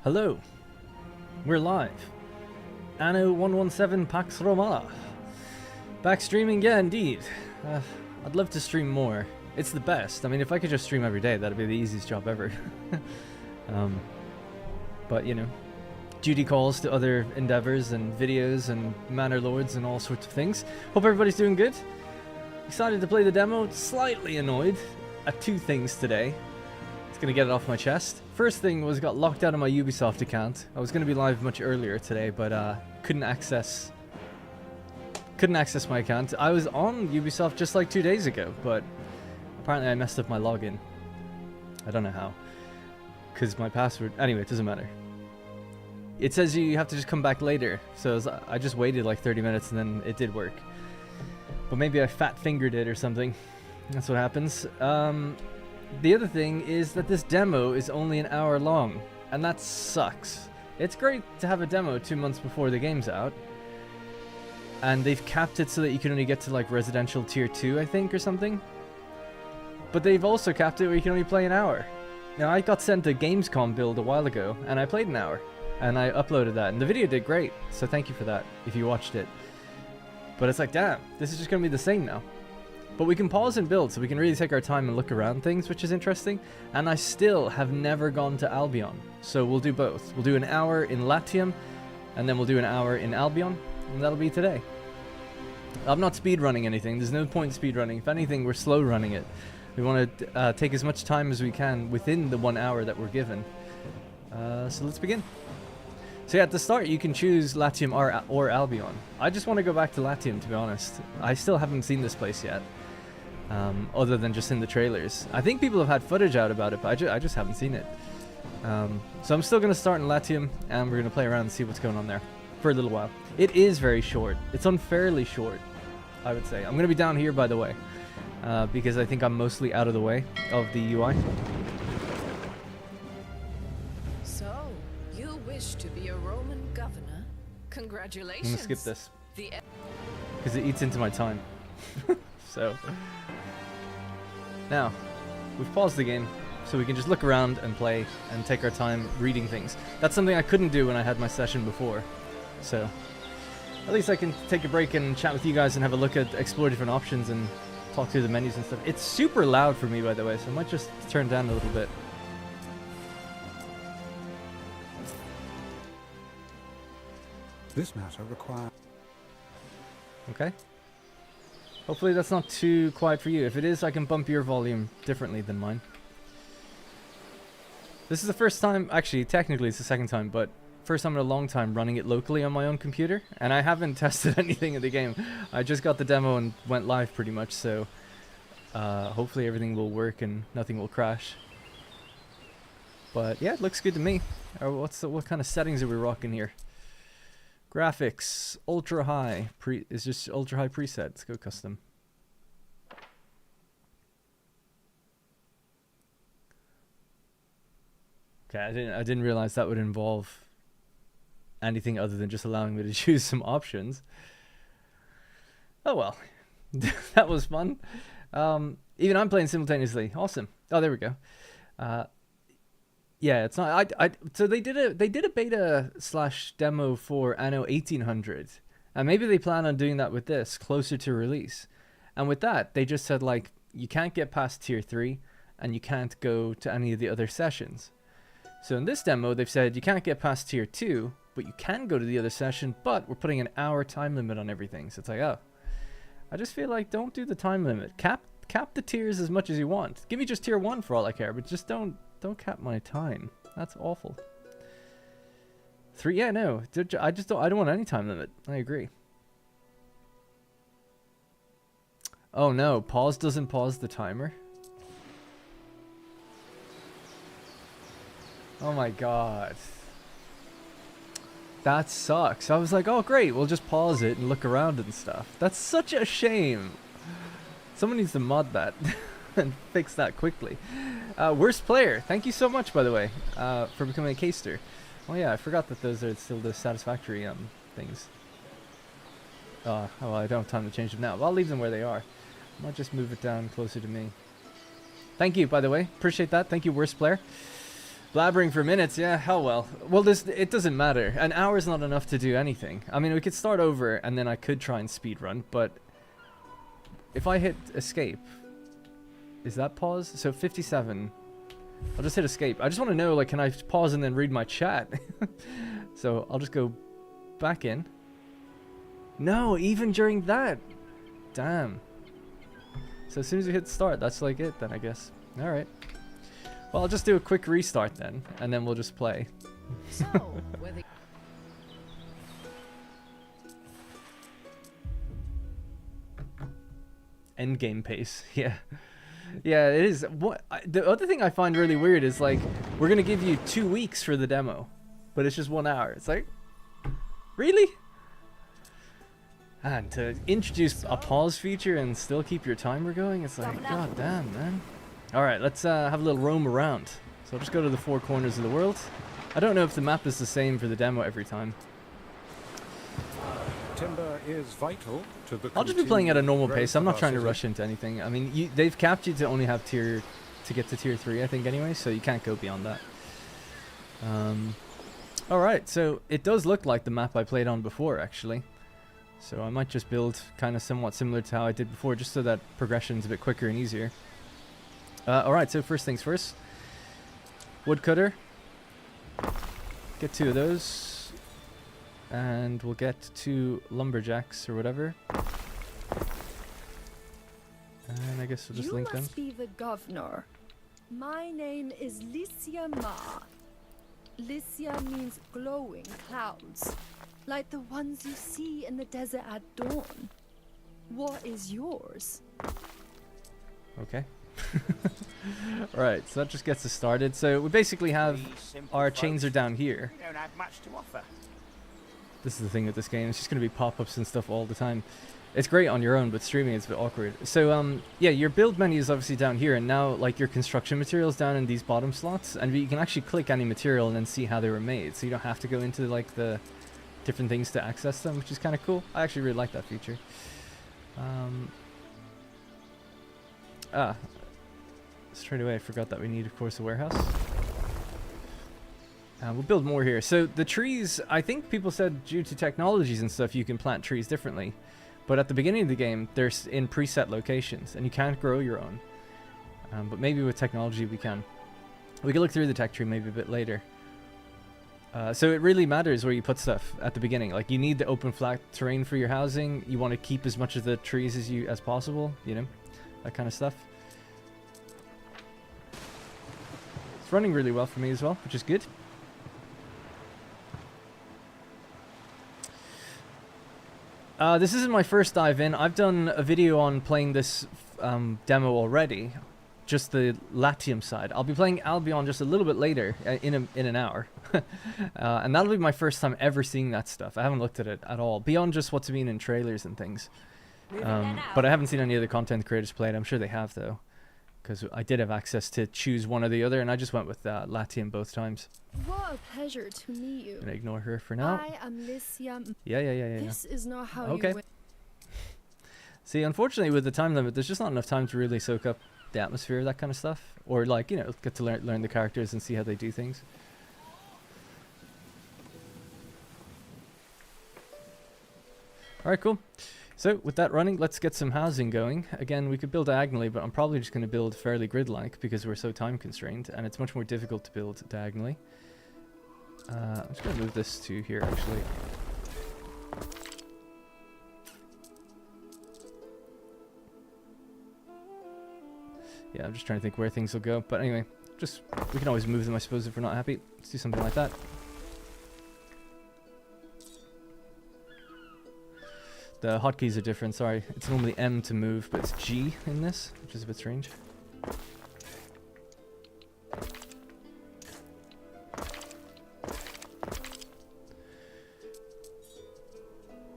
Hello, we're live. Anno 117 PAX ROMANA. Back streaming, yeah, indeed. I'd love to stream more. It's the best. I mean, if I could just stream every day, that'd be the easiest job ever. But, you know, duty calls to other endeavors and videos and manor lords and all sorts of things. Hope everybody's doing good. Excited to play the demo. Slightly annoyed at two things today. It's gonna get it off my chest. First thing was got locked out of my Ubisoft account. I was gonna be live much earlier today, but couldn't access my account. I was on Ubisoft just like 2 days ago, but apparently I messed up my login. I don't know how, because my password. Anyway, it doesn't matter. It says you have to just come back later, so I just waited like 30 minutes and then it did work. But maybe I fat fingered it or something. That's what happens. The other thing is that this demo is only an hour long, and that sucks. It's great to have a demo 2 months before the game's out, and they've capped it so that you can only get to like residential tier 2, I think, or something. But they've also capped it where you can only play an hour. Now, I got sent a Gamescom build a while ago, and I played an hour, and I uploaded that, and the video did great, so thank you for that if you watched it. But it's like, damn, this is just going to be the same now. But we can pause and build, so we can really take our time and look around things, which is interesting. And I still have never gone to Albion, so we'll do both. We'll do an hour in Latium, and then we'll do an hour in Albion, and that'll be today. I'm not speedrunning anything. There's no point speedrunning. If anything, we're slow running it. We want to take as much time as we can within the 1 hour that we're given. So let's begin. So yeah, at the start you can choose Latium or Albion. I just want to go back to Latium, to be honest. I still haven't seen this place yet, other than just in the trailers. I think people have had footage out about it, but I just haven't seen it. So I'm still going to start in Latium, and we're going to play around and see what's going on there for a little while. It is very short. It's unfairly short, I would say. I'm going to be down here, by the way, because I think I'm mostly out of the way of the UI. To be a Roman governor? Congratulations. I'm gonna skip this because it eats into my time. So now we've paused the game so we can just look around and play and take our time reading things. That's something I couldn't do when I had my session before, so at least I can take a break and chat with you guys and have a look at, explore different options and talk through the menus and stuff. It's super loud for me, by the way, so I might just turn down a little bit. This matter requires... Okay. Hopefully that's not too quiet for you. If it is, I can bump your volume differently than mine. This is the first time, actually, technically it's the second time, but first time in a long time running it locally on my own computer. And I haven't tested anything in the game. I just got the demo and went live pretty much, so hopefully everything will work and nothing will crash. But yeah, it looks good to me. What kind of settings are we rocking here? Graphics, ultra high. Is just ultra high preset. Let's go custom. Okay, I didn't realize that would involve anything other than just allowing me to choose some options. Oh well, that was fun. Even I'm playing simultaneously. Awesome. Oh, there we go. Yeah, it's not. So they did a beta / demo for Anno 1800, and maybe they plan on doing that with this closer to release. And with that, they just said like you can't get past tier 3, and you can't go to any of the other sessions. So in this demo, they've said you can't get past tier 2, but you can go to the other session. But we're putting an hour time limit on everything. So it's like, oh, I just feel like don't do the time limit. Cap the tiers as much as you want. Give me just tier 1 for all I care, but just don't cap my time. That's awful. 3, yeah, no. I don't want any time limit. I agree. Oh no, pause doesn't pause the timer. Oh my god. That sucks. I was like, oh great, we'll just pause it and look around and stuff. That's such a shame. Someone needs to mod that and fix that quickly. Worst player, thank you so much, by the way, for becoming a caster. Oh yeah, I forgot that those are still the satisfactory things. Oh well, I don't have time to change them now. Well, I'll leave them where they are. I might just move it down closer to me. Thank you, by the way. Appreciate that. Thank you, worst player. Blabbering for minutes, yeah, hell well. Well, it doesn't matter. An hour's not enough to do anything. I mean, we could start over, and then I could try and speedrun, but if I hit escape, is that pause? So 57. I'll just hit escape. I just want to know, like, can I pause and then read my chat? So I'll just go back in. No, even during that. Damn. So as soon as we hit start, that's like it then, I guess. Alright. Well, I'll just do a quick restart then, and then we'll just play. So, whether Endgame pace, yeah. Yeah, it is. The other thing I find really weird is, like, we're going to give you 2 weeks for the demo, but it's just 1 hour. It's like, really? And to introduce a pause feature and still keep your timer going, it's like, god damn, man. Alright, let's have a little roam around. So I'll just go to the 4 corners of the world. I don't know if the map is the same for the demo every time. Timber is vital to the I'll just be playing at a normal pace. I'm not trying to rush into anything. I mean, they've capped you to only have to get to tier 3, I think, anyway, so you can't go beyond that. Alright, so it does look like the map I played on before, actually. So I might just build kind of somewhat similar to how I did before, just so that progression's a bit quicker and easier. Alright, so first things first. Woodcutter. Get 2 of those. And we'll get 2 lumberjacks or whatever. And I guess we'll just link them. You must be the governor. My name is Lycia Ma. Lycia means glowing clouds, like the ones you see in the desert at dawn. What is yours? Okay. Alright, so that just gets us started. So we basically have our chains are down here. We don't have much to offer. This is the thing with this game. It's just going to be pop-ups and stuff all the time. It's great on your own, but streaming it's a bit awkward. So, yeah, your build menu is obviously down here, and now, like, your construction materials down in these bottom slots, and you can actually click any material and then see how they were made, so you don't have to go into, like, the different things to access them, which is kind of cool. I actually really like that feature. Straight away I forgot that we need, of course, a warehouse. We'll build more here. So the trees, I think people said due to technologies and stuff, you can plant trees differently. But at the beginning of the game, they're in preset locations, and you can't grow your own. But maybe with technology we can. We can look through the tech tree maybe a bit later. So it really matters where you put stuff at the beginning. Like, you need the open flat terrain for your housing. You want to keep as much of the trees as possible, you know, that kind of stuff. It's running really well for me as well, which is good. This isn't my first dive in. I've done a video on playing this demo already, just the Latium side. I'll be playing Albion just a little bit later, in an hour. And that'll be my first time ever seeing that stuff. I haven't looked at it at all, beyond just what's been in trailers and things. But I haven't seen any of the content creators play it. I'm sure they have, though, because I did have access to choose one or the other, and I just went with Latium both times. What a pleasure to meet you. Gonna ignore her for now. I am Lycia. Yeah. This is not how Okay. you win. See, unfortunately, with the time limit, there's just not enough time to really soak up the atmosphere, that kind of stuff, or, like, you know, get to learn the characters and see how they do things. All right, cool. So with that running, let's get some housing going. Again, we could build diagonally, but I'm probably just going to build fairly grid-like because we're so time constrained, and it's much more difficult to build diagonally. I'm just going to move this to here, actually. Yeah, I'm just trying to think where things will go. But anyway, we can always move them, I suppose, if we're not happy. Let's do something like that. The hotkeys are different, sorry. It's normally M to move, but it's G in this, which is a bit strange.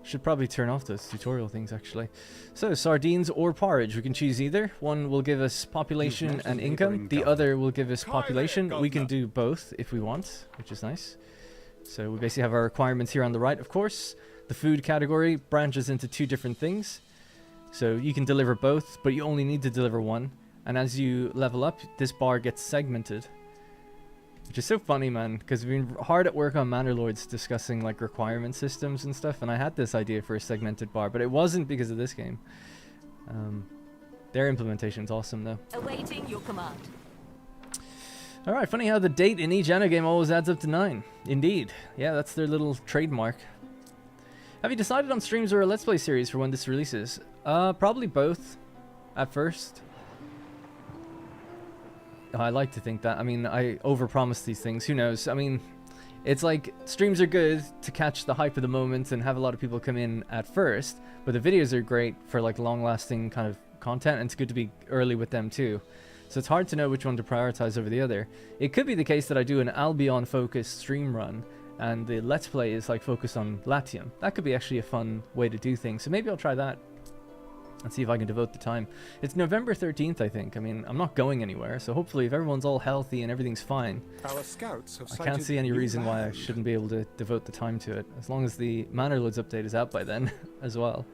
Should probably turn off those tutorial things, actually. So, sardines or porridge, we can choose either. One will give us population and income. The other will give us population. We can do both if we want, which is nice. So we basically have our requirements here on the right, of course. The food category branches into 2 different things. So you can deliver both, but you only need to deliver one. And as you level up, this bar gets segmented. Which is so funny, man, because we've been hard at work on Manor Lords discussing like requirement systems and stuff, and I had this idea for a segmented bar, but it wasn't because of this game. Their implementation's awesome though. Awaiting your command. Alright, funny how the date in each Anno game always adds up to 9. Indeed. Yeah, that's their little trademark. Have you decided on streams or a Let's Play series for when this releases? Probably both at first. I like to think that. I mean, I overpromise these things. Who knows? I mean, it's like streams are good to catch the hype of the moment and have a lot of people come in at first, but the videos are great for like long-lasting kind of content, and it's good to be early with them too. So it's hard to know which one to prioritize over the other. It could be the case that I do an Albion-focused stream run, and the Let's Play is like focused on Latium. That could be actually a fun way to do things. So maybe I'll try that and see if I can devote the time. It's November 13th, I think. I mean, I'm not going anywhere, so hopefully if everyone's all healthy and everything's fine, Our scouts have I can't see any sighted reason new why I land. shouldn't be able to devote the time to it, as long as the Manor Lords update is out by then as well.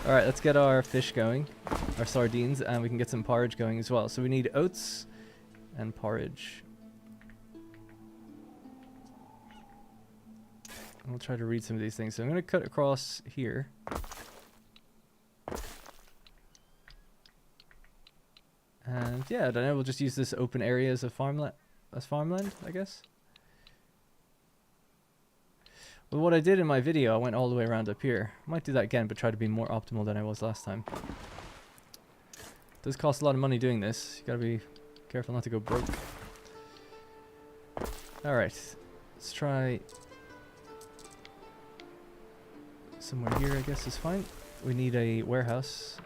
Alright, let's get our fish going, our sardines, and we can get some porridge going as well. So we need oats and porridge. And we'll try to read some of these things. So I'm going to cut across here. And yeah, I don't know, we'll just use this open area as a farmland, I guess. Well, what I did in my video, I went all the way around up here. I might do that again, but try to be more optimal than I was last time. It does cost a lot of money doing this. You gotta be careful not to go broke. Alright, let's try somewhere here, I guess is fine. We need a warehouse.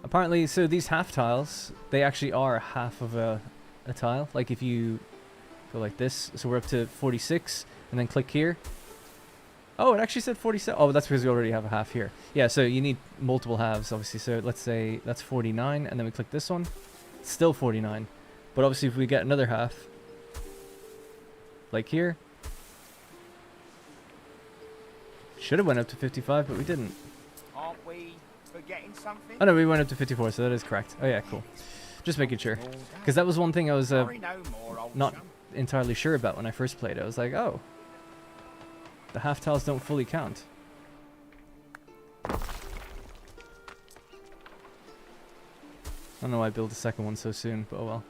Apparently, so these half tiles, they actually are half of a tile. Like if you go like this, so we're up to 46, and then click here. Oh, it actually said 47. Oh, that's because we already have a half here. Yeah, so you need multiple halves, obviously. So let's say that's 49, and then we click this one. It's still 49. But obviously if we get another half, like here, should have went up to 55, but we didn't. Aren't we forgetting something? Oh no, we went up to 54, so that is correct. Oh yeah, cool. Just making sure. Because that was one thing I was Worry no more, old not chum. entirely sure about when I first played it. I was like, oh, the half tiles don't fully count. I don't know why I built a second one so soon, but oh well.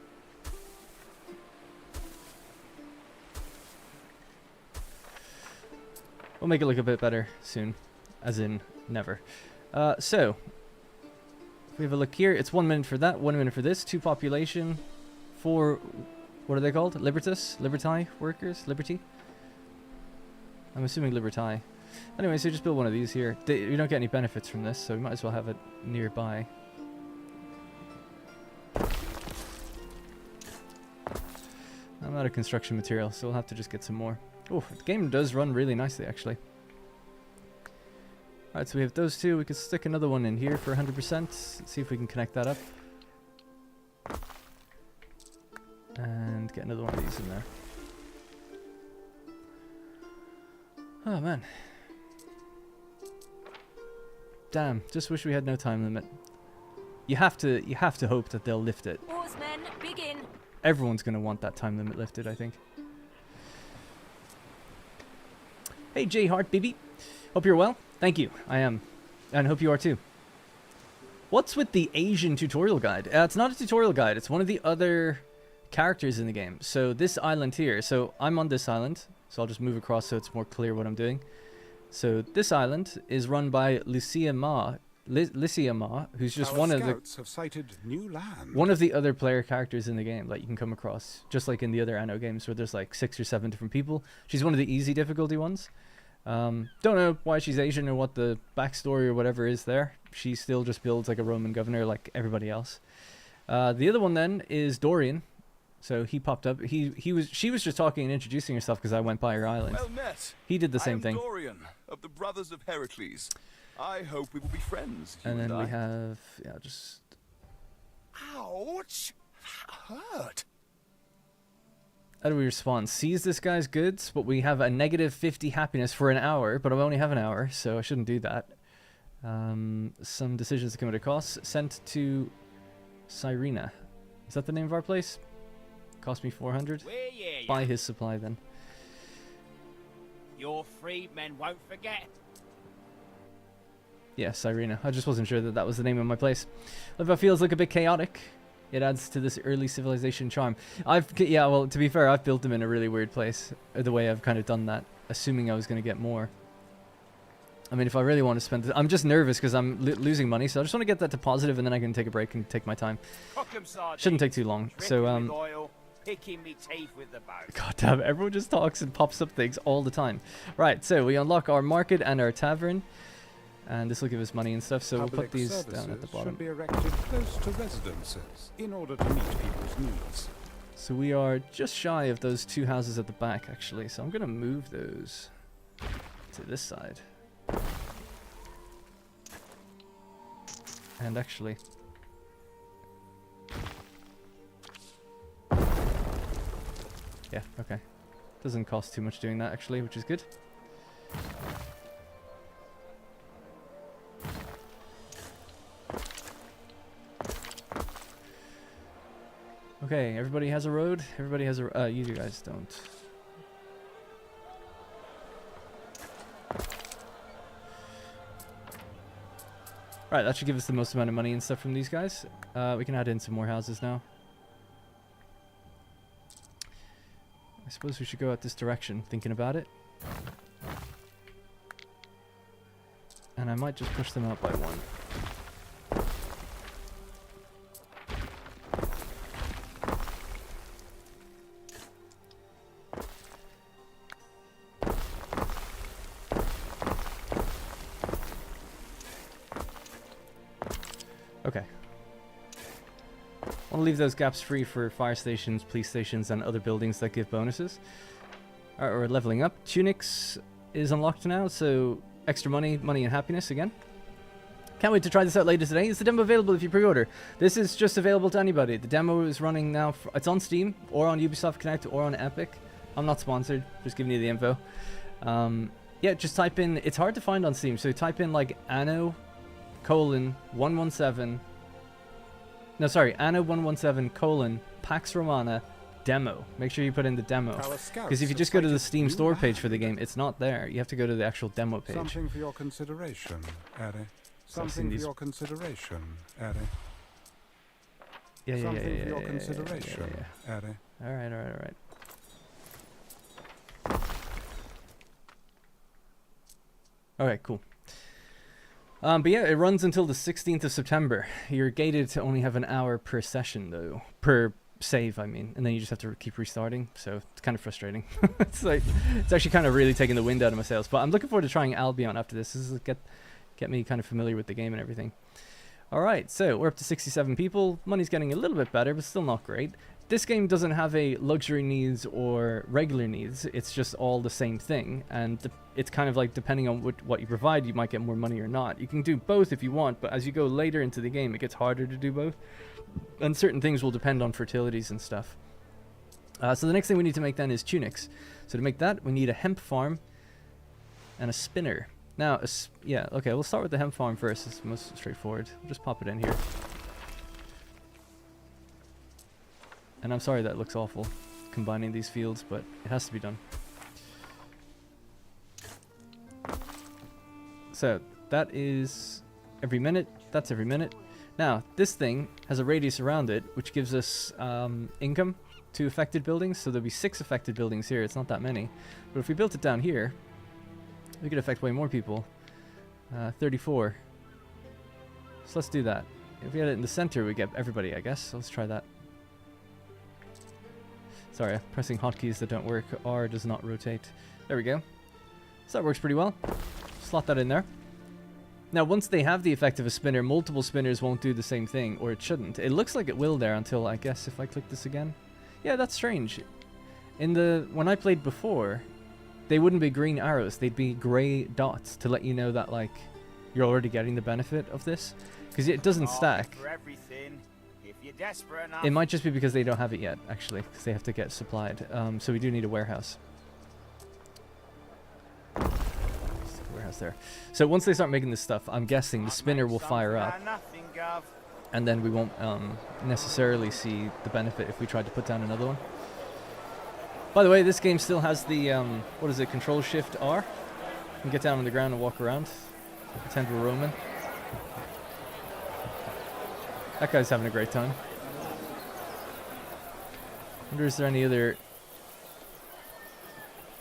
We'll make it look a bit better soon, as in never. So, if we have a look here, it's 1 minute for that, 1 minute for this, 2 population, 4, what are they called? Liberti workers? Liberty? I'm assuming Liberti. Anyway, so just build one of these here. You don't get any benefits from this, so we might as well have it nearby. I'm out of construction material, so we'll have to just get some more. Oh, the game does run really nicely, actually. Alright, so we have those two. We could stick another one in here for 100%. See if we can connect that up. And get another one of these in there. Oh, man. Damn, just wish we had no time limit. You have to hope that they'll lift it. Oarsmen, begin. Everyone's going to want that time limit lifted, I think. Hey, J Hart, baby. Hope you're well. Thank you. I am. And hope you are too. What's with the Asian tutorial guide? It's not a tutorial guide. It's one of the other characters in the game. So this island here. So I'm on this island. So I'll just move across so it's more clear what I'm doing. So this island is run by Lucia Ma. Who's just Our one of the scouts have sighted new land. one of the other player characters in the game that you can come across, just like in the other Anno games where there's like 6 or 7 different people. She's one of the easy difficulty ones. Don't know why she's Asian or what the backstory or whatever is there. She still just builds like a Roman governor like everybody else. The other one then is Dorian. So he popped up. She was just talking and introducing herself because I went by her island. Well met. He did the same thing. Dorian of the Brothers of Heracles. I hope we will be friends. And then we I. have just Ouch! That hurt. how do we respond? Seize this guy's goods, but we have a negative 50 happiness for an hour, but I only have an hour, so I shouldn't do that. Some decisions to come at a cost. Sent to Cyrena. Is that the name of our place? Cost me 400. Where ye? Buy his supply then. Your freedmen won't forget. Yeah, Cyrena. I just wasn't sure that that was the name of my place. If it feels like a bit chaotic, it adds to this early civilization charm. Yeah, well, to be fair, I've built them in a really weird place. The way I've kind of done that, assuming I was going to get more. I mean, if I really want to spend I'm just nervous because I'm losing money, so I just want to get that to positive, and then I can take a break and take my time. Shouldn't take too long. So, oil, picking me teeth with the bow. God damn it, everyone just talks and pops up things all the time. Right, so we unlock our market and our tavern. And this will give us money and stuff, so we'll put these down at the bottom. Should be erected close to residences in order to meet people's needs. So we are just shy of those 2 houses at the back, actually. So I'm going to move those to this side. And actually... yeah, okay. Doesn't cost too much doing that, actually, which is good. Okay, everybody has a road. Everybody has a... you guys don't. Right, that should give us the most amount of money and stuff from these guys. We can add in some more houses now. I suppose we should go out this direction, thinking about it. And I might just push them out by 1. Okay. I want to leave those gaps free for fire stations, police stations, and other buildings that give bonuses. Alright, we're leveling up. Tunics is unlocked now, so extra money, money and happiness again. Can't wait to try this out later today. Is the demo available if you pre-order? This is just available to anybody. The demo is running now. It's on Steam, or on Ubisoft Connect, or on Epic. I'm not sponsored, just giving you the info. Yeah, just type in... It's hard to find on Steam, so type in like ANNO... :117 no sorry ANNO 117 PAX Romana demo. Make sure you put in the demo, because if you just go to the Steam store page for the game, it's not there. You have to go to the actual demo page. Something for your consideration, Addy. Something for your consideration, Addy. Yeah. Something for your consideration, Addy. Alright. Alright, cool. But yeah, it runs until the 16th of September. You're gated to only have an hour per session, though. Per save, I mean. And then you just have to keep restarting. So it's kind of frustrating. It's actually kind of really taking the wind out of my sails. But I'm looking forward to trying Albion after this. This is get me kind of familiar with the game and everything. Alright, so we're up to 67 people. Money's getting a little bit better, but still not great. This game doesn't have a luxury needs or regular needs. It's just all the same thing, and it's kind of like depending on what you provide, you might get more money or not. You can do both if you want, but as you go later into the game, it gets harder to do both, and certain things will depend on fertilities and stuff. So the next thing we need to make then is tunics. So to make that, we need a hemp farm and a spinner. Now, yeah, okay, we'll start with the hemp farm first. It's most straightforward. We'll just pop it in here. And I'm sorry that looks awful, combining these fields, but it has to be done. So, that is every minute. That's every minute. Now, this thing has a radius around it, which gives us income to affected buildings. So there'll be 6 affected buildings here. It's not that many. But if we built it down here, we could affect way more people. 34. So let's do that. If we had it in the center, we get everybody, I guess. So let's try that. Sorry, pressing hotkeys that don't work. R does not rotate. There we go. So that works pretty well. Slot that in there. Now, once they have the effect of a spinner, multiple spinners won't do the same thing, or it shouldn't. It looks like it will there until, I guess, if I click this again. Yeah, that's strange. When I played before, they wouldn't be green arrows. They'd be gray dots to let you know that, like, you're already getting the benefit of this. Because it doesn't stack. You're desperate enough. It might just be because they don't have it yet, actually, because they have to get supplied. So we do need a warehouse. Warehouse there. So once they start making this stuff, I'm guessing the spinner will fire up. Nothing, Gov. and then we won't necessarily see the benefit if we tried to put down another one. By the way, this game still has the, what is it, Control-Shift-R? You can get down on the ground and walk around. Pretend we're Roman. That guy's having a great time. Wonder is there any other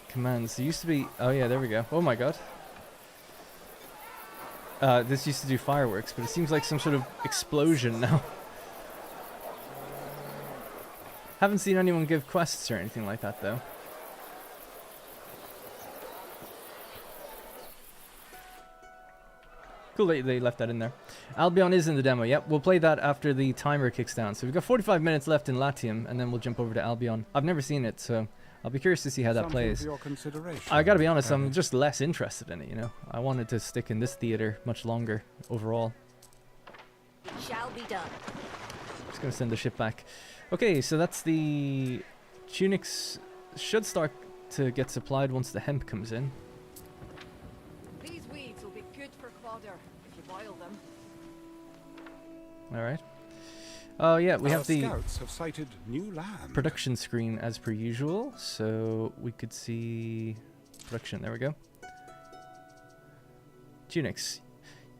commands? There used to be... Oh yeah, there we go. Oh my god. This used to do fireworks, but it seems like some sort of explosion now. Haven't seen anyone give quests or anything like that, though. Cool that they left that in there. Albion is in the demo. Yep, we'll play that after the timer kicks down. So we've got 45 minutes left in Latium, and then we'll jump over to Albion. I've never seen it, so I'll be curious to see how that plays. I gotta be honest, I'm just less interested in it, you know. I wanted to stick in this theater much longer overall. Shall be done. Just gonna send the ship back. Okay, so that's the tunics should start to get supplied once the hemp comes in. These weeds will be good for fodder if you boil them. All right. Oh yeah, we have the scouts have sighted new land. Production screen as per usual, so we could see production. There we go. Tunics.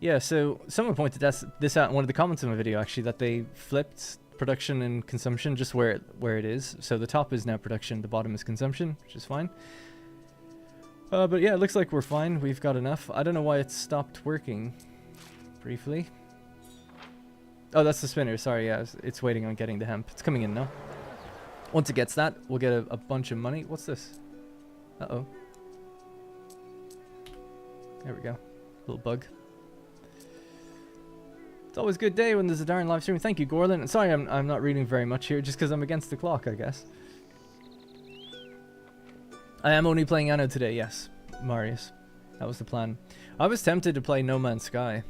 Yeah, so someone pointed this out in one of the comments in my video, actually, that they flipped production and consumption just where it is. So the top is now production, the bottom is consumption, which is fine. But yeah, it looks like we're fine. We've got enough. I don't know why it stopped working briefly. Oh, that's the spinner. Sorry, yeah, it's waiting on getting the hemp. It's coming in now. Once it gets that, we'll get a bunch of money. What's this? Uh-oh. There we go. Little bug. It's always a good day when there's a darn live stream. Thank you, Gorlin. And sorry I'm not reading very much here, just because I'm against the clock, I guess. I am only playing Anno today, yes. Marius. That was the plan. I was tempted to play No Man's Sky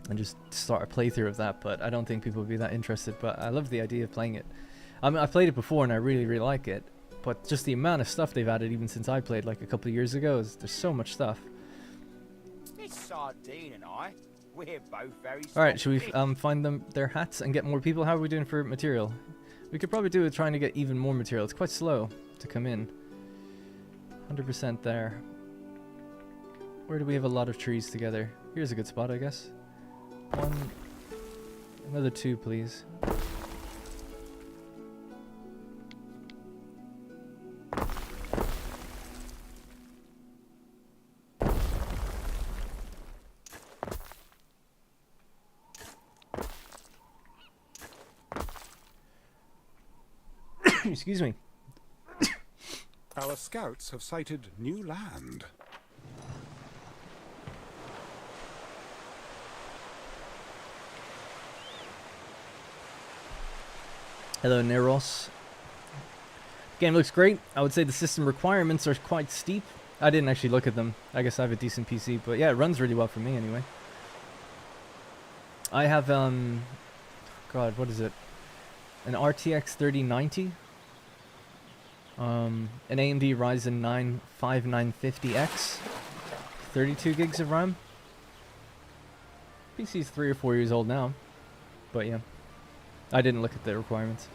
and just start a playthrough of that, but I don't think people would be that interested. But I love the idea of playing it. I mean, I played it before and I really, really like it. But just the amount of stuff they've added even since I played like a couple of years ago, there's so much stuff. This Sardine and I, we're both very Alright, should we find them their hats and get more people? How are we doing for material? We could probably do it trying to get even more material. It's quite slow to come in. 100% there. Where do we have a lot of trees together? Here's a good spot, I guess. One. Another two, please. Excuse me. Our scouts have sighted new land. Hello, Neros. Game looks great. I would say the system requirements are quite steep. I didn't actually look at them. I guess I have a decent PC, but yeah, it runs really well for me anyway. I have, God, what is it? An RTX 3090. An AMD Ryzen 9 5950X. 32 gigs of RAM. PC's 3 or 4 years old now. But yeah. I didn't look at the requirements.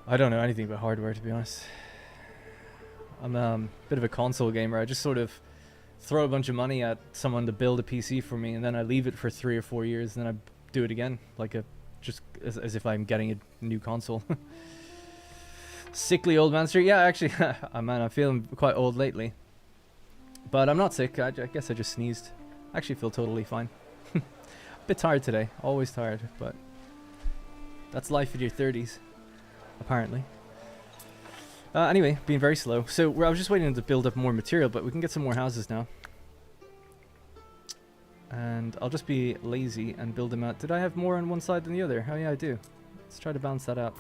I don't know anything about hardware, to be honest. I'm a bit of a console gamer. I just sort of throw a bunch of money at someone to build a PC for me, and then I leave it for 3 or 4 years, and then I do it again, like just as if I'm getting a new console. Sickly old man street. Yeah, actually, man, I'm feeling quite old lately. But I'm not sick. I guess I just sneezed. I actually feel totally fine. Bit tired today, always tired, but that's life in your 30s, apparently. Anyway, being very slow. So I was just waiting to build up more material, but we can get some more houses now. And I'll just be lazy and build them out. Did I have more on one side than the other? Oh yeah, I do. Let's try to balance that out.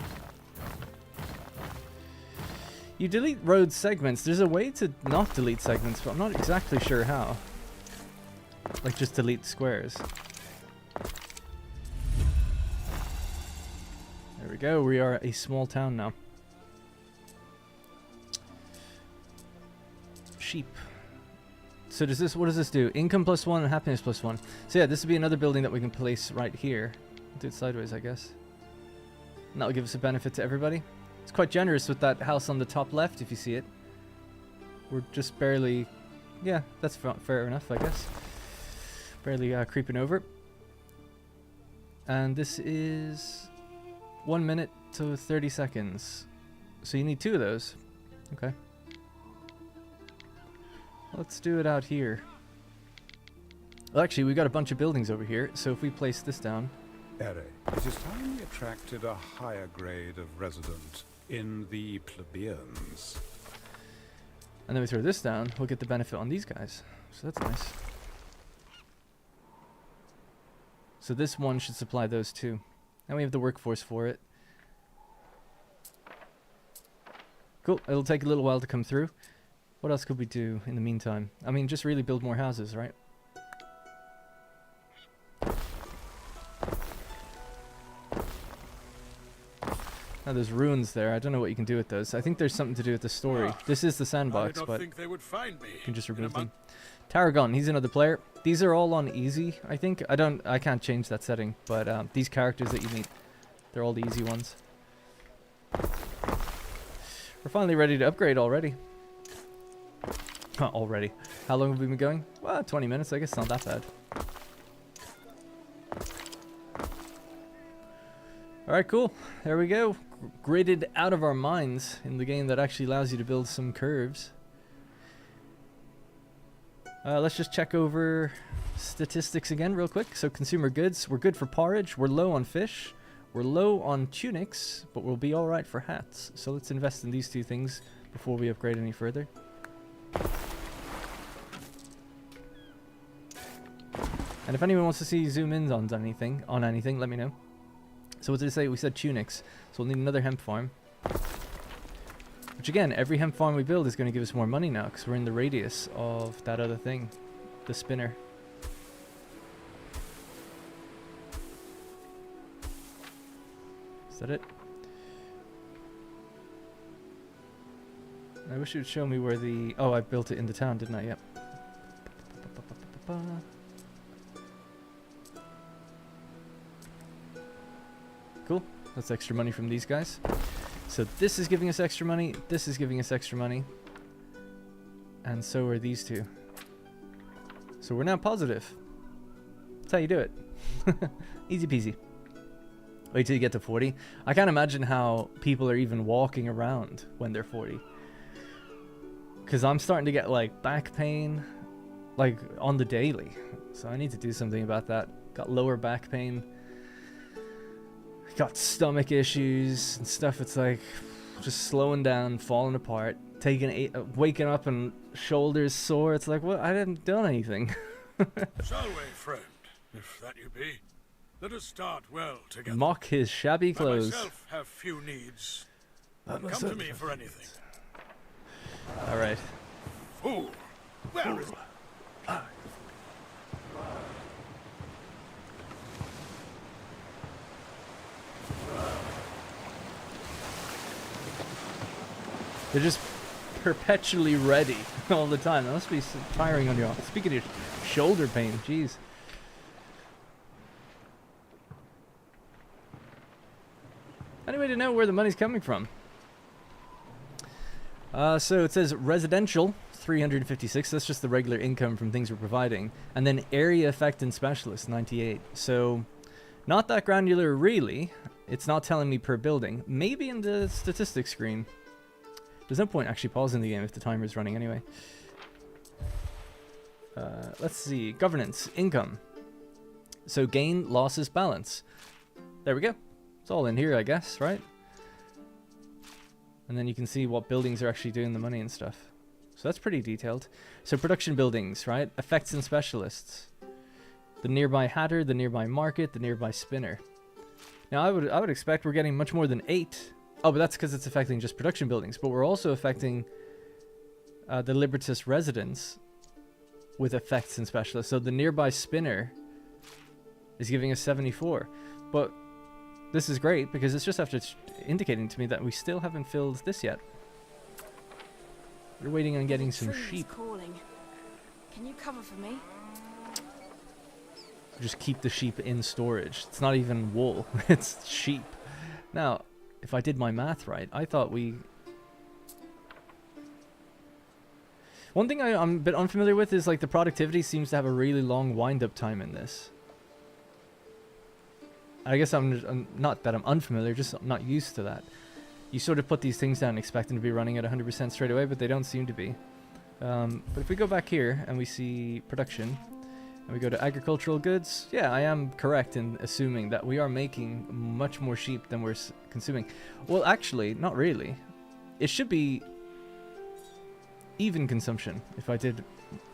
You delete road segments. There's a way to not delete segments, but I'm not exactly sure how. Like just delete squares. There we go, we are a small town now. Sheep. So does this, what does this do? Income +1 and happiness +1. So yeah, this would be another building that we can place right here. Do it sideways, I guess. And that'll give us a benefit to everybody. It's quite generous with that house on the top left, if you see it. We're just barely... Yeah, that's fair enough, I guess. Barely creeping over. And this is 1 minute to 30 seconds. So you need 2 of those. Okay. Let's do it out here. Well, actually, we've got a bunch of buildings over here. So if we place this down... Ere, it is time we attracted a higher grade of resident in the plebeians. And then we throw this down, we'll get the benefit on these guys. So that's nice. So this one should supply those 2. And we have the workforce for it. Cool, it'll take a little while to come through. What else could we do in the meantime? I mean, just really build more houses, right? Now there's ruins there. I don't know what you can do with those. I think there's something to do with the story. This is the sandbox, but think they would find me you can just remove them. Tarragon, he's another player. These are all on easy, I think. I can't change that setting, but these characters that you meet, they're all the easy ones. We're finally ready to upgrade already. Already. How long have we been going? Well, 20 minutes. I guess it's not that bad. Alright, cool. There we go. Graded out of our minds in the game that actually allows you to build some curves. Let's just check over statistics again real quick. So consumer goods, we're good for porridge. We're low on fish. We're low on tunics, but we'll be alright for hats. So let's invest in these 2 things before we upgrade any further. And if anyone wants to see zoom in on anything, let me know. So what did it say? We said tunics. So we'll need another hemp farm. Which again, every hemp farm we build is going to give us more money now because we're in the radius of that other thing, the spinner. Is that it? I wish it would show me where the... Oh, I built it in the town, didn't I? Yep. Cool. That's extra money from these guys. So this is giving us extra money. This is giving us extra money. And so are these 2. So we're now positive. That's how you do it. Easy peasy. Wait till you get to 40. I can't imagine how people are even walking around when they're 40. Because I'm starting to get like back pain like on the daily. So I need to do something about that. Got lower back pain. Got stomach issues and stuff. It's like just slowing down, falling apart, waking up and shoulders sore. It's like, well, I haven't done anything. Shall we, friend? If that you be, let us start well together. Mock his shabby clothes. I myself have few needs. Come to me for anything. All right. Fool, where is... They're just perpetually ready all the time. That must be tiring on your... Speaking of your shoulder pain, jeez. Any way to know where the money's coming from? So it says residential, 356. That's just the regular income from things we're providing. And then area effect and specialist, 98. So not that granular, really. It's not telling me per building. Maybe in the statistics screen. There's no point actually pausing the game if the timer is running anyway. Let's see. Governance. Income. So gain, losses, balance. There we go. It's all in here, I guess, right? And then you can see what buildings are actually doing the money and stuff. So that's pretty detailed. So production buildings, right? Effects and specialists. The nearby hatter, the nearby market, the nearby spinner. Now I would expect we're getting much more than 8. Oh, but that's because it's affecting just production buildings. But we're also affecting the Libertas residents with effects and specialists. So the nearby spinner is giving us 74. But this is great because it's just after indicating to me that we still haven't filled this yet. We're waiting on getting some sheep. Calling. Can you cover for me? Just keep the sheep in storage. It's not even wool, it's sheep. Now, if I did my math right, I thought we... One thing I'm a bit unfamiliar with is like the productivity seems to have a really long wind-up time in this. I guess I'm not that I'm unfamiliar, just not used to that. You sort of put these things down expecting to be running at 100% straight away, but they don't seem to be. But if we go back here and we see production, and we go to agricultural goods, yeah, I am correct in assuming that we are making much more sheep than we're consuming. Well, actually, not really. It should be even consumption, if I did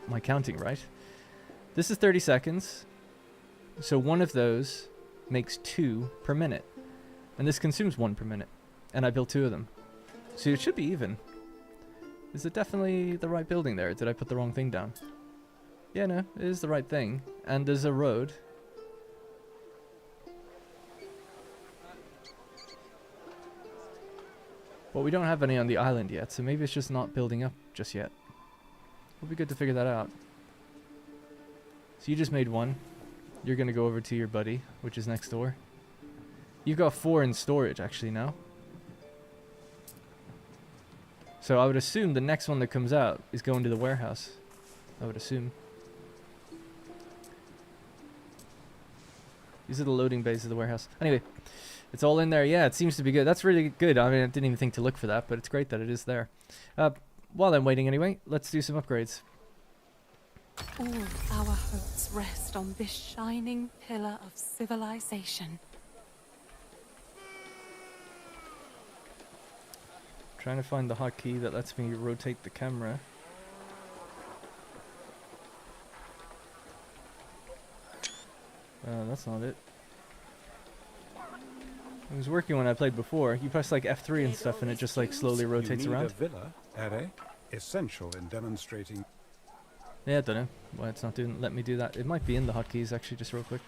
my counting right. This is 30 seconds, so one of those makes 2 per minute. And this consumes 1 per minute. And I built 2 of them. So it should be even. Is it definitely the right building there? Did I put the wrong thing down? Yeah, no, it is the right thing. And there's a road. But we don't have any on the island yet, so maybe it's just not building up just yet. It'll be good to figure that out. So you just made 1. You're gonna go over to your buddy, which is next door. You've got 4 in storage actually now. So I would assume the next one that comes out is going to the warehouse. I would assume. These are the loading bays of the warehouse. Anyway, it's all in there. Yeah, it seems to be good. That's really good. I mean, I didn't even think to look for that, but it's great that it is there. While I'm waiting anyway, let's do some upgrades. All our hopes rest on this shining pillar of civilization. Trying to find the hotkey that lets me rotate the camera. That's not it. It was working when I played before. You press like F3 and stuff and it just like slowly rotates you need around. A villa, Ere, essential in demonstrating. Yeah, I don't know why it's not doing. Let me do that. It might be in the hotkeys actually, just real quick.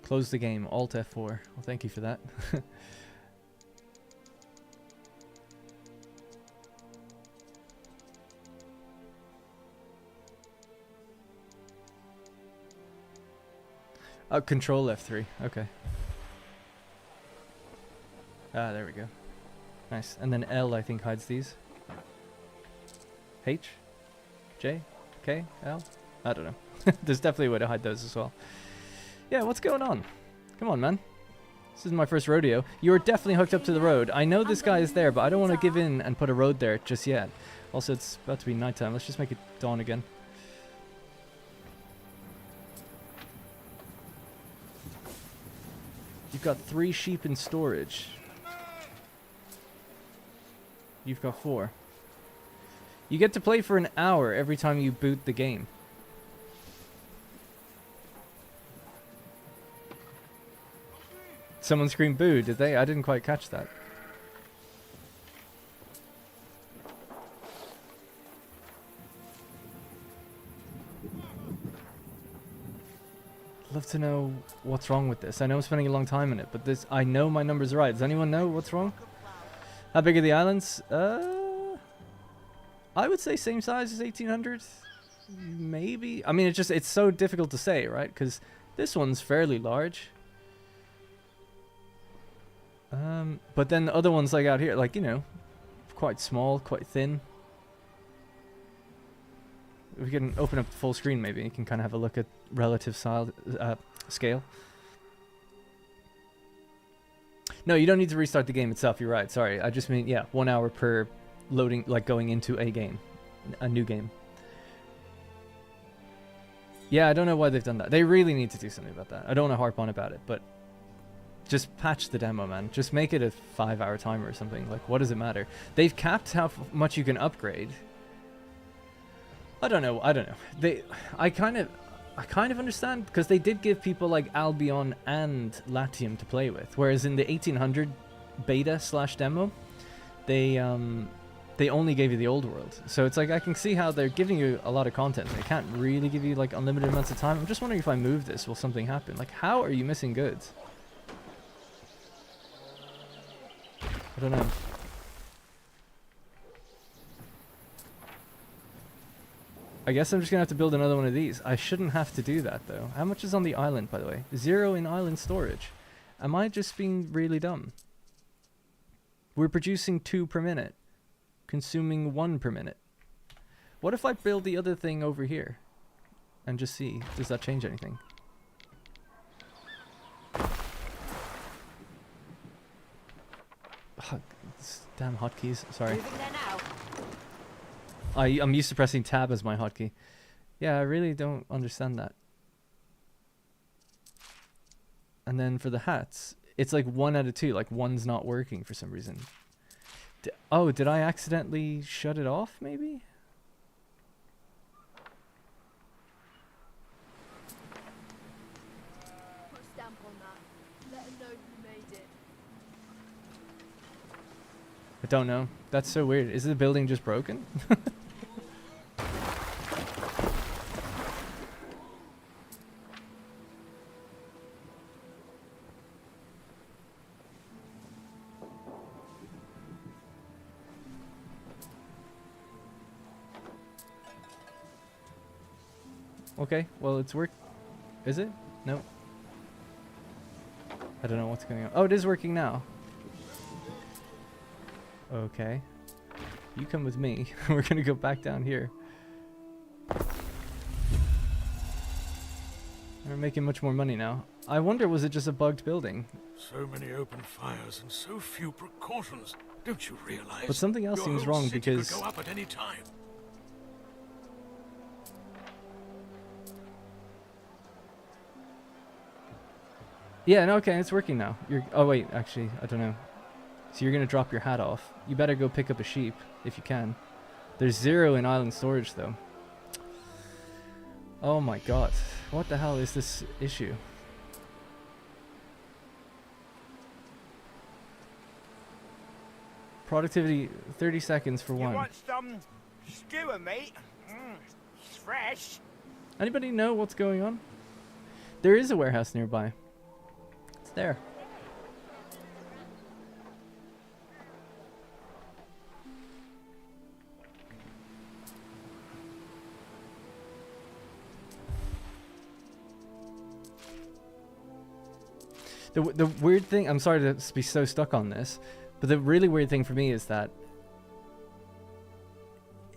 Close the game. Alt F4. Well, thank you for that. Oh, Control F3. Okay. Ah, there we go. Nice. And then L, I think, hides these. H? J? K? L? I don't know. There's definitely a way to hide those as well. Yeah, what's going on? Come on, man. This is my first rodeo. You're definitely hooked up to the road. I know this guy is there, but I don't want to give in and put a road there just yet. Also, it's about to be nighttime. Let's just make it dawn again. You've got 3 sheep in storage. You've got 4. You get to play for an hour every time you boot the game. Someone screamed boo, did they? I didn't quite catch that. Love to know what's wrong with this. I know I'm spending a long time in it, but this, I know my numbers are right. Does anyone know what's wrong? How big are the islands? I would say same size as 1800. Maybe. I mean, it's so difficult to say, right? Because this one's fairly large. But then the other ones like out here, like, you know, quite small, quite thin. We can open up the full screen maybe. You can kind of have a look at relative scale. No, you don't need to restart the game itself. You're right. Sorry. I just mean, yeah, 1 hour per loading, like going into a game, a new game. Yeah, I don't know why they've done that. They really need to do something about that. I don't want to harp on about it, but just patch the demo, man. Just make it a 5-hour timer or something. Like, what does it matter? They've capped how much you can upgrade. I don't know. I kind of understand, because they did give people like Albion and Latium to play with, whereas in the 1800 beta / demo, they only gave you the old world. So it's like, I can see how they're giving you a lot of content. They can't really give you like unlimited amounts of time. I'm just wondering if I move this, will something happen? Like, how are you missing goods? I don't know. I guess I'm just gonna have to build another one of these. I shouldn't have to do that though. How much is on the island, by the way? 0 in island storage. Am I just being really dumb? We're producing 2 per minute, consuming 1 per minute. What if I build the other thing over here and just see, does that change anything? Damn hotkeys, sorry. Moving there now. I'm used to pressing tab as my hotkey. Yeah, I really don't understand that. And then for the hats, it's like 1 out of 2, like 1's not working for some reason. Oh, did I accidentally shut it off, maybe? Put a stamp on that. Let him know you made it. I don't know. That's so weird. Is the building just broken? Okay, well it's work. Is it? No. I don't know what's going on. Oh, it is working now. Okay. You come with me. We're gonna go back down here. We're making much more money now. I wonder, was it just a bugged building? So many open fires and so few precautions. Don't you realize? But something else your seems whole wrong city because could go up at any time. yeah, no, okay, it's working now. You're. Oh wait, actually, I don't know. So you're gonna drop your hat off. You better go pick up a sheep if you can. There's 0 in island storage though. Oh my god, what the hell is this issue? Productivity 30 seconds for You 1. want some skewer, mate? It's fresh. Anybody know what's going on? There is a warehouse nearby. It's there. The weird thing, I'm sorry to be so stuck on this, but the really weird thing for me is that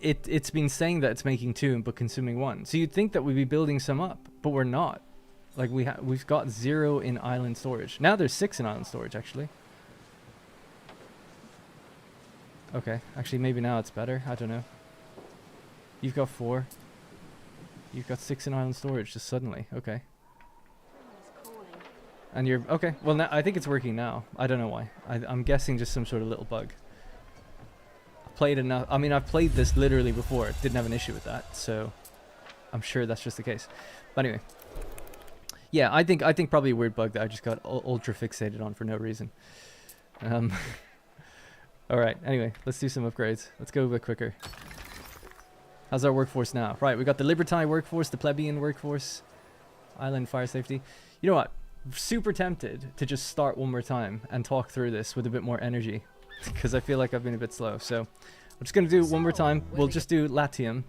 it's been saying that it's making 2 but consuming 1. So you'd think that we'd be building some up, but we're not. Like we've got 0 in island storage. Now there's 6 in island storage actually. Okay, actually maybe now it's better. I don't know. You've got 4. You've got 6 in island storage just suddenly. Okay. And you're okay. Well, now I think it's working now. I don't know why. I'm guessing just some sort of little bug. I've played enough. I mean, I've played this literally before. Didn't have an issue with that, so I'm sure that's just the case. But anyway, yeah, I think probably a weird bug that I just got ultra fixated on for no reason. All right. Anyway, let's do some upgrades. Let's go a bit quicker. How's our workforce now? Right, we got the Libertai workforce, the plebeian workforce, island fire safety. You know what? Super tempted to just start one more time and talk through this with a bit more energy because I feel like I've been a bit slow. So I'm just going to do it one more time. We'll just do Latium,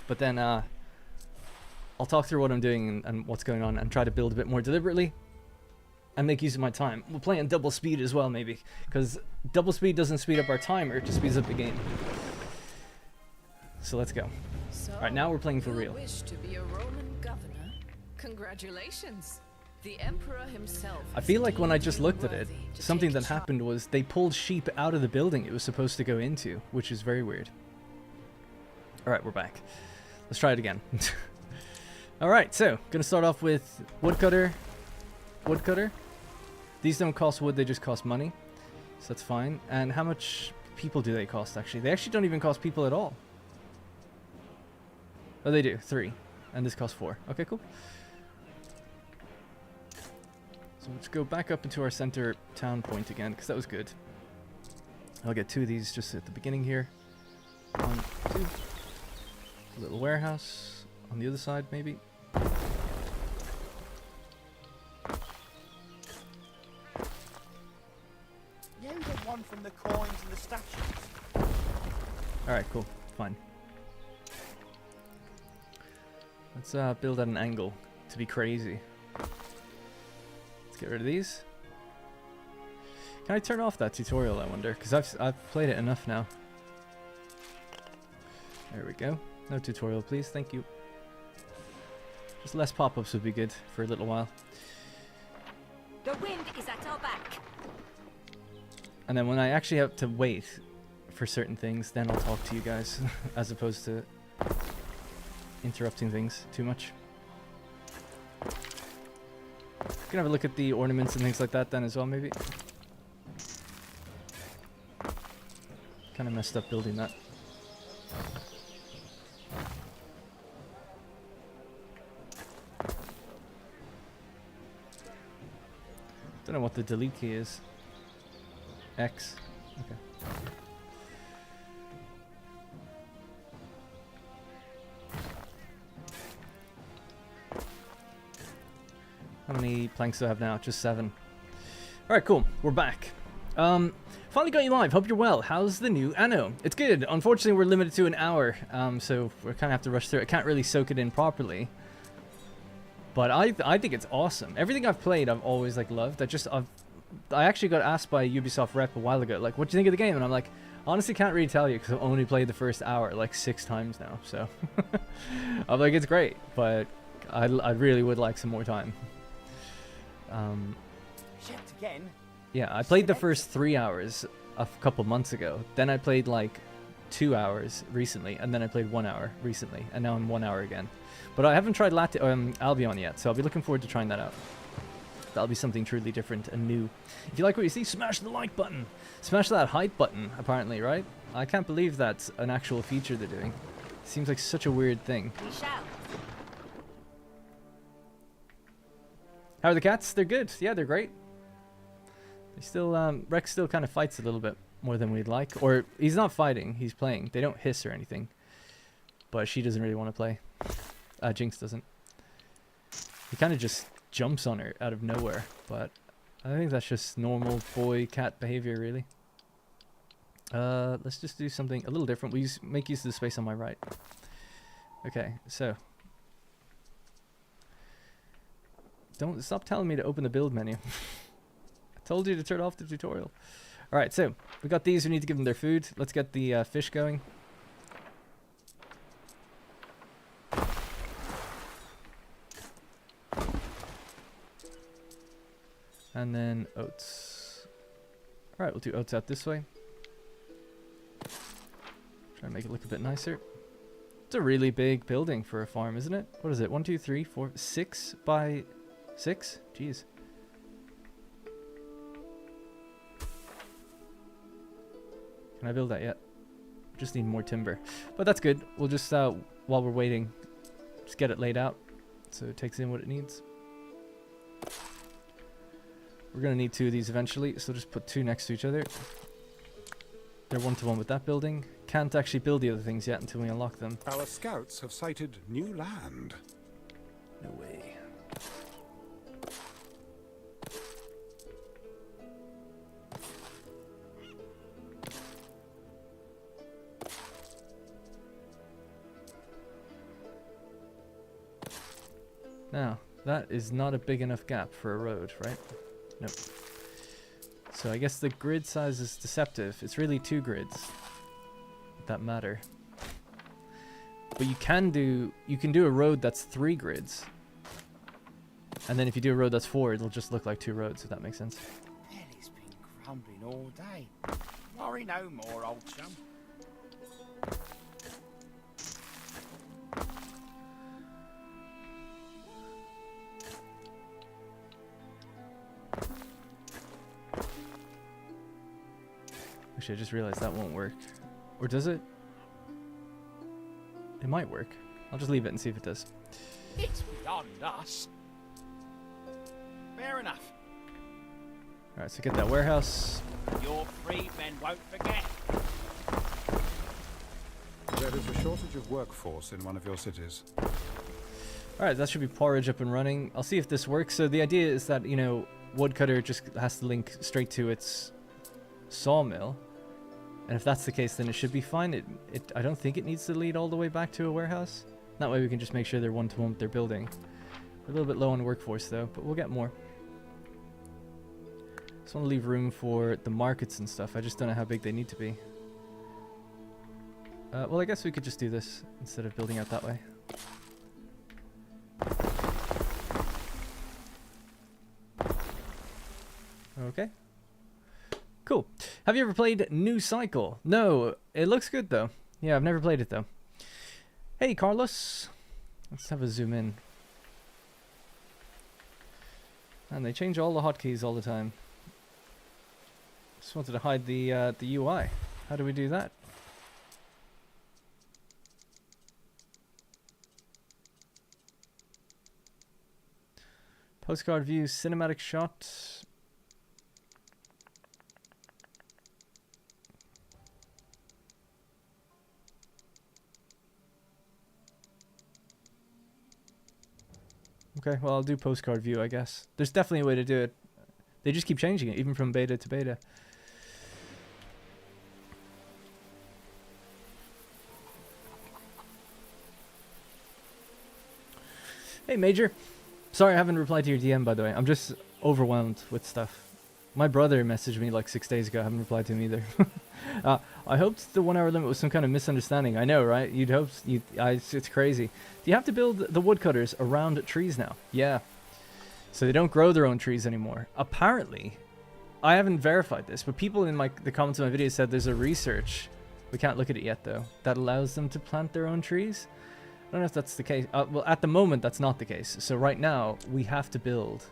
but then I'll talk through what I'm doing and what's going on and try to build a bit more deliberately and make use of my time. We'll play on double speed as well maybe because double speed doesn't speed up our timer, it just speeds up the game. So let's go. All right, now we're playing for real. Wish to be a Roman governor? Congratulations. The emperor himself. I feel like when I just looked at it, something that happened was they pulled sheep out of the building it was supposed to go into, which is very weird. Alright, we're back. Let's try it again. Alright, so, gonna start off with woodcutter. Woodcutter. These don't cost wood, they just cost money. So that's fine. And how much people do they cost, actually? They actually don't even cost people at all. Oh, they do. 3. And this costs 4. Okay, cool. So let's go back up into our center town point again, because that was good. I'll get 2 of these just at the beginning here. 1, 2. A little warehouse on the other side, maybe. You know the one from the coins and the statues? Alright, cool. Fine. Let's build at an angle to be crazy. Let's get rid of these. Can I turn off that tutorial, I wonder? Because I've played it enough now. There we go. No tutorial, please. Thank you. Just less pop-ups would be good for a little while. The wind is at our back. And then when I actually have to wait for certain things, then I'll talk to you guys, as opposed to interrupting things too much. You can have a look at the ornaments and things like that then as well, maybe. Kind of messed up building that. Don't know what the delete key is. X. Okay. How many planks do I have now? Just 7. Alright, cool. We're back. Finally got you live. Hope you're well. How's the new Anno? It's good. Unfortunately, we're limited to an hour, so we kind of have to rush through it. I can't really soak it in properly. But I think it's awesome. Everything I've played, I've always like loved. I actually got asked by a Ubisoft rep a while ago, like, what do you think of the game? And I'm like, honestly, can't really tell you because I've only played the first hour like 6 times now. So I'm like, it's great, but I really would like some more time. Yet again. Yeah, I played the first 3 hours a couple months ago. Then I played like 2 hours recently, and then I played 1 hour recently, and now I'm 1 hour again. But I haven't tried Albion yet, so I'll be looking forward to trying that out. That'll be something truly different and new. If you like what you see, smash the like button. Smash that hype button, apparently, right? I can't believe that's an actual feature they're doing. Seems like such a weird thing. We shall. How are the cats? They're good. Yeah, they're great. They still, Rex still kind of fights a little bit more than we'd like. Or, he's not fighting, he's playing. They don't hiss or anything. But she doesn't really want to play. Jinx doesn't. He kind of just jumps on her out of nowhere. But I think that's just normal boy-cat behavior, really. Let's just do something a little different. We'll make use of the space on my right. Okay, so. Don't stop telling me to open the build menu. I told you to turn off the tutorial. Alright, so we got these. We need to give them their food. Let's get the fish going. And then oats. Alright, we'll do oats out this way. Try to make it look a bit nicer. It's a really big building for a farm, isn't it? What is it? 1, 2, 3, 4, 6 by 6? Jeez. Can I build that yet? Just need more timber. But that's good. We'll just, while we're waiting, just get it laid out so it takes in what it needs. We're going to need 2 of these eventually, so just put 2 next to each other. They're 1-to-1 with that building. Can't actually build the other things yet until we unlock them. Our scouts have sighted new land. No way. Now, that is not a big enough gap for a road, right? Nope. So I guess the grid size is deceptive. It's really 2 grids that matter. But you can do a road that's 3 grids. And then if you do a road that's 4, it'll just look like 2 roads, if that makes sense. Belly's been grumbling all day. Worry no more, old chum. Actually, I just realized that won't work. Or does it? It might work. I'll just leave it and see if it does. It's beyond us. Fair enough. Alright, so get that warehouse. Your freedmen won't forget. There is a shortage of workforce in one of your cities. Alright, that should be porridge up and running. I'll see if this works. So the idea is that, you know, woodcutter just has to link straight to its sawmill. And if that's the case, then it should be fine. I don't think it needs to lead all the way back to a warehouse. That way we can just make sure they're one-to-one with their building. We're a little bit low on workforce though, but we'll get more. Just want to leave room for the markets and stuff. I just don't know how big they need to be. Well, I guess we could just do this instead of building out that way. Okay. Cool. Have you ever played New Cycle? No, it looks good though. Yeah, I've never played it though. Hey, Carlos. Let's have a zoom in. And they change all the hotkeys all the time. Just wanted to hide the UI. How do we do that? Postcard view, cinematic shot. Okay, well, I'll do postcard view, I guess. There's definitely a way to do it. They just keep changing it, even from beta to beta. Hey, Major. Sorry I haven't replied to your DM, by the way. I'm just overwhelmed with stuff. My brother messaged me like 6 days ago. I haven't replied to him either. I hoped the 1 hour limit was some kind of misunderstanding. I know, right? You'd hope. It's crazy. Do you have to build the woodcutters around trees now? Yeah. So they don't grow their own trees anymore. Apparently, I haven't verified this, but people in the comments of my video said there's a research. We can't look at it yet, though. That allows them to plant their own trees. I don't know if that's the case. Well, at the moment, that's not the case. So right now, we have to build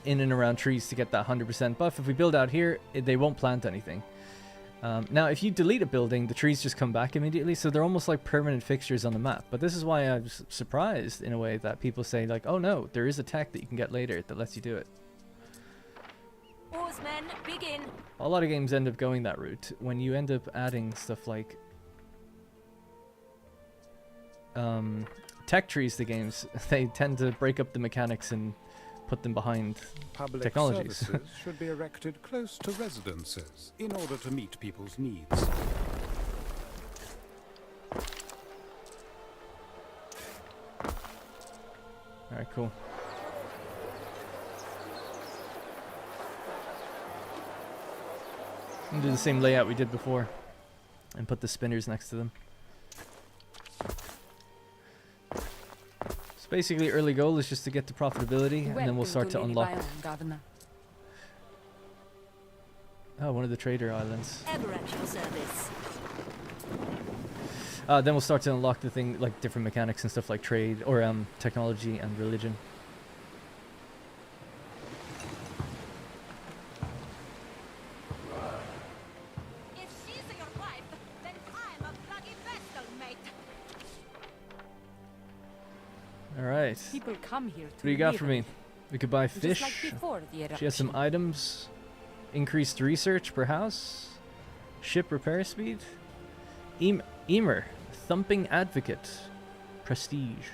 in and around trees to get that 100% buff. If we build out here, they won't plant anything. Now, if you delete a building, the trees just come back immediately. So they're almost like permanent fixtures on the map. But this is why I was surprised in a way that people say like, oh no, there is a tech that you can get later that lets you do it. Oarsmen, begin. A lot of games end up going that route. When you end up adding stuff like tech trees to games, they tend to break up the mechanics and put them behind Public technologies. services should be erected close to residences in order to meet people's needs. Alright, cool. I'm gonna do the same layout we did before and put the spinners next to them. So basically, early goal is just to get to profitability, and then we'll start to unlock. Oh, one of the trader islands. Ever at your service. Then we'll start to unlock the thing, like different mechanics and stuff like trade or technology and religion. If she's your wife, then I'm a bloody vestal, mate. All right. People come here to What do you got live for me? We could buy just fish. like before the She has some eruption. items. Increased research per house. Ship repair speed. Emer. Thumping advocate. Prestige.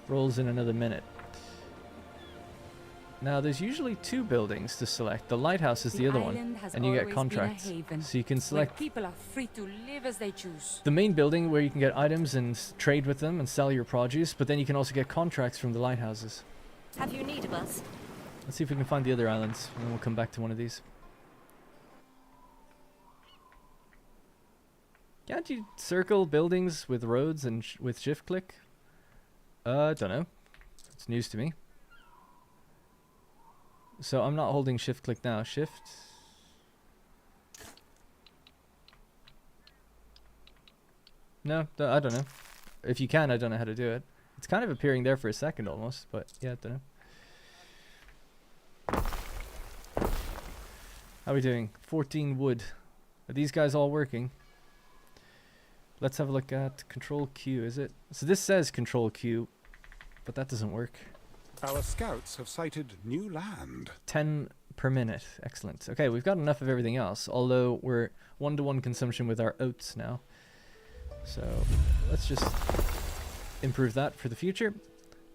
Rolls in another minute. Now there's usually 2 buildings to select. The lighthouse is the other one. island has And you get always been a contracts. haven So you can where select people are free to live as they choose. the main building where you can get items and trade with them and sell your produce. But then you can also get contracts from the lighthouses. Have you need of us? Let's see if we can find the other islands, and then we'll come back to one of these. Can't you circle buildings with roads and with shift click? Don't know. It's news to me. So I'm not holding shift click now. Shift. No, I don't know. If you can, I don't know how to do it. It's kind of appearing there for a second almost, but yeah, I don't know. How are we doing? 14 wood. Are these guys all working? Let's have a look at Control Q, is it? So this says Control Q, but that doesn't work. Our scouts have sighted new land. 10 per minute. Excellent. Okay, we've got enough of everything else, although we're 1-to-1 consumption with our oats now. So let's just improve that for the future.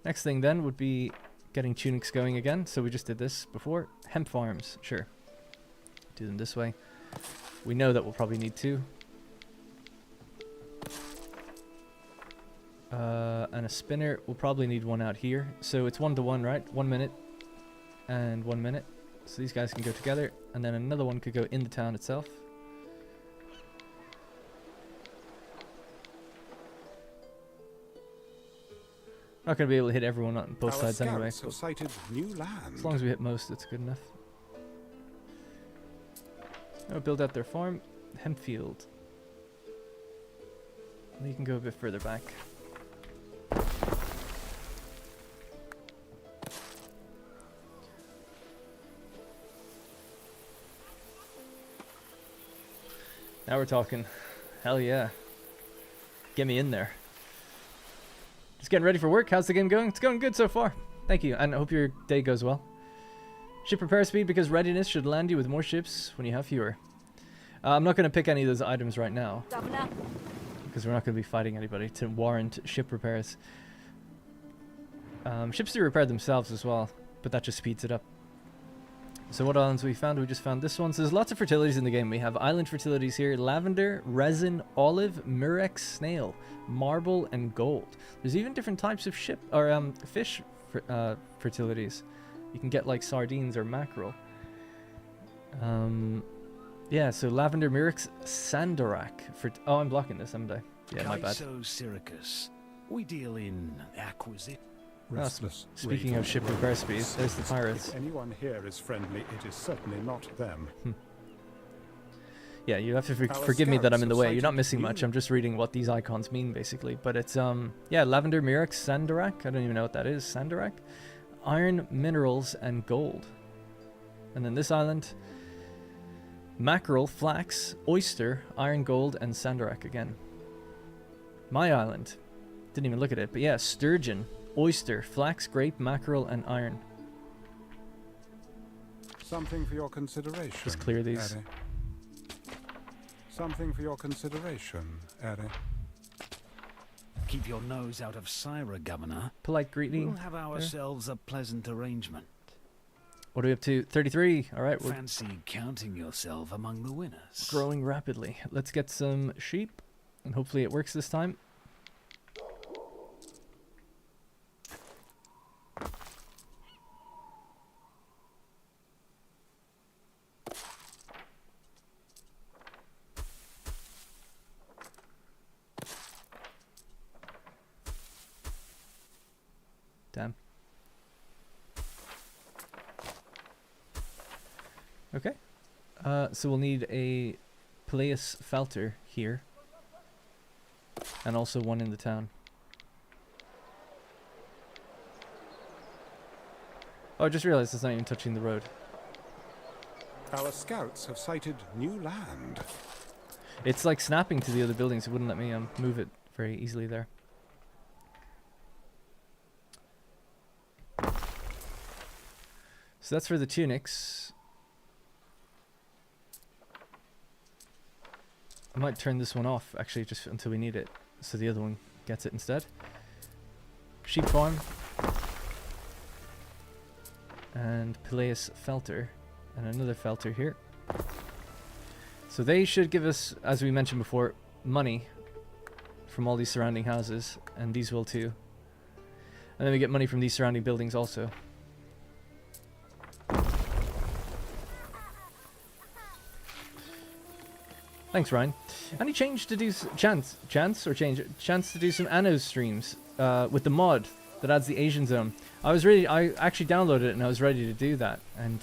Next thing then would be getting tunics going again. So we just did this before. Hemp farms, sure. Do them this way. We know that we'll probably need 2. and a spinner. We'll probably need one out here. So it's 1 to 1, right? 1 minute and 1 minute. So these guys can go together, and then another one could go in the town itself. Not going to be able to hit everyone on both sides anyway. Have sighted new land. As long as we hit most, it's good enough. Now build out their farm. Hemp field. And you can go a bit further back. Now we're talking. Hell yeah. Get me in there. Just getting ready for work. How's the game going? It's going good so far. Thank you, and I hope your day goes well. Ship repair speed, because readiness should land you with more ships when you have fewer. I'm not going to pick any of those items right now, because we're not going to be fighting anybody to warrant ship repairs. Ships do repair themselves as well, but that just speeds it up. So what islands we found? We just found this one. So there's lots of fertilities in the game. We have island fertilities here: lavender, resin, olive, murex, snail, marble, and gold. There's even different types of ship or fish fertilities. You can get like sardines or mackerel. Yeah, so lavender, murex, sandarak. Oh, I'm blocking this, haven't I? Yeah, my bad. Syracuse. We deal in acquisition. Restless. Speaking of ship repair speed, there's the pirates. If anyone here is friendly, it is certainly not them. Yeah, you have to forgive me that I'm in the way. You're not missing much. I'm just reading what these icons mean, basically. But it's, yeah, lavender, murex, sandarak. I don't even know what that is. Sandarak. Iron, minerals, and gold. And then this island, mackerel, flax, oyster, iron, gold, and sandarak again. My island. Didn't even look at it. But yeah, sturgeon, oyster, flax, grape, mackerel, and iron. Something for your consideration. Just clear these. Eddie. Something for your consideration, Eddie. Keep your nose out of Syra, Governor. Polite greeting. We'll have ourselves a pleasant arrangement. What are we up to? 33. All right. We're Fancy counting yourself among the winners. growing rapidly. Let's get some sheep, and hopefully it works this time. Damn. Okay. So we'll need a Peleus Felter here. And also one in the town. Oh, I just realized it's not even touching the road. Our scouts have sighted new land. It's like snapping to the other buildings. It wouldn't let me move it very easily there. So that's for the tunics. I might turn this one off, actually, just until we need it, so the other one gets it instead. Sheep farm. And Peleus Felter. And another Felter here. So they should give us, as we mentioned before, money from all these surrounding houses, and these will too. And then we get money from these surrounding buildings also. Thanks, Ryan. Any change to do chance to do some Anno streams with the mod that adds the Asian zone? I actually downloaded it and I was ready to do that, and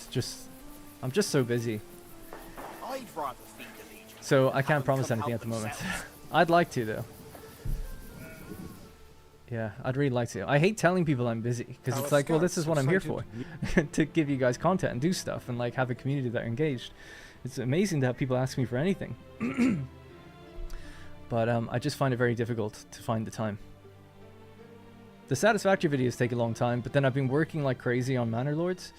I'm just so busy. I'd rather feed the Legion. So I can't promise anything at the moment. I'd like to though. Yeah, I'd really like to. I hate telling people I'm busy because it's like, well, this is what I'm here for, to give you guys content and do stuff and like have a community that are engaged. It's amazing to have people ask me for anything. But I just find it very difficult to find the time. The Satisfactory videos take a long time, but then I've been working like crazy on Manor Lords.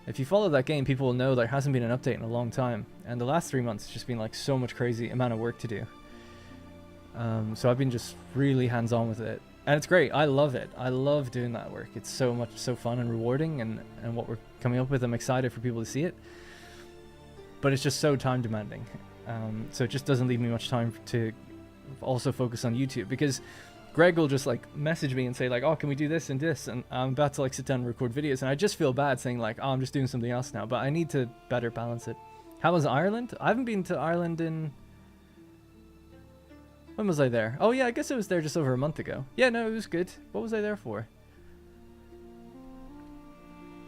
If you follow that game, people will know there hasn't been an update in a long time. And the last 3 months has just been like so much crazy amount of work to do. So I've been just really hands-on with it. And it's great. I love it. I love doing that work. It's so fun and rewarding, and what we're coming up with, I'm excited for people to see it. But it's just so time demanding. So it just doesn't leave me much time to also focus on YouTube, because Greg will just like message me and say like, oh, can we do this and this? And I'm about to like sit down and record videos, and I just feel bad saying like, oh, I'm just doing something else now. But I need to better balance it. How was Ireland? I haven't been to Ireland in... When was I there? Oh yeah, I guess I was there just over a month ago. Yeah, no, it was good. What was I there for?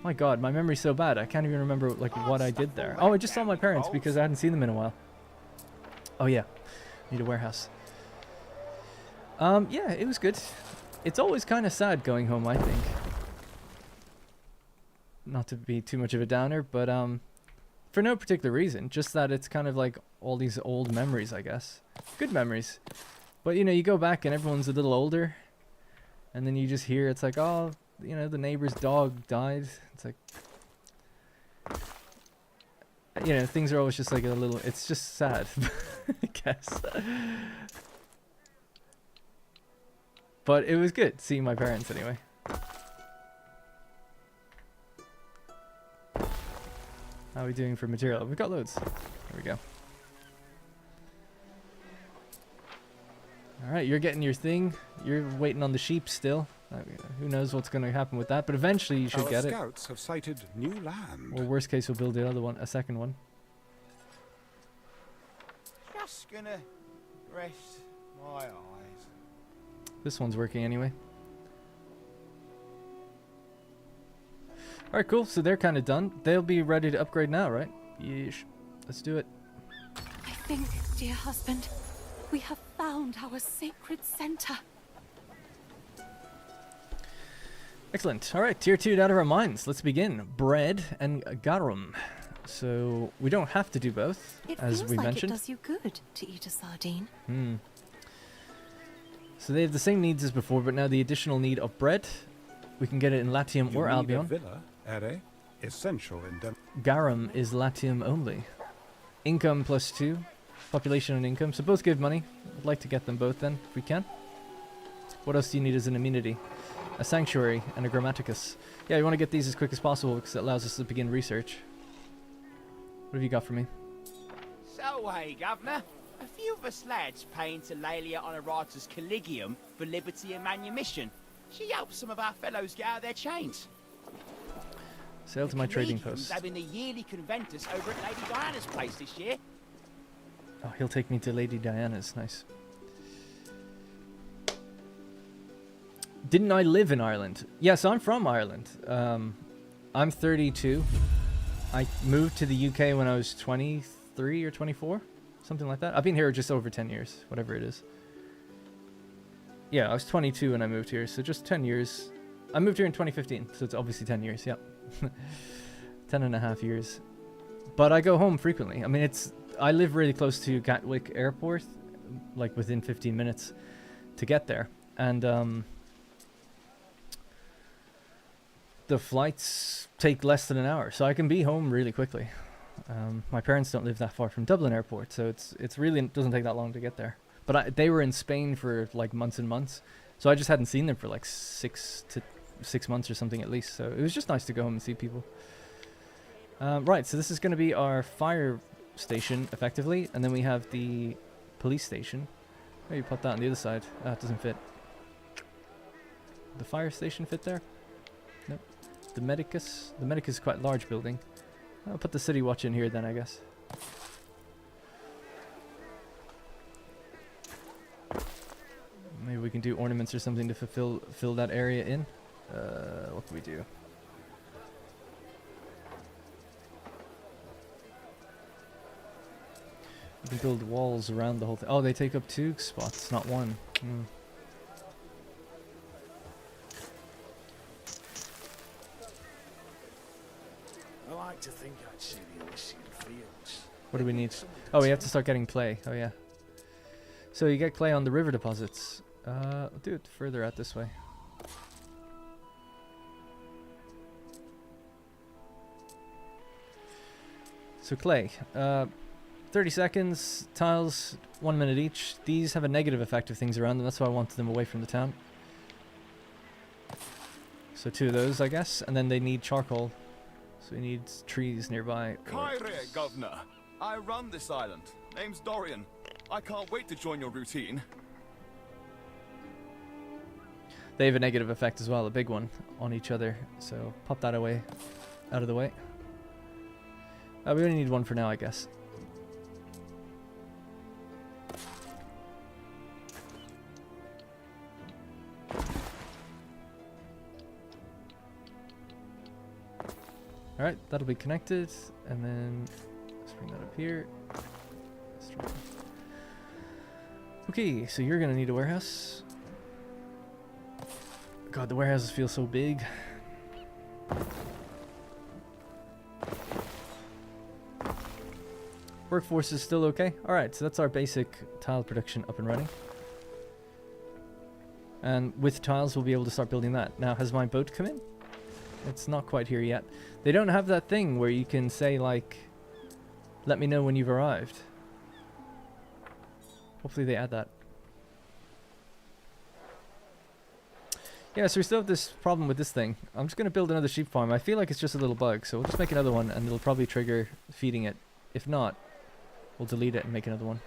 My god, my memory's so bad. I can't even remember like what I did there. Oh, I just saw my parents because I hadn't seen them in a while. Oh yeah, need a warehouse. Yeah, it was good. It's always kind of sad going home, I think. Not to be too much of a downer, but for no particular reason. Just that it's kind of like all these old memories, I guess. Good memories. But, you know, you go back and everyone's a little older. And then you just hear it's like, oh, you know, the neighbor's dog died. It's like... You know, things are always just like a little... It's just sad, I guess. But it was good seeing my parents anyway. How are we doing for material? We've got loads. There we go. Alright, you're getting your thing. You're waiting on the sheep still. Who knows what's going to happen with that, but eventually you should get it. Scouts have sighted new land. Or worst case, we'll build the other one, a second one. Just gonna rest my eyes. This one's working anyway. Alright, cool. So they're kind of done. They'll be ready to upgrade now, right? Yeesh. Let's do it. I think, dear husband, we have found our sacred center. Excellent. Alright, tier 2 out of our minds. Let's begin. Bread and garum. So we don't have to do both, as we mentioned. It does you good to eat a sardine. So they have the same needs as before, but now the additional need of bread. We can get it in Latium or Albion. Villa, essential in garum is Latium only. Income +2. Population and income. So both give money. I'd like to get them both then, if we can. What else do you need as an amenity? A sanctuary and a grammaticus. Yeah, you want to get these as quick as possible because it allows us to begin research. What have you got for me? So, hey, Governor. A few of us lads paying to Laelia Honoratus Collegium for liberty and manumission. She helps some of our fellows get out of their chains. Sail to my trading post. Having the yearly conventus over at Lady Diana's place this year. Oh, he'll take me to Lady Diana's. Nice. Didn't I live in Ireland? Yes, I'm from Ireland. I'm 32. I moved to the UK when I was 23 or 24. Something like that. I've been here just over 10 years, whatever it is. Yeah, I was 22 when I moved here, so just 10 years. I moved here in 2015, so it's obviously 10 years, yep. 10 and a half years. But I go home frequently. I mean, I live really close to Gatwick Airport, like within 15 minutes to get there. And the flights take less than an hour, so I can be home really quickly. My parents don't live that far from Dublin Airport, so it's really doesn't take that long to get there. But they were in Spain for like months and months, so I just hadn't seen them for like 6 months or something at least. So it was just nice to go home and see people. Right, so this is going to be our fire station effectively, and then we have the police station. Maybe put that on the other side. Ah, it doesn't fit. The fire station fit there? Nope. The medicus is quite a large building. I'll put the city watch in here then, I guess. Maybe we can do ornaments or something to fill that area in. What can we do? We can build walls around the whole thing. Oh, they take up 2 spots, not 1. I like to think I'd see the Elysian fields. What do we need? Oh, we have to start getting clay. Oh, yeah. So you get clay on the river deposits. I'll do it further out this way. So clay. 30 seconds, tiles, 1 minute each. These have a negative effect of things around them. That's why I wanted them away from the town. So 2 of those, I guess. And then they need charcoal. So we need trees nearby. Kyrie, Governor. I run this island. Name's Dorian. I can't wait to join your routine. they have a negative effect as well, a big one, on each other. So pop that away, out of the way. We only need one for now, I guess. Alright, that'll be connected, and then let's bring that up here. Okay, so you're gonna need a warehouse. God, the warehouses feel so big. Workforce is still okay. Alright, so that's our basic tile production up and running. And with tiles, we'll be able to start building that. Now, has my boat come in? It's not quite here yet. They don't have that thing where you can say, like, let me know when you've arrived. Hopefully they add that. Yeah, so we still have this problem with this thing. I'm just going to build another sheep farm. I feel like it's just a little bug, so we'll just make another one, and it'll probably trigger feeding it. If not, we'll delete it and make another one.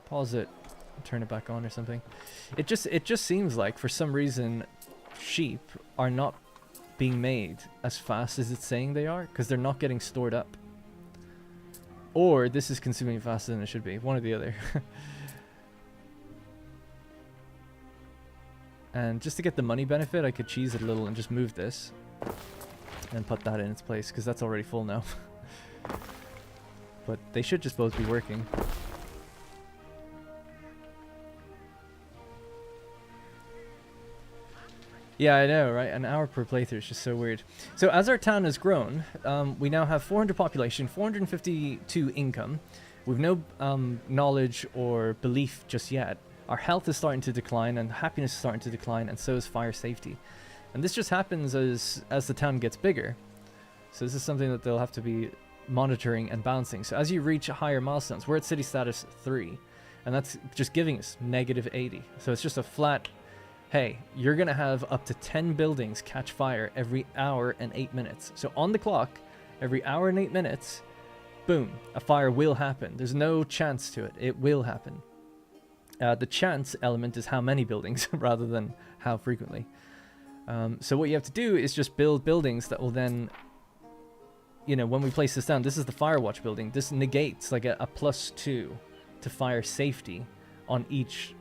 Pause it, and turn it back on or something. It just seems like, for some reason, sheep are not being made as fast as it's saying they are, because they're not getting stored up. Or this is consuming faster than it should be. One or the other. And just to get the money benefit, I could cheese it a little and just move this. And put that in its place, because that's already full now. But they should just both be working. Yeah, I know, right? An hour per playthrough is just so weird. So as our town has grown, we now have 400 population, 452 income. We've no knowledge or belief just yet. Our health is starting to decline, and happiness is starting to decline, and so is fire safety. And this just happens as the town gets bigger. So this is something that they'll have to be monitoring and balancing. So as you reach higher milestones, we're at city status 3, and that's just giving us -80. So it's just a flat, hey, you're going to have up to 10 buildings catch fire every hour and 8 minutes. So on the clock, every hour and 8 minutes, boom, a fire will happen. There's no chance to it. It will happen. The chance element is how many buildings rather than how frequently. So what you have to do is just build buildings that will then, you know, when we place this down, this is the Firewatch building. This negates like a +2 to fire safety on each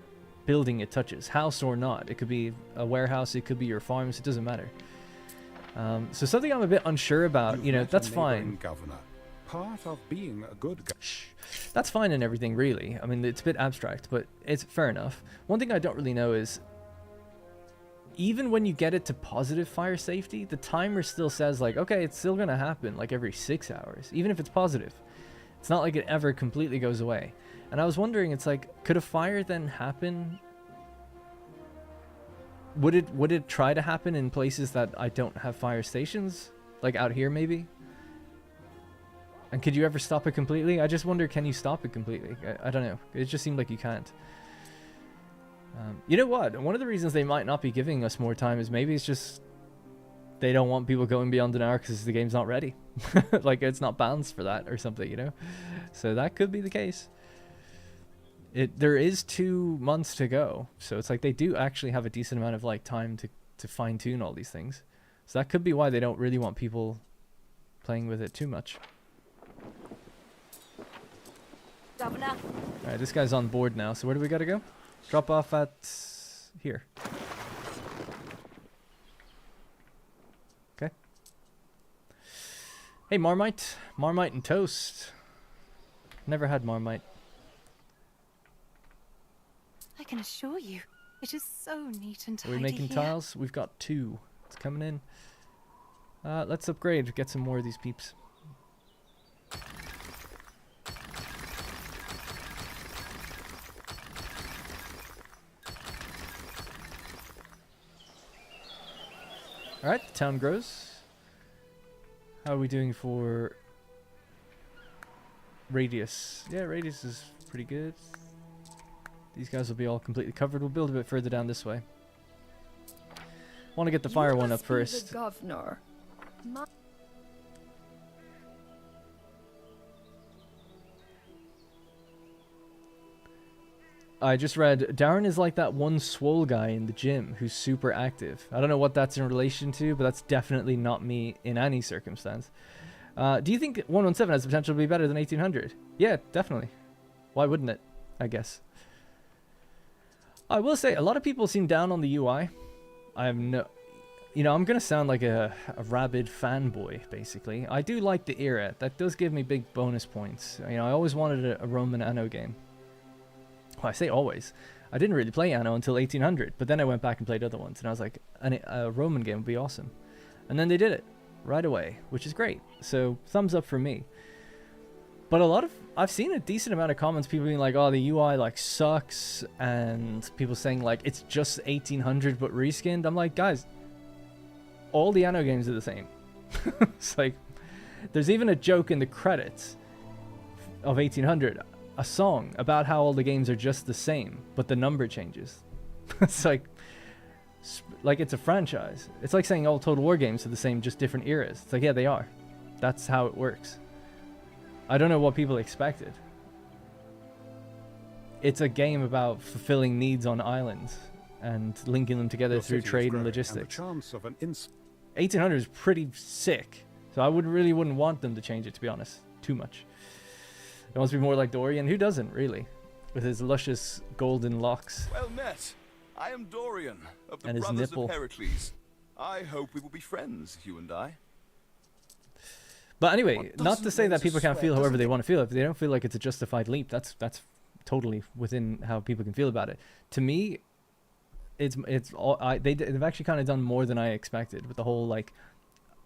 building it touches, house or not. It could be a warehouse, it could be your farms, it doesn't matter. So something I'm a bit unsure about, you know, that's fine. Governor. Part of being a good guy. That's fine and everything, really. I mean, it's a bit abstract, but it's fair enough. One thing I don't really know is, even when you get it to positive fire safety, the timer still says, like, okay, it's still going to happen, like, every 6 hours, even if it's positive. It's not like it ever completely goes away. And I was wondering, it's like, could a fire then happen? Would it try to happen in places that I don't have fire stations? Like out here, maybe? And could you ever stop it completely? I just wonder, can you stop it completely? I don't know. It just seemed like you can't. You know what? One of the reasons they might not be giving us more time is maybe it's just they don't want people going beyond an hour because the game's not ready. Like, it's not balanced for that or something, you know? So that could be the case. There is 2 months to go. So it's like they do actually have a decent amount of like time to fine-tune all these things. So that could be why they don't really want people playing with it too much. Governor. Alright, this guy's on board now, so where do we gotta go? Drop off at here. Okay. Hey, Marmite. Marmite and toast. Never had Marmite. I can assure you, it is so neat and tidy. Are we making here. tiles? We've got 2. It's coming in. Let's upgrade, get some more of these peeps. Alright, the town grows. How are we doing for radius? Yeah, radius is pretty good. These guys will be all completely covered. We'll build a bit further down this way. Want to get the fire one up first. The governor. I just read, Darren is like that one swole guy in the gym who's super active. I don't know what that's in relation to, but that's definitely not me in any circumstance. Do you think 117 has the potential to be better than 1800? Yeah, definitely. Why wouldn't it? I guess. I will say, a lot of people seem down on the UI. I have no... You know, I'm going to sound like a rabid fanboy, basically. I do like the era. That does give me big bonus points. You know, I always wanted a Roman Anno game. Well, I say always. I didn't really play Anno until 1800, but then I went back and played other ones, and I was like, a Roman game would be awesome. And then they did it right away, which is great. So, thumbs up for me. But I've seen a decent amount of comments, people being like, oh, the UI, like, sucks, and people saying, like, it's just 1800 but reskinned. I'm like, guys, all the Anno games are the same. It's like, there's even a joke in the credits of 1800, a song about how all the games are just the same, but the number changes. It's like it's a franchise. It's like saying all Total War games are the same, just different eras. It's like, yeah, they are. That's how it works. I don't know what people expected. It's a game about fulfilling needs on islands and linking them together through trade and logistics. 1800 is pretty sick, so I wouldn't want them to change it, to be honest, too much. It wants to be more like Dorian. Who doesn't, really? With his luscious golden locks. Well met. I am Dorian, of the And his Brothers nipple. of Heracles. I hope we will be friends, you and I. But anyway, not to say that people can't feel however they want to feel. If they don't feel like it's a justified leap, that's totally within how people can feel about it. To me, they've actually kind of done more than I expected with the whole like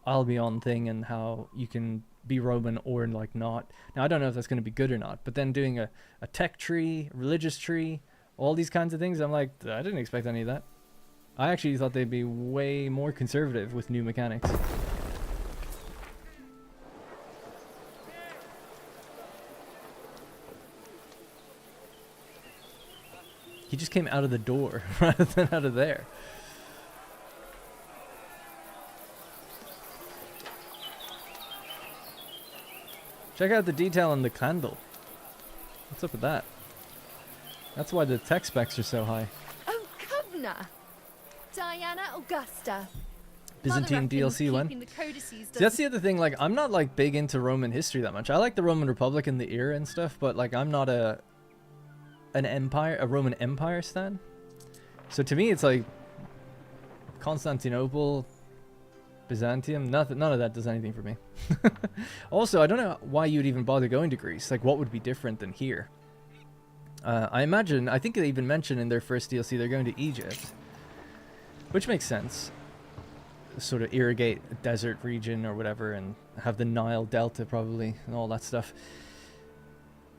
Albion thing and how you can be Roman or like not. Now I don't know if that's going to be good or not, but then doing a tech tree, religious tree, all these kinds of things, I'm like, I didn't expect any of that. I actually thought they'd be way more conservative with new mechanics. He just came out of the door rather than out of there. Check out the detail on the candle. What's up with that? That's why the tech specs are so high. Oh, Governor! Diana Augusta. Byzantine DLC one. See, that's the other thing, like, I'm not like big into Roman history that much. I like the Roman Republic and the era and stuff, but like I'm not a Roman Empire stan. So to me it's like Constantinople, Byzantium, none of that does anything for me. Also, I don't know why you'd even bother going to Greece. Like, what would be different than here? I think they even mentioned in their first DLC they're going to Egypt, which makes sense. Sort of irrigate a desert region or whatever and have the Nile Delta probably and all that stuff.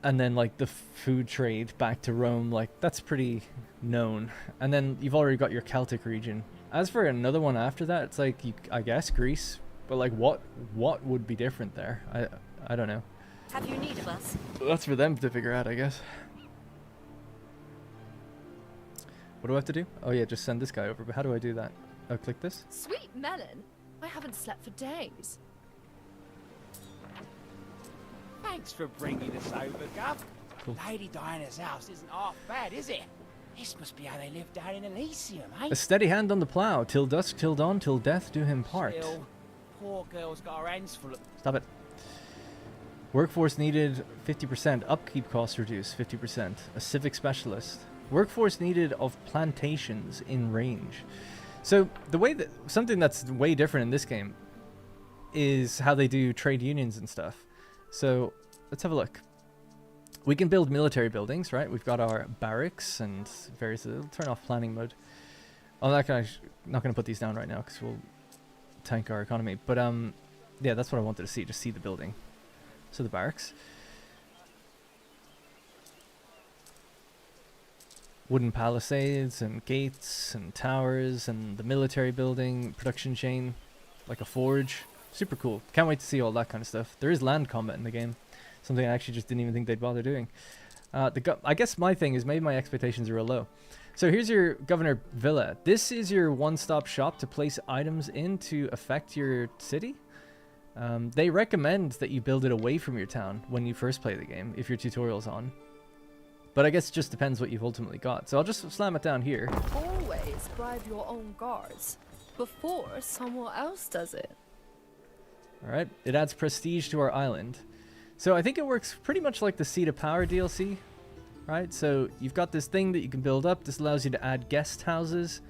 And then like the food trade back to Rome, like that's pretty known. And then you've already got your Celtic region. As for another one after that, it's like, I guess Greece, but like what would be different there? I don't know. Have you need of us? That's for them to figure out, I guess. What do I have to do? Oh yeah, just send this guy over, but how do I do that? Oh, click this? Sweet melon. I haven't slept for days. Thanks for bringing us over, Gov. Cool. Lady Diana's house isn't half bad, is it? This must be how they live down in Elysium, eh? A steady hand on the plough, till dusk, till dawn, till death do him part. Still, poor girl's got her hands full of... Stop it. Workforce needed 50%. Upkeep costs reduced 50%. A civic specialist. Workforce needed of plantations in range. So the way that something that's way different in this game is how they do trade unions and stuff. So let's have a look. We can build military buildings, right? We've got our barracks and various... It'll turn off planning mode. I'm not going to put these down right now because we'll tank our economy. But yeah, that's what I wanted to see. Just see the building. So the barracks. Wooden palisades and gates and towers and the military building, production chain, like a forge. Super cool. Can't wait to see all that kind of stuff. There is land combat in the game. Something I actually just didn't even think they'd bother doing. I guess my thing is maybe my expectations are real low. So here's your Governor Villa. This is your one-stop shop to place items in to affect your city. They recommend that you build it away from your town when you first play the game, if your tutorial's on. But I guess it just depends what you've ultimately got. So I'll just slam it down here. Always bribe your own guards before someone else does it. Alright, it adds prestige to our island. So I think it works pretty much like the Seat of Power DLC. Right, so you've got this thing that you can build up. This allows you to add guest houses.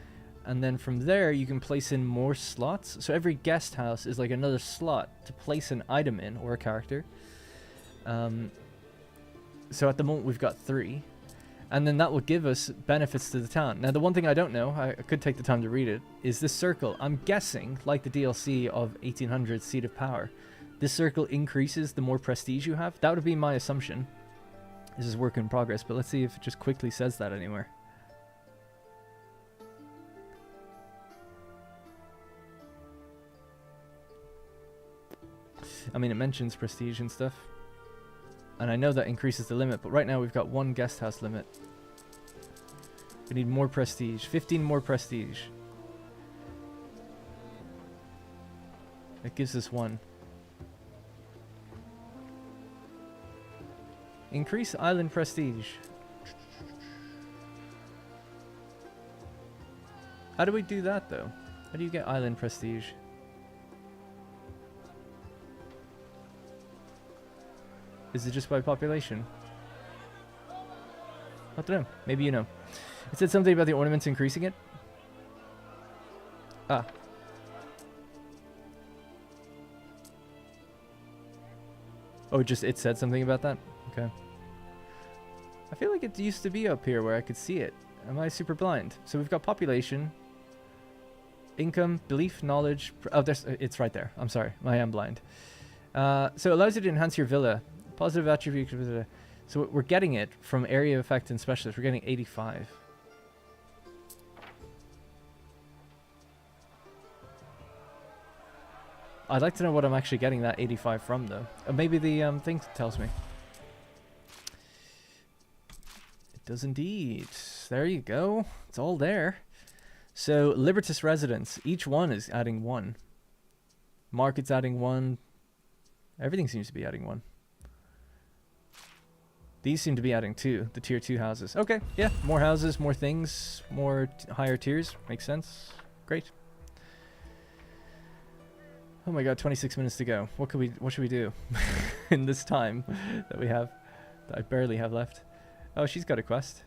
And then from there, you can place in more slots. So every guest house is like another slot to place an item in, or a character. So at the moment, we've got 3. And then that will give us benefits to the town. Now, the one thing I don't know, I could take the time to read it, is this circle. I'm guessing, like the DLC of 1800 Seat of Power, this circle increases the more prestige you have. That would be my assumption. This is work in progress, but let's see if it just quickly says that anywhere. I mean, it mentions prestige and stuff. And I know that increases the limit, but right now we've got 1 guest house limit. We need more prestige. 15 more prestige. It gives us 1. Increase island prestige. How do we do that, though? How do you get island prestige? Is it just by population? I don't know. Maybe you know. It said something about the ornaments increasing it. Ah. Oh, it said something about that? Okay. I feel like it used to be up here where I could see it. Am I super blind? So we've got population, income, belief, knowledge. Oh, it's right there. I'm sorry. I am blind. So it allows you to enhance your villa. Positive attribute. So we're getting it from area effect and specialist. We're getting 85. I'd like to know what I'm actually getting that 85 from, though. Maybe the thing tells me. It does indeed. There you go. It's all there. So, Libertas residents. Each one is adding 1. Market's adding 1. Everything seems to be adding 1. These seem to be adding 2. The tier 2 houses. Okay, yeah. More houses, more things, more higher tiers. Makes sense. Great. Oh my god, 26 minutes to go. What should we do in this time that we have, that I barely have left? Oh, she's got a quest.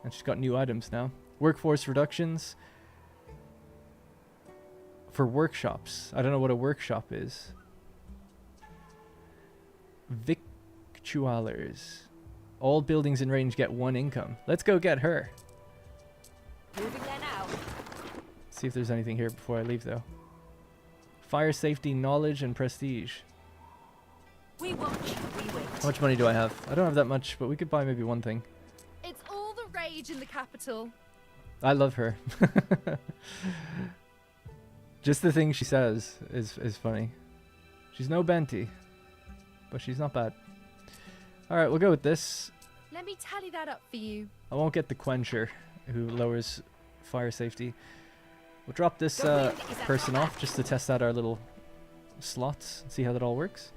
And she's got new items now. Workforce reductions for workshops. I don't know what a workshop is. Victualers. All buildings in range get 1 income. Let's go get her. Moving there now. See if there's anything here before I leave, though. Fire safety, knowledge, and prestige. We watch, we wait. How much money do I have? I don't have that much, but we could buy maybe 1 thing. It's all the rage in the capital. I love her. Just the thing she says is funny. She's no Benty, but she's not bad. Alright, we'll go with this. Let me tally that up for you. I won't get the Quencher, who lowers fire safety. We'll drop this person off just to test out our little slots and see how that all works.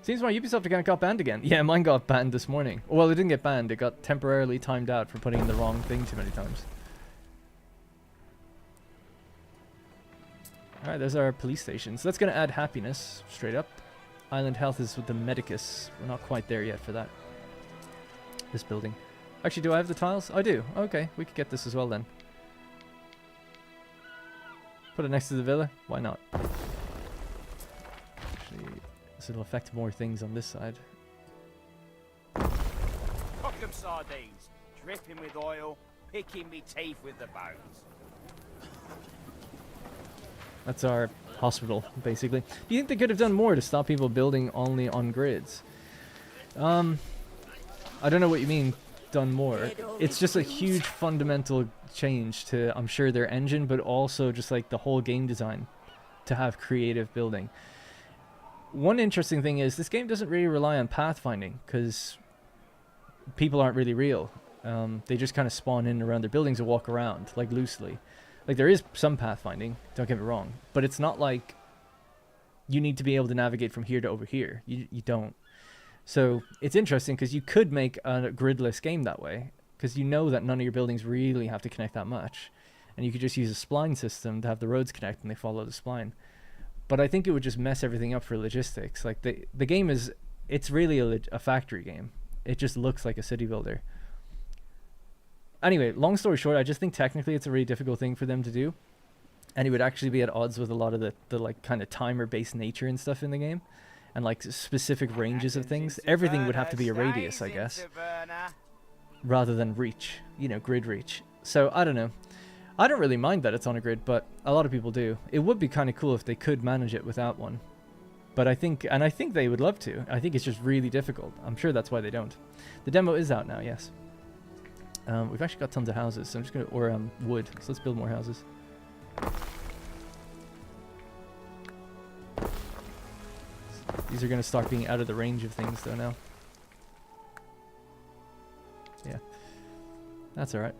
Seems my Ubisoft account got banned again. Yeah, mine got banned this morning. Well, it didn't get banned. It got temporarily timed out for putting in the wrong thing too many times. Alright, there's our police station. So that's going to add happiness, straight up. Island health is with the Medicus. We're not quite there yet for that. This building. Actually, do I have the tiles? I do. Okay, we could get this as well then. Put it next to the villa? Why not? Actually, this will affect more things on this side. Cockham sardines, dripping with oil, picking me teeth with the bones. That's our hospital, basically. Do you think they could have done more to stop people building only on grids? I don't know what you mean, done more. It's just a huge fundamental change to, I'm sure, their engine, but also just like the whole game design to have creative building. One interesting thing is this game doesn't really rely on pathfinding because people aren't really real. They just kind of spawn in around their buildings and walk around like loosely. Like there is some pathfinding, don't get me wrong, but it's not like you need to be able to navigate from here to over here. You don't. So it's interesting because you could make a gridless game that way, because you know that none of your buildings really have to connect that much, and you could just use a spline system to have the roads connect and they follow the spline. But I think it would just mess everything up for logistics. Like the game is, it's really a factory game. It just looks like a city builder. Anyway, long story short, I just think technically it's a really difficult thing for them to do, and it would actually be at odds with a lot of the like kind of timer based nature and stuff in the game, and like specific ranges of things. Everything would have to be a radius, I guess, rather than reach, you know, grid reach. So I don't know. I don't really mind that it's on a grid, but a lot of people do. It would be kind of cool if they could manage it without one. But I think they would love to. I think it's just really difficult. I'm sure that's why they don't. The demo is out now, yes. We've actually got tons of houses, so I'm just gonna, or wood. So let's build more houses. These are gonna start being out of the range of things though now. Yeah, that's all right.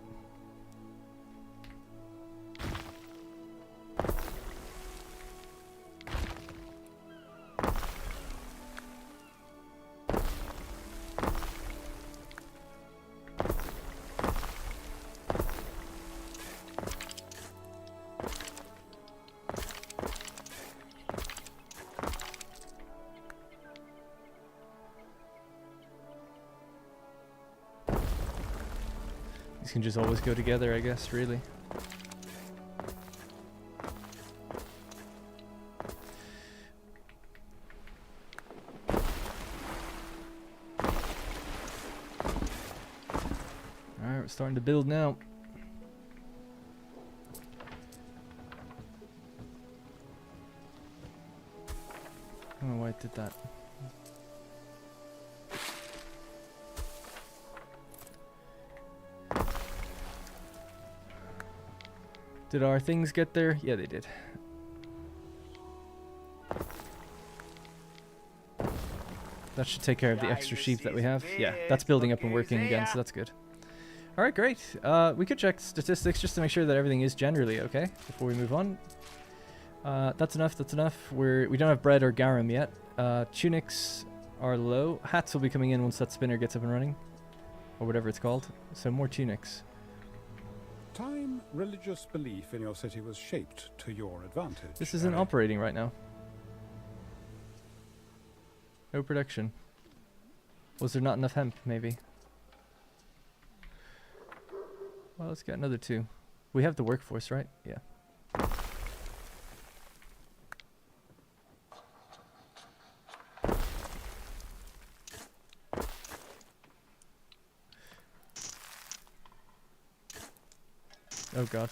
These can just always go together, I guess, really. Alright, we're starting to build now. I don't know why it did that. Did our things get there? Yeah, they did. That should take care of the extra sheep that we have. Yeah, that's building up and working again, so that's good. Alright, great. We could check statistics just to make sure that everything is generally okay before we move on. That's enough, that's enough. We don't have bread or garum yet. Tunics are low. Hats will be coming in once that spinner gets up and running. Or whatever it's called. So more tunics. Time religious belief in your city was shaped to your advantage. This isn't operating right now. No production. Was there not enough hemp, maybe? Well, let's get another 2. We have the workforce, right? Yeah. Oh god.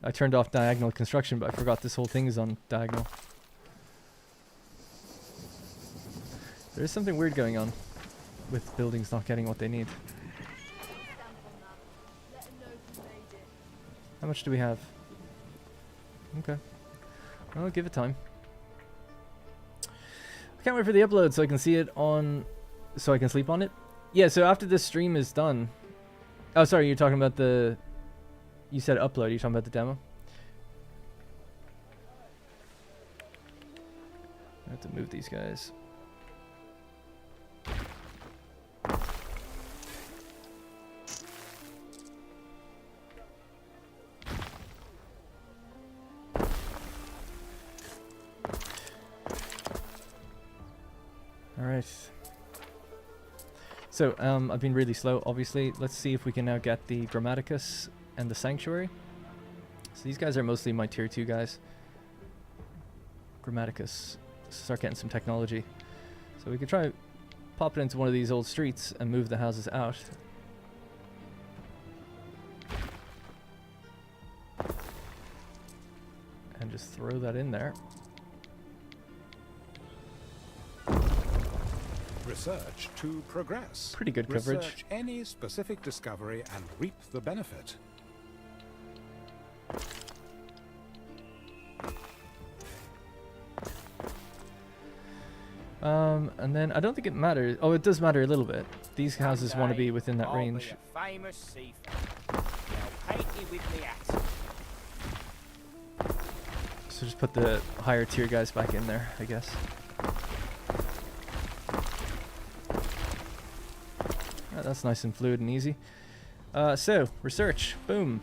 I turned off diagonal construction, but I forgot this whole thing is on diagonal. There is something weird going on with buildings not getting what they need. How much do we have? Okay. Well, give it time. I can't wait for the upload so I can see it on... so I can sleep on it? Yeah, so after this stream is done... Oh, sorry, you're talking about the... You said upload, you're talking about the demo? I have to move these guys. Alright. So, I've been really slow, obviously. Let's see if we can now get the Grammaticus and the Sanctuary. So these guys are mostly my tier 2 guys. Grammaticus. Start getting some technology. So we could try pop it into one of these old streets and move the houses out. And just throw that in there. Research to progress. Pretty good coverage. Research any specific discovery and reap the benefit. And then I don't think it matters. Oh, it does matter a little bit. These houses want to be within that range. Famous seafarer. Now paint me with me hat. So just put the higher tier guys back in there, I guess. That's nice and fluid and easy. So, research. Boom.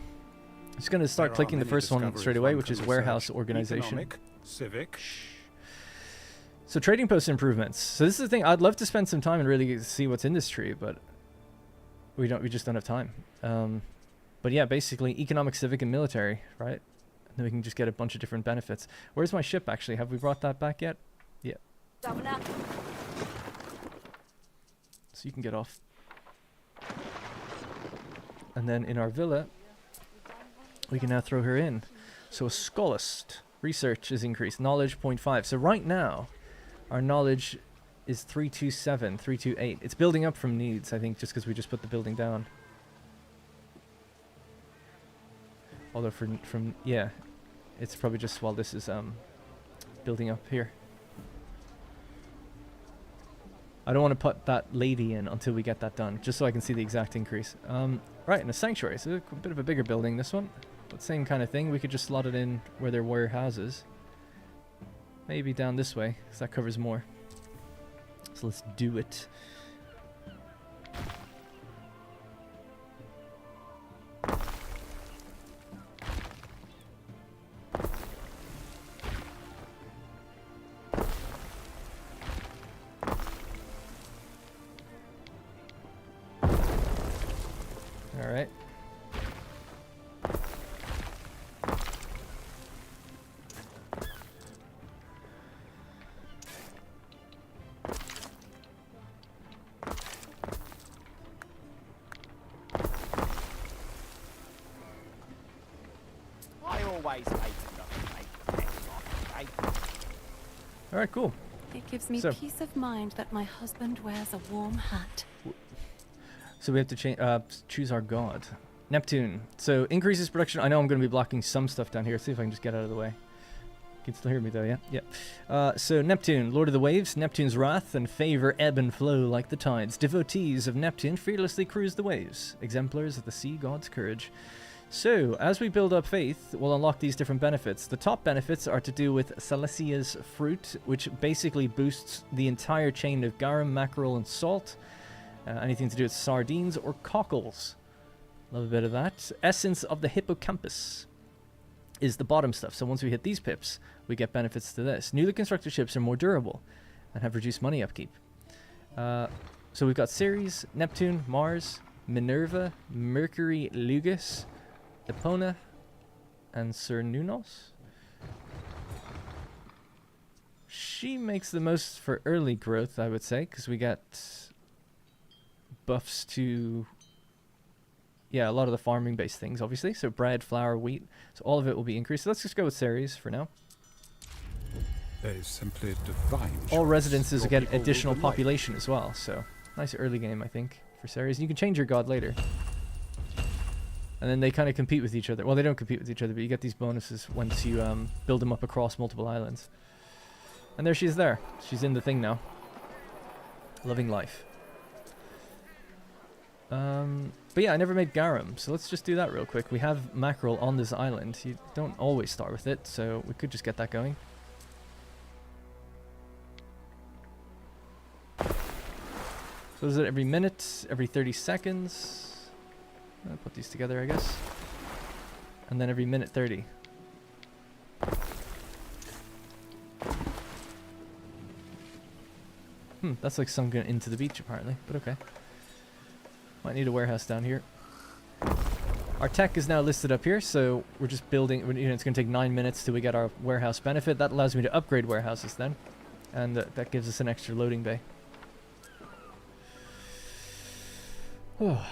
Just going to start clicking the first one straight away, which is warehouse organization. Economic, civic. So trading post improvements. So this is the thing. I'd love to spend some time and really see what's in this tree, but we just don't have time. But yeah, basically economic, civic, and military, right? And then we can just get a bunch of different benefits. Where's my ship actually? Have we brought that back yet? Yeah. Governor. So you can get off. And then in our villa, we can now throw her in. So a scholist. Research is increased. Knowledge 0.5. So right now, our knowledge is 327, 328. It's building up from needs, I think, just because we just put the building down. Although from yeah, it's probably just while this is building up here. I don't want to put that lady in until we get that done, just so I can see the exact increase. Right, in a sanctuary, so a bit of a bigger building, this one. But same kind of thing, we could just slot it in where there were houses. Maybe down this way, because that covers more. So let's do it. All right. Alright, cool. It gives me peace of mind that my husband wears a warm hat. So we have to choose our god. Neptune. So increases production. I know I'm going to be blocking some stuff down here. Let's see if I can just get out of the way. You can still hear me though, yeah? Yeah. So Neptune, Lord of the Waves, Neptune's wrath and favor ebb and flow like the tides. Devotees of Neptune fearlessly cruise the waves. Exemplars of the sea god's courage. So, as we build up faith, we'll unlock these different benefits. The top benefits are to do with Salicia's fruit, which basically boosts the entire chain of garum, mackerel, and salt. Anything to do with sardines or cockles. Love a bit of that. Essence of the hippocampus is the bottom stuff. So once we hit these pips, we get benefits to this. Newly constructed ships are more durable and have reduced money upkeep. So we've got Ceres, Neptune, Mars, Minerva, Mercury, Lugus, Epona, and Cernunnos. She makes the most for early growth, I would say, because we get buffs to, yeah, a lot of the farming-based things, obviously. So bread, flour, wheat. So all of it will be increased. So let's just go with Ceres for now. That is simply divine. All residences get additional population as well. So nice early game, I think, for Ceres. You can change your god later. And then they kind of compete with each other. Well, they don't compete with each other, but you get these bonuses once you build them up across multiple islands. And there she is there. She's in the thing now. Loving life. But yeah, I never made garum, so let's just do that real quick. We have mackerel on this island. You don't always start with it, so we could just get that going. So is it every minute, every 30 seconds? I'll put these together, I guess. And then every minute 30. That's like sunken into the beach apparently, but okay. Might need a warehouse down here. Our tech is now listed up here, so we're just building. You know, it's going to take 9 minutes till we get our warehouse benefit. That allows me to upgrade warehouses then, and that gives us an extra loading bay. Oh.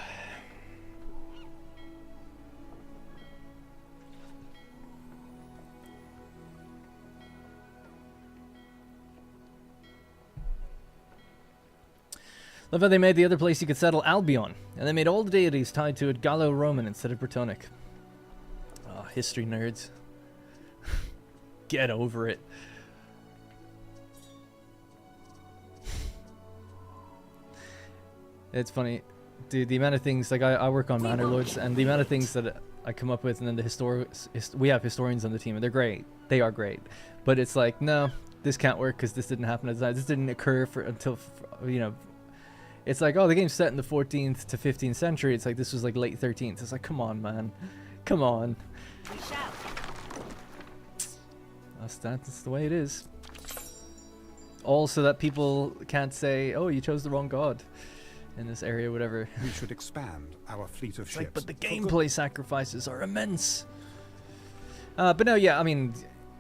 Love how they made the other place you could settle Albion, and they made all the deities tied to it Gallo-Roman instead of Britonic. Oh, history nerds. Get over it. It's funny, dude, the amount of things, like I work on Manor Lords, and the amount of things that I come up with, and then we have historians on the team, and they're great. They are great. But it's like, no, this can't work because this didn't happen at the time. This didn't occur until, you know, It's like, oh, the game's set in the 14th to 15th century. It's like, this was like late 13th. It's like, come on, man. Come on. We shall. That's the way it is. All so that people can't say, oh, you chose the wrong god in this area, whatever. We should expand our fleet of ships. Like, but the gameplay sacrifices are immense. But no, yeah, I mean,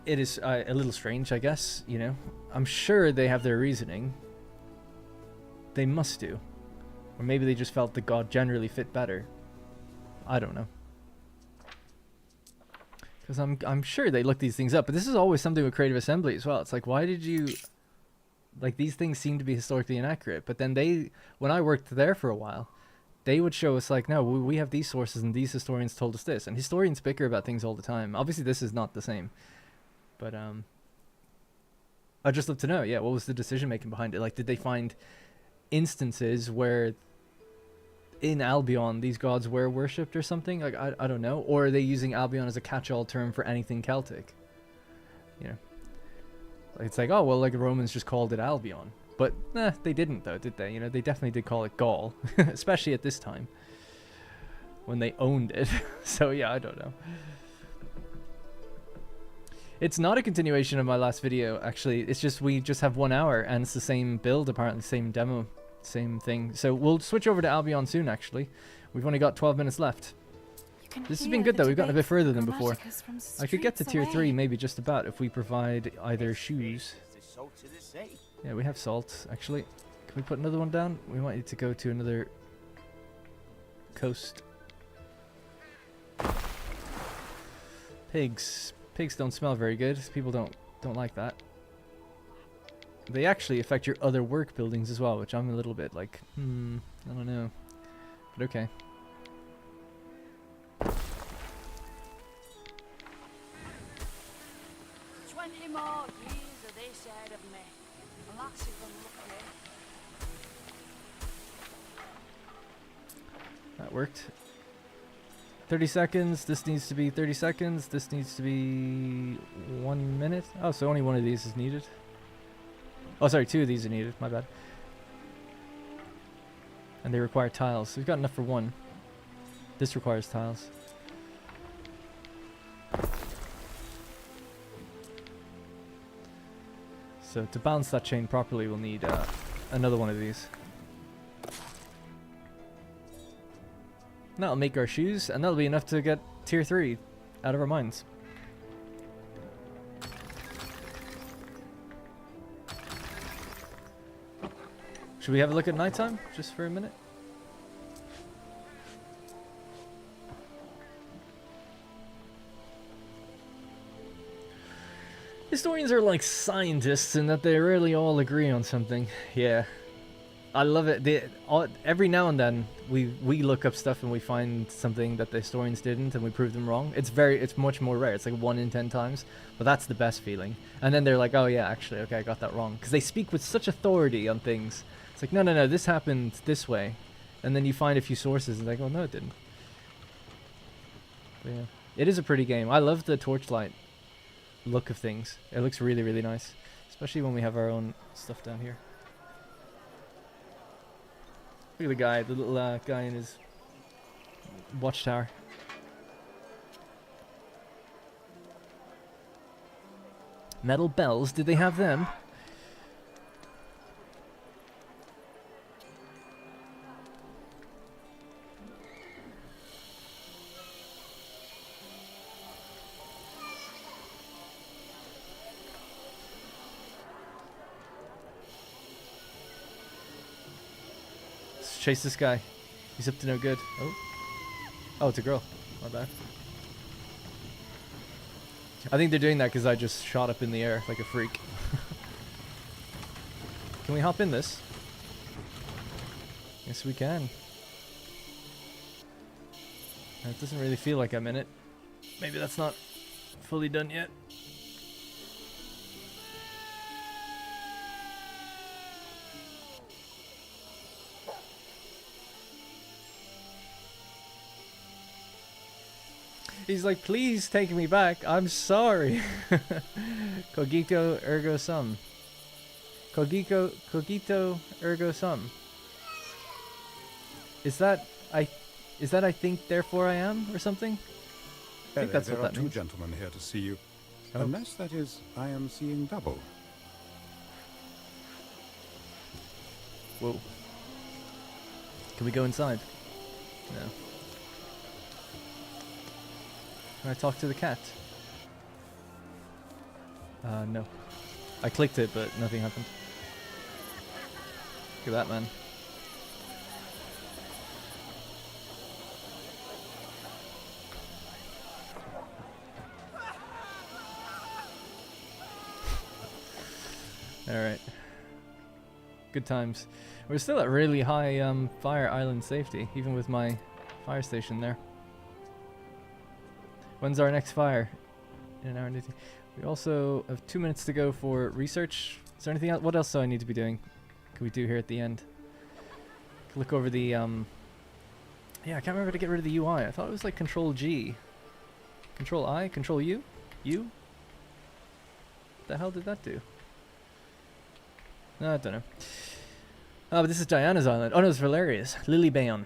it is a little strange, I guess, you know. I'm sure they have their reasoning. They must do. Or maybe they just felt the god generally fit better. I don't know. Because I'm sure they look these things up. But this is always something with Creative Assembly as well. It's like, why did you... Like, these things seem to be historically inaccurate. But then they... When I worked there for a while, they would show us like, no, we have these sources and these historians told us this. And historians bicker about things all the time. Obviously, this is not the same. But, I'd just love to know, yeah, what was the decision making behind it? Like, did they find instances where in Albion these gods were worshipped or something? Like, I don't know. Or are they using Albion as a catch-all term for anything Celtic? You know, like, it's like, oh well, like the Romans just called it Albion, but nah, they didn't though, did they? You know, they definitely did call it Gaul, especially at this time when they owned it. So yeah, I don't know. It's not a continuation of my last video, actually. It's just we just have 1 hour and it's the same build, apparently, same demo, same thing. So we'll switch over to Albion soon, actually. We've only got 12 minutes left. This has been good, though. We've gotten a bit further than before. I could get to tier 3, maybe just about, if we provide either shoes. Yeah, we have salt, actually. Can we put another one down? We might need to go to another coast. Pigs. Pigs don't smell very good. People don't like that. They actually affect your other work buildings as well, which I'm a little bit like, I don't know. But okay. 20 more years of this side of me. And that's if I'm lucky. That worked. 30 seconds. This needs to be 30 seconds. This needs to be 1 minute. Oh, so only one of these is needed. Oh, sorry, 2 of these are needed. My bad. And they require tiles. So we've got enough for 1. This requires tiles. So to balance that chain properly, we'll need another one of these. That'll make our shoes, and that'll be enough to get tier 3 out of our mines. Should we have a look at nighttime, just for a minute? Historians are like scientists in that they rarely all agree on something. Yeah. I love it. Every now and then we look up stuff and we find something that the historians didn't and we prove them wrong. It's much more rare. It's like 1 in 10 times, but that's the best feeling. And then they're like, oh yeah, actually, okay, I got that wrong, because they speak with such authority on things. It's like, no, this happened this way, and then you find a few sources and like, oh no, it didn't. But yeah, it is a pretty game. I love the torchlight look of things. It looks really, really nice, especially when we have our own stuff down here. Look at the guy, the little guy in his watchtower. Metal bells, did they have them? Chase this guy. He's up to no good. Oh, it's a girl. My bad. I think they're doing that because I just shot up in the air like a freak. Can we hop in this? Yes, we can. It doesn't really feel like I'm in it. Maybe that's not fully done yet. He's like, please take me back. I'm sorry. Cogito ergo sum. Cogito ergo sum. Is that I think therefore I am or something? I think that's there what are that two means. gentlemen here to see you. Oh. Unless that is, I am seeing double. Whoa. Can we go inside? No. Can I talk to the cat? No. I clicked it, but nothing happened. Look at that, man. Alright. Good times. We're still at really high fire island safety, even with my fire station there. When's our next fire? In an hour and 18. We also have 2 minutes to go for research. Is there anything else? What else do I need to be doing? Can we do here at the end? Look over the yeah, I can't remember to get rid of the UI. I thought it was like Control G. Control I? Control U? U? What the hell did that do? No, I don't know. Oh, but this is Diana's island. Oh no, it's Valeria's. Lilybaeon.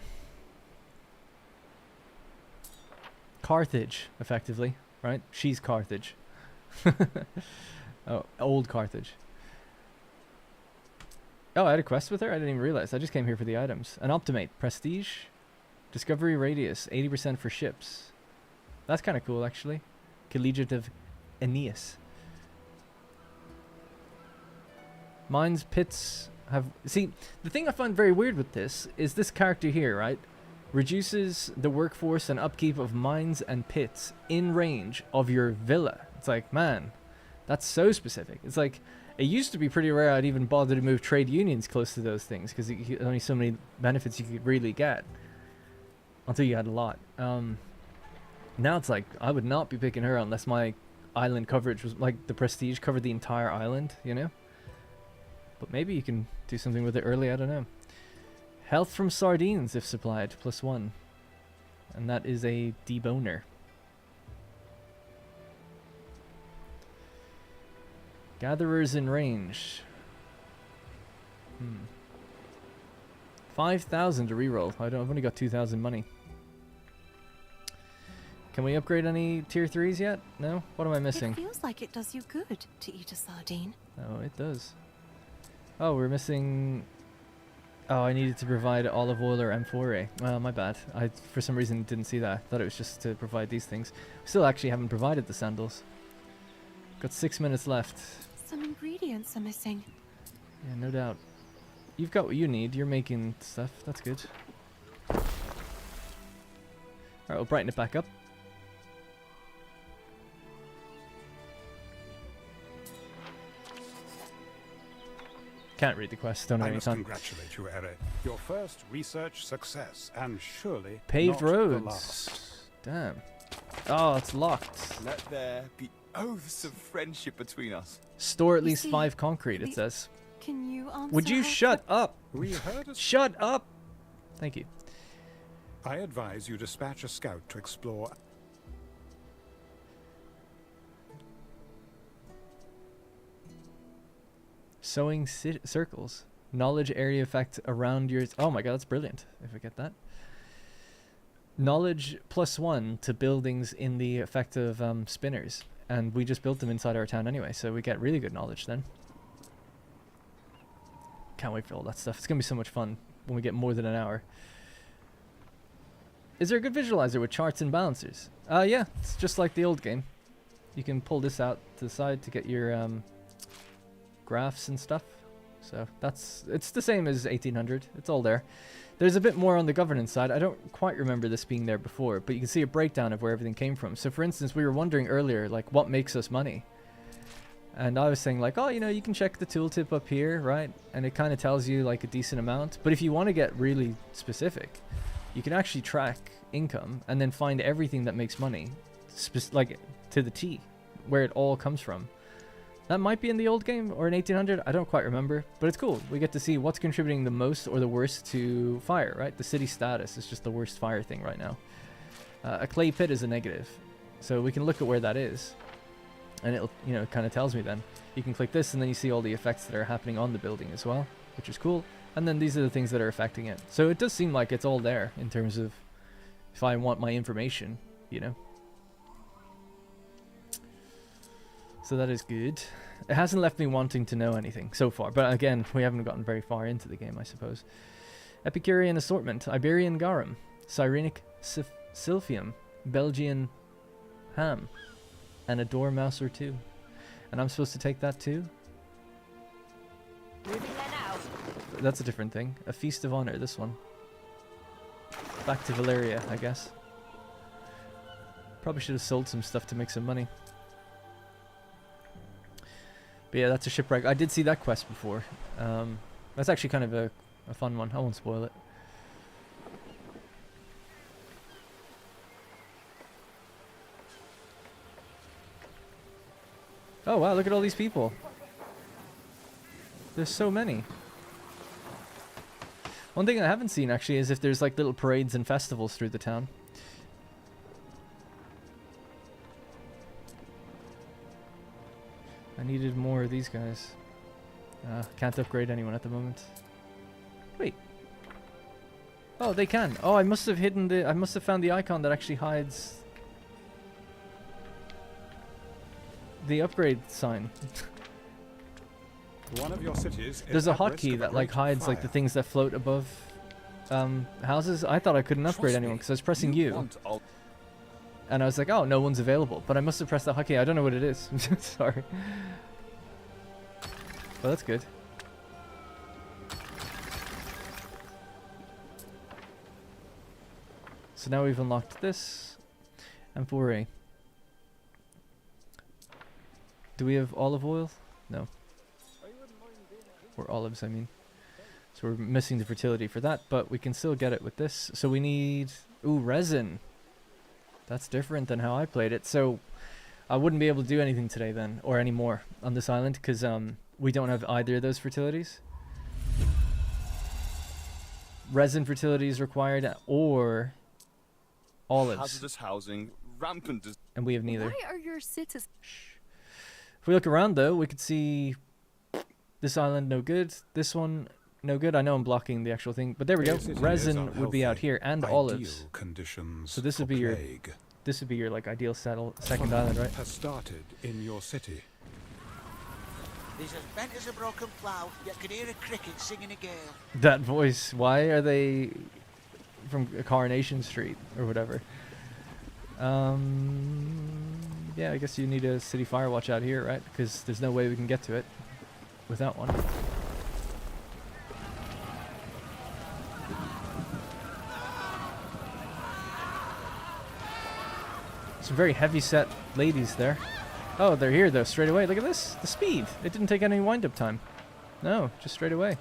Carthage, effectively, right? She's Carthage. Oh, old Carthage. Oh, I had a quest with her? I didn't even realize. I just came here for the items. An Optimate. Prestige. Discovery Radius. 80% for ships. That's kind of cool, actually. Collegiate of Aeneas. Mines, pits have... See, the thing I find very weird with this is this character here, right? Reduces the workforce and upkeep of mines and pits in range of your villa. It's like, man, that's so specific. It's like, it used to be pretty rare I'd even bother to move trade unions close to those things because only so many benefits you could really get until you had a lot. Now it's like, I would not be picking her unless my island coverage was like the Prestige covered the entire island, you know? But maybe you can do something with it early, I don't know. Health from sardines if supplied, +1. And that is a deboner. Gatherers in range. 5,000 to reroll. I've only got 2,000 money. Can we upgrade any tier 3s yet? No? What am I missing? It feels like it does you good to eat a sardine. Oh, it does. Oh, we're missing... Oh, I needed to provide olive oil or amphora. Oh, my bad. I, for some reason, didn't see that. I thought it was just to provide these things. Still actually haven't provided the sandals. Got 6 minutes left. Some ingredients are missing. Yeah, no doubt. You've got what you need. You're making stuff. That's good. Alright, we'll brighten it back up. Can't read the quest. Don't know I any must time. congratulate you, Ere. Your first research success, and surely Paved not the roads. last. Damn. Oh, it's locked. Let there be oaths of friendship between us. Store at You least see, 5 concrete, it says. Can you answer Would you her shut up? We heard a... Shut up! Thank you. I advise you dispatch a scout to explore. Sowing circles. Knowledge area effect around your... Oh my god, that's brilliant. If I get that. Knowledge +1 to buildings in the effect of spinners. And we just built them inside our town anyway, so we get really good knowledge then. Can't wait for all that stuff. It's going to be so much fun when we get more than an hour. Is there a good visualizer with charts and balancers? Yeah, it's just like the old game. You can pull this out to the side to get your graphs and stuff. So it's the same as 1800. It's all there. There's a bit more on the governance side. I don't quite remember this being there before, but you can see a breakdown of where everything came from. So for instance, we were wondering earlier, like, what makes us money? And I was saying like, oh, you know, you can check the tooltip up here, right? And it kind of tells you like a decent amount. But if you want to get really specific, you can actually track income and then find everything that makes money, like to the T, where it all comes from. That might be in the old game or in 1800. I don't quite remember, but it's cool. We get to see what's contributing the most or the worst to fire, right? The city status is just the worst fire thing right now. A clay pit is a negative, so we can look at where that is. And it'll, you know, it kind of tells me then. You can click this and then you see all the effects that are happening on the building as well, which is cool. And then these are the things that are affecting it. So it does seem like it's all there in terms of if I want my information, you know. So that is good. It hasn't left me wanting to know anything so far. But again, we haven't gotten very far into the game, I suppose. Epicurean assortment. Iberian garum. Cyrenic silphium. Belgian ham. And a dormouse or two. And I'm supposed to take that too? That's a different thing. A feast of honor, this one. Back to Valeria, I guess. Probably should have sold some stuff to make some money. But yeah, that's a shipwreck. I did see that quest before. That's actually kind of a fun one. I won't spoil it. Oh wow, look at all these people. There's so many. One thing I haven't seen actually is if there's like little parades and festivals through the town. I needed more of these guys. Can't upgrade anyone at the moment. Wait. Oh, they can. Oh, I must have hidden the... I must have found the icon that actually hides... the upgrade sign. One of your cities There's a hotkey that like hides like the things that float above houses. I thought I couldn't upgrade anyone because I was pressing U. And I was like, oh, no one's available. But I must have pressed the hotkey. I don't know what it is. Sorry. Well, that's good. So now we've unlocked this. Amphora. Do we have olive oil? No. Or olives, I mean. So we're missing the fertility for that, but we can still get it with this. So we need... Ooh, resin. That's different than how I played it. So I wouldn't be able to do anything today then, or anymore on this island, because we don't have either of those fertilities. Resin fertility is required, or olives. Hazardous housing, rampant. And we have neither. Why are your cities... If we look around though, we could see this island no good, this one no good. I know I'm blocking the actual thing, but there we go. Resin would be out here and olives. So this would be your like ideal second island, right? Has started in your city. He's as bent as a broken plough, yet could hear a cricket singing a gale. That voice. Why are they from Coronation Street or whatever? Yeah, I guess you need a city fire watch out here, right? Because there's no way we can get to it without one. Some very heavy-set ladies there. Oh, they're here though, straight away. Look at this, the speed. It didn't take any wind-up time. No, just straight away.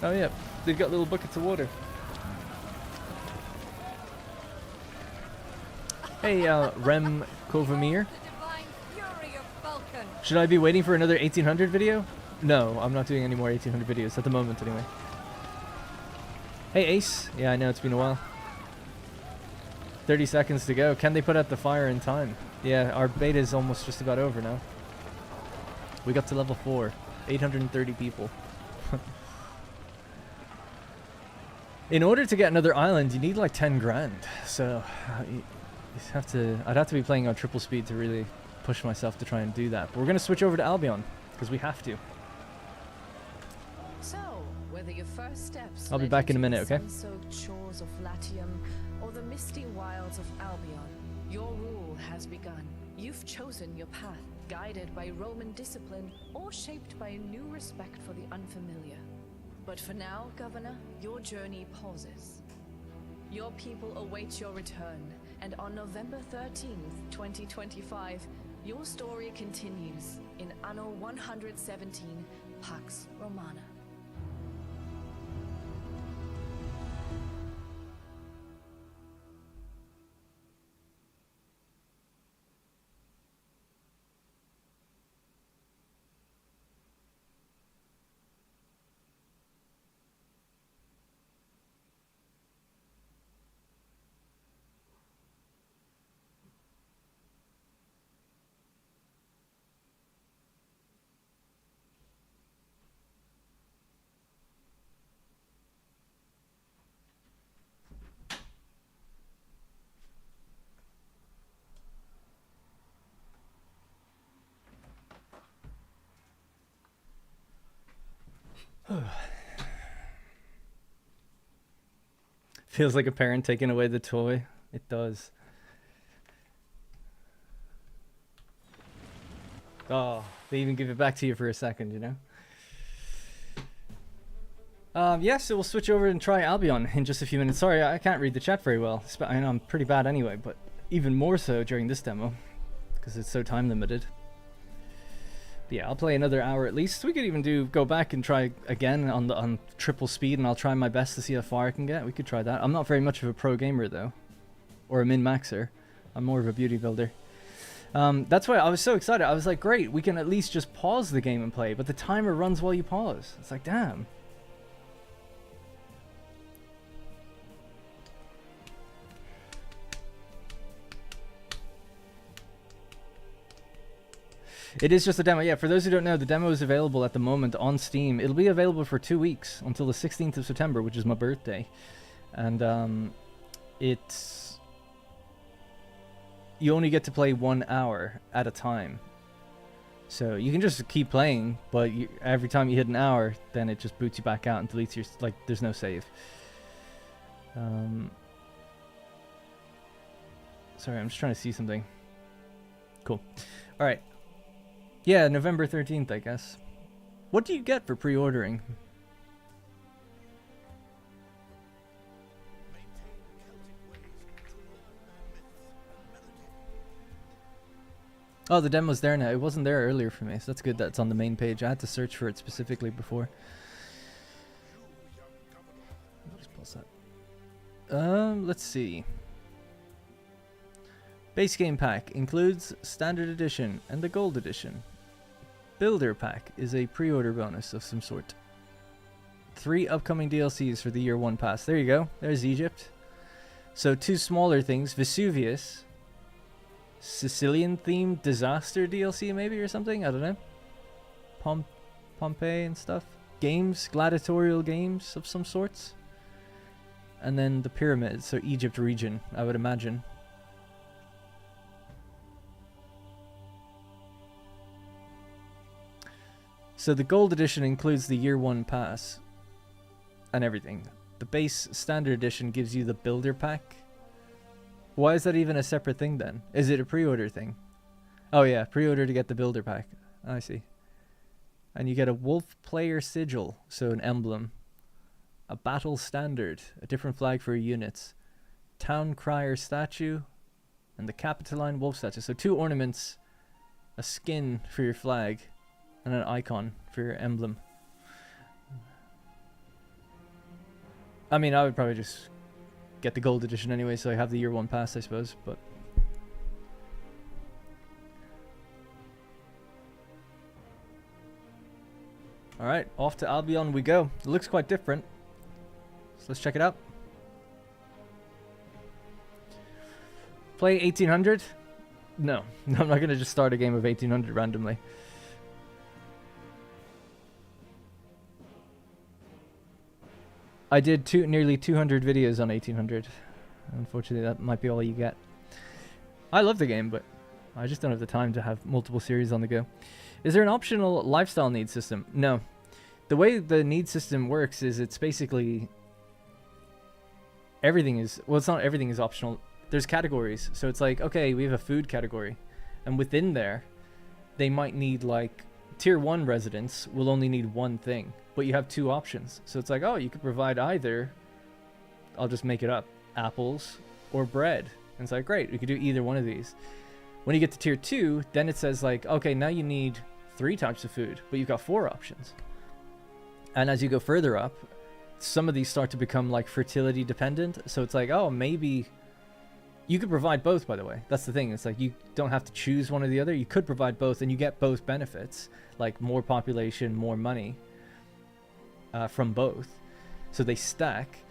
Oh yeah, they've got little buckets of water. Hey, Rem Kovamir. Should I be waiting for another 1800 video? No, I'm not doing any more 1800 videos at the moment anyway. Hey Ace. Yeah, I know it's been a while. 30 seconds to go. Can they put out the fire in time? Yeah, our beta is almost just about over now. We got to level 4. 830 people. In order to get another island, you need like 10 grand. So, I'd have to be playing on triple speed to really push myself to try and do that. But we're going to switch over to Albion, because we have to. So, whether your first steps I'll be back in a minute, okay? sun-soaked shores of Latium or the misty wilds of Albion, your rule has begun. You've chosen your path, guided by Roman discipline or shaped by a new respect for the unfamiliar. But for now, Governor, your journey pauses. Your people await your return, and on November 13th, 2025, your story continues in Anno 117, PAX Romana. Feels like a parent taking away the toy. It does. Oh, they even give it back to you for a second, you know? Yeah, so we'll switch over and try Albion in just a few minutes. Sorry, I can't read the chat very well. I know I'm pretty bad anyway, but even more so during this demo, because it's so time limited. But yeah, I'll play another hour at least. We could even go back and try again on triple speed, and I'll try my best to see how far I can get. We could try that. I'm not very much of a pro gamer though, or a min-maxer. I'm more of a beauty builder. That's why I was so excited. I was like, great, we can at least just pause the game and play, but the timer runs while you pause. It's like, damn. It is just a demo. Yeah, for those who don't know, the demo is available at the moment on Steam. It'll be available for 2 weeks until the 16th of September, which is my birthday. And it's... You only get to play 1 hour at a time. So you can just keep playing, but every time you hit an hour, then it just boots you back out and deletes your... Like, there's no save. Sorry, I'm just trying to see something. Cool. Alright. Yeah, November 13th, I guess. What do you get for pre-ordering? Oh, the demo's there now. It wasn't there earlier for me, so that's good that it's on the main page. I had to search for it specifically before. I'll just pause that. Let's see. Base game pack includes standard edition and the gold edition. Builder pack is a pre-order bonus of some sort. 3 upcoming DLCs for the year 1 pass. There you go. There's Egypt. So 2 smaller things. Vesuvius. Sicilian themed disaster DLC maybe or something. I don't know. Pompeii and stuff. Games. Gladiatorial games of some sorts. And then the pyramids. So Egypt region, I would imagine. So the gold edition includes the year 1 pass and everything. The base standard edition gives you the builder pack. Why is that even a separate thing then? Is it a pre-order thing? Oh yeah, pre-order to get the builder pack. I see. And you get a wolf player sigil, so an emblem. A battle standard, a different flag for your units. Town crier statue, and the Capitoline wolf statue. So 2 ornaments, a skin for your flag, and an icon for your emblem. I mean, I would probably just get the gold edition anyway, so I have the year 1 pass, I suppose, but... Alright, off to Albion we go. It looks quite different. So let's check it out. Play 1800? No, I'm not going to just start a game of 1800 randomly. I did nearly 200 videos on 1800. Unfortunately, that might be all you get. I love the game, but I just don't have the time to have multiple series on the go. Is there an optional lifestyle need system? No. The way the need system works is it's basically... Everything is... Well, it's not everything is optional. There's categories. So it's like, okay, we have a food category. And within there, they might need like... Tier 1 residents will only need 1 thing. But you have 2 options. So it's like, oh, you could provide either, I'll just make it up, apples or bread. And it's like, great, we could do either one of these. When you get to tier 2, then it says like, okay, now you need 3 types of food, but you've got 4 options. And as you go further up, some of these start to become like fertility dependent. So it's like, oh, maybe you could provide both, by the way. That's the thing. It's like you don't have to choose one or the other. You could provide both and you get both benefits, like more population, more money. From both, so they stack.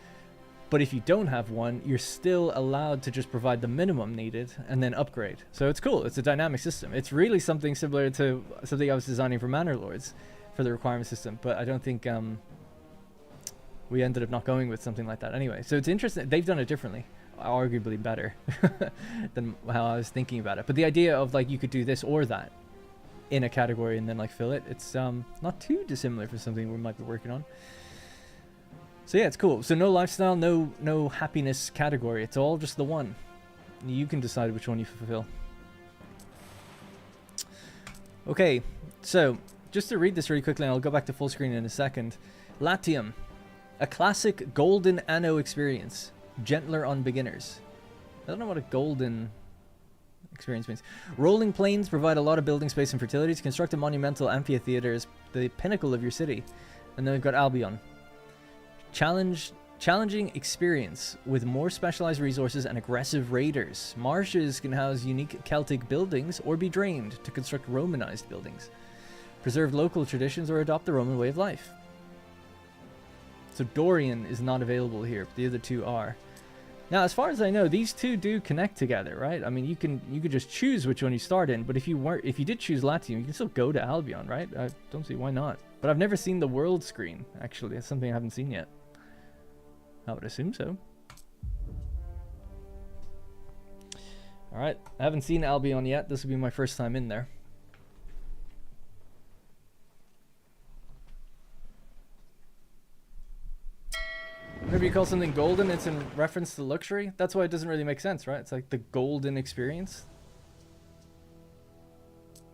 But if you don't have one, you're still allowed to just provide the minimum needed and then upgrade. So it's cool. It's a dynamic system. It's really something similar to something I was designing for Manor Lords for the requirement system, but I don't think we ended up not going with something like that anyway. So it's interesting. They've done it differently, arguably better than how I was thinking about it. But the idea of like you could do this or that, in a category and then like fill it. It's not too dissimilar for something we might be working on. So yeah, it's cool. So no lifestyle, no happiness category. It's all just the one. You can decide which one you fulfill. Okay, so just to read this really quickly, and I'll go back to full screen in a second. Latium, a classic golden anno experience, gentler on beginners. I don't know what a golden experience means. Rolling plains provide a lot of building space and fertility. To construct a monumental amphitheater is the pinnacle of your city. And then we've got Albion. Challenging experience with more specialized resources and aggressive raiders. Marshes can house unique Celtic buildings or be drained to construct Romanized buildings. Preserve local traditions or adopt the Roman way of life. So Dorian is not available here, but the other two are. Now, as far as I know, these two do connect together, right? I mean, you could just choose which one you start in, but if you did choose Latium, you can still go to Albion, right? I don't see why not. But I've never seen the world screen, actually. That's something I haven't seen yet. I would assume so. Alright, I haven't seen Albion yet. This will be my first time in there. Whenever you call something golden, it's in reference to luxury. That's why it doesn't really make sense, right? It's like the golden experience.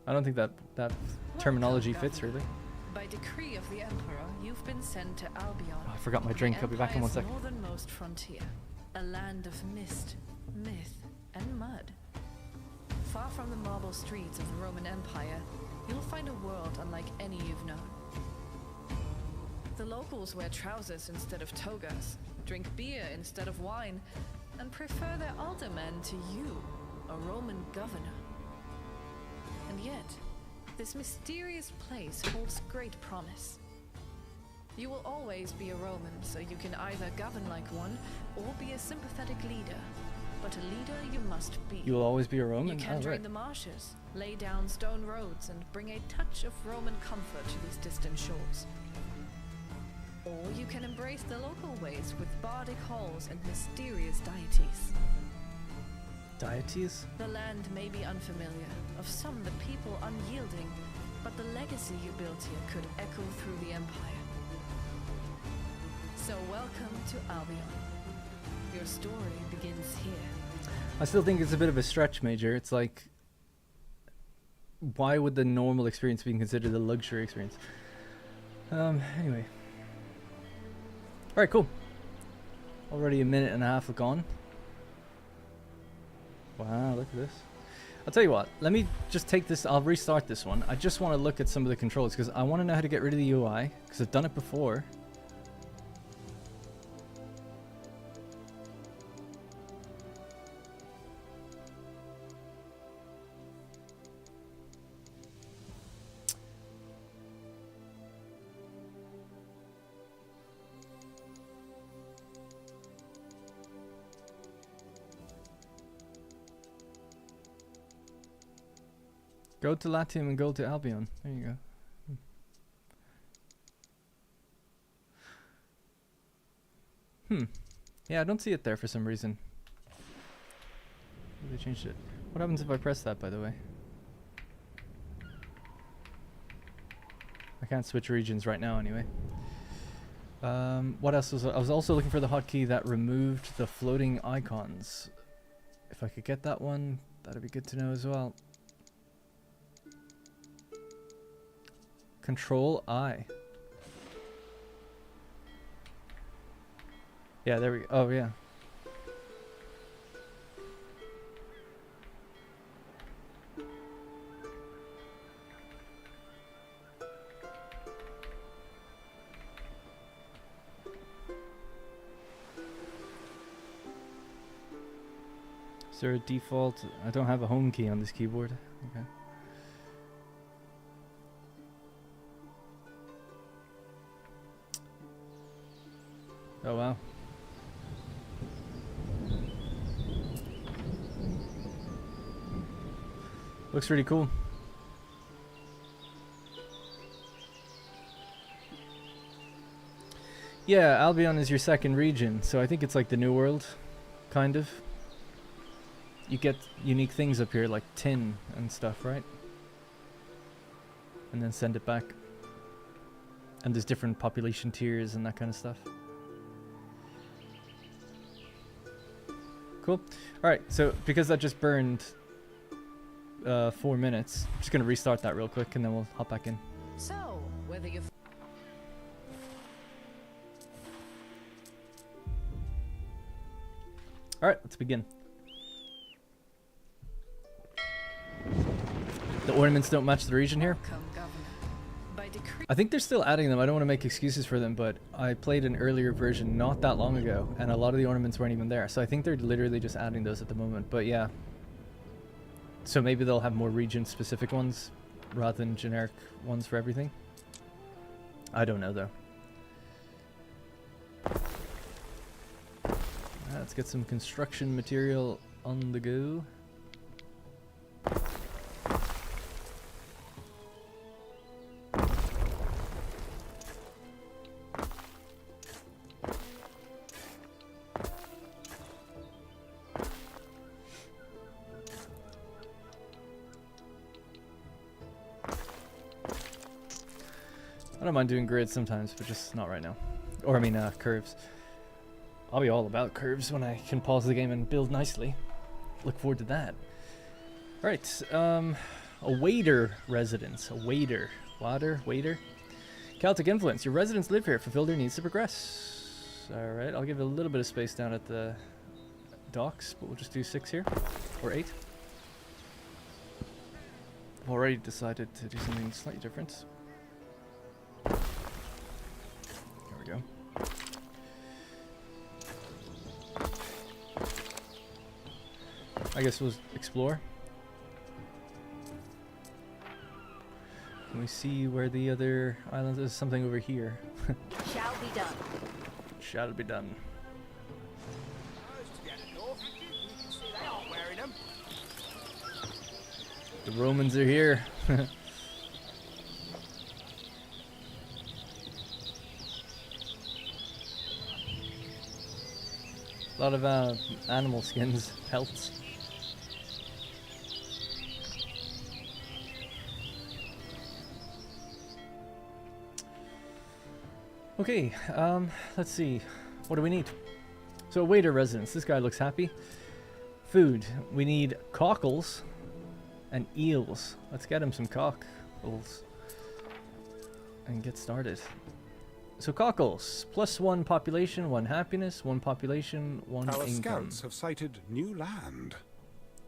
I don't think that terminology fits really. By decree of the Emperor, you've been sent to Albion. Oh, I forgot my drink. I'll be back in 1 second. Northernmost frontier, a land of mist, myth, and mud. Far from the marble streets of the Roman Empire, you'll find a world unlike any you've known. The locals wear trousers instead of togas, drink beer instead of wine, and prefer their alderman to you, a Roman governor. And yet, this mysterious place holds great promise. You will always be a Roman, so you can either govern like one, or be a sympathetic leader. But a leader you must be. You will always be a Roman? You can Oh, drain right. the marshes, lay down stone roads, and bring a touch of Roman comfort to these distant shores. Or you can embrace the local ways with bardic halls and mysterious deities. Deities? The land may be unfamiliar, of some the people unyielding, but the legacy you built here could echo through the Empire. So welcome to Albion. Your story begins here. I still think it's a bit of a stretch, Major. It's like, why would the normal experience be considered a luxury experience? Anyway. Alright, cool. Already a minute and a half gone. Wow, look at this. I'll tell you what, let me just take this, I'll restart this one. I just want to look at some of the controls, because I want to know how to get rid of the UI, because I've done it before. Go to Latium and go to Albion. There you go. Yeah, I don't see it there for some reason. They changed it. What happens if I press that, by the way? I can't switch regions right now, anyway. What else was I was also looking for the hotkey that removed the floating icons. If I could get that one, that'd be good to know as well. Control I. Yeah, there we go. Oh, yeah. Is there a default? I don't have a home key on this keyboard. Okay. Oh wow. Looks really cool. Yeah, Albion is your second region, so I think it's like the New World, kind of. You get unique things up here like tin and stuff, right? and then send it back. And there's different population tiers and that kind of stuff. Cool. Alright, so because that just burned 4 minutes, I'm just going to restart that real quick and then we'll hop back in. So, whether you've Alright, let's begin. The ornaments don't match the region here. I think they're still adding them. I don't want to make excuses for them, but I played an earlier version not that long ago, and a lot of the ornaments weren't even there. So I think they're literally just adding those at the moment. But yeah. So maybe they'll have more region-specific ones rather than generic ones for everything. I don't know, though. Let's get some construction material on the go. I don't mind doing grids sometimes, but just not right now. Or I mean, curves. I'll be all about curves when I can pause the game and build nicely. Look forward to that. Alright, a waiter residence. A waiter. Waiter? Celtic influence. Your residents live here. Fulfill their needs to progress. Alright, I'll give it a little bit of space down at the docks, but we'll just do 6 here. Or 8. I've already decided to do something slightly different. There we go. I guess we'll explore. Can we see where the other islands is? Something over here. Shall be done. Shall be done. The Romans are here. A lot of animal skins, pelts. Okay, let's see. What do we need? So, a waiter residence. This guy looks happy. Food. We need cockles and eels. Let's get him some cockles and get started. So cockles, +1 population, 1 happiness, 1 population, 1 Our income. scouts have sighted new land.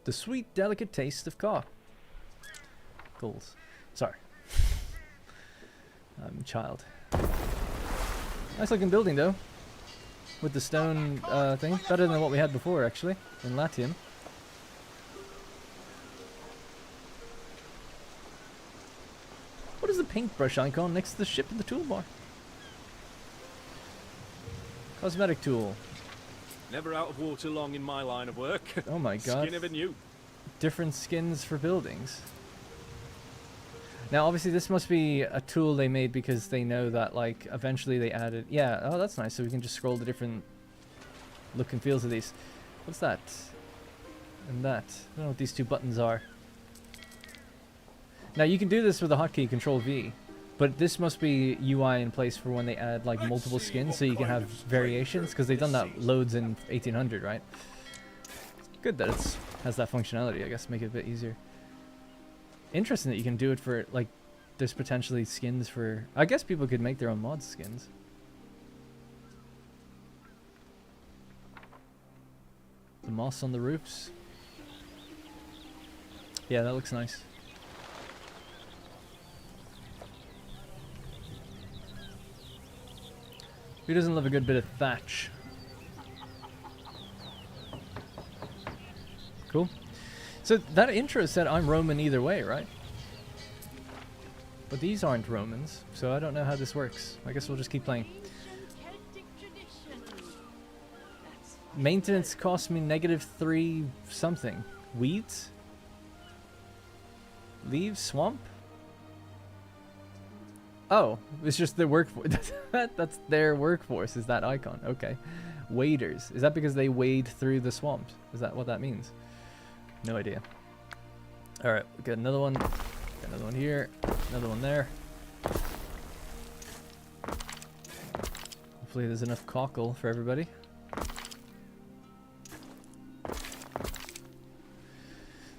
The sweet, delicate taste of cockles. Sorry. I'm a child. Nice looking building though. With the stone thing. Better than what we had before actually, in Latium. What is the paintbrush icon next to the ship in the toolbar? Cosmetic tool. Never out of water long in my line of work. Oh my god. Skin of a new. Different skins for buildings. Now obviously this must be a tool they made because they know that like eventually they added... Yeah, oh that's nice. So we can just scroll the different look and feels of these. What's that? And that. I don't know what these two buttons are. Now you can do this with a hotkey, Control V. But this must be UI in place for when they add like multiple skins so you can have variations, because they've done that loads in 1800, right? Good that it has that functionality, I guess, make it a bit easier. Interesting that you can do it for, like, there's potentially skins for... I guess people could make their own mod skins. The moss on the roofs. Yeah, that looks nice. Who doesn't love a good bit of thatch? Cool. So that intro said I'm Roman either way, right? But these aren't Romans, so I don't know how this works. I guess we'll just keep playing. Maintenance cost me -3 something. Weeds? Leaves? Swamp? Oh, it's just their workforce. That's their workforce, is that icon. Okay. Waders. Is that because they wade through the swamps? Is that what that means? No idea. Alright, we got another one. Got another one here. Another one there. Hopefully there's enough cockle for everybody.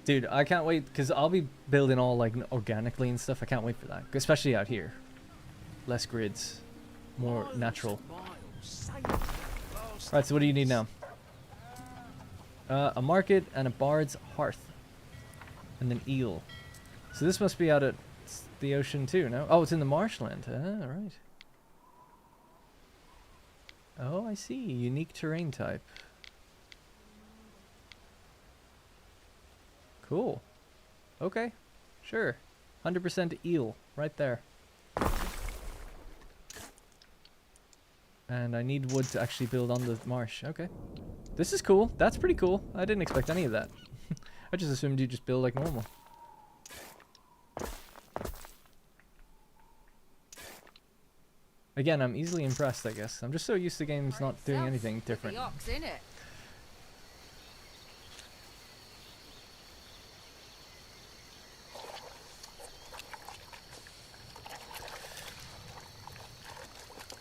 Dude, I can't wait, because I'll be building all like organically and stuff. I can't wait for that, especially out here. Less grids, more natural. Right, so what do you need now? A market and a bard's hearth. And an eel. So this must be out at the ocean too, no? Oh, it's in the marshland. Ah, right. Oh, I see. Unique terrain type. Cool. Okay. Sure. 100% eel. Right there. And I need wood to actually build on the marsh. Okay. This is cool. That's pretty cool. I didn't expect any of that. I just assumed you just build like normal. Again, I'm easily impressed, I guess. I'm just so used to games not doing anything different. The ox in it.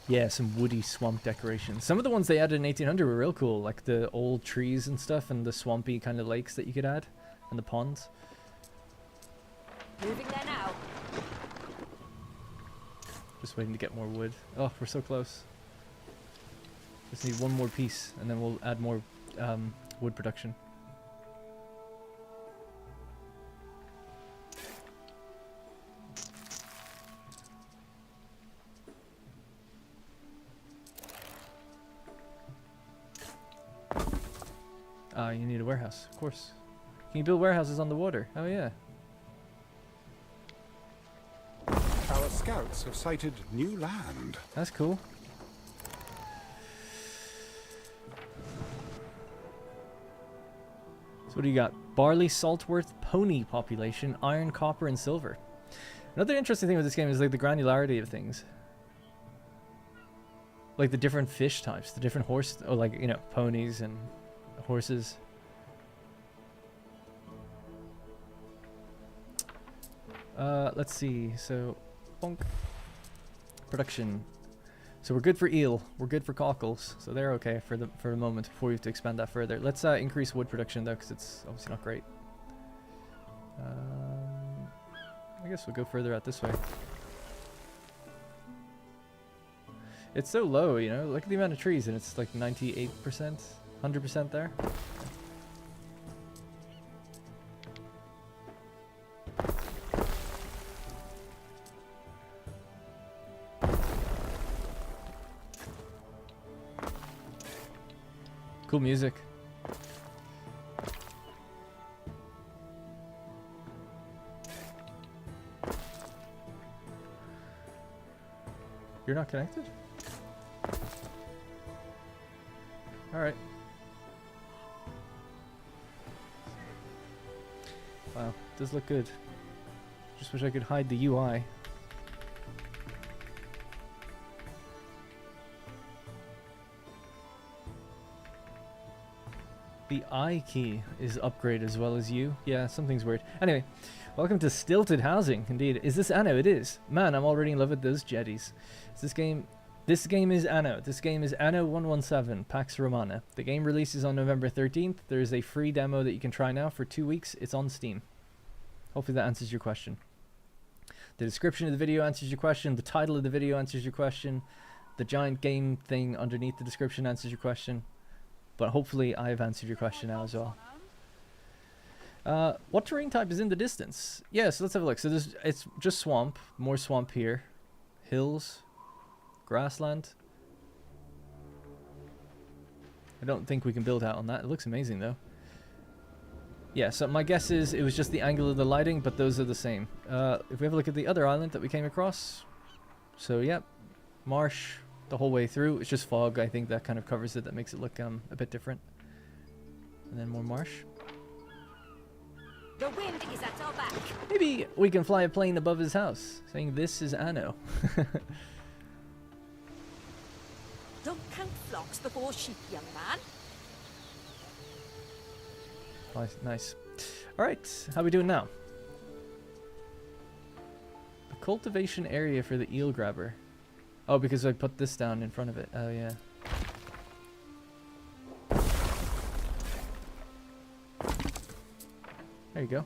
Yeah, some woody swamp decorations. Some of the ones they added in 1800 were real cool, like the old trees and stuff, and the swampy kind of lakes that you could add, and the ponds. Moving there now. Just waiting to get more wood. Oh, we're so close. Just need one more piece, and then we'll add more wood production. You need a warehouse, of course. Can you build warehouses on the water? Oh yeah. Our scouts have sighted new land. That's cool. So what do you got? Barley, Saltworth, pony population, iron, copper, and silver. Another interesting thing with this game is like the granularity of things. Like the different fish types, the different horse, or like, you know, ponies and horses. Let's see. So, bonk. Production. So we're good for eel. We're good for cockles. So they're okay for the moment before we have to expand that further. Let's increase wood production though, because it's obviously not great. I guess we'll go further out this way. It's so low, you know. Look at the amount of trees, and it's like 98%, 100% there. Cool music. You're not connected? Alright. Wow, does look good. Just wish I could hide the UI. The I key is upgrade as well as you. Yeah, something's weird. Anyway, welcome to Stilted Housing. Indeed. Is this Anno? It is. Man, I'm already in love with those jetties. Is this game... This game is Anno. This game is Anno 117, PAX Romana. The game releases on November 13th. There is a free demo that you can try now for 2 weeks. It's on Steam. Hopefully that answers your question. The description of the video answers your question. The title of the video answers your question. The giant game thing underneath the description answers your question. But hopefully I've answered your question now as well. What terrain type is in the distance? Yeah, so let's have a look. So it's just swamp. More swamp here. Hills. Grassland. I don't think we can build out on that. It looks amazing though. Yeah, so my guess is it was just the angle of the lighting, but those are the same. If we have a look at the other island that we came across. So yeah, marsh the whole way through. It's just fog, I think, that kind of covers it. That makes it look a bit different. And then more marsh. The wind is at our back. Maybe we can fly a plane above his house, saying this is Anno. Don't count flocks before sheep, young man. Nice, nice. All right, how are we doing now? The cultivation area for the eel grabber. Oh, because I put this down in front of it. Oh, yeah. There you go.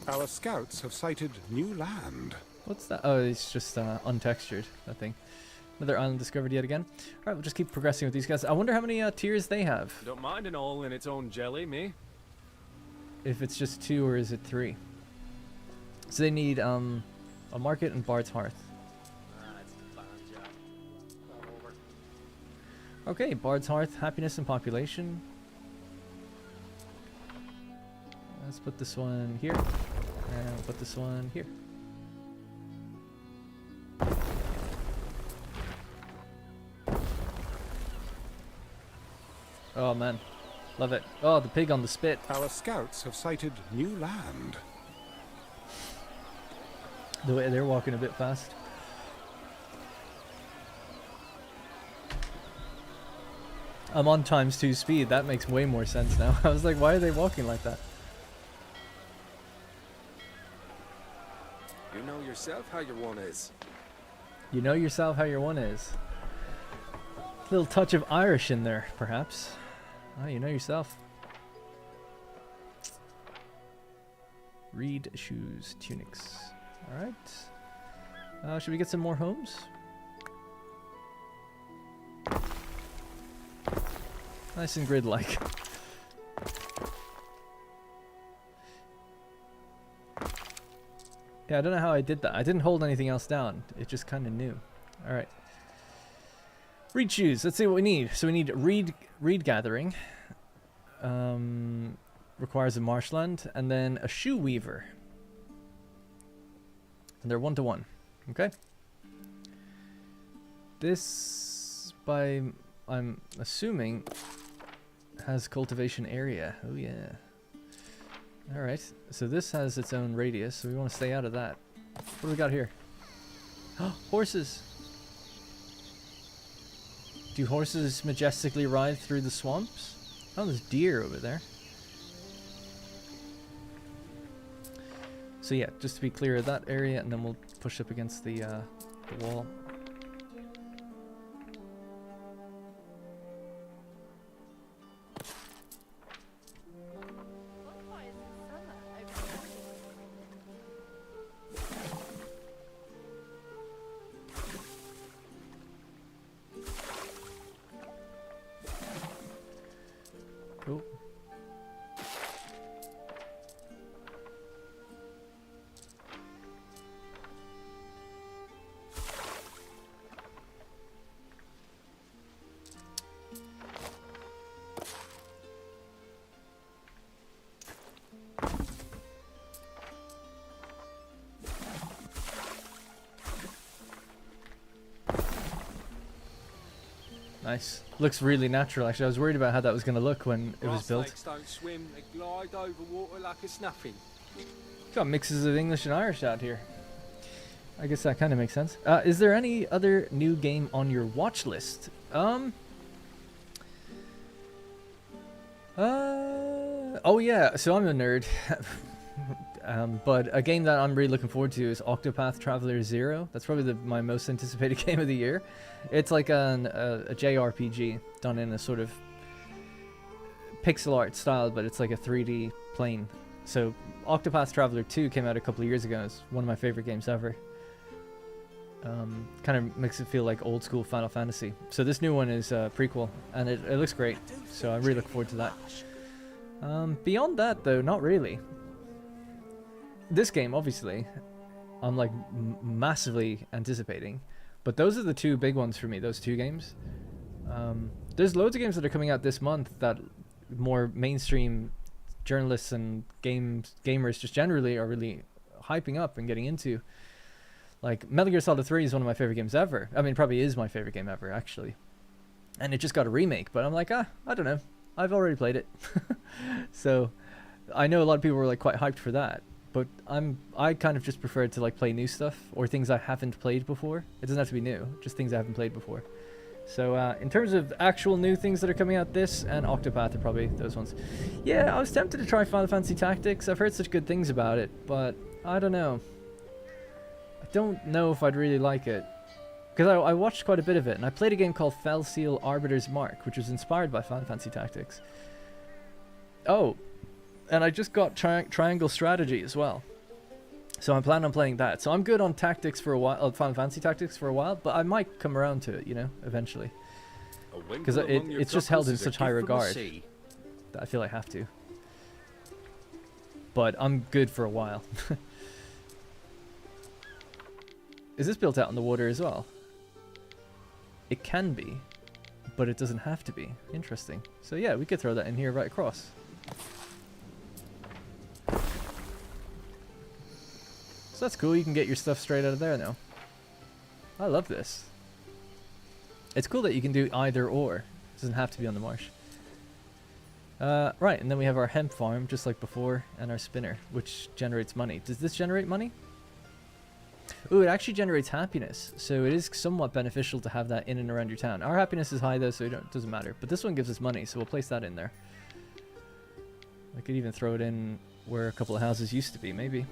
Our scouts have sighted new land. What's that? Oh, it's just untextured, that thing. Another island discovered yet again. Alright, we'll just keep progressing with these guys. I wonder how many tiers they have. Don't mind an all in its own jelly, me. If it's just 2 or is it 3? So they need a market and Bard's Hearth. Okay, Bard's Hearth, happiness and population. Let's put this one here, and we'll put this one here. Oh man, love it. Oh, the pig on the spit. Our scouts have sighted new land. The way they're walking a bit fast. I'm on ×2 speed. That makes way more sense now. I was like, why are they walking like that? You know yourself how your one is. You know yourself how your one is. Little touch of Irish in there, perhaps. Oh, you know yourself. Reed shoes, tunics. Alright. Should we get some more homes? Nice and grid-like. Yeah, I don't know how I did that. I didn't hold anything else down. It just kind of knew. Alright. Reed shoes. Let's see what we need. So we need reed gathering. Requires a marshland. And then a shoe weaver. And they're 1-to-1. Okay. This, by, I'm assuming, has cultivation area. Oh yeah. Alright, so this has its own radius, so we want to stay out of that. What do we got here? Horses! Do horses majestically ride through the swamps? Oh, there's deer over there. So yeah, just to be clear of that area, and then we'll push up against the wall. Cool. Nice. Looks really natural, actually. I was worried about how that was going to look when it was built. Snakes don't swim, they glide over water like it's nothing. Got mixes of English and Irish out here. I guess that kind of makes sense. Is there any other new game on your watch list? Oh yeah, so I'm a nerd. But a game that I'm really looking forward to is Octopath Traveler 0. That's probably my most anticipated game of the year. It's like a JRPG done in a sort of pixel art style, but it's like a 3D plane. So Octopath Traveler 2 came out a couple of years ago. It's one of my favorite games ever. Kind of makes it feel like old school Final Fantasy. So this new one is a prequel, and it looks great. So I really look forward to that. Beyond that, though, not really. This game, obviously, I'm like massively anticipating, but those are the two big ones for me, those two games. There's loads of games that are coming out this month that more mainstream journalists and gamers just generally are really hyping up and getting into. Like Metal Gear Solid 3 is one of my favorite games ever. I mean, probably is my favorite game ever, actually. And it just got a remake, but I'm like, I don't know. I've already played it. So I know a lot of people were like quite hyped for that. But I kind of just prefer to like play new stuff or things I haven't played before. It doesn't have to be new, just things I haven't played before. So in terms of actual new things that are coming out, this and Octopath are probably those ones. Yeah, I was tempted to try Final Fantasy Tactics. I've heard such good things about it, but I don't know. don't know if I'd really like it. Because I watched quite a bit of it, and I played a game called Fell Seal Arbiter's Mark, which was inspired by Final Fantasy Tactics. Oh, and I just got Triangle Strategy as well. So I'm planning on playing that. So I'm good on Tactics for a while, Final Fantasy Tactics for a while, but I might come around to it, you know, eventually. Because it's just held in such high regard that I feel I have to. But I'm good for a while. Is this built out on the water as well? It can be, but it doesn't have to be. Interesting. So yeah, we could throw that in here right across. So that's cool, you can get your stuff straight out of there now. I love this. It's cool that you can do either or. It doesn't have to be on the marsh. Right, and then we have our hemp farm, just like before, and our spinner, which generates money. Does this generate money? Ooh, it actually generates happiness, so it is somewhat beneficial to have that in and around your town. Our happiness is high though, so it doesn't matter. But this one gives us money, so we'll place that in there. I could even throw it in where a couple of houses used to be, maybe.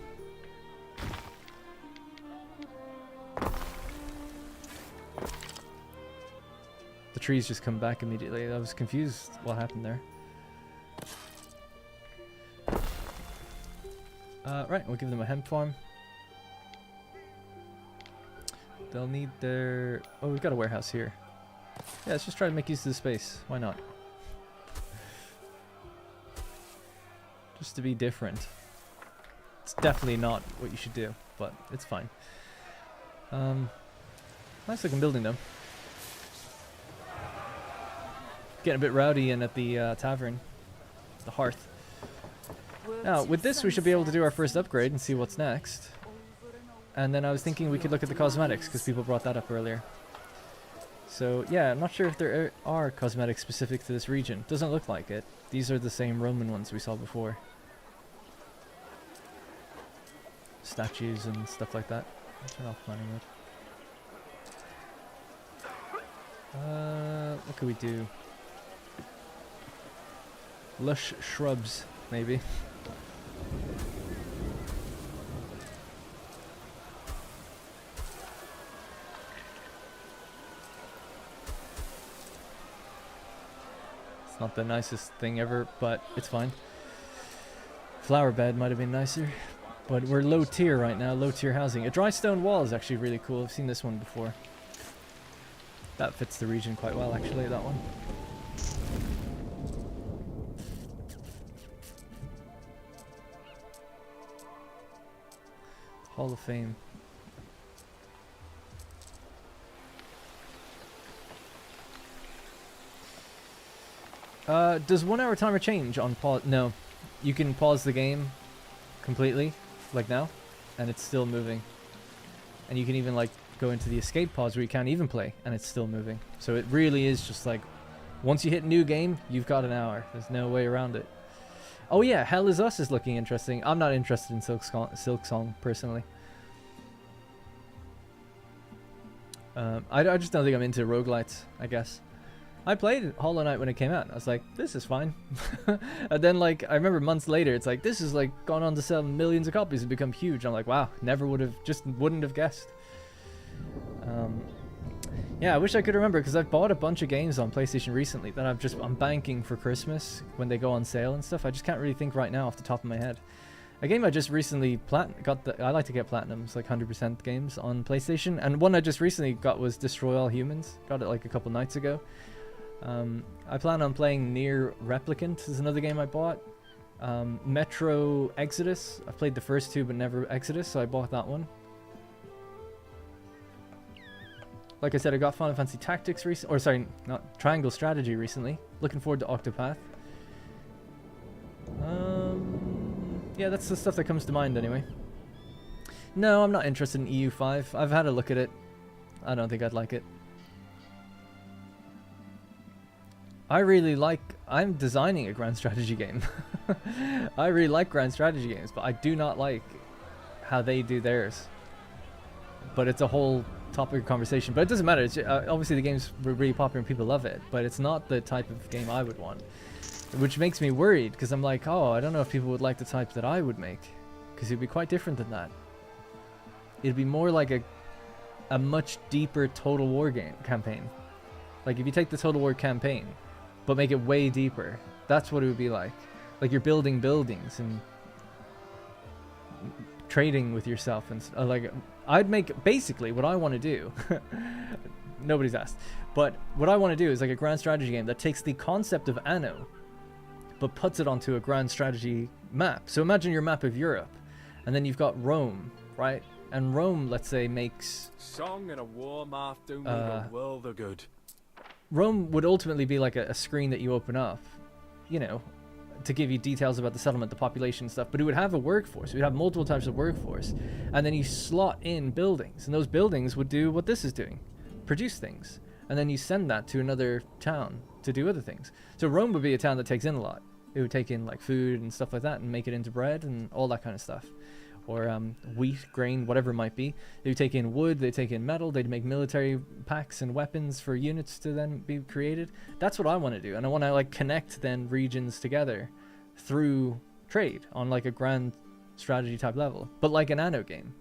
The trees just come back immediately. I was confused what happened there. Right, we'll give them a hemp farm. They'll need their... Oh, we've got a warehouse here. Yeah, let's just try to make use of the space. Why not? Just to be different. It's definitely not what you should do, but it's fine. Nice looking building though. Getting a bit rowdy in at the tavern. The hearth. Now, with this we should be able to do our first upgrade and see what's next. And then I was thinking we could look at the cosmetics, because people brought that up earlier. So, yeah, I'm not sure if there are cosmetics specific to this region. Doesn't look like it. These are the same Roman ones we saw before. Statues and stuff like that. I'll turn off planning mode. What could we do? Lush shrubs, maybe. It's not the nicest thing ever, but it's fine. Flower bed might have been nicer, but we're low tier right now, low tier housing. A dry stone wall is actually really cool. I've seen this one before. That fits the region quite well, actually, that one. Hall of Fame. Does 1 hour timer change on pause? No. You can pause the game completely, like now, and it's still moving. And you can even like go into the escape pause where you can't even play, and it's still moving. So it really is just like, once you hit new game, you've got an hour. There's no way around it. Oh yeah, Hell Is Us is looking interesting. I'm not interested in Silksong personally. I just don't think I'm into roguelites, I guess. I played Hollow Knight when it came out. I was like, this is fine. And then like, I remember months later, it's like, this is like gone on to sell millions of copies and become huge. I'm like, wow, never would have, just wouldn't have guessed. Yeah, I wish I could remember, because I've bought a bunch of games on PlayStation recently that I'm banking for Christmas when they go on sale and stuff. I just can't really think right now off the top of my head. A game I just recently I like to get platinums, like 100% games on PlayStation, and one I just recently got was Destroy All Humans. Got it like a couple nights ago. I plan on playing Nier Replicant is another game I bought. Metro Exodus. I've played the first two but never Exodus, so I bought that one. Like I said, I got Final Fantasy Tactics recently, or sorry, not Triangle Strategy recently. Looking forward to Octopath. Yeah, that's the stuff that comes to mind anyway. No, I'm not interested in EU5. I've had a look at it. I don't think I'd like it. I'm designing a grand strategy game. I really like grand strategy games, but I do not like how they do theirs. But it's a whole topic of conversation. But it doesn't matter. It's, obviously the game's really popular and people love it, but it's not the type of game I would want. Which makes me worried, because I'm like, oh, I don't know if people would like the type that I would make. Because it'd be quite different than that. It'd be more like a much deeper Total War campaign. Like if you take the Total War campaign, but make it way deeper, that's what it would be like. Like you're building buildings and trading with yourself and like I'd make basically what I want to do. Nobody's asked, but what I want to do is like a grand strategy game that takes the concept of Anno, but puts it onto a grand strategy map. So imagine your map of Europe, and then you've got Rome, right? And Rome, let's say, makes song and a war math do me the world of good. Rome would ultimately be like a screen that you open up, you know, to give you details about the settlement, the population stuff, but it would have a workforce. It would have multiple types of workforce, and then you slot in buildings, and those buildings would do what this is doing, produce things, and then you send that to another town to do other things. So Rome would be a town that takes in a lot. It would take in like food and stuff like that and make it into bread and all that kind of stuff. Or wheat, grain, whatever it might be. They would take in wood, they take in metal, they'd make military packs and weapons for units to then be created. That's what I want to do, and I want to like connect then regions together through trade on like a grand strategy type level, but like an Anno game.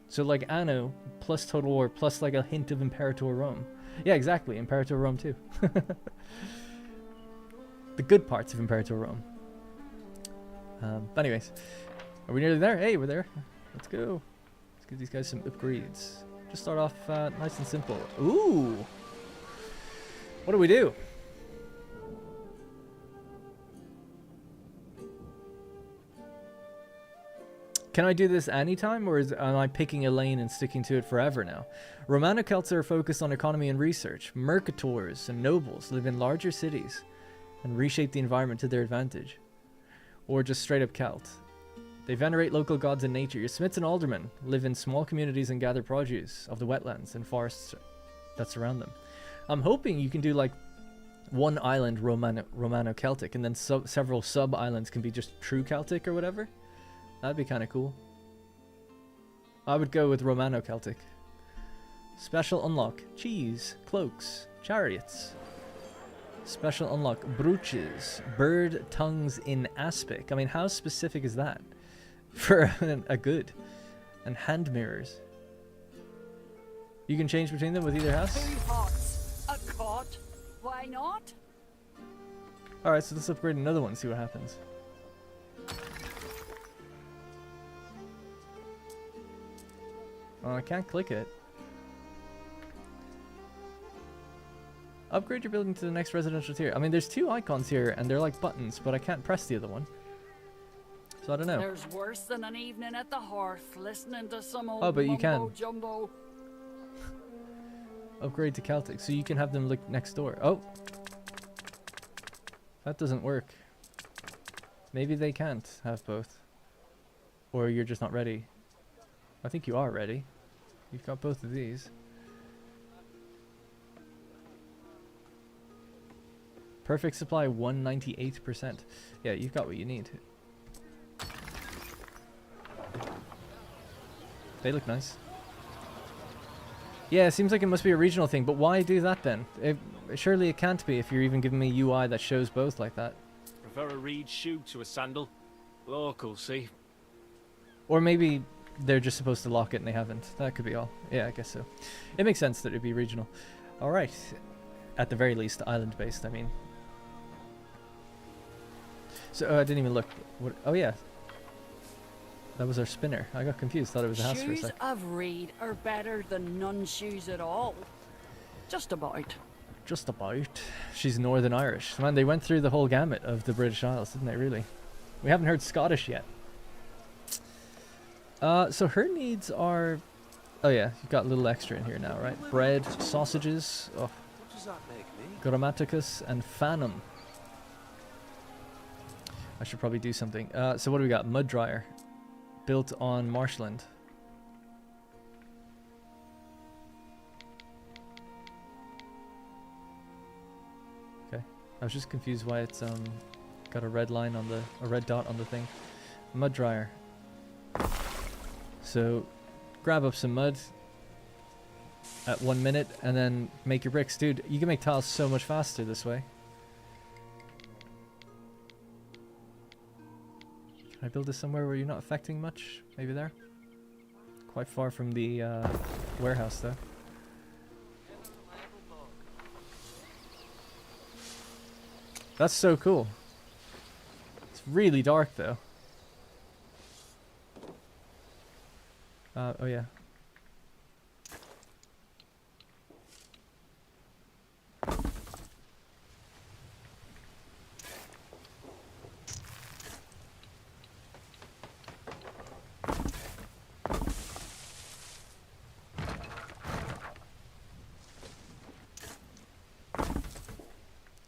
So like Anno plus Total War plus like a hint of Imperator Rome. Yeah, exactly, Imperator Rome too. The good parts of Imperator Rome. But anyways. Are we nearly there? Hey, we're there. Let's go. Let's give these guys some upgrades. Just start off nice and simple. Ooh! What do we do? Can I do this anytime, or am I picking a lane and sticking to it forever now? Romano Celts are focused on economy and research. Mercators and nobles live in larger cities and reshape the environment to their advantage. Or just straight up Celt. They venerate local gods and nature. Your smiths and aldermen live in small communities and gather produce of the wetlands and forests that surround them. I'm hoping you can do like one island Romano-Celtic, and then several sub-islands can be just true Celtic or whatever. That'd be kind of cool. I would go with Romano-Celtic. Special unlock: cheese, cloaks, chariots. Special unlock: brooches, bird tongues in aspic. I mean, how specific is that? For a good. And hand mirrors. You can change between them with either house? 2 hearts, a cot. Why not? Alright, so let's upgrade another one, see what happens. Oh, I can't click it. Upgrade your building to the next residential tier. I mean, there's 2 icons here, and they're like buttons, but I can't press the other one. So I don't know. There's worse than an evening at the hearth, listening to some old but you can. jumbo. Upgrade to Celtic, so you can have them look next door. Oh! That doesn't work. Maybe they can't have both. Or you're just not ready. I think you are ready. You've got both of these. Perfect supply 198%. Yeah, you've got what you need. They look nice. Yeah, it seems like it must be a regional thing, but why do that then? Surely it can't be if you're even giving me UI that shows both like that. Prefer a reed shoe to a sandal. Local, see? Or maybe they're just supposed to lock it and they haven't. That could be all. Yeah, I guess so. It makes sense that it'd be regional. Alright. At the very least, island-based, I mean. So, I didn't even look. What? Oh, yeah. That was our spinner. I got confused. Thought it was a house for a Shoes sec. of reed are better than none shoes at all. Just about. Just about. She's Northern Irish. Man, they went through the whole gamut of the British Isles, didn't they, really? We haven't heard Scottish yet. So her needs are... Oh yeah, you've got a little extra in here now, right? Bread, sausages, What does that make me? Grammaticus, and Phanum. I should probably do something. So what do we got? Mud dryer. Built on marshland. Okay. I was just confused why it's got a red line on a red dot on the thing. Mud dryer. So grab up some mud at 1 minute and then make your bricks. Dude, you can make tiles so much faster this way. Can I build this somewhere where you're not affecting much? Maybe there? Quite far from the warehouse, though. That's so cool. It's really dark, though. Oh yeah.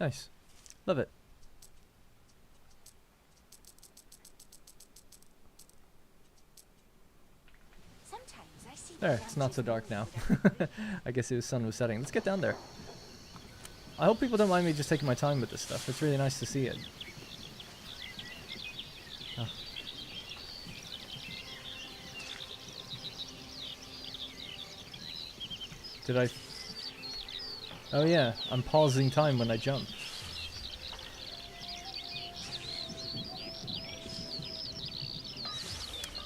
Nice. Love it. There, it's not so dark now. I guess the sun was setting. Let's get down there. I hope people don't mind me just taking my time with this stuff. It's really nice to see it. Oh. Did I... Oh yeah, I'm pausing time when I jump.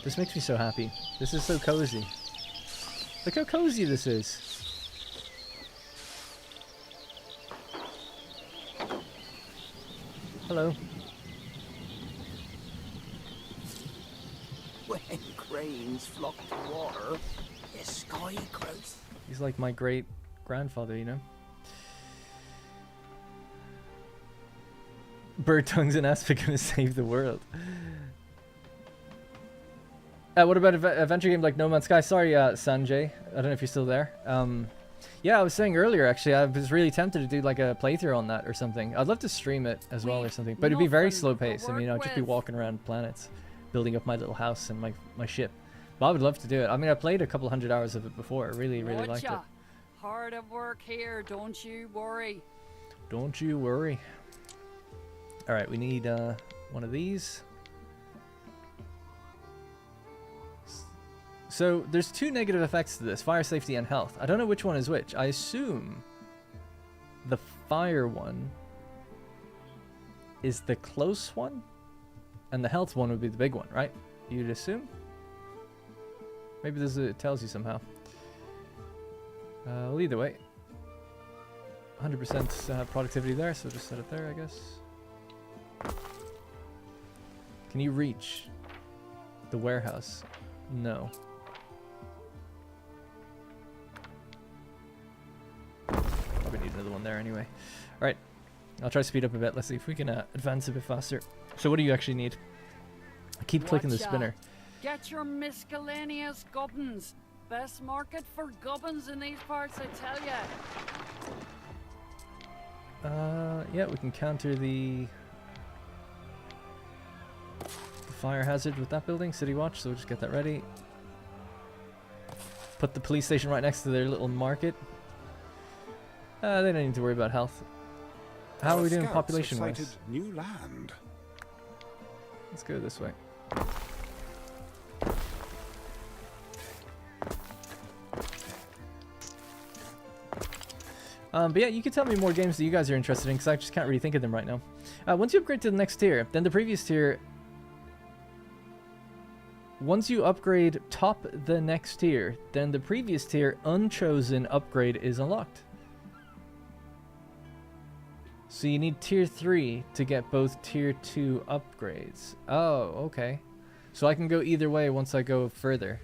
This makes me so happy. This is so cozy. Look how cozy this is. Hello. When cranes flock to water, the sky grows. He's like my great grandfather, you know. Bird tongues and Asp are gonna save the world. What about adventure game like No Man's Sky? Sorry, Sanjay. I don't know if you're still there. Yeah, I was saying earlier, actually, I was really tempted to do like a playthrough on that or something. I'd love to stream it as well or something, but it'd be very slow paced. I mean, I'd just be walking around planets, building up my little house and my ship. But I would love to do it. I mean, I played a couple 100 hours of it before. I really liked it. Hard at work here, don't you worry. Don't you worry. All right, we need one of these. So there's two negative effects to this, fire safety and health. I don't know which one is which. I assume the fire one is the close one and the health one would be the big one, right? You'd assume? Maybe it tells you somehow. Well, either way. 100% productivity there, so just set it there, I guess. Can you reach the warehouse? No. Probably need another one there anyway. Alright, I'll try to speed up a bit. Let's see if we can advance a bit faster. So what do you actually need? I keep clicking the spinner. Get your miscellaneous gubbins. Best market for gubbins in these parts, I tell ya. Yeah, we can counter the fire hazard with that building, City Watch, so we'll just get that ready. Put the police station right next to their little market. They don't need to worry about health. How are we doing population-wise? New land. Let's go this way. But yeah, you can tell me more games that you guys are interested in, because I just can't really think of them right now. Once you upgrade to the next tier, then the previous tier... Once you upgrade top the next tier, then the previous tier unchosen upgrade is unlocked. So you need tier 3 to get both tier 2 upgrades. Oh, okay. So I can go either way once I go further.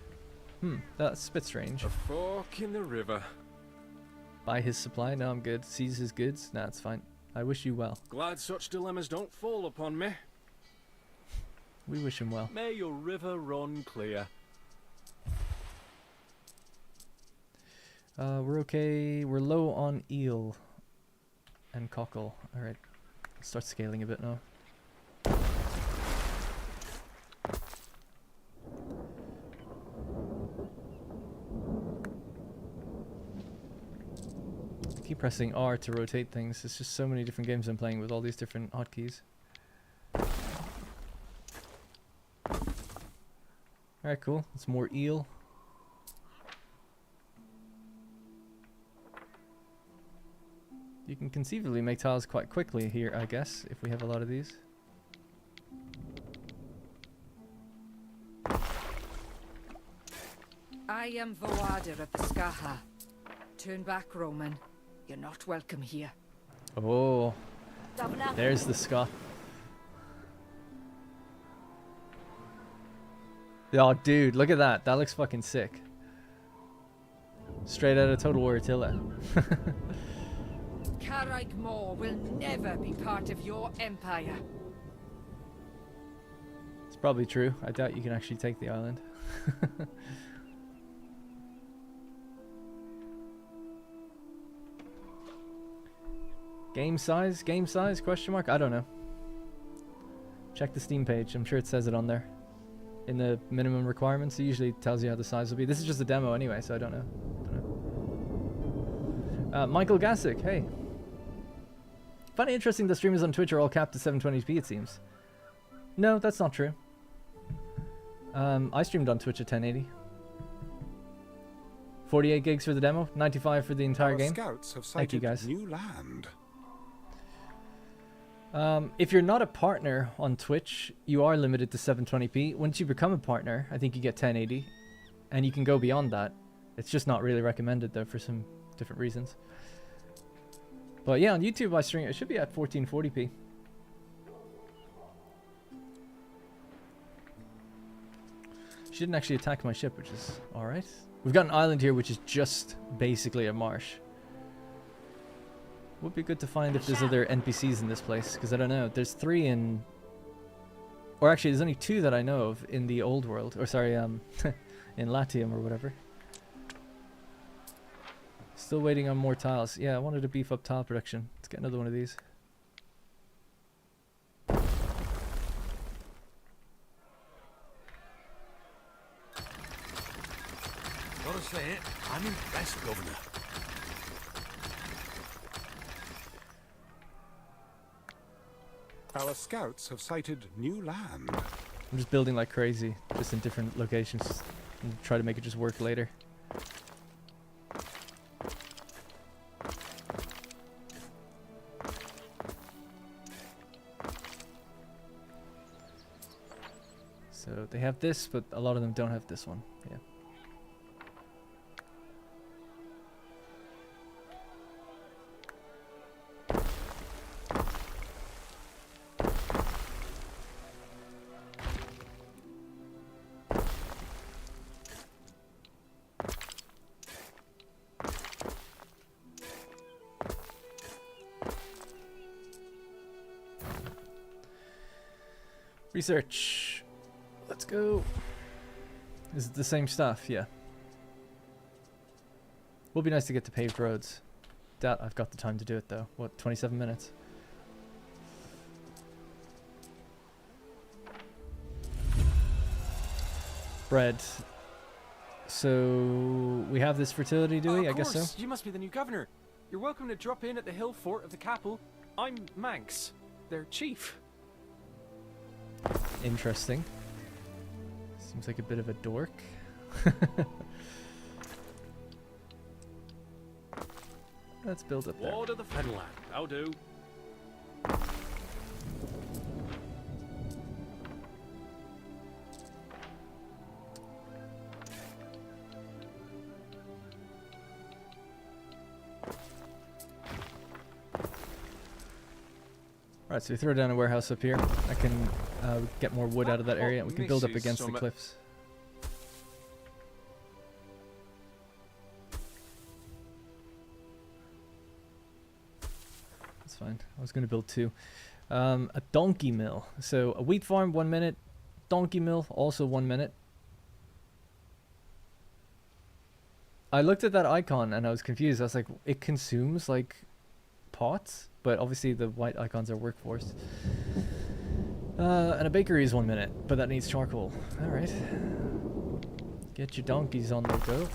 That's a bit strange. A fork in the river. Buy his supply? No, I'm good. Seize his goods? Nah, it's fine. I wish you well. Glad such dilemmas don't fall upon me. We wish him well. May your river run clear. We're okay. We're low on eel and cockle. Alright. Start scaling a bit now. Keep pressing R to rotate things. There's just so many different games I'm playing with all these different hotkeys. Alright, cool. It's more eel. You can conceivably make tiles quite quickly here, I guess, if we have a lot of these. am Voader of the Skaha. Turn back, Roman. You're not welcome here. Oh, Governor. there's the ska. Oh, dude, look at that. That looks fucking sick. Straight out of Total War Attila. Caraig Mór will never be part of your empire. It's probably true. I doubt you can actually take the island. Game size? Game size? Question mark? I don't know. Check the Steam page. I'm sure it says it on there. In the minimum requirements, it usually tells you how the size will be. This is just a demo anyway, so I don't know. Michael Gassick, hey. Funny, interesting that streamers on Twitch are all capped at 720p, it seems. No, that's not true. I streamed on Twitch at 1080. 48 gigs for the demo, 95 for the entire game. Scouts have Thank you, guys. new land. If you're not a partner on Twitch, you are limited to 720p. Once you become a partner, I think you get 1080, and you can go beyond that. It's just not really recommended though for some different reasons. But yeah, on YouTube I stream. It should be at 1440p. She didn't actually attack my ship, which is all right. We've got an island here, which is just basically a marsh. Would be good to find if there's other NPCs in this place, because I don't know. There's 3 in... Or actually, there's only 2 that I know of in the old world. Or sorry, in Latium or whatever. Still waiting on more tiles. Yeah, I wanted to beef up tile production. Let's get another one of these. Gotta say it, I'm impressed, Governor. Our scouts have sighted new land. I'm just building like crazy, just in different locations, and try to make it just work later. So they have this, but a lot of them don't have this one. Yeah. Research. Let's go. Is it the same stuff? Yeah. Will be nice to get to paved roads. Doubt I've got the time to do it though. What, 27 minutes? Bread. So we have this fertility, do we? I guess so. You must be the new governor. You're welcome to drop in at the hill fort of the capital. I'm Manx, their chief. Interesting. Seems like a bit of a dork. Let's build up there. Ward of the Fenland. I'll do. Right, so we throw down a warehouse up here. I can get more wood out of that area, and we can build up against the cliffs. That's fine. I was going to build 2. A donkey mill. So a wheat farm, 1 minute. Donkey mill, also 1 minute. I looked at that icon and I was confused. I was like, it consumes like pots? But obviously the white icons are workforce. And a bakery is 1 minute, but that needs charcoal. Alright. Get your donkeys on the go.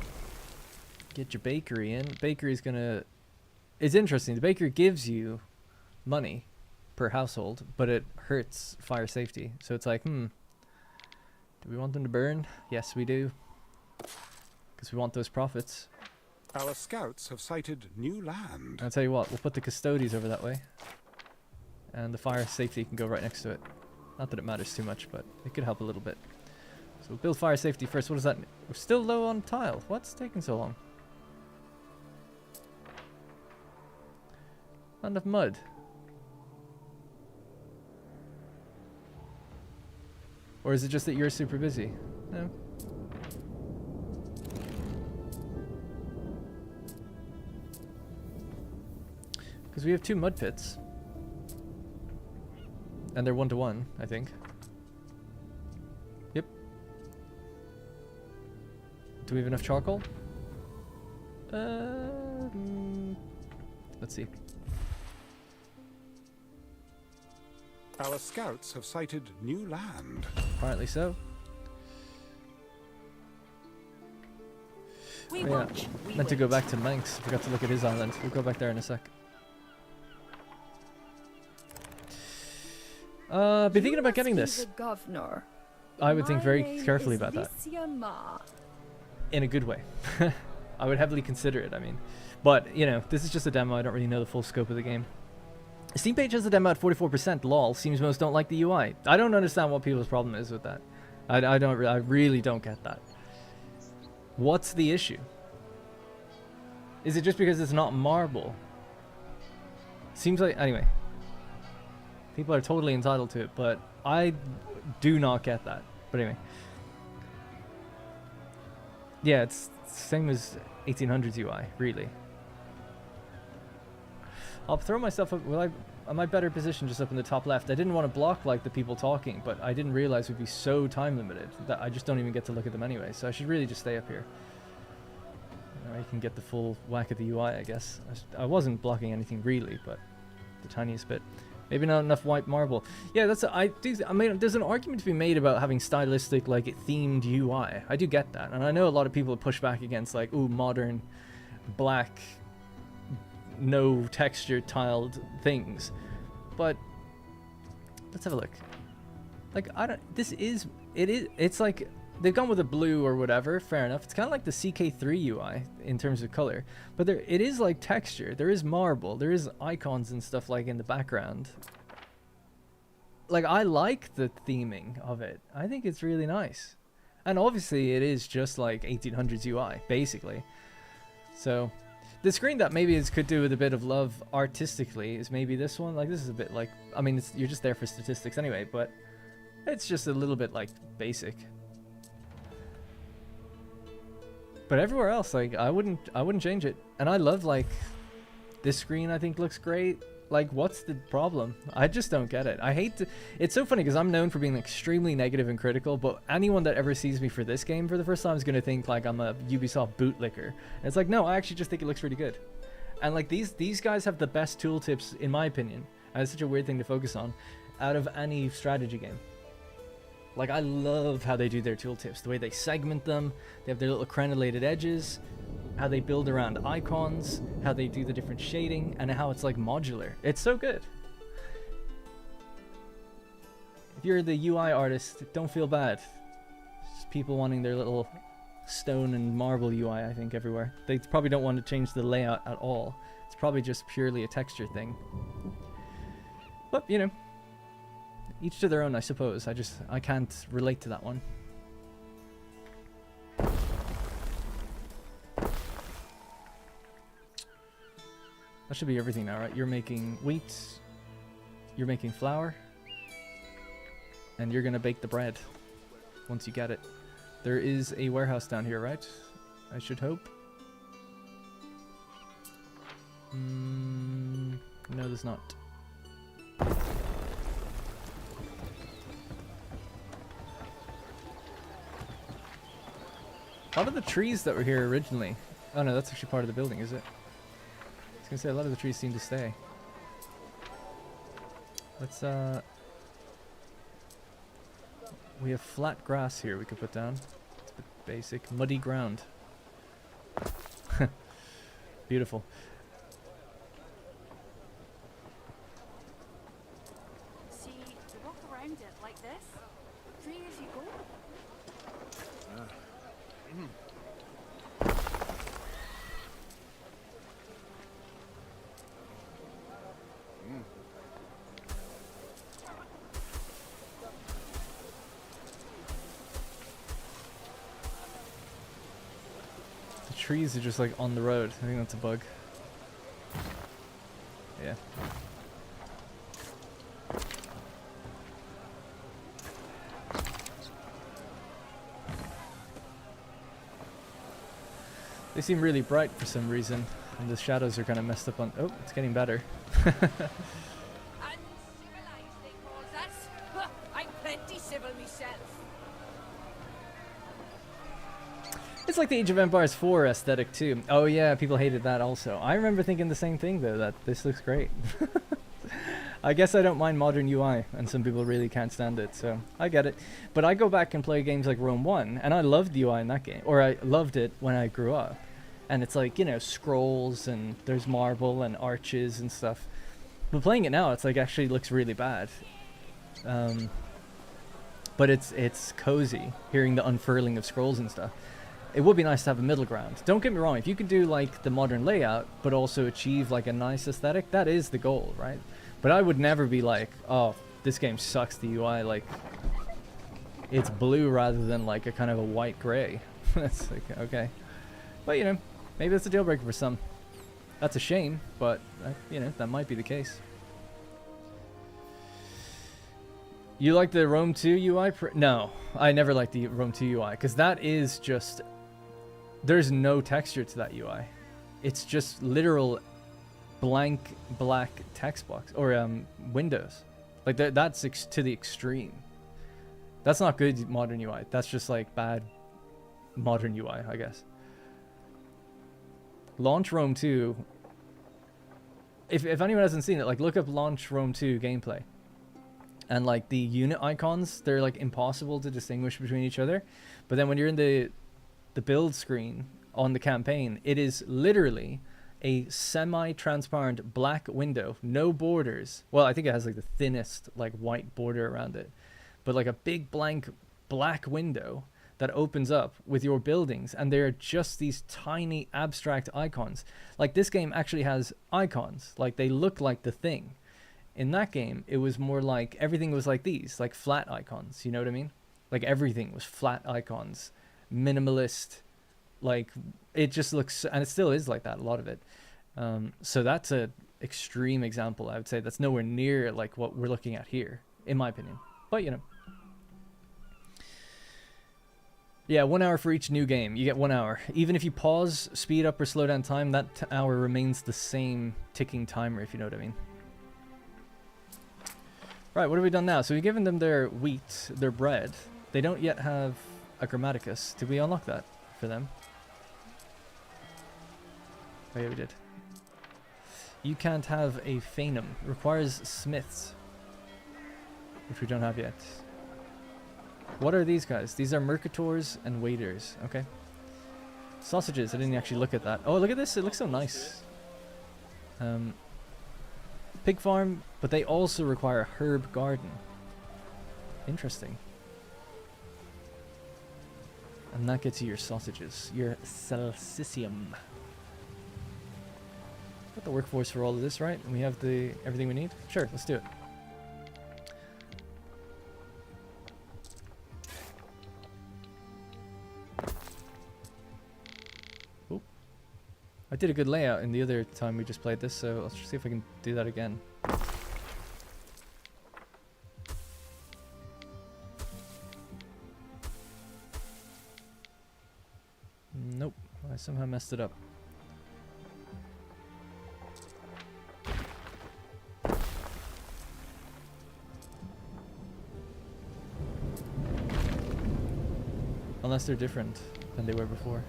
Get your bakery in. Bakery's gonna... It's interesting. The bakery gives you money per household, but it hurts fire safety. So it's like, do we want them to burn? Yes, we do. Because we want those profits. Our scouts have sighted new land. I'll tell you what, we'll put the custodies over that way. And the fire safety can go right next to it. Not that it matters too much, but it could help a little bit. So we'll build fire safety first. What does that... We're still low on tile. What's taking so long? Not enough mud. Or is it just that you're super busy? No. Because we have 2 mud pits. And they're 1-to-1, I think. Yep. Do we have enough charcoal? Let's see. Our scouts have sighted new land. Apparently so. We Oh, watch. yeah. Meant to go back to Manx. Forgot to look at his island. We'll go back there in a sec. Been thinking about getting this. The governor. I would think very My name carefully is about that. Licia Ma. In a good way. I would heavily consider it, I mean. But, you know, this is just a demo. I don't really know the full scope of the game. Steam page has the demo at 44%. Lol. Seems most don't like the UI. I don't understand what people's problem is with that. I really don't get that. What's the issue? Is it just because it's not marble? Seems like... Anyway. People are totally entitled to it, but I do not get that. But anyway. Yeah, it's the same as 1800s UI, really. I'll throw myself up. Am I better positioned just up in the top left? I didn't want to block like the people talking, but I didn't realize we'd be so time limited that I just don't even get to look at them anyway. So I should really just stay up here. Now you can get the full whack of the UI, I guess. I wasn't blocking anything really, but the tiniest bit. Maybe not enough white marble. Yeah, that's I mean, there's an argument to be made about having stylistic, like, themed UI. I do get that, and I know a lot of people push back against like, ooh, modern, black, no texture tiled things. But let's have a look. Like, it's like they've gone with a blue or whatever. Fair enough. It's kind of like the CK3 UI in terms of color, but it is like texture. There is marble. There is icons and stuff like in the background. Like, I like the theming of it. I think it's really nice, and obviously it is just like 1800s UI basically. So the screen that maybe could do with a bit of love artistically is maybe this one. Like, this is a bit like, I mean, you're just there for statistics anyway, but it's just a little bit like basic. But everywhere else, like, I wouldn't change it. And I love, like, this screen I think looks great. Like, what's the problem? I just don't get it. I hate to... It's so funny because I'm known for being extremely negative and critical, but anyone that ever sees me for this game for the first time is going to think, like, I'm a Ubisoft bootlicker. And it's like, no, I actually just think it looks really good. And, like, these guys have the best tooltips, in my opinion. And it's such a weird thing to focus on, out of any strategy game. Like, I love how they do their tooltips. The way they segment them, they have their little crenellated edges, how they build around icons, how they do the different shading, and how it's like modular. It's so good. If you're the UI artist, don't feel bad. It's just people wanting their little stone and marble UI, I think, everywhere. They probably don't want to change the layout at all. It's probably just purely a texture thing. But, you know, each to their own, I suppose. I can't relate to that one. That should be everything now, right? You're making wheat, you're making flour, and you're gonna bake the bread once you get it. There is a warehouse down here, right? I should hope. No, there's not. A lot of the trees that were here originally... Oh no, that's actually part of the building, is it? I was gonna say, a lot of the trees seem to stay. Let's, we have flat grass here we could put down. It's a bit basic. Muddy ground. Beautiful. See, to walk around it like this, free as you go. trees are just like on the road. I think that's a bug. Yeah. They seem really bright for some reason, and the shadows are kind of messed up on... Oh, it's getting better. Uncivilized, they call that. I'm plenty civil myself. It's like the Age of Empires 4 aesthetic too. Oh yeah, people hated that also. I remember thinking the same thing though, that this looks great. I guess I don't mind modern UI, and some people really can't stand it, so I get it. But I go back and play games like Rome 1, and I loved the UI in that game, or I loved it when I grew up. And it's like, you know, scrolls, and there's marble and arches and stuff. But playing it now, it's like actually looks really bad. But it's cozy, hearing the unfurling of scrolls and stuff. It would be nice to have a middle ground. Don't get me wrong, if you could do like the modern layout, but also achieve like a nice aesthetic, that is the goal, right? But I would never be like, oh, this game sucks, the UI, like, it's blue rather than like a kind of a white gray. That's like, okay. But you know, maybe that's a deal breaker for some. That's a shame, but you know, that might be the case. You like the Rome 2 UI? No, I never liked the Rome 2 UI, because that is just... There's no texture to that UI. It's just literal blank black text box, or windows. Like, that's to the extreme. That's not good modern UI. That's just like bad modern UI, I guess. Launch Rome 2. If anyone hasn't seen it, like, look up Launch Rome 2 gameplay. And like the unit icons, they're like impossible to distinguish between each other. But then when you're in the build screen on the campaign, it is literally a semi-transparent black window, no borders. Well, I think it has like the thinnest like white border around it, but like a big blank black window that opens up with your buildings, and they're just these tiny abstract icons. Like, this game actually has icons, like they look like the thing. In that game, it was more like everything was like these, like flat icons, you know what I mean? Like everything was flat icons, minimalist, like it just looks, and it still is like that, a lot of it. So that's a extreme example, I would say. That's nowhere near like what we're looking at here, in my opinion. But you know. Yeah, 1 hour for each new game. You get 1 hour. Even if you pause, speed up, or slow down time, that hour remains the same ticking timer, if you know what I mean. Right, what have we done now? So we've given them their wheat, their bread. They don't yet have a grammaticus. Did we unlock that for them? Oh yeah, we did. You can't have a phanum. Requires smiths, which we don't have yet. What are these guys? These are mercators and waiters. Okay. Sausages. I didn't actually look at that. Oh, look at this. It looks so nice. Pig farm, but they also require a herb garden. Interesting. And that gets you your sausages, your salsicium. Got the workforce for all of this, right? And we have the everything we need? Sure, let's do it. Oop. I did a good layout in the other time we just played this, so let's see if I can do that again. Nope, I somehow messed it up. Unless they're different than they were before.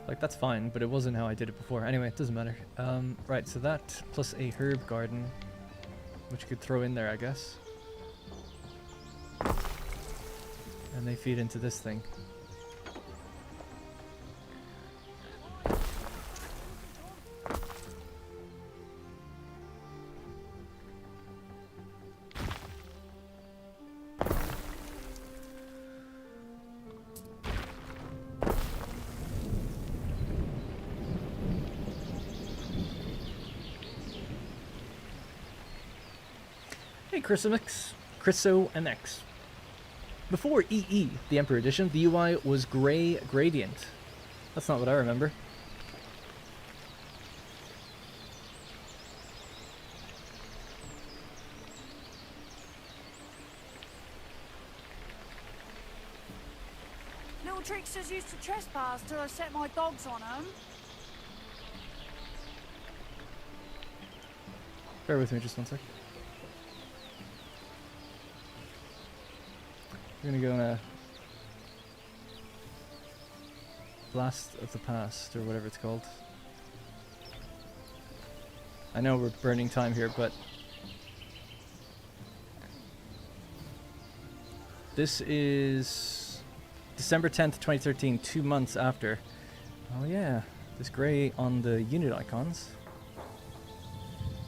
Like, that's fine, but it wasn't how I did it before. Anyway, it doesn't matter. Right, so that plus a herb garden, which you could throw in there, I guess. And they feed into this thing. Hey, Chryso MX. Before EE, the Emperor Edition, the UI was gray gradient. That's not what I remember. Little tricksters used to trespass till I set my dogs on them. Bear with me just one sec. We're gonna go on a blast of the past, or whatever it's called. I know we're burning time here, but this is December 10th, 2013, 2 months after. Oh yeah, this gray on the unit icons.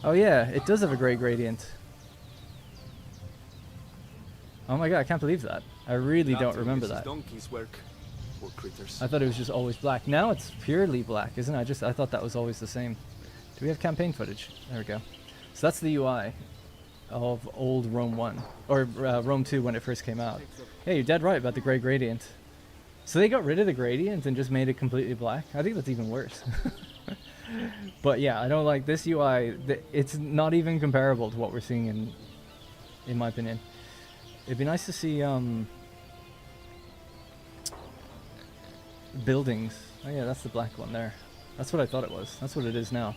Oh yeah, it does have a gray gradient. Oh my god, I can't believe that. I really don't remember that. Donkey's work. Poor critters. I thought it was just always black. Now it's purely black, isn't it? I thought that was always the same. Do we have campaign footage? There we go. So that's the UI of old Rome 1. Or Rome 2 when it first came out. Hey, you're dead right about the gray gradient. So they got rid of the gradient and just made it completely black? I think that's even worse. But yeah, I don't like this UI. It's not even comparable to what we're seeing in my opinion. It'd be nice to see buildings. Oh yeah, that's the black one there. That's what I thought it was. That's what it is now.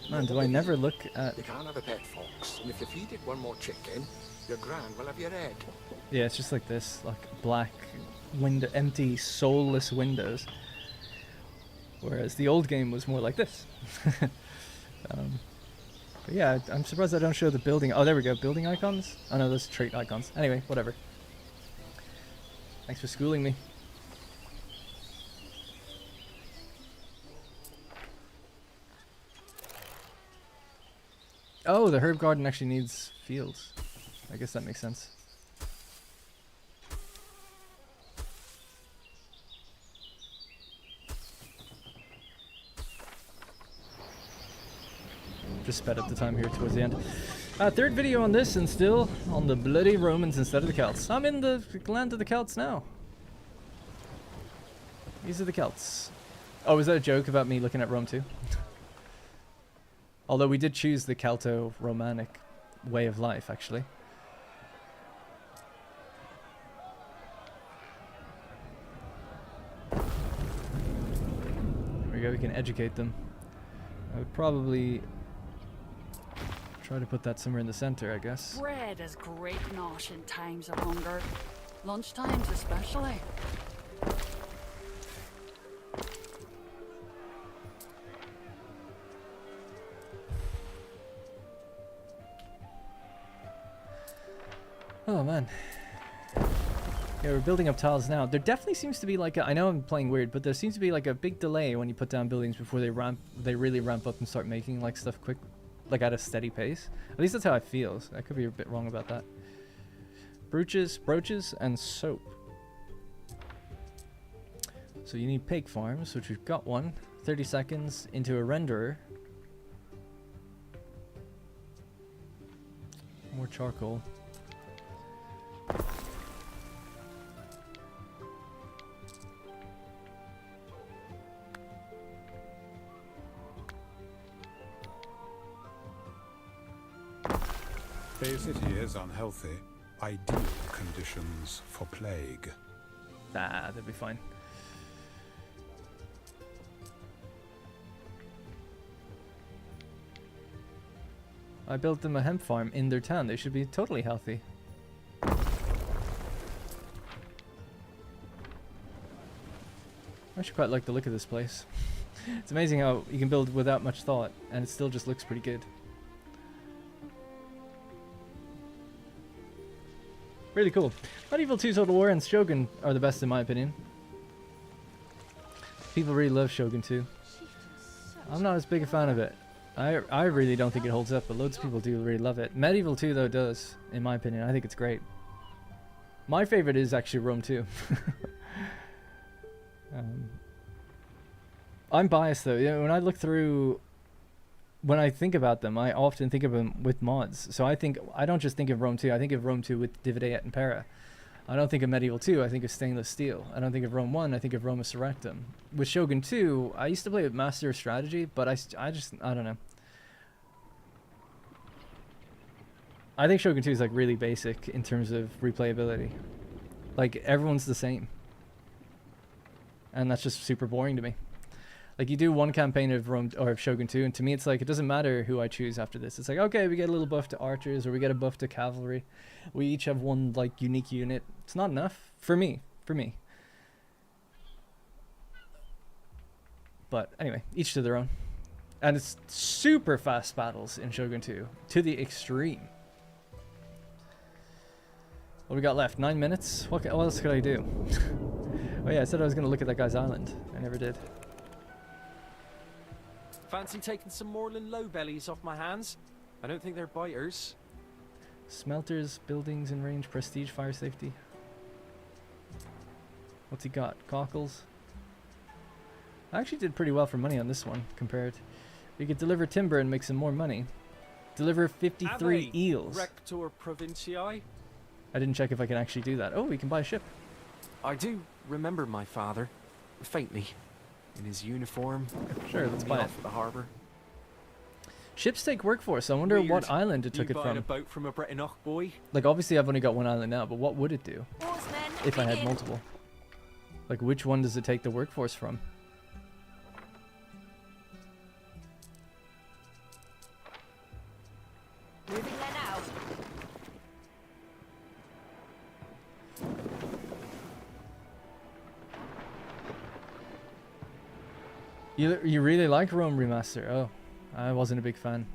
Man, do I never look at... You can't have a pet fox, and if you feed it one more chicken, your gran will have your head. Yeah, it's just like this, like black window, empty, soulless windows. Whereas the old game was more like this. But yeah, I'm surprised I don't show the building. Oh, there we go, building icons? Oh no, those trait icons. Anyway, whatever. Thanks for schooling me. Oh, the herb garden actually needs fields. I guess that makes sense. Just sped up the time here towards the end. Third video on this, and still on the bloody Romans instead of the Celts. I'm in the land of the Celts now. These are the Celts. Oh, was that a joke about me looking at Rome 2? Although we did choose the Celto-Romanic way of life, actually. There we go, we can educate them. I would probably try to put that somewhere in the center, I guess. Bread is great nosh in times of hunger. Lunchtimes especially. Oh man. Yeah, we're building up tiles now. There definitely seems to be like a, I know I'm playing weird, but there seems to be like a big delay when you put down buildings before they really ramp up and start making like stuff quick, like at a steady pace. At least that's how it feels. I could be a bit wrong about that. Brooches, and soap. So you need pig farms, which we've got one. 30 seconds into a renderer. More charcoal. The city is unhealthy. Ideal conditions for plague. Ah, they'll be fine. I built them a hemp farm in their town. They should be totally healthy. I actually quite like the look of this place. It's amazing how you can build without much thought and it still just looks pretty good. Really cool. Medieval 2 Total War and Shogun are the best in my opinion. People really love Shogun 2. I'm not as big a fan of it. I really don't think it holds up, but loads of people do really love it. Medieval 2 though does, in my opinion. I think it's great. My favorite is actually Rome 2. I'm biased though. You know, when I look through, when I think about them, I often think of them with mods. So I don't just think of Rome 2. I think of Rome 2 with Divide et Impera. I don't think of Medieval 2. I think of Stainless Steel. I don't think of Rome 1. I think of Roma Surrectum. With Shogun 2, I used to play with Master of Strategy, but I don't know. I think Shogun 2 is like really basic in terms of replayability. Like everyone's the same. And that's just super boring to me. Like you do one campaign of Rome or of Shogun 2, and to me it's like it doesn't matter who I choose after this. It's like, okay, we get a little buff to archers, or we get a buff to cavalry. We each have one like unique unit. It's not enough for me. But anyway, each to their own. And it's super fast battles in Shogun 2 to the extreme. What we got left? 9 minutes? What else could I do? Oh yeah, I said I was going to look at that guy's island. I never did. Fancy taking some Moorland low bellies off my hands? I don't think they're biters. Smelters, buildings in range, prestige, fire safety. What's he got? Cockles. I actually did pretty well for money on this one compared. We could deliver timber and make some more money. Deliver 53 eels. Rector Provincii? I didn't check if I can actually do that. Oh, we can buy a ship. I do remember my father, faintly, in his uniform. Sure, let's buy it. Off the harbour. Ships take workforce. I wonder what island it took it from. A boat from a Bretonach boy? Like, obviously I've only got one island now, but what would it do if I had multiple? Like, which one does it take the workforce from? Moving there now. You really like Rome Remaster? Oh, I wasn't a big fan.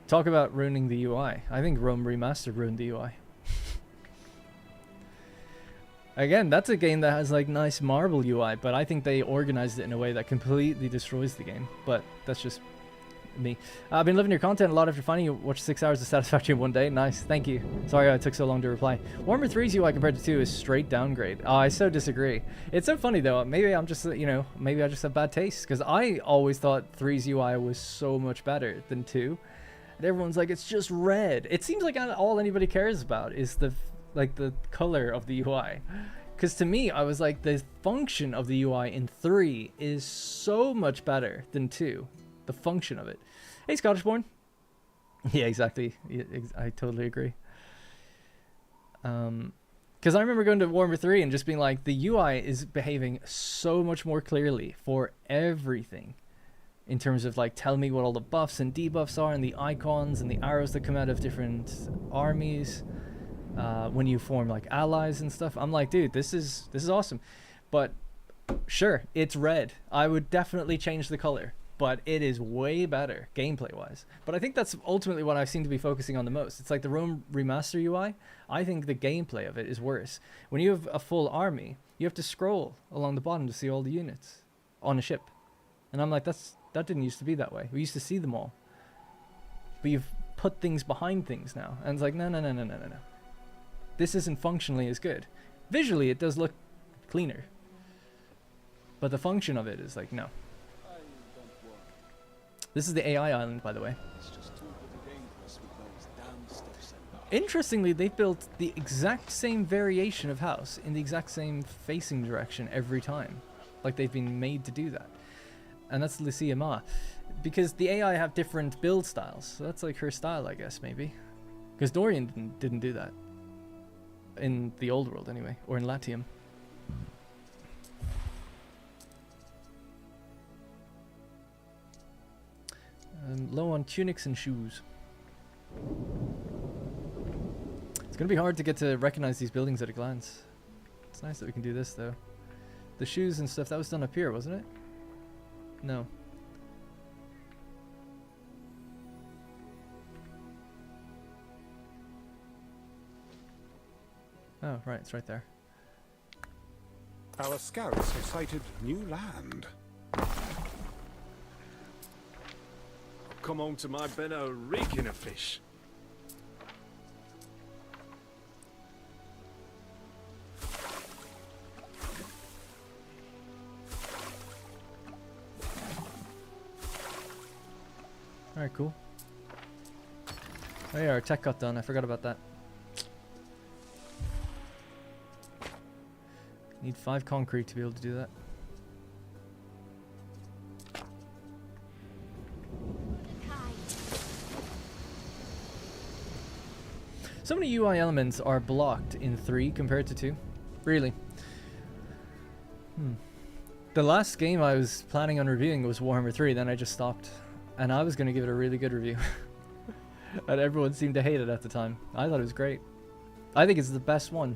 Talk about ruining the UI. I think Rome Remastered ruined the UI. Again, that's a game that has like nice marble UI, but I think they organized it in a way that completely destroys the game. But that's just me. I've been loving your content a lot after finding you. Watched 6 hours of Satisfaction in one day. Nice, thank you. Sorry I took so long to reply. Warhammer 3's UI compared to 2 is straight downgrade. Oh, I so disagree. It's so funny though. Maybe I'm just, you know, maybe I just have bad taste, because I always thought 3's UI was so much better than 2. And everyone's like, it's just red. It seems like all anybody cares about is the color of the UI. Because to me, I was like, the function of the UI in 3 is so much better than 2. The function of it. Hey, Scottishborn. Yeah, exactly. I totally agree. Because I remember going to Warhammer 3 and just being like, the UI is behaving so much more clearly for everything. In terms of like, tell me what all the buffs and debuffs are, and the icons and the arrows that come out of different armies. When you form like allies and stuff. I'm like, dude, this is awesome. But sure, it's red. I would definitely change the color. But it is way better gameplay-wise. But I think that's ultimately what I seem to be focusing on the most. It's like the Rome Remaster UI. I think the gameplay of it is worse. When you have a full army, you have to scroll along the bottom to see all the units on a ship. And I'm like, that didn't used to be that way. We used to see them all. But you've put things behind things now. And it's like, no. This isn't functionally as good. Visually, it does look cleaner. But the function of it is like, no. This is the AI island, by the way. Interestingly, they built the exact same variation of house in the exact same facing direction every time. Like they've been made to do that. And that's Lucia Ma. Because the AI have different build styles. So that's like her style, I guess, maybe. Because Dorian didn't do that. In the old world, anyway. Or in Latium. Low on tunics and shoes. It's gonna be hard to get to recognize these buildings at a glance. It's nice that we can do this though. The shoes and stuff, that was done up here, wasn't it? No. Oh, right, it's right there. Our scouts have sighted new land. Come on to my benno reeking of fish. Alright, cool. Oh yeah, our tech got done. I forgot about that. Need 5 concrete to be able to do that. So many UI elements are blocked in 3 compared to 2. Really. The last game I was planning on reviewing was Warhammer 3, then I just stopped. And I was going to give it a really good review. And everyone seemed to hate it at the time. I thought it was great. I think it's the best one.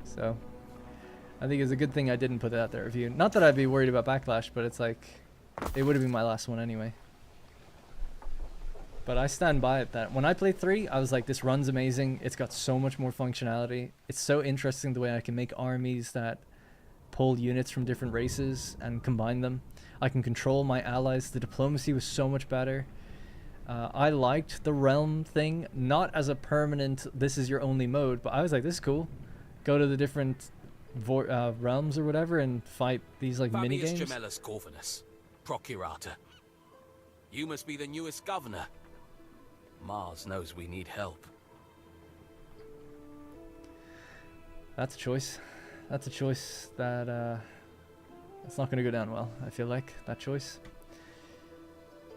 So, I think it's a good thing I didn't put it out there review. Not that I'd be worried about backlash, but it's like, it would have been my last one anyway. But I stand by it that when I played 3, I was like, this run's amazing. It's got so much more functionality. It's so interesting the way I can make armies that pull units from different races and combine them. I can control my allies. The diplomacy was so much better. I liked the realm thing, not as a permanent, this is your only mode, but I was like, this is cool. Go to the different realms or whatever and fight these like mini games. Gemellus Corvinus, Procurator. You must be the newest governor. Mars knows we need help. That's a choice. That's a choice that it's not going to go down well, I feel like, that choice.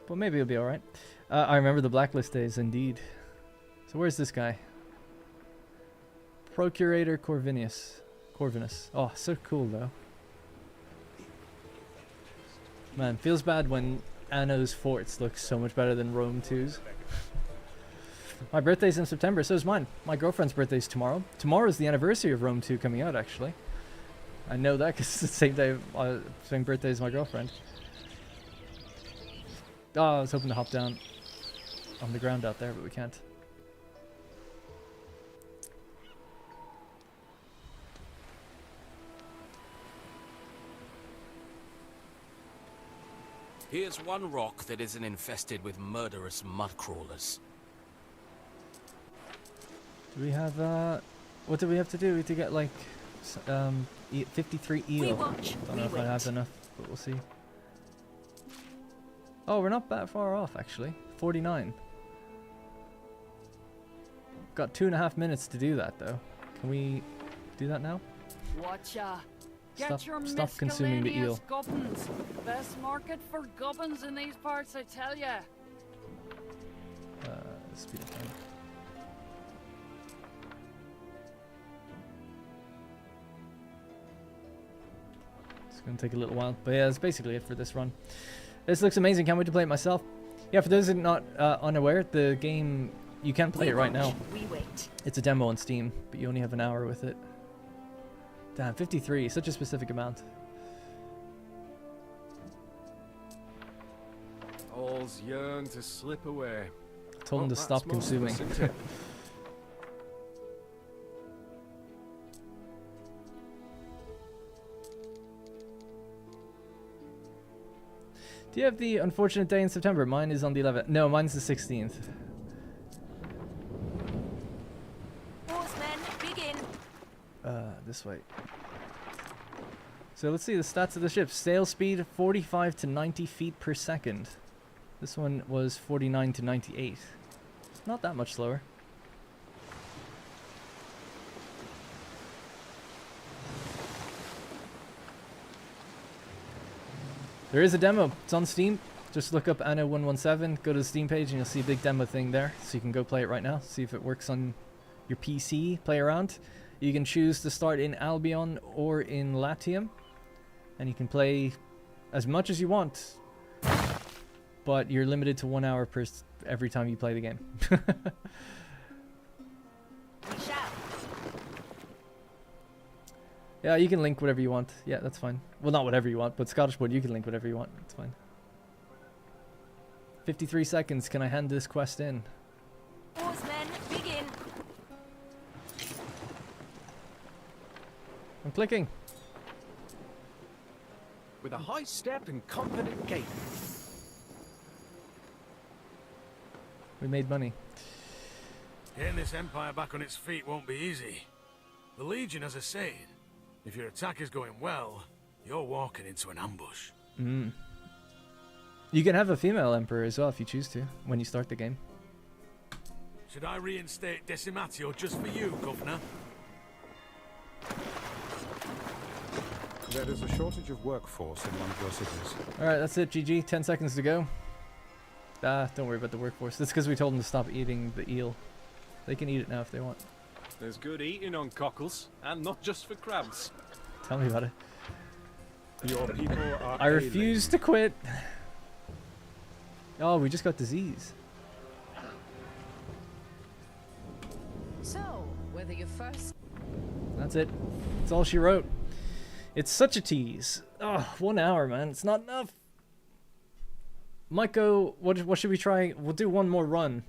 But maybe it'll be alright. I remember the Blacklist days, indeed. So where's this guy? Procurator Corvinus. Oh, so cool though. Man, feels bad when Anno's forts look so much better than Rome 2's. My birthday's in September, so is mine. My girlfriend's birthday's tomorrow. Tomorrow's the anniversary of Rome 2 coming out, actually. I know that because it's the same day, same birthday as my girlfriend. Oh, I was hoping to hop down on the ground out there, but we can't. Here's one rock that isn't infested with murderous mudcrawlers. Do we have, what do we have to do to get, like, 53 eel? Don't know if I have enough, but we'll see. Oh, we're not that far off, actually. 49. Got 2.5 minutes to do that, though. Can we do that now? Watcha. Get your Stop consuming the eel. Gubbins. Best market for gubbins in these parts, I tell ya. Speed up time. It's gonna take a little while, but yeah, that's basically it for this run. This looks amazing. Can't wait to play it myself. Yeah, for those who are not unaware, the game, you can play it right now. We wait. It's a demo on Steam, but you only have an hour with it. Damn, 53, such a specific amount. All's yearn to slip away. I told him to stop consuming. Do you have the unfortunate day in September? Mine is on the 11th. No, mine's the 16th. Horsemen, begin. This way. So let's see the stats of the ship. Sail speed 45 to 90 feet per second. This one was 49 to 98. Not that much slower. There is a demo. It's on Steam. Just look up Anno 117, go to the Steam page, and you'll see a big demo thing there. So you can go play it right now, see if it works on your PC, play around. You can choose to start in Albion or in Latium. And you can play as much as you want. But you're limited to 1 hour per every time you play the game. Yeah, you can link whatever you want. Yeah, that's fine. Well, not whatever you want, but Scottish Board, you can link whatever you want. It's fine. 53 seconds. Can I hand this quest in? Horsemen, begin. I'm clicking. With a high step and confident gait. We made money. Getting this empire back on its feet won't be easy. The Legion has a saying. If your attack is going well, you're walking into an ambush. You can have a female emperor as well if you choose to, when you start the game. Should I reinstate Decimatio just for you, Governor? There is a shortage of workforce in one of your cities. Alright, that's it, GG. 10 seconds to go. Don't worry about the workforce. That's because we told them to stop eating the eel. They can eat it now if they want. There's good eating on cockles, and not just for crabs. Tell me about it. Your people are I refuse to quit. Oh, we just got disease. So, whether you're first... That's it. That's all she wrote. It's such a tease. Oh, 1 hour, man. It's not enough. Might go... What should we try? We'll do one more run.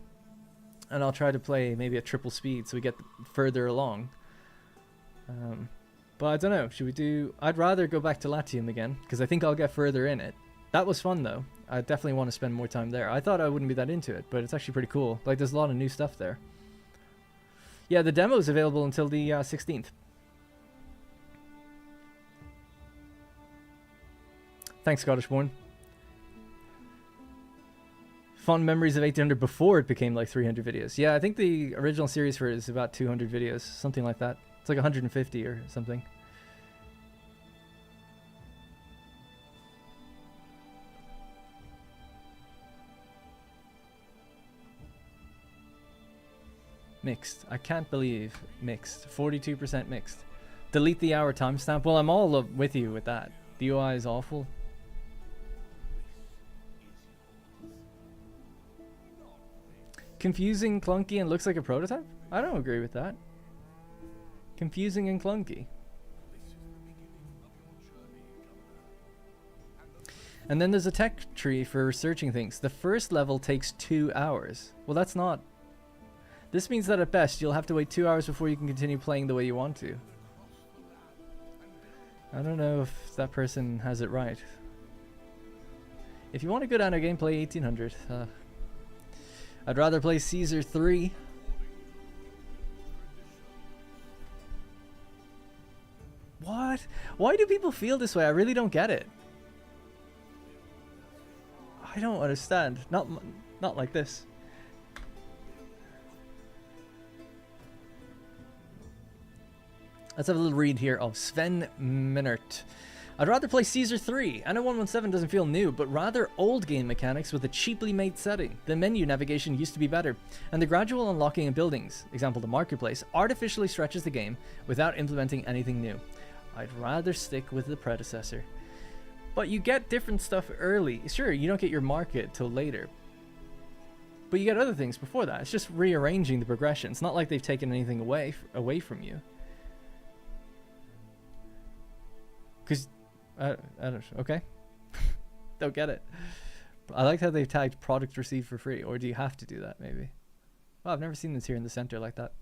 And I'll try to play maybe at triple speed so we get further along. But I don't know. Should we do... I'd rather go back to Latium again, because I think I'll get further in it. That was fun, though. I definitely want to spend more time there. I thought I wouldn't be that into it, but it's actually pretty cool. Like, there's a lot of new stuff there. Yeah, the demo is available until the 16th. Thanks, Scottishborn. Fond memories of 1800 before it became like 300 videos. Yeah, I think the original series for it is about 200 videos, something like that. It's like 150 or something. Mixed. I can't believe mixed. 42% mixed. Delete the hour timestamp. Well, I'm all with you with that. The UI is awful. Confusing, clunky, and looks like a prototype? I don't agree with that. Confusing and clunky. And then there's a tech tree for researching things. The first level takes 2 hours. Well, that's not... This means that at best, you'll have to wait 2 hours before you can continue playing the way you want to. I don't know if that person has it right. If you want a good Anno game, play 1800. I'd rather play Caesar 3. What? Why do people feel this way? I really don't get it. I don't understand. Not like this. Let's have a little read here of Sven Minert. I'd rather play Caesar 3. Anno 117 doesn't feel new, but rather old game mechanics with a cheaply made setting. The menu navigation used to be better, and the gradual unlocking of buildings, example the marketplace, artificially stretches the game without implementing anything new. I'd rather stick with the predecessor. But you get different stuff early. Sure, you don't get your market till later, but you get other things before that. It's just rearranging the progression. It's not like they've taken anything away from you. Because I don't... Okay. Don't get it. I like how they've tagged product received for free. Or do you have to do that, maybe? Well, I've never seen this here in the center like that.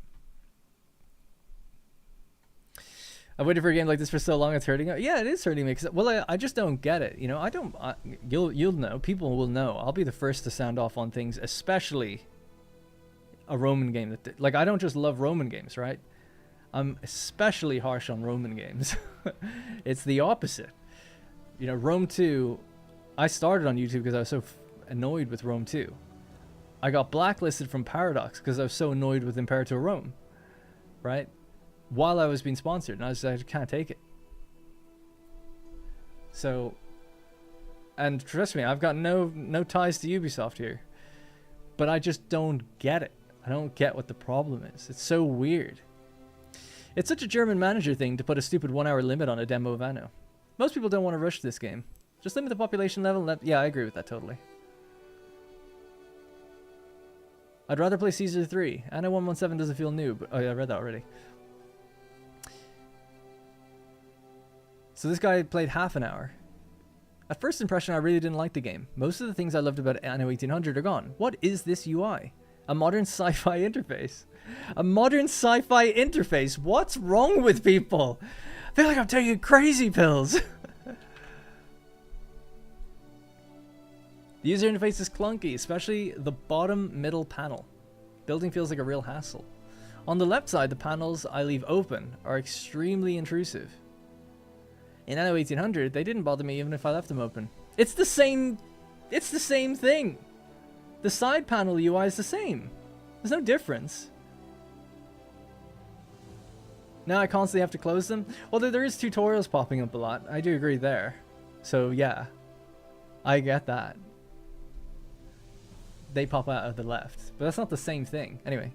I've waited for a game like this for so long, it's hurting. Yeah, it is hurting me. Well, I just don't get it. You know, I don't... you'll know. People will know. I'll be the first to sound off on things, especially a Roman game. Like, I don't just love Roman games, right? I'm especially harsh on Roman games. It's the opposite. You know, Rome 2, I started on YouTube because I was so annoyed with Rome 2. I got blacklisted from Paradox because I was so annoyed with Imperator Rome, right? While I was being sponsored, and I can't take it. So, and trust me, I've got no ties to Ubisoft here, but I just don't get it. I don't get what the problem is. It's so weird. It's such a German manager thing to put a stupid 1 hour limit on a demo of Anno. Most people don't want to rush this game. Just limit the population level. Yeah, I agree with that totally. I'd rather play Caesar 3. Anno 117 doesn't feel new, but oh yeah, I read that already. So this guy played half an hour. At first impression, I really didn't like the game. Most of the things I loved about Anno 1800 are gone. What is this UI? A modern sci-fi interface. A modern sci-fi interface. What's wrong with people? I feel like I'm taking crazy pills. The user interface is clunky, especially the bottom middle panel. Building feels like a real hassle. On the left side, the panels I leave open are extremely intrusive. In Anno 1800, they didn't bother me even if I left them open. It's the same It's the same thing. The side panel UI is the same. There's no difference. Now I constantly have to close them. Although there is tutorials popping up a lot. I do agree there. So yeah, I get that. They pop out of the left, but that's not the same thing. Anyway,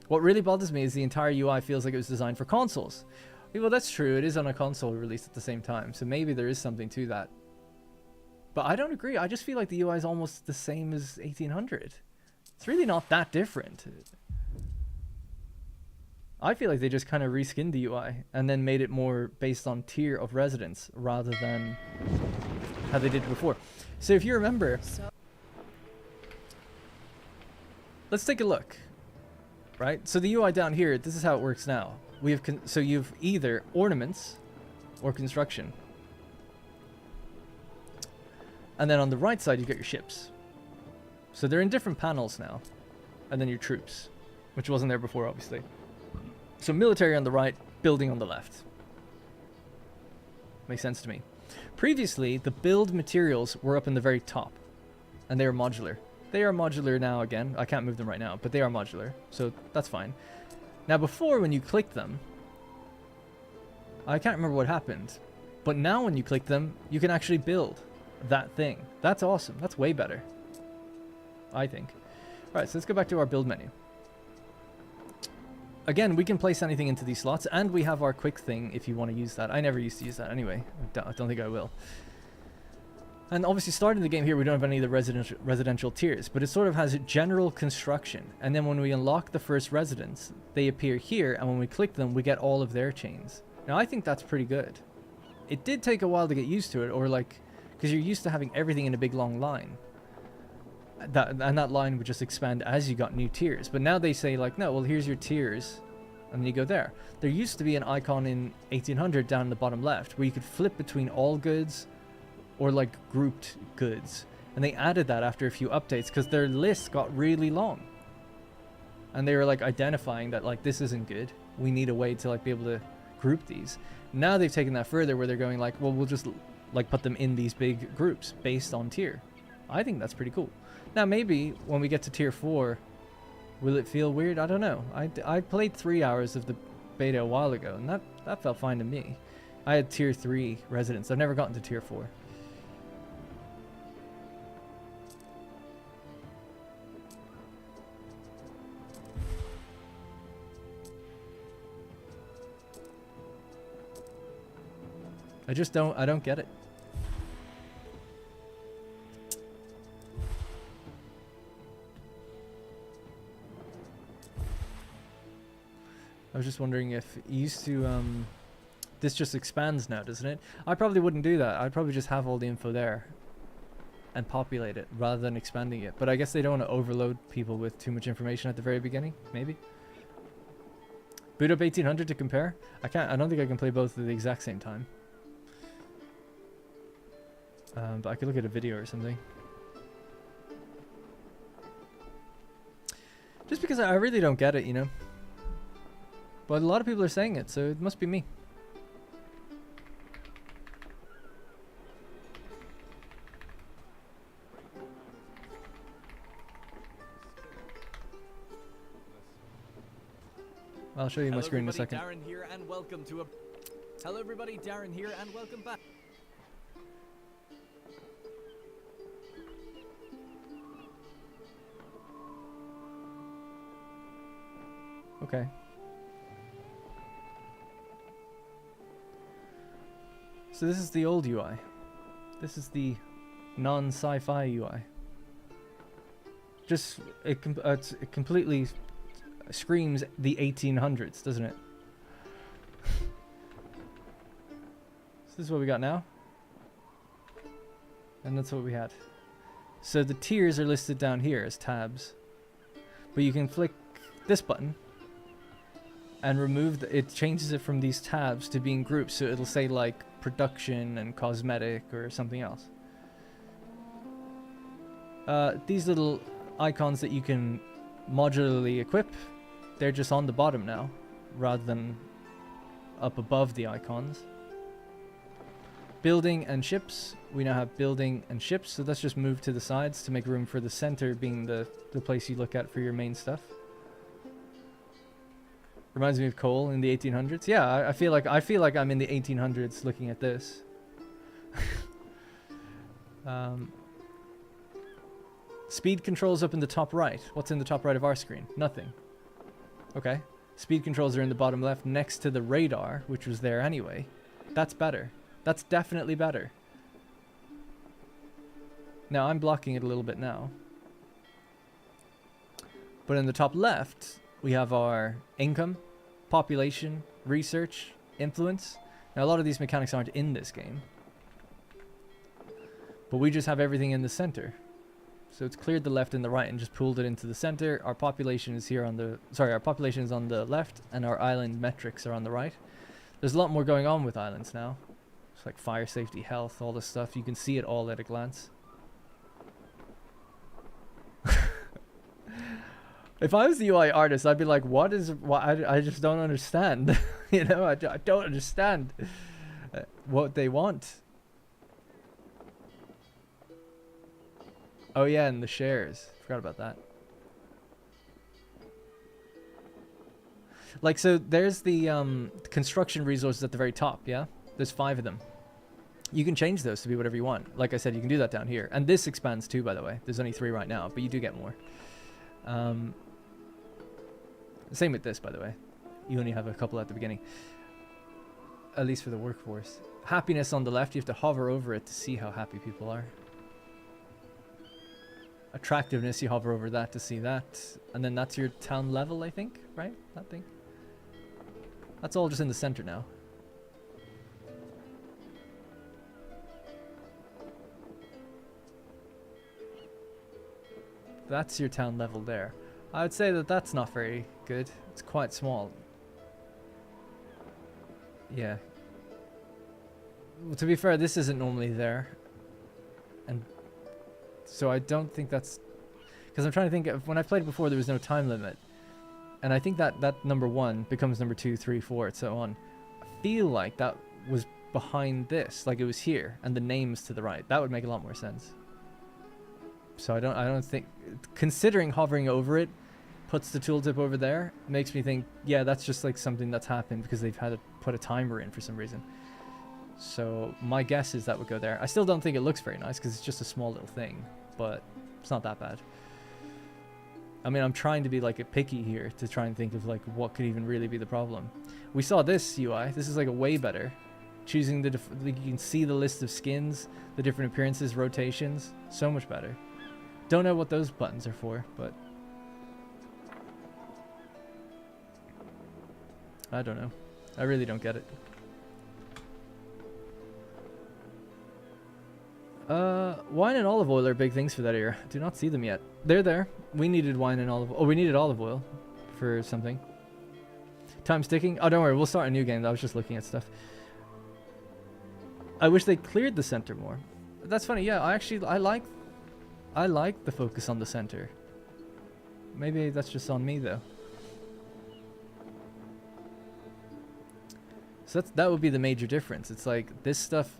what really bothers me is the entire UI feels like it was designed for consoles. Well, that's true. It is on a console release at the same time, so maybe there is something to that. But I don't agree. I just feel like the UI is almost the same as 1800. It's really not that different. I feel like they just kind of reskinned the UI and then made it more based on tier of residence rather than how they did it before. So if you remember, let's take a look. Right? So the UI down here, this is how it works now. We have so you've either ornaments or construction. And then on the right side, you get your ships. So they're in different panels now. And then your troops, which wasn't there before, obviously. So military on the right, building on the left. Makes sense to me. Previously, the build materials were up in the very top. And they were modular. They are modular now again. I can't move them right now, but they are modular. So that's fine. Now before, when you click them, I can't remember what happened. But now when you click them, you can actually build that thing. That's awesome. That's way better, I think. Alright, so let's go back to our build menu. Again, we can place anything into these slots, and we have our quick thing if you want to use that. I never used to use that anyway. I don't think I will. And obviously starting the game here, we don't have any of the residential tiers, but it sort of has general construction. And then when we unlock the first residence, they appear here, and when we click them, we get all of their chains. Now, I think that's pretty good. It did take a while to get used to it, or like, because you're used to having everything in a big long line. And that line would just expand as you got new tiers. But now they say like, no, well, here's your tiers, and then you go there. There used to be an icon in 1800 down in the bottom left where you could flip between all goods or like grouped goods. And they added that after a few updates because their list got really long. And they were like identifying that like, this isn't good. We need a way to like be able to group these. Now they've taken that further where they're going like, well, we'll just like put them in these big groups based on tier. I think that's pretty cool. Now maybe when we get to tier 4, will it feel weird? I don't know. I played 3 hours of the beta a while ago, and that felt fine to me. I had tier 3 residents. I've never gotten to tier 4. I don't get it. I was just wondering if it used to, this just expands now, doesn't it? I probably wouldn't do that. I'd probably just have all the info there and populate it rather than expanding it. But I guess they don't want to overload people with too much information at the very beginning, maybe. Boot up 1800 to compare? I don't think I can play both at the exact same time. But I could look at a video or something. Just because I really don't get it, you know? But a lot of people are saying it, so it must be me. I'll show you my screen in a second. Darren here and welcome to a... Hello everybody, Darren here and welcome back. Okay. So this is the old UI. This is the non-sci-fi UI. Just, it completely screams the 1800s, doesn't it? So this is what we got now. And that's what we had. So the tiers are listed down here as tabs. But you can flick this button and remove it changes it from these tabs to being groups, so it'll say like production and cosmetic or something else. These little icons that you can modularly equip, they're just on the bottom now rather than up above the icons. building and ships. We now have building and ships, so let's just move to the sides to make room for the center being the place you look at for your main stuff. Reminds me of coal in the 1800s. Yeah, I feel like I'm in the 1800s looking at this. Speed controls up in the top right. What's in the top right of our screen? Nothing. Okay. Speed controls are in the bottom left next to the radar, which was there anyway. That's better. That's definitely better. Now, I'm blocking it a little bit now. But in the top left, we have our income, population, research, influence. Now, a lot of these mechanics aren't in this game. But we just have everything in the center. So it's cleared the left and the right and just pulled it into the center. Our population is here on the... Sorry, our population is on the left and our island metrics are on the right. There's a lot more going on with islands now. It's like fire safety, health, all this stuff. You can see it all at a glance. If I was the UI artist, I'd be like, what is... I just don't understand. You know, I don't understand what they want. Oh yeah, and the shares. Forgot about that. Like, so there's the construction resources at the very top, yeah? There's 5 of them. You can change those to be whatever you want. Like I said, you can do that down here. And this expands too, by the way. There's only 3 right now, but you do get more. Same with this, by the way. You only have a couple at the beginning. At least for the workforce. Happiness on the left, you have to hover over it to see how happy people are. Attractiveness, you hover over that to see that. And then that's your town level, I think, right? That thing. That's all just in the center now. That's your town level there. I would say that that's not very good. It's quite small. Yeah. Well, to be fair, this isn't normally there. And so I don't think that's... Because I'm trying to think of... When I played before, there was no time limit. And I think that number 1 becomes number 2, 3, 4, and so on. I feel like that was behind this. Like it was here. And the name's to the right. That would make a lot more sense. So I don't think... Considering hovering over it puts the tooltip over there, makes me think, yeah, that's just like something that's happened because they've had to put a timer in for some reason. So my guess is that would go there. I still don't think it looks very nice because it's just a small little thing, but it's not that bad. I mean, I'm trying to be like a picky here to try and think of like what could even really be the problem. We saw this UI. This is like a way better. Choosing the you can see the list of skins, the different appearances, rotations. So much better. Don't know what those buttons are for, but I don't know. I really don't get it. Wine and olive oil are big things for that era. Do not see them yet. They're there. We needed wine and olive oil. Oh, we needed olive oil for something. Time's ticking. Oh, don't worry. We'll start a new game. I was just looking at stuff. I wish they cleared the center more. That's funny. Yeah, I like the focus on the center. Maybe that's just on me though. So that would be the major difference. It's like this stuff,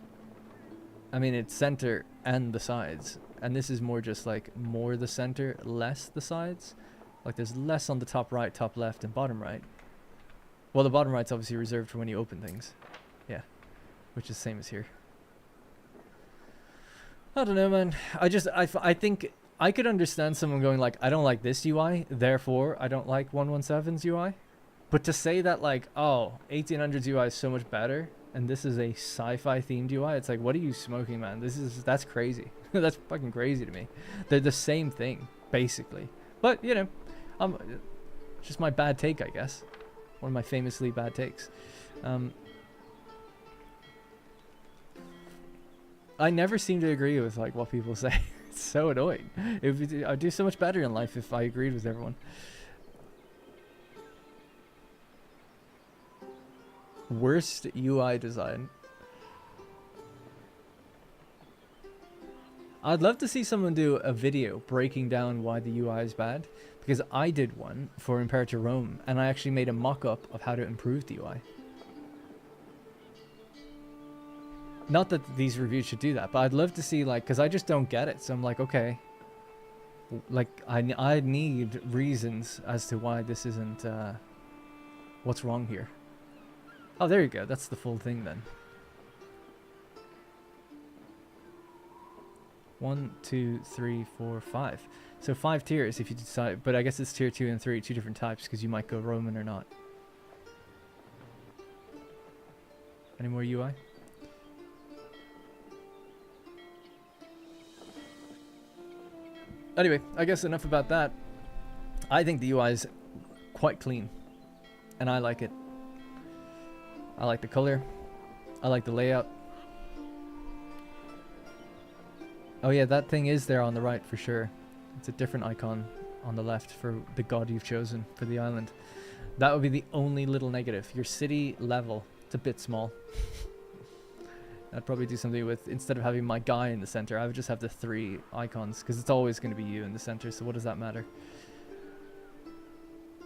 I mean, it's center and the sides. And this is more just like more the center, less the sides. Like there's less on the top right, top left, and bottom right. Well, the bottom right's obviously reserved for when you open things. Yeah. Which is the same as here. I don't know, man. I think I could understand someone going like, I don't like this UI, therefore I don't like 117's UI. But to say that like, oh, 1800's UI is so much better, and this is a sci-fi themed UI, it's like, what are you smoking, man? That's crazy. That's fucking crazy to me. They're the same thing, basically. But, you know, just my bad take, I guess. One of my famously bad takes. I never seem to agree with like what people say. It's so annoying. I'd do so much better in life if I agreed with everyone. Worst UI design. I'd love to see someone do a video breaking down why the UI is bad, because I did one for Imperator Rome, and I actually made a mock-up of how to improve the UI. Not that these reviews should do that, but I'd love to see, like, because I just don't get it. So I'm like, okay. Like, I need reasons as to why this isn't, what's wrong here. Oh, there you go. That's the full thing then. 1, 2, 3, 4, 5. So 5 tiers if you decide, but I guess it's tier 2 and 3, 2 different types, because you might go Roman or not. Any more UI? Anyway, I guess enough about that. I think the UI is quite clean, and I like it. I like the color. I like the layout. Oh yeah, that thing is there on the right for sure. It's a different icon on the left for the god you've chosen for the island. That would be the only little negative. Your city level, it's a bit small. I'd probably do something with, instead of having my guy in the center, I would just have the 3 icons, because it's always going to be you in the center, so what does that matter?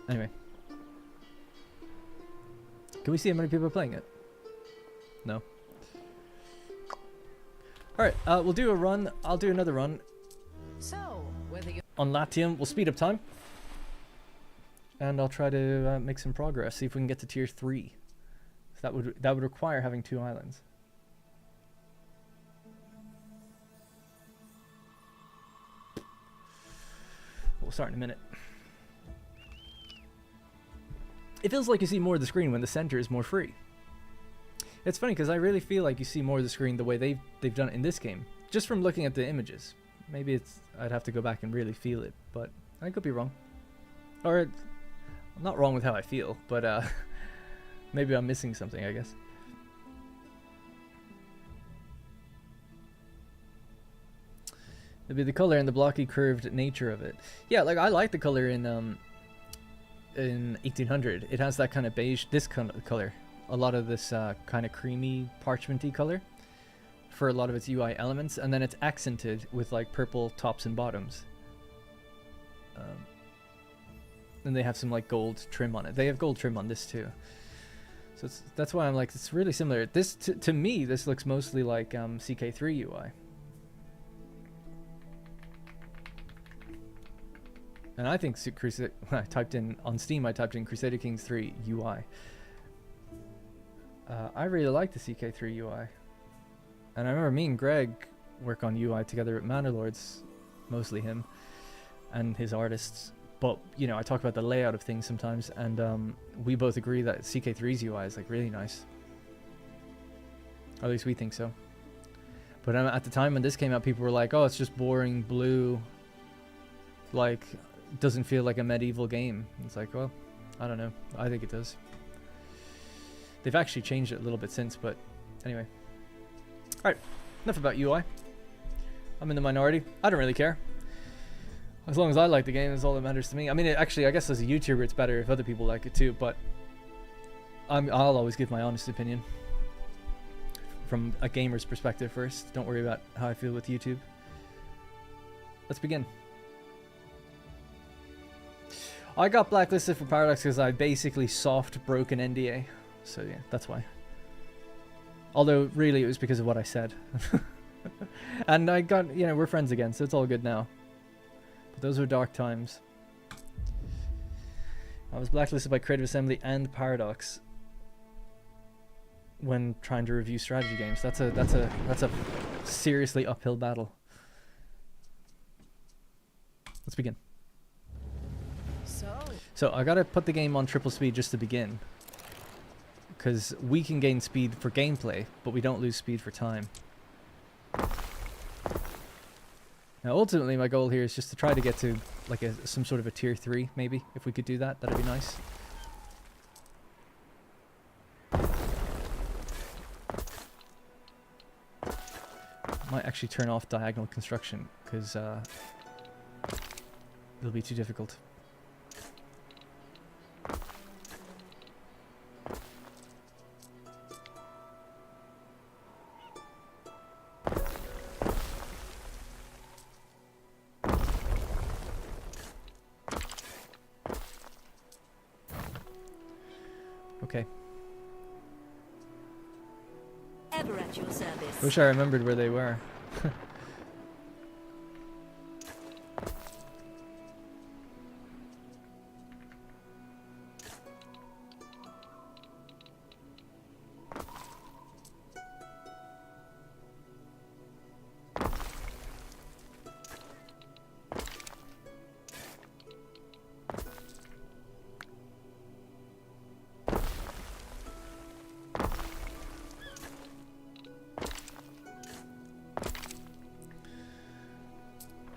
Anyway. Can we see how many people are playing it? No. Alright, we'll do a run. I'll do another run. So, whether you on Latium. We'll speed up time. And I'll try to make some progress, see if we can get to tier 3. So that would require having 2 islands. We'll start in a minute. It feels like you see more of the screen when the center is more free. It's funny because I really feel like you see more of the screen the way they've done it in this game, just from looking at the images. Maybe I'd have to go back and really feel it, but I could be wrong. Or I'm not wrong with how I feel, but maybe I'm missing something, I guess. It'd be the color and the blocky curved nature of it. Yeah, like I like the color in 1800. It has that kind of beige, this kind of color. A lot of this kind of creamy parchmenty color for a lot of its UI elements, and then it's accented with like purple tops and bottoms. And they have some like gold trim on it. They have gold trim on this too. So that's why I'm like, it's really similar. This to me, this looks mostly like CK3 UI. And I think I typed in on Steam, I typed in Crusader Kings 3 UI. I really like the CK3 UI. And I remember me and Greg work on UI together at Manor Lords, mostly him and his artists. But, you know, I talk about the layout of things sometimes, and we both agree that CK3's UI is like really nice. Or at least we think so. But at the time when this came out, people were like, oh, it's just boring blue, like, doesn't feel like a medieval game. It's like, well, I don't know. I think it does. They've actually changed it a little bit since, but anyway. Alright, enough about UI. I'm in the minority. I don't really care. As long as I like the game, that's all that matters to me. I mean, actually, I guess as a YouTuber, it's better if other people like it too, but I'll always give my honest opinion. From a gamer's perspective first. Don't worry about how I feel with YouTube. Let's begin. I got blacklisted for Paradox because I basically soft broke an NDA. So yeah, that's why. Although really it was because of what I said. And I got, you know, we're friends again, so it's all good now. But those were dark times. I was blacklisted by Creative Assembly and Paradox when trying to review strategy games. That's a seriously uphill battle. Let's begin. So I gotta put the game on triple speed just to begin, because we can gain speed for gameplay, but we don't lose speed for time. Now ultimately my goal here is just to try to get to like some sort of a tier 3, maybe. If we could do that, that'd be nice. Might actually turn off diagonal construction, because it'll be too difficult. Okay. Everett. At your service. Wish I remembered where they were.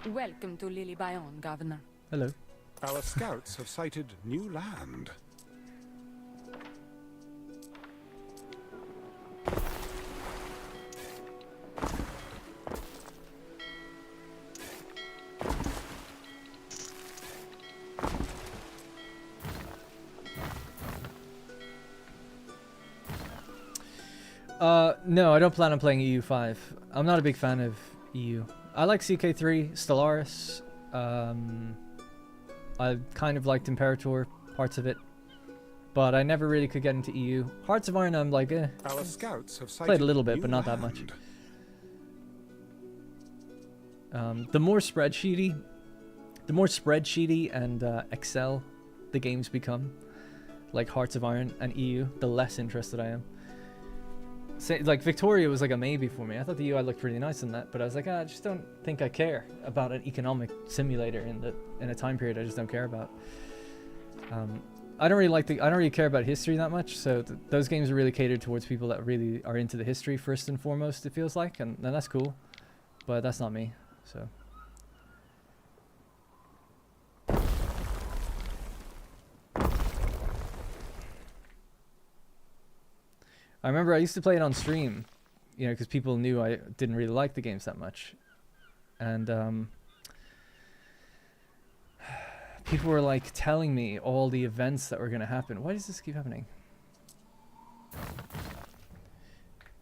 Welcome to Lily Bayon, Governor. Hello. Our scouts have sighted new land. No, I don't plan on playing EU5. I'm not a big fan of EU. I like CK3, Stellaris. I kind of liked Imperator, parts of it. But I never really could get into EU. Hearts of Iron, I'm like, Our scouts have played a little bit, but not that much. The more spreadsheety and Excel the games become, like Hearts of Iron and EU, the less interested I am. Say, like Victoria was like a maybe for me. I thought the UI looked pretty nice in that, but I was like, I just don't think I care about an economic simulator in a time period I just don't care about. I don't really care about history that much, so those games are really catered towards people that really are into the history first and foremost, it feels like, and that's cool, but that's not me, so. I remember I used to play it on stream, you know, because people knew I didn't really like the games that much. And people were like telling me all the events that were going to happen. Why does this keep happening?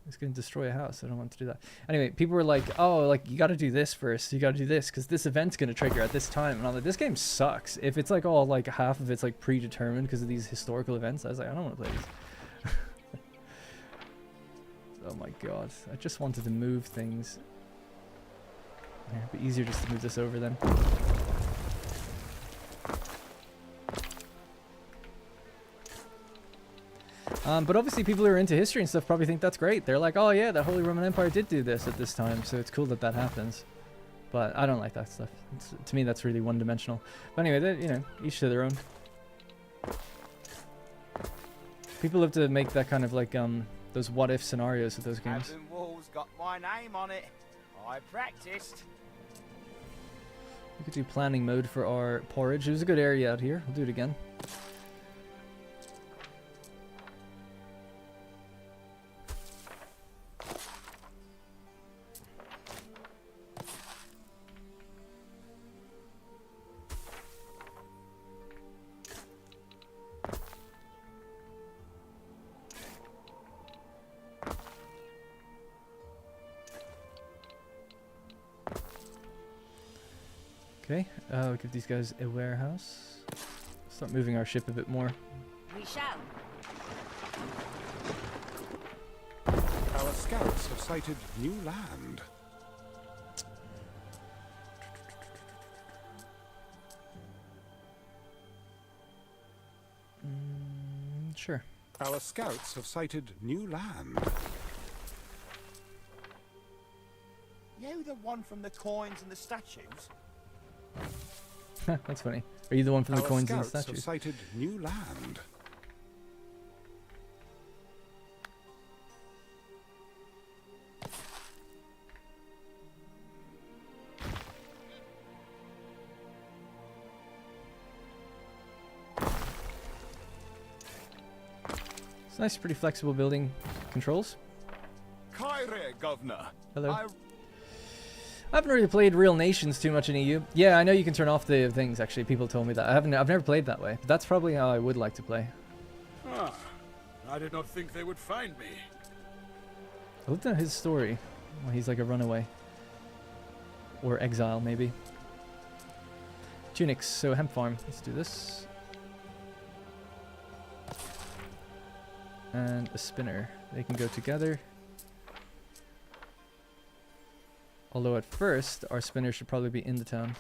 It's going to destroy a house. I don't want to do that. Anyway, people were like, oh, like, you got to do this first. You got to do this because this event's going to trigger at this time. And I'm like, this game sucks. If it's like all like half of it's like predetermined because of these historical events, I was like, I don't want to play this. Oh my god, I just wanted to move things. Yeah, it'd be easier just to move this over then. But obviously people who are into history and stuff probably think that's great. They're like, oh yeah, the Holy Roman Empire did do this at this time, so it's cool that that happens. But I don't like that stuff. To me, that's really one-dimensional. But anyway, you know, each to their own. People have to make that kind of like, those what-if scenarios with those games. Cabin walls got my name on it. I practiced. We could do planning mode for our porridge. It was a good area out here. We'll do it again. Okay, we'll give these guys a warehouse. Start moving our ship a bit more. We shall. Our scouts have sighted new land. Sure. Our scouts have sighted new land. You the one from the coins and the statues? That's funny. Are you the one from the Our coins and the scouts have statues? sighted new land. It's nice, pretty flexible building controls. Kyrie, Governor. Hello. I haven't really played Real Nations too much in EU. Yeah, I know you can turn off the things, actually. People told me that. I've never played that way. But that's probably how I would like to play. Ah, I did not think they would find me. I looked at his story. Well, he's like a runaway. Or exile, maybe. Tunics, so hemp farm. Let's do this. And a spinner. They can go together. Although at first, our spinner should probably be in the town.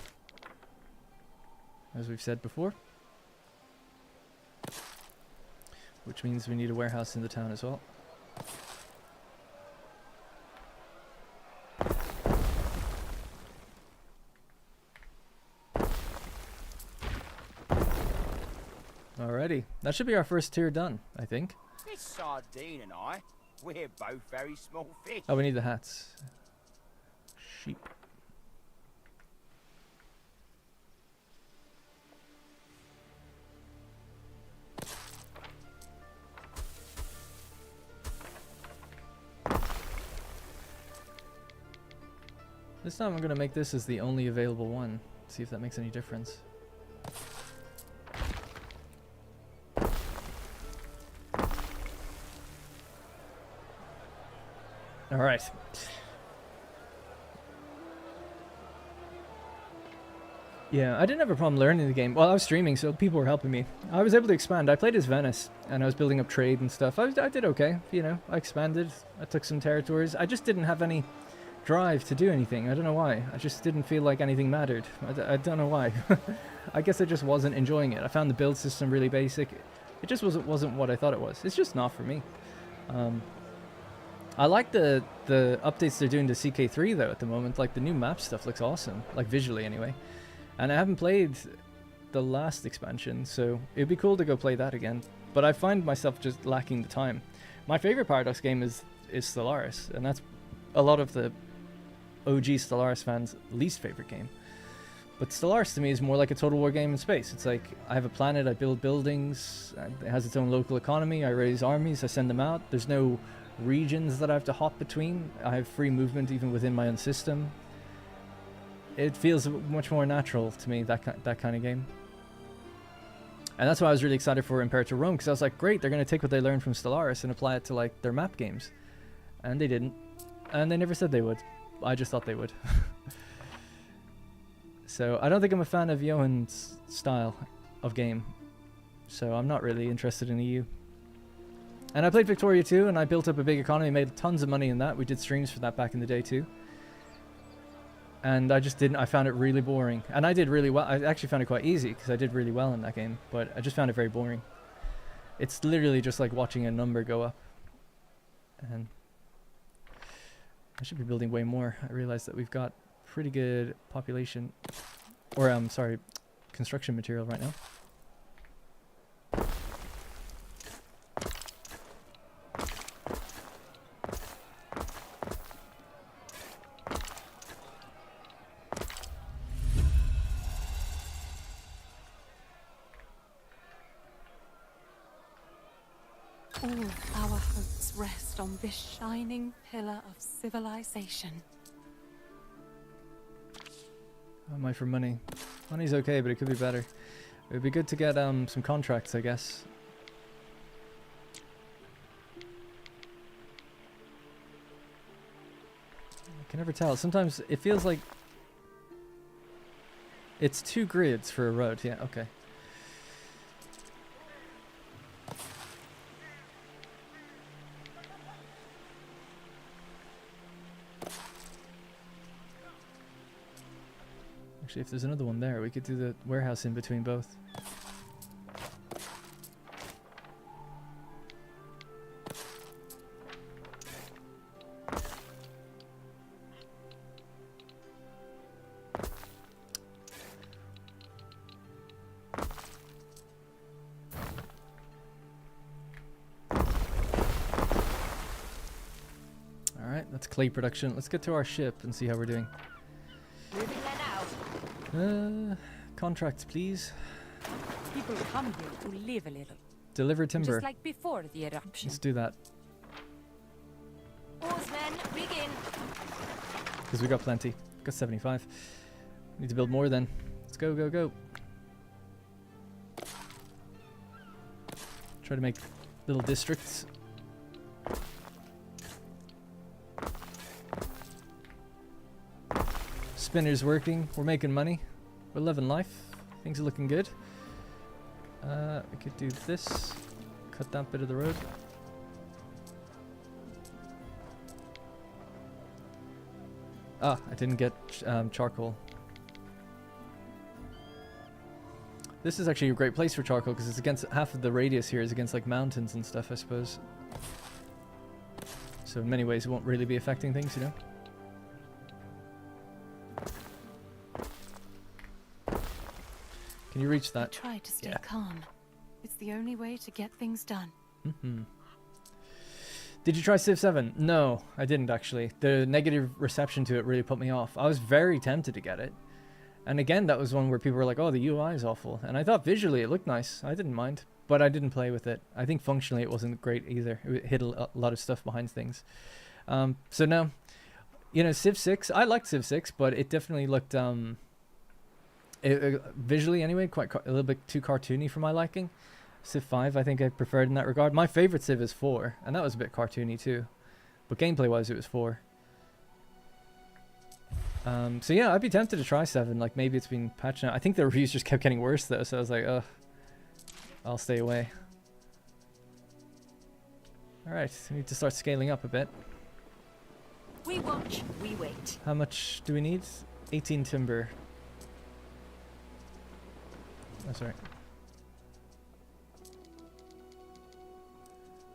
As we've said before. Which means we need a warehouse in the town as well. Alrighty, that should be our first tier done, I think. This sardine and I, we're both very small fish. Oh, we need the hats. Sheep. This time I'm going to make this as the only available one. See if that makes any difference. Alright. Yeah, I didn't have a problem learning the game. Well, I was streaming, so people were helping me. I was able to expand. I played as Venice, and I was building up trade and stuff. I did okay, you know. I expanded. I took some territories. I just didn't have any drive to do anything. I don't know why. I just didn't feel like anything mattered. I don't know why. I guess I just wasn't enjoying it. I found the build system really basic. It just wasn't what I thought it was. It's just not for me. I like the updates they're doing to CK3 though at the moment. Like the new map stuff looks awesome, like visually anyway. And I haven't played the last expansion, so it'd be cool to go play that again. But I find myself just lacking the time. My favorite Paradox game is Stellaris, and that's a lot of the OG Stellaris fans' least favorite game. But Stellaris to me is more like a Total War game in space. It's like, I have a planet, I build buildings, it has its own local economy, I raise armies, I send them out. There's no regions that I have to hop between. I have free movement even within my own system. It feels much more natural to me, that kind of game. And that's why I was really excited for Imperator Rome, because I was like, great, they're going to take what they learned from Stellaris and apply it to like their map games. And they didn't. And they never said they would. I just thought they would. So I don't think I'm a fan of Johan's style of game. So I'm not really interested in EU. And I played Victoria too, and I built up a big economy, made tons of money in that. We did streams for that back in the day too. And I just didn't, I found it really boring. And I did really well. I actually found it quite easy because I did really well in that game, but I just found it very boring. It's literally just like watching a number go up. And I should be building way more. I realized that we've got pretty good population, or sorry, construction material right now. All our hopes rest on this shining pillar of civilization. How am I for money? Money's okay, but it could be better. It would be good to get some contracts, I guess. I can never tell. Sometimes it feels like it's 2 grids for a road. Yeah, okay. Actually, if there's another one there, we could do the warehouse in between both. Alright, that's clay production. Let's get to our ship and see how we're doing. Contracts, please. People come here to live a little. Deliver timber. Just like before the eruption. Let's do that. Oarsmen, begin. Because we got plenty. We got 75. Need to build more then. Let's go, go, go. Try to make little districts. Spinner's working. We're making money. We're living life. Things are looking good. We could do this. Cut that bit of the road. Ah, I didn't get charcoal. This is actually a great place for charcoal because it's against half of the radius here is against like mountains and stuff, I suppose. So in many ways it won't really be affecting things, you know? Can you reach that? Try to stay calm. It's the only way to get things done. Mm-hmm. Did you try Civ 7? No, I didn't actually. The negative reception to it really put me off. I was very tempted to get it. And again, that was one where people were like, oh, the UI is awful. And I thought visually it looked nice. I didn't mind. But I didn't play with it. I think functionally it wasn't great either. It hid a lot of stuff behind things. So no. You know, Civ 6, I liked Civ 6, but it definitely looked... visually anyway, quite a little bit too cartoony for my liking. Civ 5 I think I preferred in that regard. My favorite Civ is 4, and that was a bit cartoony too. But gameplay wise it was 4. So yeah, I'd be tempted to try 7, like maybe it's been patched now. I think the reviews just kept getting worse though, so I was like, ugh, I'll stay away. Alright, we need to start scaling up a bit. We watch, we wait. How much do we need? 18 timber. That's right.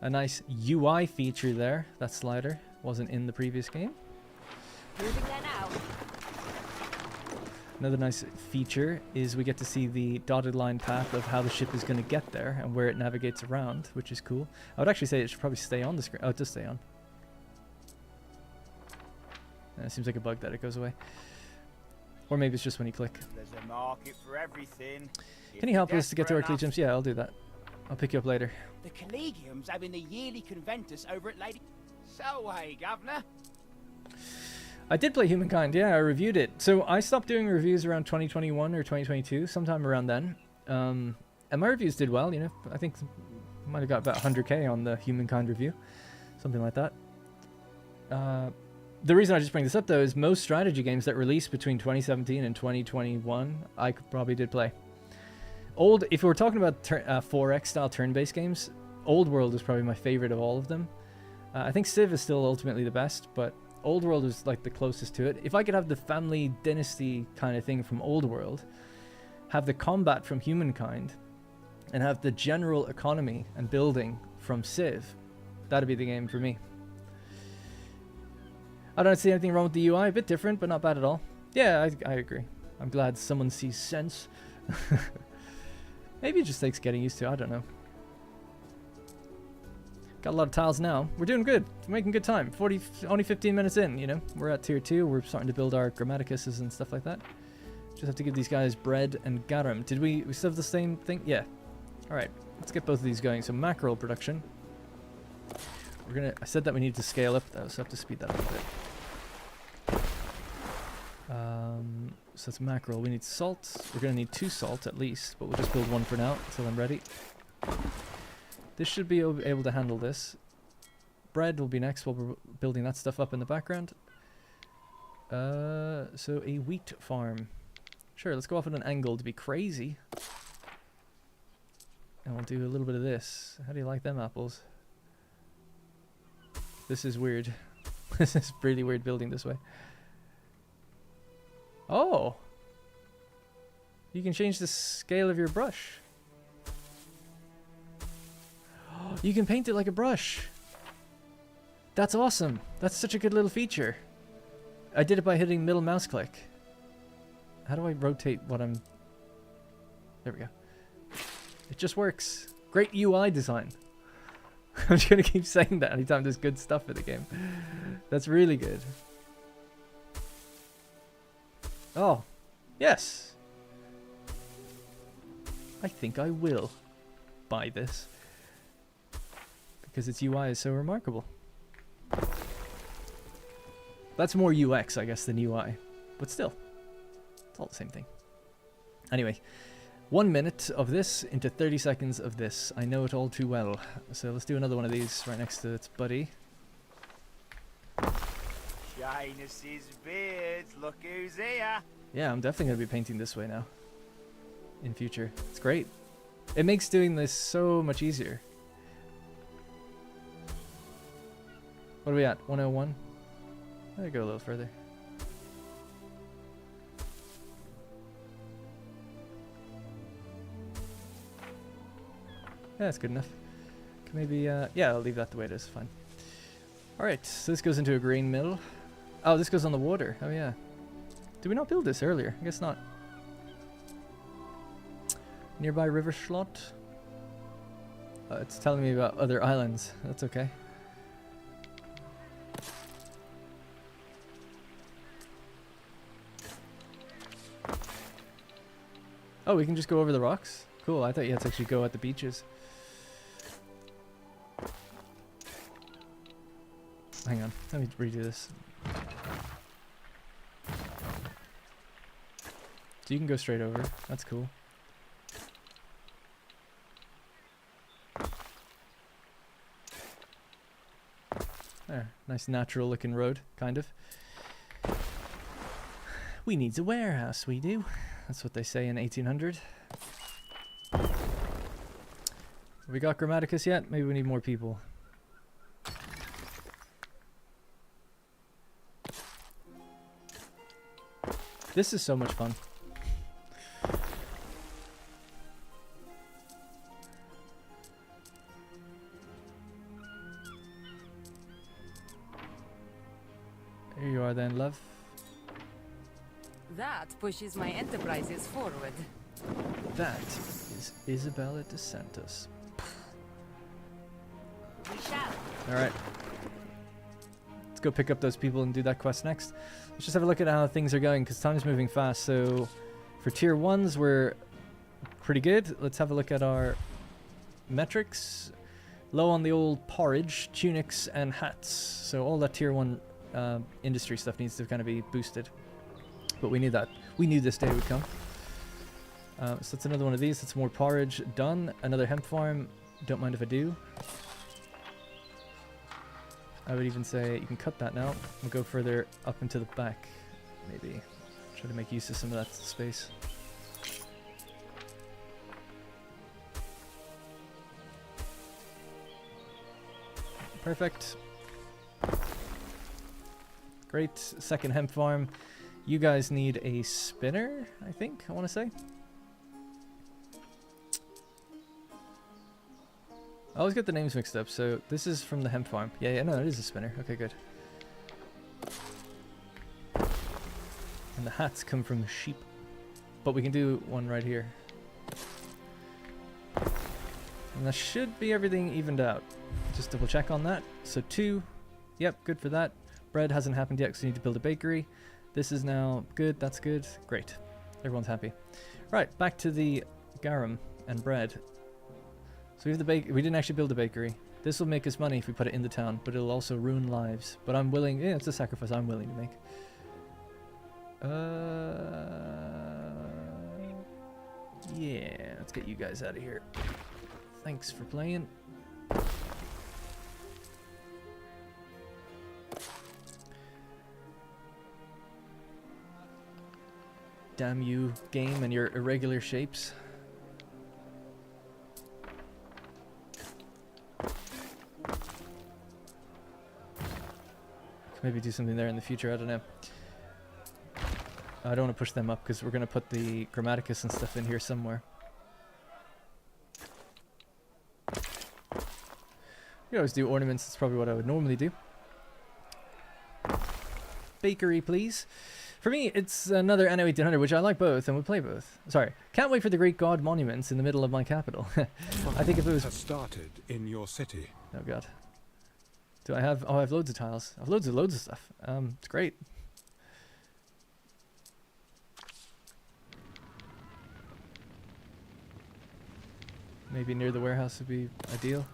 A nice UI feature there. That slider wasn't in the previous game. Moving there now. Another nice feature is we get to see the dotted line path of how the ship is going to get there and where it navigates around, which is cool. I would actually say it should probably stay on the screen. Oh, it does stay on. It seems like a bug that it goes away. Or maybe it's just when you click. There's a market for everything. Can you help us to get to our collegiums? Yeah, I'll do that. I'll pick you up later. The collegium's having the yearly conventus over at Lady... So, hey, Governor. I did play Humankind, yeah, I reviewed it. So I stopped doing reviews around 2021 or 2022, sometime around then. And my reviews did well, you know. I think I might have got about 100k on the Humankind review. Something like that. The reason I just bring this up, though, is most strategy games that released between 2017 and 2021, I probably did play. If we're talking about 4X style turn-based games, Old World is probably my favorite of all of them. I think Civ is still ultimately the best, but Old World is like the closest to it. If I could have the family dynasty kind of thing from Old World, have the combat from Humankind, and have the general economy and building from Civ, that'd be the game for me. I don't see anything wrong with the UI, a bit different, but not bad at all. Yeah, I agree. I'm glad someone sees sense. Maybe it just takes getting used to, I don't know. Got a lot of tiles now. We're doing good. We're making good time. Only 15 minutes in, you know. We're at tier 2. We're starting to build our Grammaticuses and stuff like that. Just have to give these guys bread and garum. Did we still have the same thing? Yeah. Alright, let's get both of these going. So mackerel production. I said that we need to scale up though, so I have to speed that up a bit. So it's mackerel. We need salt. We're going to need 2 salt at least, but we'll just build 1 for now until I'm ready. This should be able to handle this. Bread will be next while we're building that stuff up in the background. So a wheat farm. Sure, let's go off at an angle to be crazy. And we'll do a little bit of this. How do you like them apples? This is weird. This is really weird building this way. Oh! You can change the scale of your brush. You can paint it like a brush. That's awesome. That's such a good little feature. I did it by hitting middle mouse click. How do I rotate what I'm... There we go. It just works. Great UI design. I'm just going to keep saying that anytime there's good stuff in the game. That's really good. Oh, yes. I think I will buy this. Because its UI is so remarkable. That's more UX, I guess, than UI. But still, it's all the same thing. Anyway, 1 minute of this into 30 seconds of this. I know it all too well. So let's do another one of these right next to its buddy. Shyness's beards, look who's here. Yeah, I'm definitely going to be painting this way now. In future. It's great. It makes doing this so much easier. What are we at? 101? I'll go a little further. that's good enough. Can maybe, yeah, I'll leave that the way it is. Fine. Alright, so this goes into a grain mill. Oh, this goes on the water. Oh, yeah. Did we not build this earlier? I guess not. Nearby river slot. It's telling me about other islands. That's okay. Oh, we can just go over the rocks? Cool, I thought you had to actually go at the beaches. Hang on, let me redo this. So you can go straight over. That's cool. There, nice natural looking road, kind of. We needs a warehouse, we do. That's what they say in 1800. We got Grammaticus yet? Maybe we need more people. This is so much fun. Here you are then, love. That pushes my enterprises forward. That is Isabella de Santos. We shall. Alright. Let's go pick up those people and do that quest next. Let's just have a look at how things are going, because time's moving fast. So, for tier 1s, we're pretty good. Let's have a look at our metrics. Low on the old porridge, tunics, and hats. So all that tier 1 industry stuff needs to kind of be boosted. But we need that. We knew this day would come. So that's another one of these. That's more porridge. Done. Another hemp farm. Don't mind if I do. I would even say you can cut that now. We'll go further up into the back. Maybe. Try to make use of some of that space. Perfect. Great. Second hemp farm. You guys need a spinner, I think, I want to say. I always get the names mixed up, so this is from the hemp farm. Yeah, no, it is a spinner. Okay, good. And the hats come from the sheep. But we can do one right here. And that should be everything evened out. Just double check on that. So 2. Yep, good for that. Bread hasn't happened yet because we need to build a bakery. This is now good. That's good. Great. Everyone's happy. Right, back to the garum and bread. So we have the we didn't actually build a bakery. This will make us money if we put it in the town, but it'll also ruin lives. But I'm willing. Yeah, it's a sacrifice I'm willing to make. Yeah, let's get you guys out of here. Thanks for playing. Damn you, game, and your irregular shapes. Maybe do something there in the future, I don't know. I don't want to push them up because we're going to put the Grammaticus and stuff in here somewhere. We always do ornaments, that's probably what I would normally do. Bakery, please. For me, it's another ANNO 1800, which I like both, and we'll play both. Sorry, can't wait for the Great God monuments in the middle of my capital. I think if it was... has started in your city. Oh god. Do I have... Oh, I have loads of tiles. I have loads of stuff. It's great. Maybe near the warehouse would be ideal.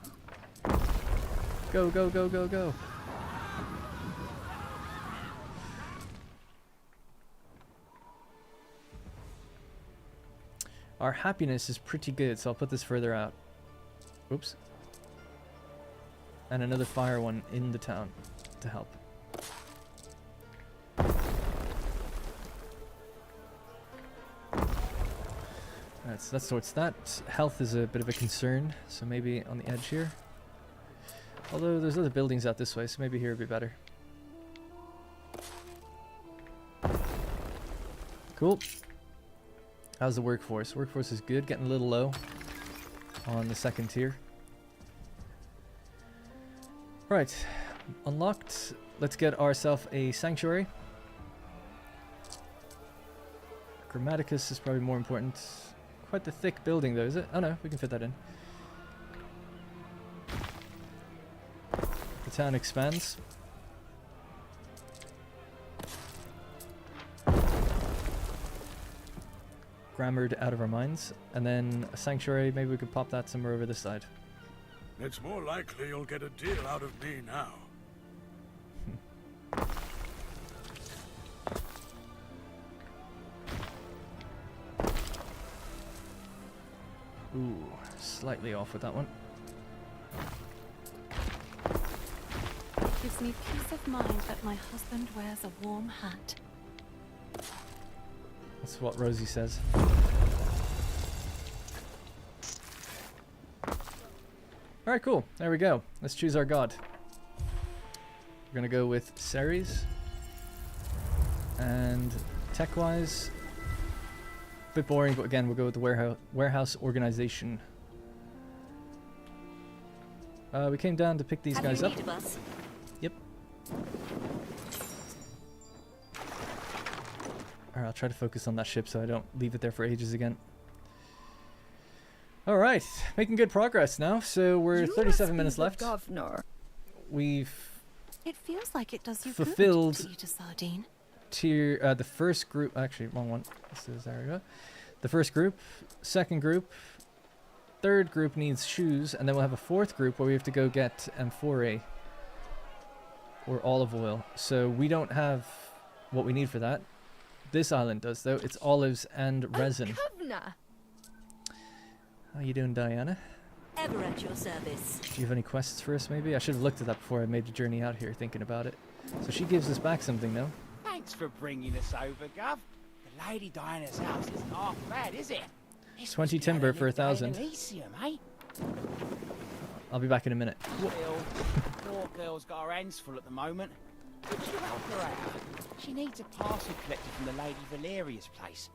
Go, go, go, go, go. Our happiness is pretty good, so I'll put this further out. Oops. And another fire one in the town to help. Alright, so that sorts that. Health is a bit of a concern, so maybe on the edge here. Although there's other buildings out this way, so maybe here would be better. Cool. How's the workforce? Workforce is good, getting a little low. on the second tier. Right, unlocked. Let's get ourselves a sanctuary. Grammaticus is probably more important. Quite the thick building though, is it? Oh no, we can fit that in. The town expands. Grammared out of our minds. And then a sanctuary, maybe we could pop that somewhere over this side. It's more likely you'll get a deal out of me now. Ooh, slightly off with that one. It gives me peace of mind that my husband wears a warm hat. That's what Rosie says. Alright, cool. There we go. Let's choose our god. We're gonna go with Ceres. And tech-wise, a bit boring, but again, we'll go with the warehouse organization. We came down to pick these guys up. Yep. Alright, I'll try to focus on that ship so I don't leave it there for ages again. Alright, making good progress now. So we're 37 minutes left. Governor. We've It feels like it does you fulfilled good to eat a sardine. tier the first group, actually wrong one. There we go. The first group, second group, third group needs shoes, and then we'll have a fourth group where we have to go get amphora or olive oil. So we don't have what we need for that. This island does though. It's olives and resin. Governor. How you doing, Diana? Ever at your service. Do you have any quests for us, maybe? I should have looked at that before I made the journey out here, thinking about it. So she gives us back something, no? Thanks for bringing us over, Gov. The Lady Diana's house isn't half bad, is it? 20 timber for 1,000. Elysium, eh? I'll be back in a minute. Still, poor girl's got her hands full at the moment. Could you help her out? She needs a parcel collected from the Lady Valeria's place.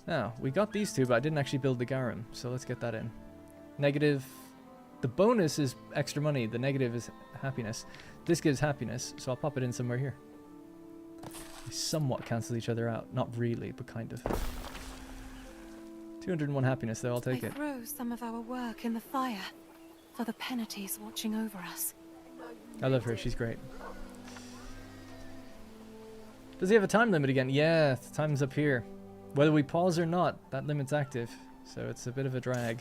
Now, we got these two, but I didn't actually build the garum, so let's get that in. Negative. The bonus is extra money, the negative is happiness. This gives happiness, so I'll pop it in somewhere here. They somewhat cancel each other out. Not really, but kind of. 201 happiness, though, I'll take it. Throw some of our work in the fire for the penalties watching over us. I love her, she's great. Does he have a time limit again? Yeah, the time's up here. Whether we pause or not, that limit's active, so it's a bit of a drag.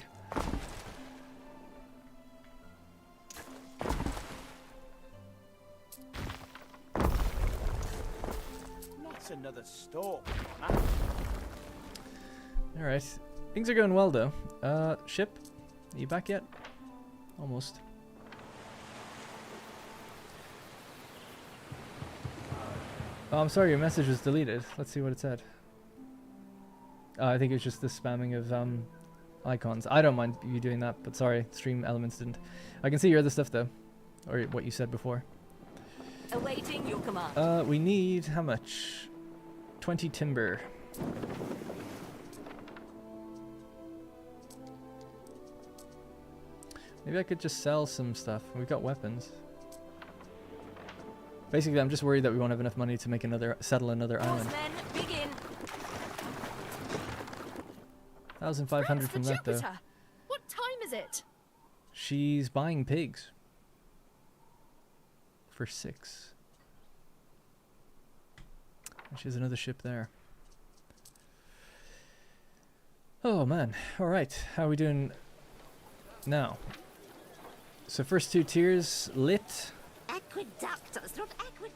Not another stalk, Alright, things are going well though. Ship, are you back yet? Almost. Oh, I'm sorry, your message was deleted. Let's see what it said. I think it was just the spamming of icons. I don't mind you doing that, but sorry, Stream Elements didn't. I can see your other stuff though, or what you said before. Awaiting your command. We need how much? 20 timber. Maybe I could just sell some stuff. We've got weapons. Basically, I'm just worried that we won't have enough money to make settle another island. Begin. 1,500 from that though. What time is it? She's buying pigs. For 6. And she has another ship there. Oh man. Alright. How are we doing now? So first 2 tiers lit. Aqueductus, not aqueduct.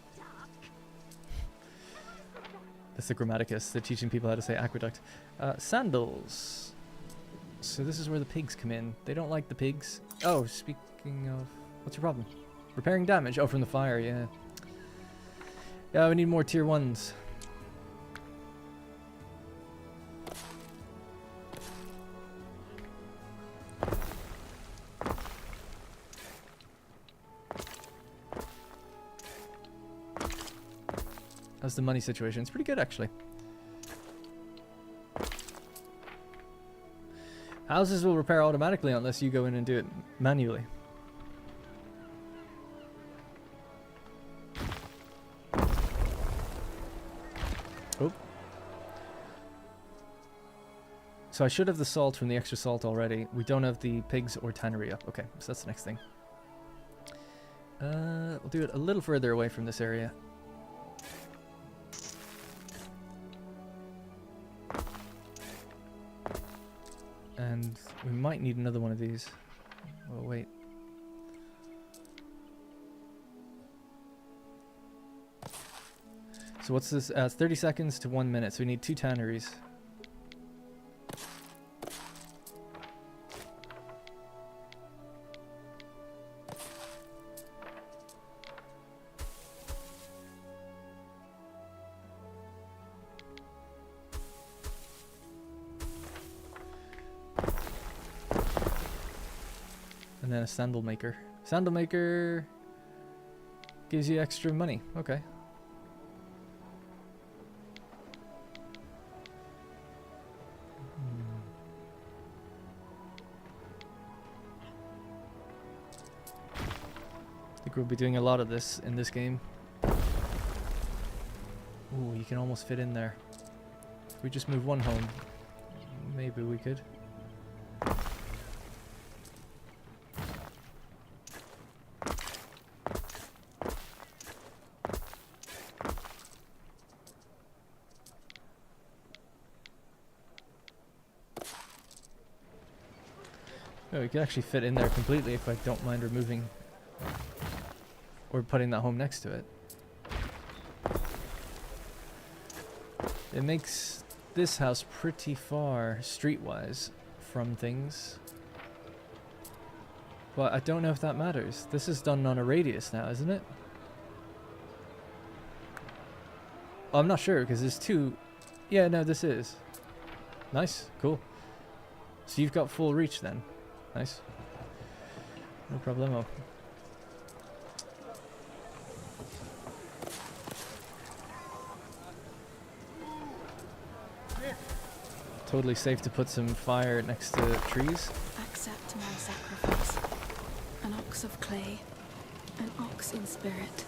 That's the Grammaticus. They're teaching people how to say aqueduct. Sandals. So this is where the pigs come in. They don't like the pigs. Oh, speaking of... What's your problem? Repairing damage. Oh, from the fire, yeah. Yeah, we need more tier 1s. How's the money situation? It's pretty good, actually. Houses will repair automatically unless you go in and do it manually. Oh. So I should have the salt from the extra salt already. We don't have the pigs or tannery up. Okay, so that's the next thing. We'll do it a little further away from this area. And we might need another one of these. Oh, wait. So what's this? It's 30 seconds to 1 minute, so we need 2 tanneries. And then a sandal maker. Sandal maker gives you extra money. Okay. I think we'll be doing a lot of this in this game. Ooh, you can almost fit in there. If we just move one home, maybe we could. Oh, we could actually fit in there completely if I don't mind removing or putting that home next to it. It makes this house pretty far streetwise from things. But I don't know if that matters. This is done on a radius now, isn't it? Oh, I'm not sure because there's 2. Yeah, no, this is. Nice, cool. So you've got full reach then. Nice. No problemo. Totally safe to put some fire next to trees. Accept my sacrifice. An ox of clay, an ox in spirit.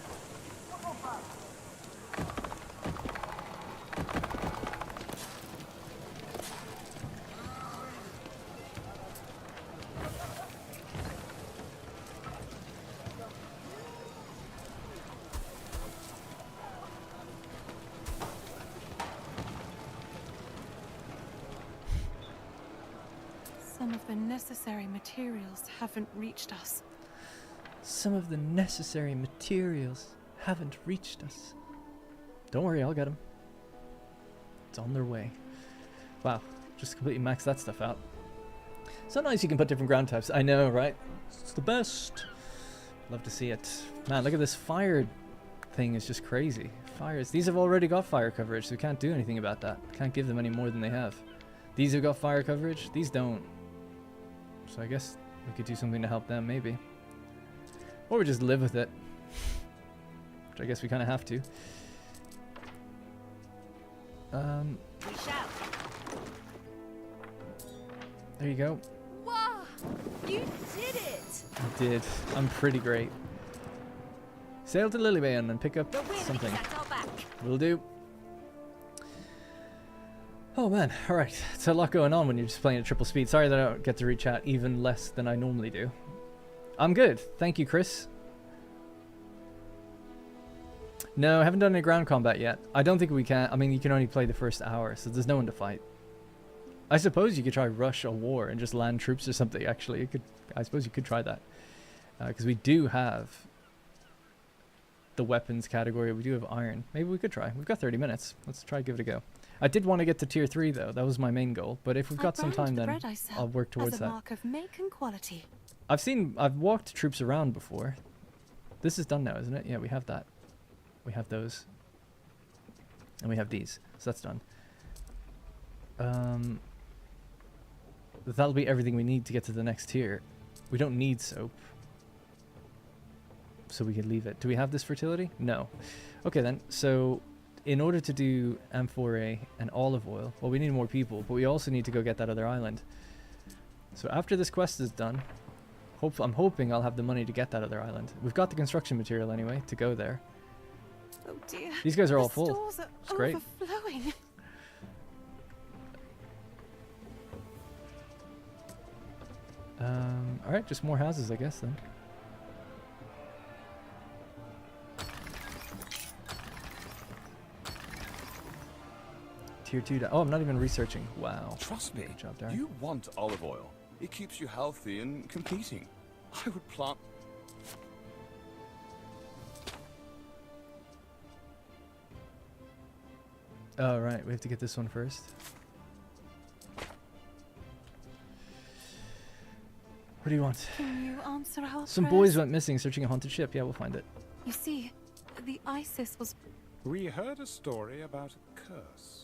Some of the necessary materials haven't reached us. Some of the necessary materials haven't reached us. Don't worry, I'll get them. It's on their way. Wow, just completely maxed that stuff out. So nice you can put different ground types. I know, right? It's the best. Love to see it. Man, look at this fire thing. It's just crazy. Fires. These have already got fire coverage, so we can't do anything about that. Can't give them any more than they have. These have got fire coverage. These don't. So I guess we could do something to help them, maybe. Or we just live with it. Which I guess we kind of have to. We shall. There you go. Wow! You did it! I did. I'm pretty great. Sail to Lilybane and pick up something. Will do. Oh man, alright. It's a lot going on when you're just playing at triple speed. Sorry that I don't get to read chat even less than I normally do. I'm good. Thank you, Chris. No, I haven't done any ground combat yet. I don't think we can. I mean, you can only play the first hour, so there's no one to fight. I suppose you could try rush a war and just land troops or something, actually. You could, I suppose you could try that. Because we do have the weapons category. We do have iron. Maybe we could try. We've got 30 minutes. Let's try give it a go. I did want to get to tier 3 though. That was my main goal. But if we've got some time, then I'll work towards that. Mark of make and quality. I've walked troops around before. This is done now, isn't it? Yeah, we have that. We have those. And we have these. So that's done. That'll be everything we need to get to the next tier. We don't need soap. So we can leave it. Do we have this fertility? No. Okay then. So in order to do amphora and olive oil, well, we need more people, but we also need to go get that other island. So after this quest is done, I'm hoping I'll have the money to get that other island. We've got the construction material anyway to go there. Oh dear. These guys are all The full. stores are It's great. overflowing. Alright, just more houses, I guess, then. Tier 2. Oh, I'm not even researching. Wow. Trust me, Good job, Darren. you want olive oil. It keeps you healthy and competing. I would plant... Oh, right. We have to get this one first. What do you want? Can you answer our Some prayers? boys went missing searching a haunted ship. Yeah, we'll find it. You see, the ISIS was... We heard a story about a curse.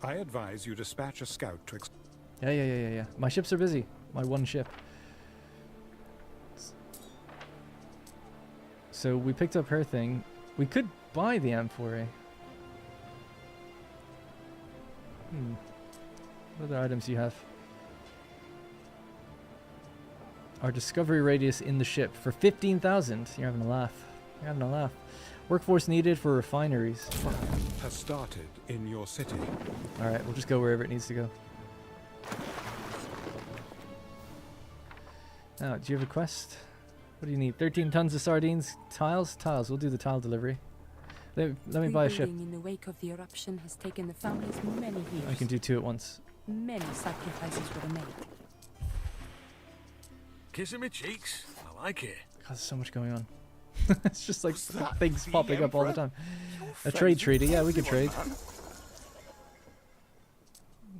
I advise you dispatch a scout to... Yeah. My ships are busy. My one ship. So we picked up her thing. We could buy the M4A. What other items do you have? Our discovery radius in the ship for 15,000. You're having a laugh. You're having a laugh. Workforce needed for refineries. Has started in your city. Alright, we'll just go wherever it needs to go. Now, do you have a quest? What do you need? 13 tons of sardines? Tiles? Tiles. We'll do the tile delivery. Let me buy a ship. Rebuilding in the wake of the eruption has taken the families many years. I can do 2 at once. Many sacrifices were made. Kissing me cheeks. I like it. God, there's so much going on. It's just like that things the popping up all the Emperor? time. A trade treaty. Yeah, we could trade.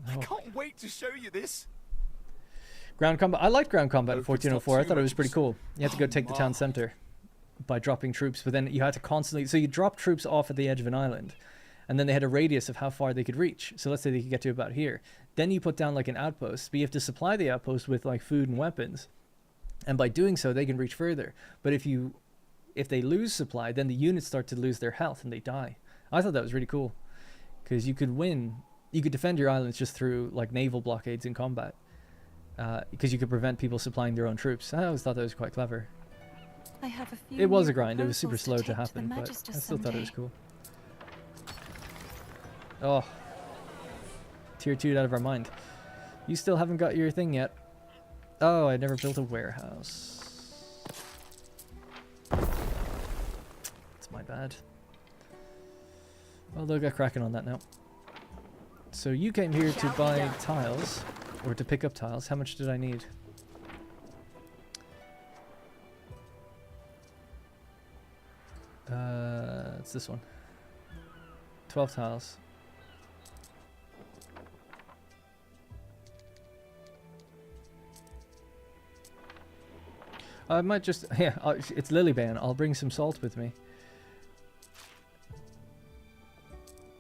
I can't wait to show you this. Ground combat. I liked ground combat in Hope it's not 1404. I too thought it was much. pretty cool. You had to go take the town center by dropping troops, but then you had to constantly... So you drop troops off at the edge of an island, and then they had a radius of how far they could reach. So let's say they could get to about here. Then you put down like an outpost, but you have to supply the outpost with like food and weapons. And by doing so, they can reach further. But if they lose supply, then the units start to lose their health and they die. I thought that was really cool, because you could win... You could defend your islands just through like naval blockades in combat. Because you could prevent people supplying their own troops. I always thought that was quite clever. I have a few It was new a grind. It was super proposals slow to take the happen, but I Magister still thought it was someday. cool. Oh. Tier 2'd out of our mind. You still haven't got your thing yet. Oh, I never built a warehouse. It's my bad. Well, they'll get cracking on that now. So you came here to buy tiles, or to pick up tiles. How much did I need? It's this one. 12 tiles. I might just... Yeah, it's Lilybane. I'll bring some salt with me.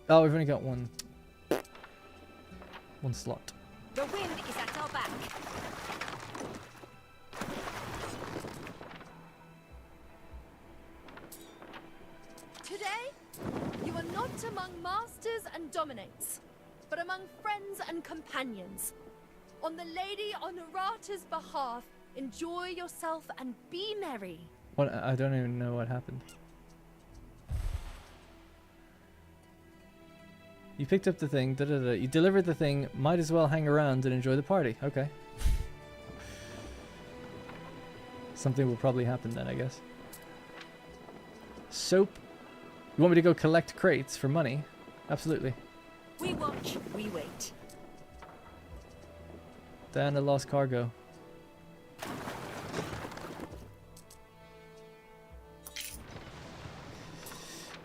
Oh, we've only got one slot. The wind is at our back. Today, you are not among masters and dominates, but among friends and companions. On the Lady Honorata's behalf, enjoy yourself and be merry. What? I don't even know what happened. You picked up the thing, you delivered the thing, might as well hang around and enjoy the party. Okay. Something will probably happen then, I guess. Soap. You want me to go collect crates for money? Absolutely. We watch, we wait. Diana lost cargo.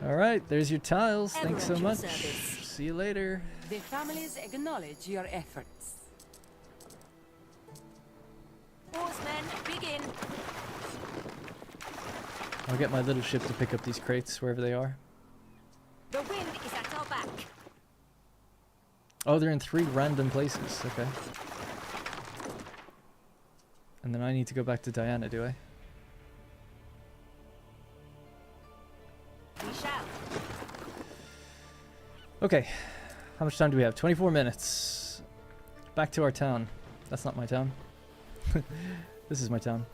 Alright, there's your tiles. Ever Thanks so at your much. service. See you later. The families acknowledge your efforts. Oarsmen, begin. I'll get my little ship to pick up these crates wherever they are. The wind is at our back. Oh, they're in 3 random places. Okay. And then I need to go back to Diana, do I? We shall. Okay. How much time do we have? 24 minutes. Back to our town. That's not my town. This is my town.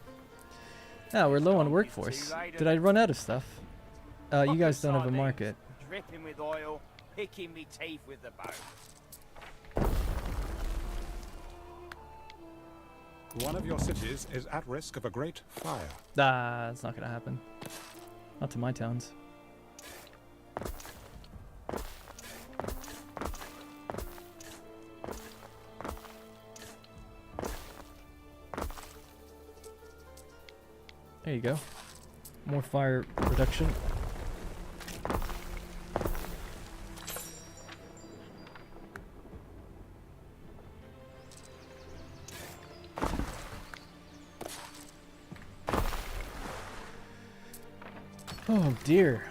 Now we're low on workforce. Did I run out of stuff? You guys don't have a market. Dripping with oil, picking me teeth with the bow. One of your cities is at risk of a great fire. That's not gonna happen. Not to my towns. There you go. More fire reduction. Oh dear.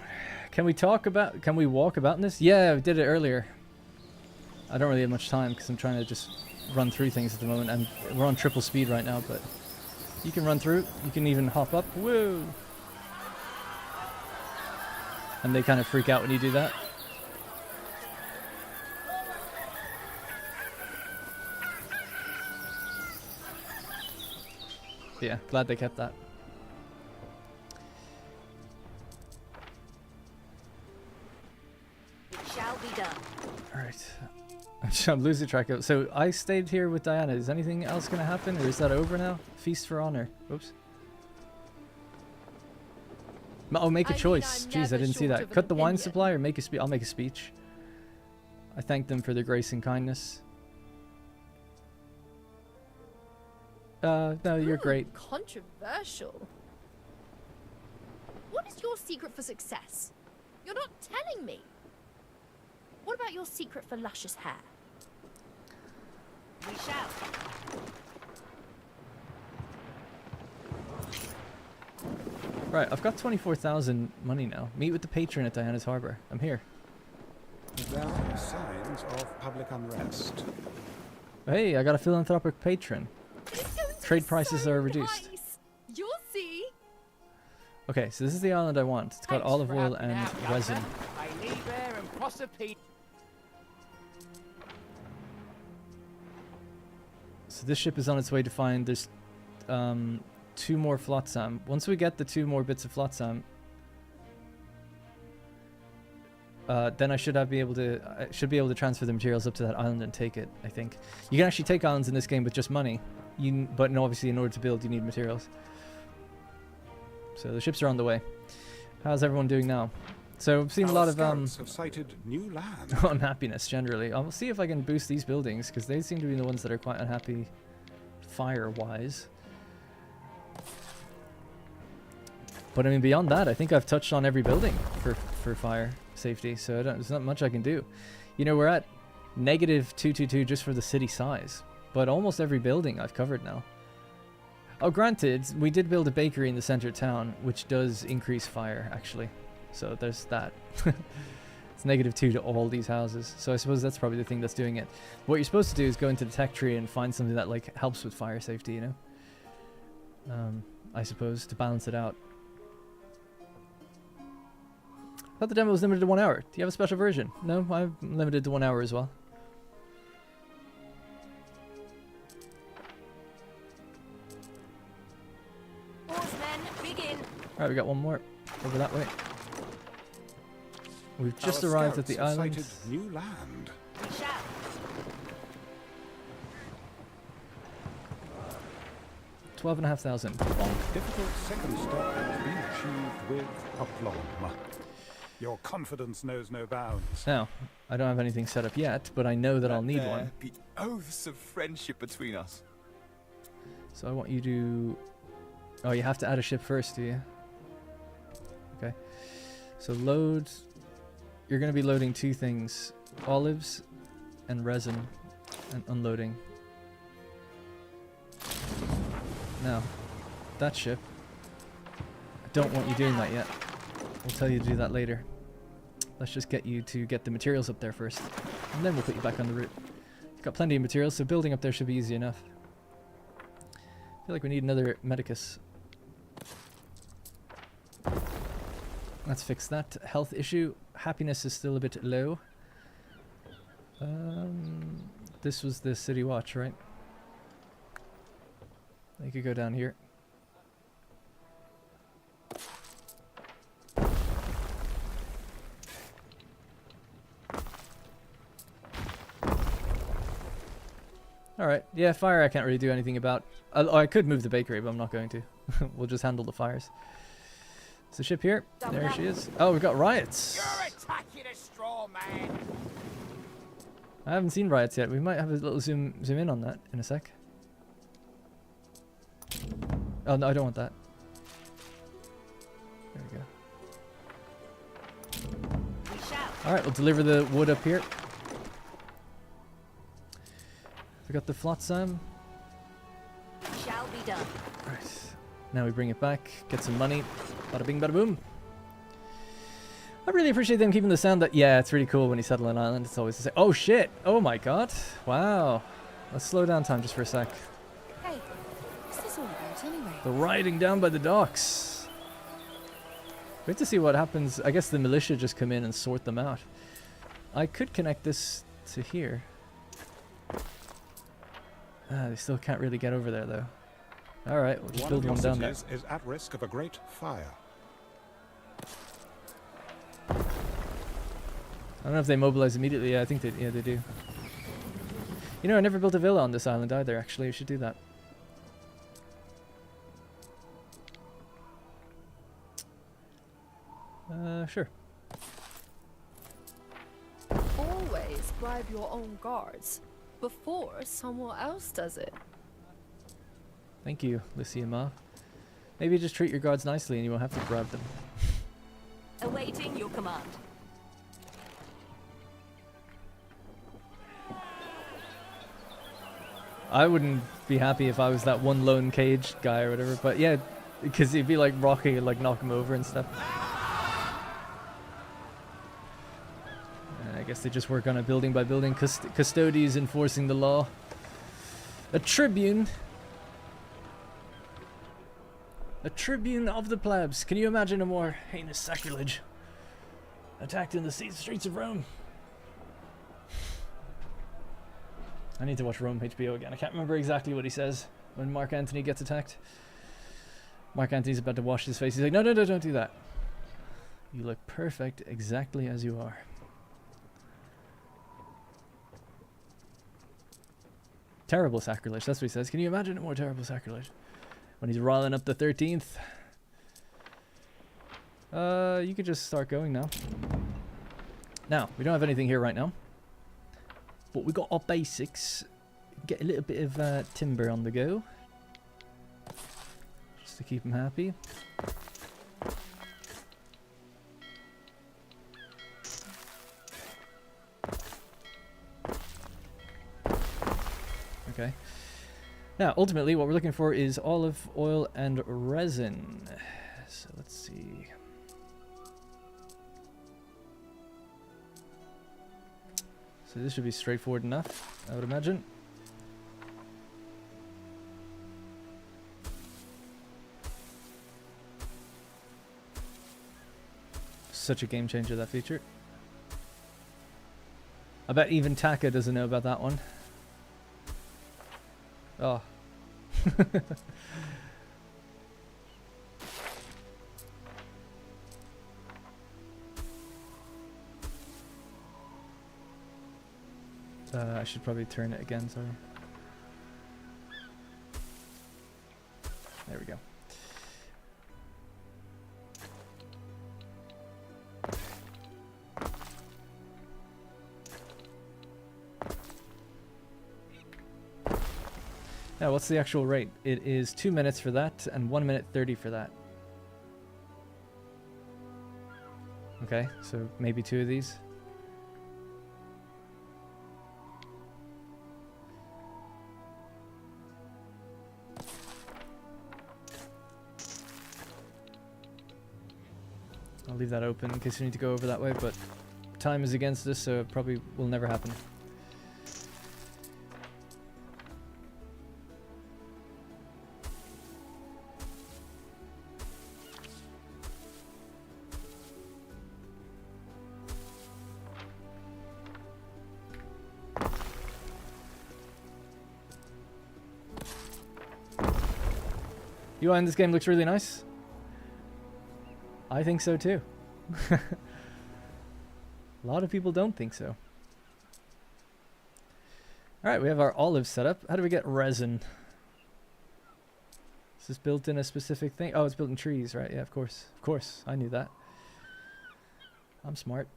Can we walk about in this? Yeah, I did it earlier. I don't really have much time because I'm trying to just run through things at the moment, and we're on triple speed right now, but you can run through, you can even hop up. Woo! And they kind of freak out when you do that. Yeah, glad they kept that. It shall be done. Alright. I'm losing track of. So I stayed here with Diana. Is anything else going to happen, or is that over now? Feast for honor. Oops. Oh, make a choice. Jeez, I didn't see that. Cut the wine supply or make a speech. I'll make a speech. I thank them for their grace and kindness. No, you're great. Controversial. What is your secret for success? You're not telling me. What about your secret for luscious hair? We shall. Right, I've got 24,000 money now. Meet with the patron at Diana's Harbor. I'm here. There are signs of public unrest. Hey, I got a philanthropic patron. Trade prices are reduced. You'll see. Okay, so this is the island I want. It's got olive oil and resin. I leave there and possibly. So this ship is on its way to find. There's 2 more flotsam. Once we get the 2 more bits of flotsam, then I should be able to transfer the materials up to that island and take it. I think you can actually take islands in this game with just money. But obviously, in order to build, you need materials. So the ships are on the way. How's everyone doing now? So I've seen a lot of have sighted new land. unhappiness generally. I'll see if I can boost these buildings because they seem to be the ones that are quite unhappy, fire-wise. But I mean, beyond that, I think I've touched on every building for fire safety. So there's not much I can do. You know, we're at -222 just for the city size. But almost every building I've covered now. Oh, granted, we did build a bakery in the center of town, which does increase fire, actually. So there's that. It's -2 to all these houses. So I suppose that's probably the thing that's doing it. What you're supposed to do is go into the tech tree and find something that like helps with fire safety, you know? I suppose, to balance it out. I thought the demo was limited to 1 hour. Do you have a special version? No, I'm limited to 1 hour as well. Alright, we got one more. Over that way. We've just arrived at the island. Sighted new land. We shall. $12,500. Difficult second step has been achieved with aplomb. Your confidence knows no bounds. Now, I don't have anything set up yet, but I know that I'll need one. Be oaths of friendship between us. So I want you to... Oh, you have to add a ship first, do you? Okay. So load... You're going to be loading 2 things. Olives and resin and unloading. Now, that ship... I don't want you doing that yet. We'll tell you to do that later. Let's just get you to get the materials up there first. And then we'll put you back on the route. You've got plenty of materials, so building up there should be easy enough. I feel like we need another medicus. Let's fix that health issue. Happiness is still a bit low. this was the city watch, right? They could go down here. Alright, yeah, fire I can't really do anything about. I could move the bakery, but I'm not going to. We'll just handle the fires. Is the ship here? There she is. Oh, we've got riots. You're attacking a straw man. I haven't seen riots yet. We might have a little zoom in on that in a sec. Oh, no, I don't want that. There we go. Alright, we'll deliver the wood up here. We got the flotsam. Shall be done. Right. Now we bring it back, get some money. Bada bing, bada boom. I really appreciate them keeping the sound that. Yeah, it's really cool when you settle an island. It's always the same. Oh shit! Oh my god! Wow. Let's slow down time just for a sec. Hey, what's this all about anyway? The riding down by the docks. We have to see what happens. I guess the militia just come in and sort them out. I could connect this to here. They still can't really get over there though. Alright, we'll just build one down there. Is at risk of a great fire. I don't know if they mobilize immediately. Yeah, I think they do. You know, I never built a villa on this island either, actually. I should do that. Sure. Always bribe your own guards before someone else does it. Thank you, Latium Ma. Maybe just treat your guards nicely and you won't have to bribe them. Awaiting your command. I wouldn't be happy if I was that one lone cage guy or whatever, but yeah, because he'd be like Rocky and like knock him over and stuff. I guess they just work on it building by building. Custodies enforcing the law. A tribune. A tribune of the plebs. Can you imagine a more heinous sacrilege? Attacked in the streets of Rome. I need to watch Rome HBO again. I can't remember exactly what he says when Mark Antony gets attacked. Mark Antony's about to wash his face. He's like, no, don't do that. You look perfect exactly as you are. Terrible sacrilege, that's what he says. Can you imagine a more terrible sacrilege? When he's riling up the 13th. You could just start going now. Now, we don't have anything here right now. But we got our basics. Get a little bit of timber on the go. Just to keep him happy. Okay. Now, ultimately, what we're looking for is olive oil and resin. So let's see. So this should be straightforward enough, I would imagine. Such a game changer, that feature. I bet even Taka doesn't know about that one. Oh. I should probably turn it again, sorry. There we go. Now, what's the actual rate? It is 2 minutes for that and 1 minute 30 for that. Okay, so maybe 2 of these. I'll leave that open in case you need to go over that way, but time is against us, so it probably will never happen. UI in this game looks really nice. I think so too. A lot of people don't think so. Alright, we have our olives set up. How do we get resin? Is this built in a specific thing? Oh, it's built in trees, right? Yeah, of course. Of course. I knew that. I'm smart.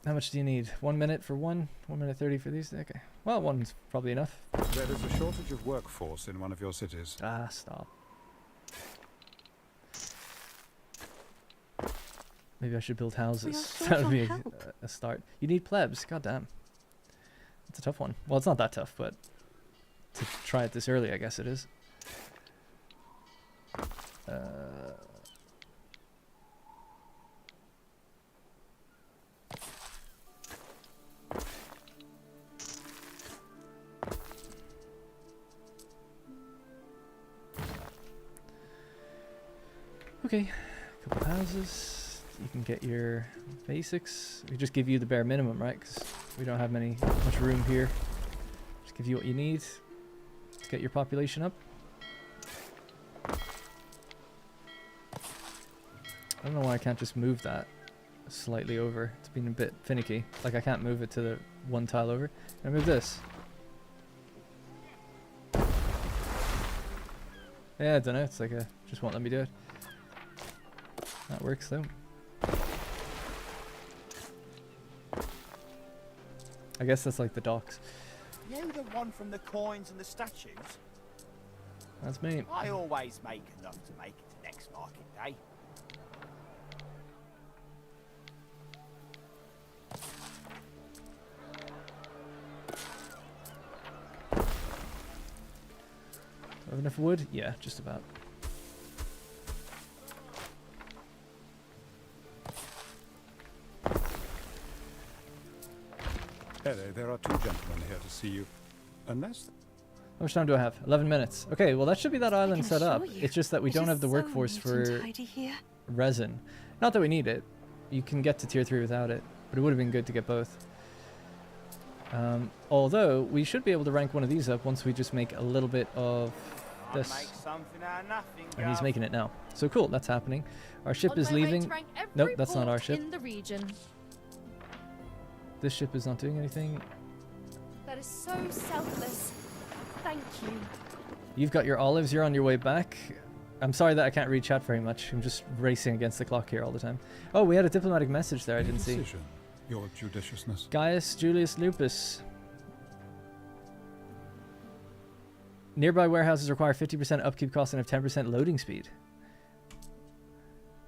How much do you need? 1 minute for one? 1 minute 30 for these? Okay. Well, one's probably enough. There is a shortage of workforce in one of your cities. Ah, stop. Maybe I should build houses. That would be a start. You need plebs. God damn. That's a tough one. Well, it's not that tough, but to try it this early, I guess it is. Okay, a couple houses. You can get your basics. We just give you the bare minimum, right? Because we don't have much room here. Just give you what you need to get your population up. I don't know why I can't just move that slightly over. It's been a bit finicky. Like I can't move it to the one tile over. Can I move this? Yeah, I don't know. It's like just won't let me do it. That works though. I guess that's like the docks. You the one from the coins and the statues? That's me. I always make enough to make it to next market day. Have enough wood? Yeah, just about. Hello, there are 2 gentlemen here to see you. Unless... How much time do I have? 11 minutes. Okay, well that should be that island set up. It's just that we don't have the workforce for resin. Not that we need it. You can get to tier 3 without it, but it would have been good to get both. Although, we should be able to rank one of these up once we just make a little bit of this. And he's making it now. So cool, that's happening. Our ship is leaving. Nope, that's not our ship. In the region. This ship is not doing anything. That is so selfless. Thank you. You've got your olives. You're on your way back. I'm sorry that I can't read chat very much. I'm just racing against the clock here all the time. Oh, we had a diplomatic message there I didn't see. Your judiciousness. Gaius Julius Lupus. Nearby warehouses require 50% upkeep cost and have 10% loading speed.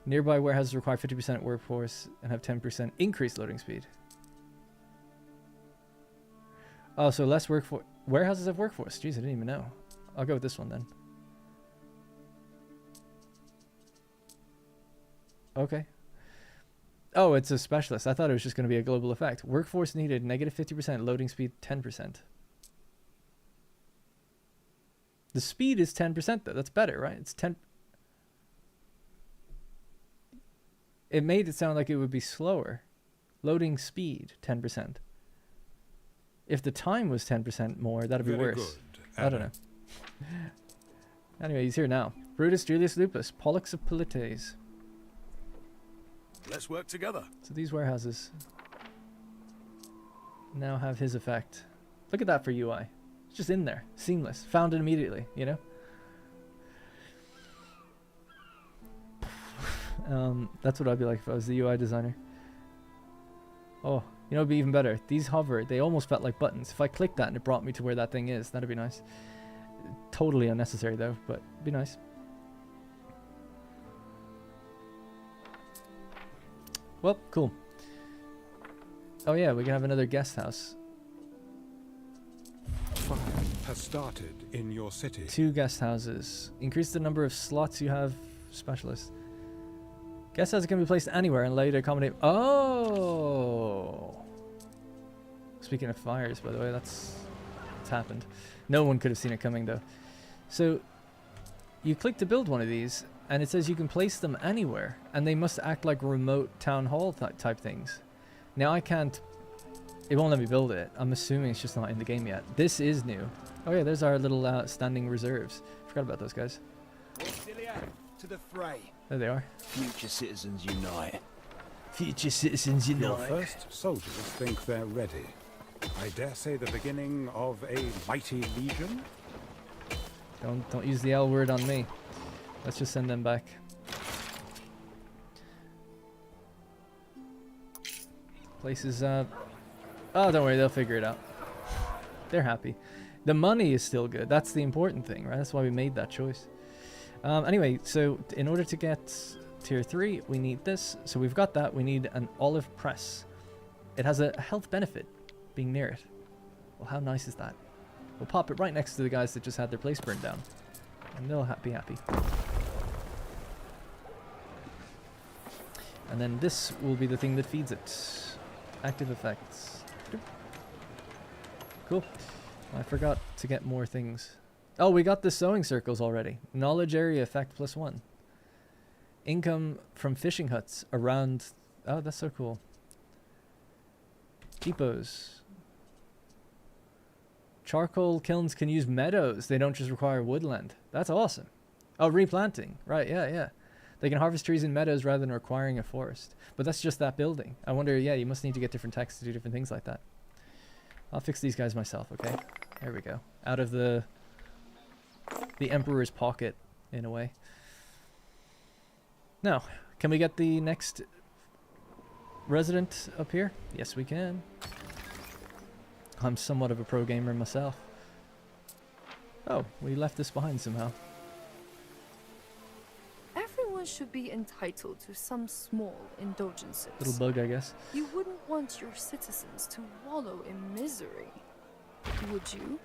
Nearby warehouses require 50% workforce and have 10% increased loading speed. Oh, so less workforce. Warehouses have workforce. Jeez, I didn't even know. I'll go with this one then. Okay. Oh, it's a specialist. I thought it was just going to be a global effect. Workforce needed, negative 50%, loading speed 10%. The speed is 10% though. That's better, right? It's 10. It made it sound like it would be slower. Loading speed 10%. If the time was 10% more, that'd be worse. Good. I don't know. Anyway, he's here now. Brutus Julius Lupus, Pollux of Polites. Let's work together. So these warehouses now have his effect. Look at that for UI. It's just in there. Seamless. Found it immediately, you know? That's what I'd be like if I was the UI designer. Oh, you know, it'd be even better. These hover, they almost felt like buttons. If I clicked that and it brought me to where that thing is, that'd be nice. Totally unnecessary though, but it'd be nice. Well, cool. Oh yeah, we can have another guest house. Fire has started in your city. 2 guest houses. Increase the number of slots you have. Specialist. Guest houses can be placed anywhere and allow you to accommodate. Oh. Speaking of fires, by the way, that's happened. No one could have seen it coming though. So you click to build one of these, and it says you can place them anywhere, and they must act like remote town hall type things. Now I can't It won't let me build it. I'm assuming it's just not in the game yet. This is new. Oh yeah, there's our little standing reserves. Forgot about those guys. To the fray. There they are. Future citizens unite. Future citizens Your unite. first soldiers think they're ready. I dare say the beginning of a mighty legion? Don't use the L word on me. Let's just send them back. Places oh, don't worry, they'll figure it out. They're happy. The money is still good. That's the important thing, right? That's why we made that choice. Anyway, so in order to get tier 3, we need this. So we've got that. We need an olive press. It has a health benefit being near it. Well, how nice is that? We'll pop it right next to the guys that just had their place burned down. And they'll be happy. And then this will be the thing that feeds it. Active effects. Cool. I forgot to get more things. Oh, we got the sewing circles already. Knowledge area effect +1. Income from fishing huts around... Oh, that's so cool. Depots. Charcoal kilns can use meadows. They don't just require woodland. That's awesome. Oh, replanting. Right, yeah. They can harvest trees in meadows rather than requiring a forest. But that's just that building. I wonder, yeah, you must need to get different texts to do different things like that. I'll fix these guys myself, okay? There we go. Out of the Emperor's pocket, in a way. Now, can we get the next resident up here? Yes, we can. I'm somewhat of a pro gamer myself. Oh, we left this behind somehow. Everyone should be entitled to some small indulgences. Little bug, I guess. You wouldn't want your citizens to wallow in misery, would you?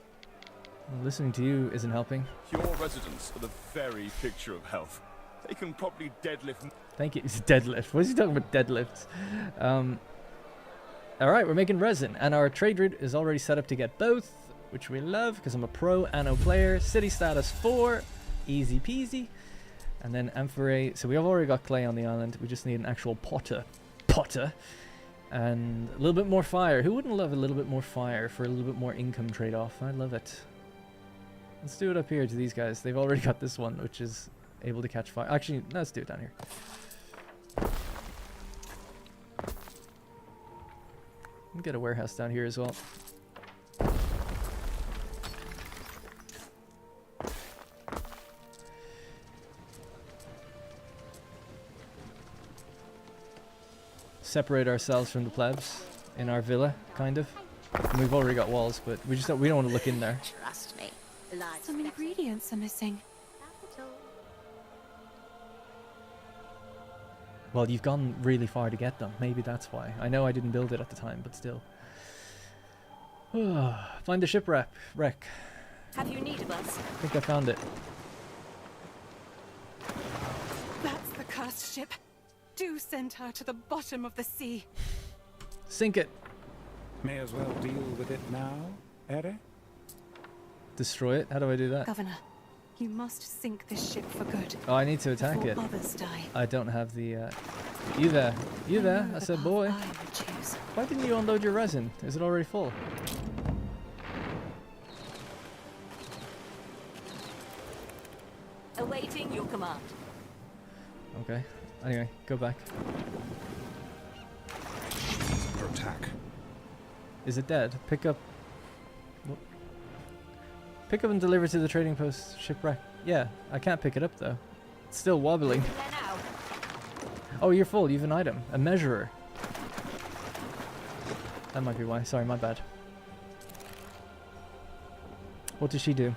Well, listening to you isn't helping. Your residents are the very picture of health. They can probably deadlift. Thank you. It's deadlift. What is he talking about, deadlifts? Alright, we're making resin, and our trade route is already set up to get both, which we love, because I'm a pro Anno player. City status 4, easy peasy. And then amphorate, so we have already got clay on the island, we just need an actual potter. And a little bit more fire. Who wouldn't love a little bit more fire for a little bit more income trade-off? I love it. Let's do it up here to these guys. They've already got this one, which is able to catch fire. Actually, let's do it down here. Get a warehouse down here as well. Separate ourselves from the plebs in our villa, kind of. And we've already got walls, but we don't want to look in there. Trust me. Some ingredients are missing. Well, you've gone really far to get them. Maybe that's why. I know I didn't build it at the time, but still. Find the shipwreck. Have you needed us? I think I found it. That's the cursed ship. Do send her to the bottom of the sea. Sink it. May as well deal with it now, Ere? Destroy it? How do I do that? Governor, you must sink this ship for good. Oh, I need to attack before it. Others die. I don't have the... You there. You there. I said, boy. Why didn't you unload your resin? Is it already full? Awaiting your command. Okay. Anyway, go back. For attack. Is it dead? Pick up... Pick up and deliver to the trading post shipwreck. Yeah, I can't pick it up though. It's still wobbling. Oh, you're full. You have an item. A measurer. That might be why. Sorry, my bad. What does she do?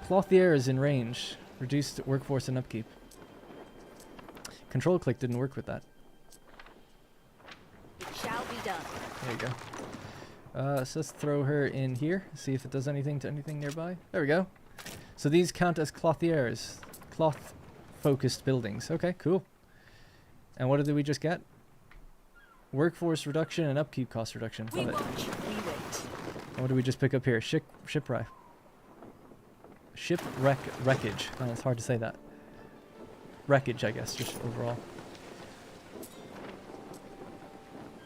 Clothier is in range. Reduced workforce and upkeep. Control click didn't work with that. It shall be done. There you go. So let's throw her in here. See if it does anything to anything nearby. There we go. So these count as clothiers. Cloth-focused buildings. Okay, cool. And what did we just get? Workforce reduction and upkeep cost reduction. We Love it. watch, we wait. And what did we just pick up here? Shipwreck. Wreckage. Oh, it's hard to say that. Wreckage, I guess, just overall.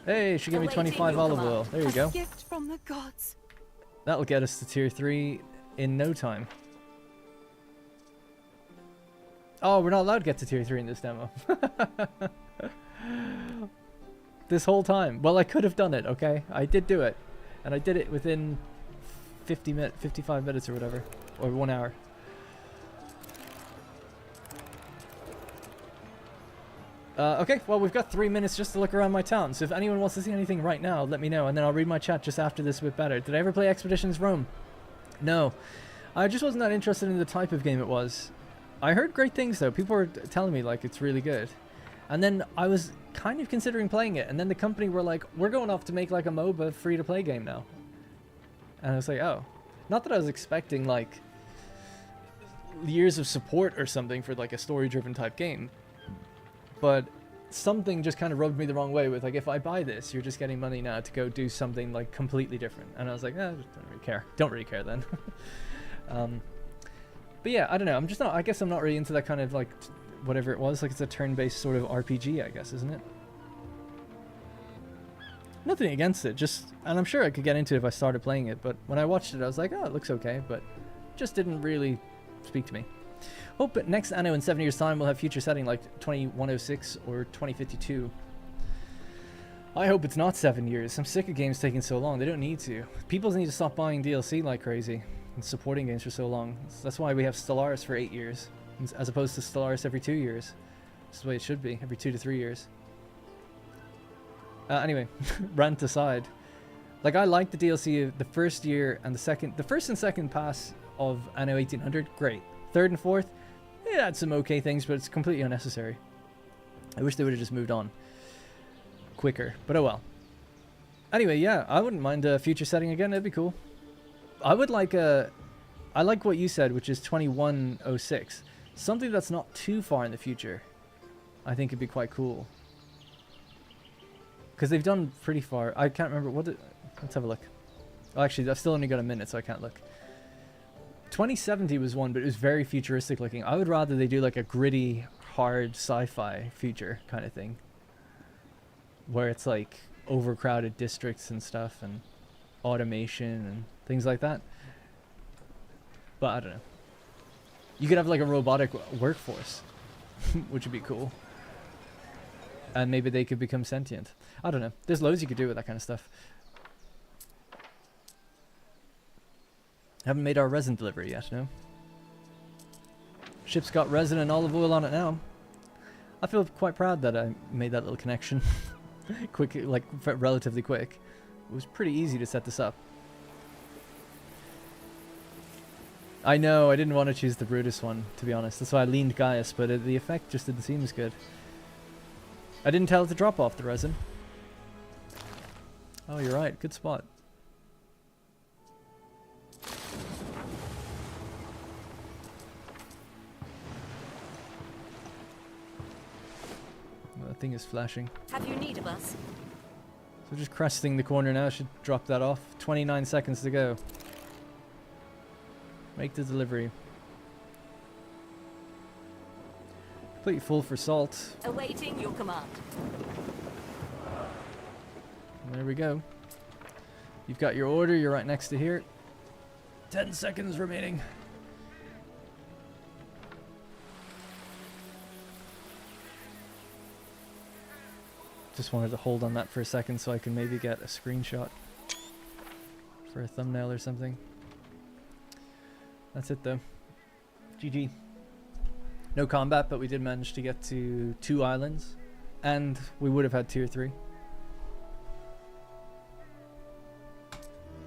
Hey, she gave me Awaiting 25 your olive command. oil. There you go. A gift from the gods. That'll get us to tier 3 in no time. Oh, we're not allowed to get to tier 3 in this demo. This whole time. Well, I could have done it, okay? I did do it. And I did it within 55 minutes or whatever. Or 1 hour. Okay, well, we've got 3 minutes just to look around my town. So if anyone wants to see anything right now, let me know. And then I'll read my chat just after this a bit better. Did I ever play Expeditions Rome? No. I just wasn't that interested in the type of game it was. I heard great things, though. People were telling me, like, it's really good. And then I was kind of considering playing it. And then the company were like, we're going off to make, like, a MOBA free-to-play game now. And I was like, oh. Not that I was expecting, like, years of support or something for, like, a story-driven type game. But something just kind of rubbed me the wrong way with, like, if I buy this, you're just getting money now to go do something, like, completely different. And I was like, I just don't really care. Don't really care then. But yeah, I don't know. I'm just not, I guess I'm not really into that kind of, like, whatever it was. Like, it's a turn-based sort of RPG, I guess, isn't it? Nothing against it, just, and I'm sure I could get into it if I started playing it, but when I watched it, I was like, oh, it looks okay, but just didn't really speak to me. Hope that next Anno in 7 years' time will have future setting like 2106 or 2052. I hope it's not 7 years. I'm sick of games taking so long. They don't need to. People need to stop buying DLC like crazy and supporting games for so long. That's why we have Stellaris for 8 years, as opposed to Stellaris every 2 years. This is the way it should be, every 2 to 3 years. Anyway, rant aside. Like, I like the DLC of the first year and the first and second pass of Anno 1800, great. Third and fourth, it had some okay things, but it's completely unnecessary. I wish they would have just moved on quicker, but oh well. Anyway, yeah, I wouldn't mind a future setting again. That'd be cool. I would like I like what you said, which is 2106. Something that's not too far in the future. I think it'd be quite cool. Because they've done pretty far. I can't remember what. Let's have a look. Oh, actually, I've still only got a minute, so I can't look. 2070 was one, but it was very futuristic looking. I would rather they do like a gritty, hard sci-fi future kind of thing, where it's like overcrowded districts and stuff, and automation and things like that. But I don't know. You could have like a robotic workforce, which would be cool. And maybe they could become sentient. I don't know. There's loads you could do with that kind of stuff. Haven't made our resin delivery yet, no? Ship's got resin and olive oil on it now. I feel quite proud that I made that little connection. Quick, like relatively quick. It was pretty easy to set this up. I know, I didn't want to choose the Brutus one, to be honest. That's why I leaned Gaius, but the effect just didn't seem as good. I didn't tell it to drop off the resin. Oh, you're right. Good spot. That thing is flashing. Have you need of us? So just cresting the corner now. Should drop that off. 29 seconds to go. Make the delivery. Complete full for salt. Awaiting your command. There we go. You've got your order. You're right next to here. 10 seconds remaining. Just wanted to hold on that for a second so I can maybe get a screenshot for a thumbnail or something. That's it though. GG. No combat, but we did manage to get to 2 islands. And we would have had tier 3.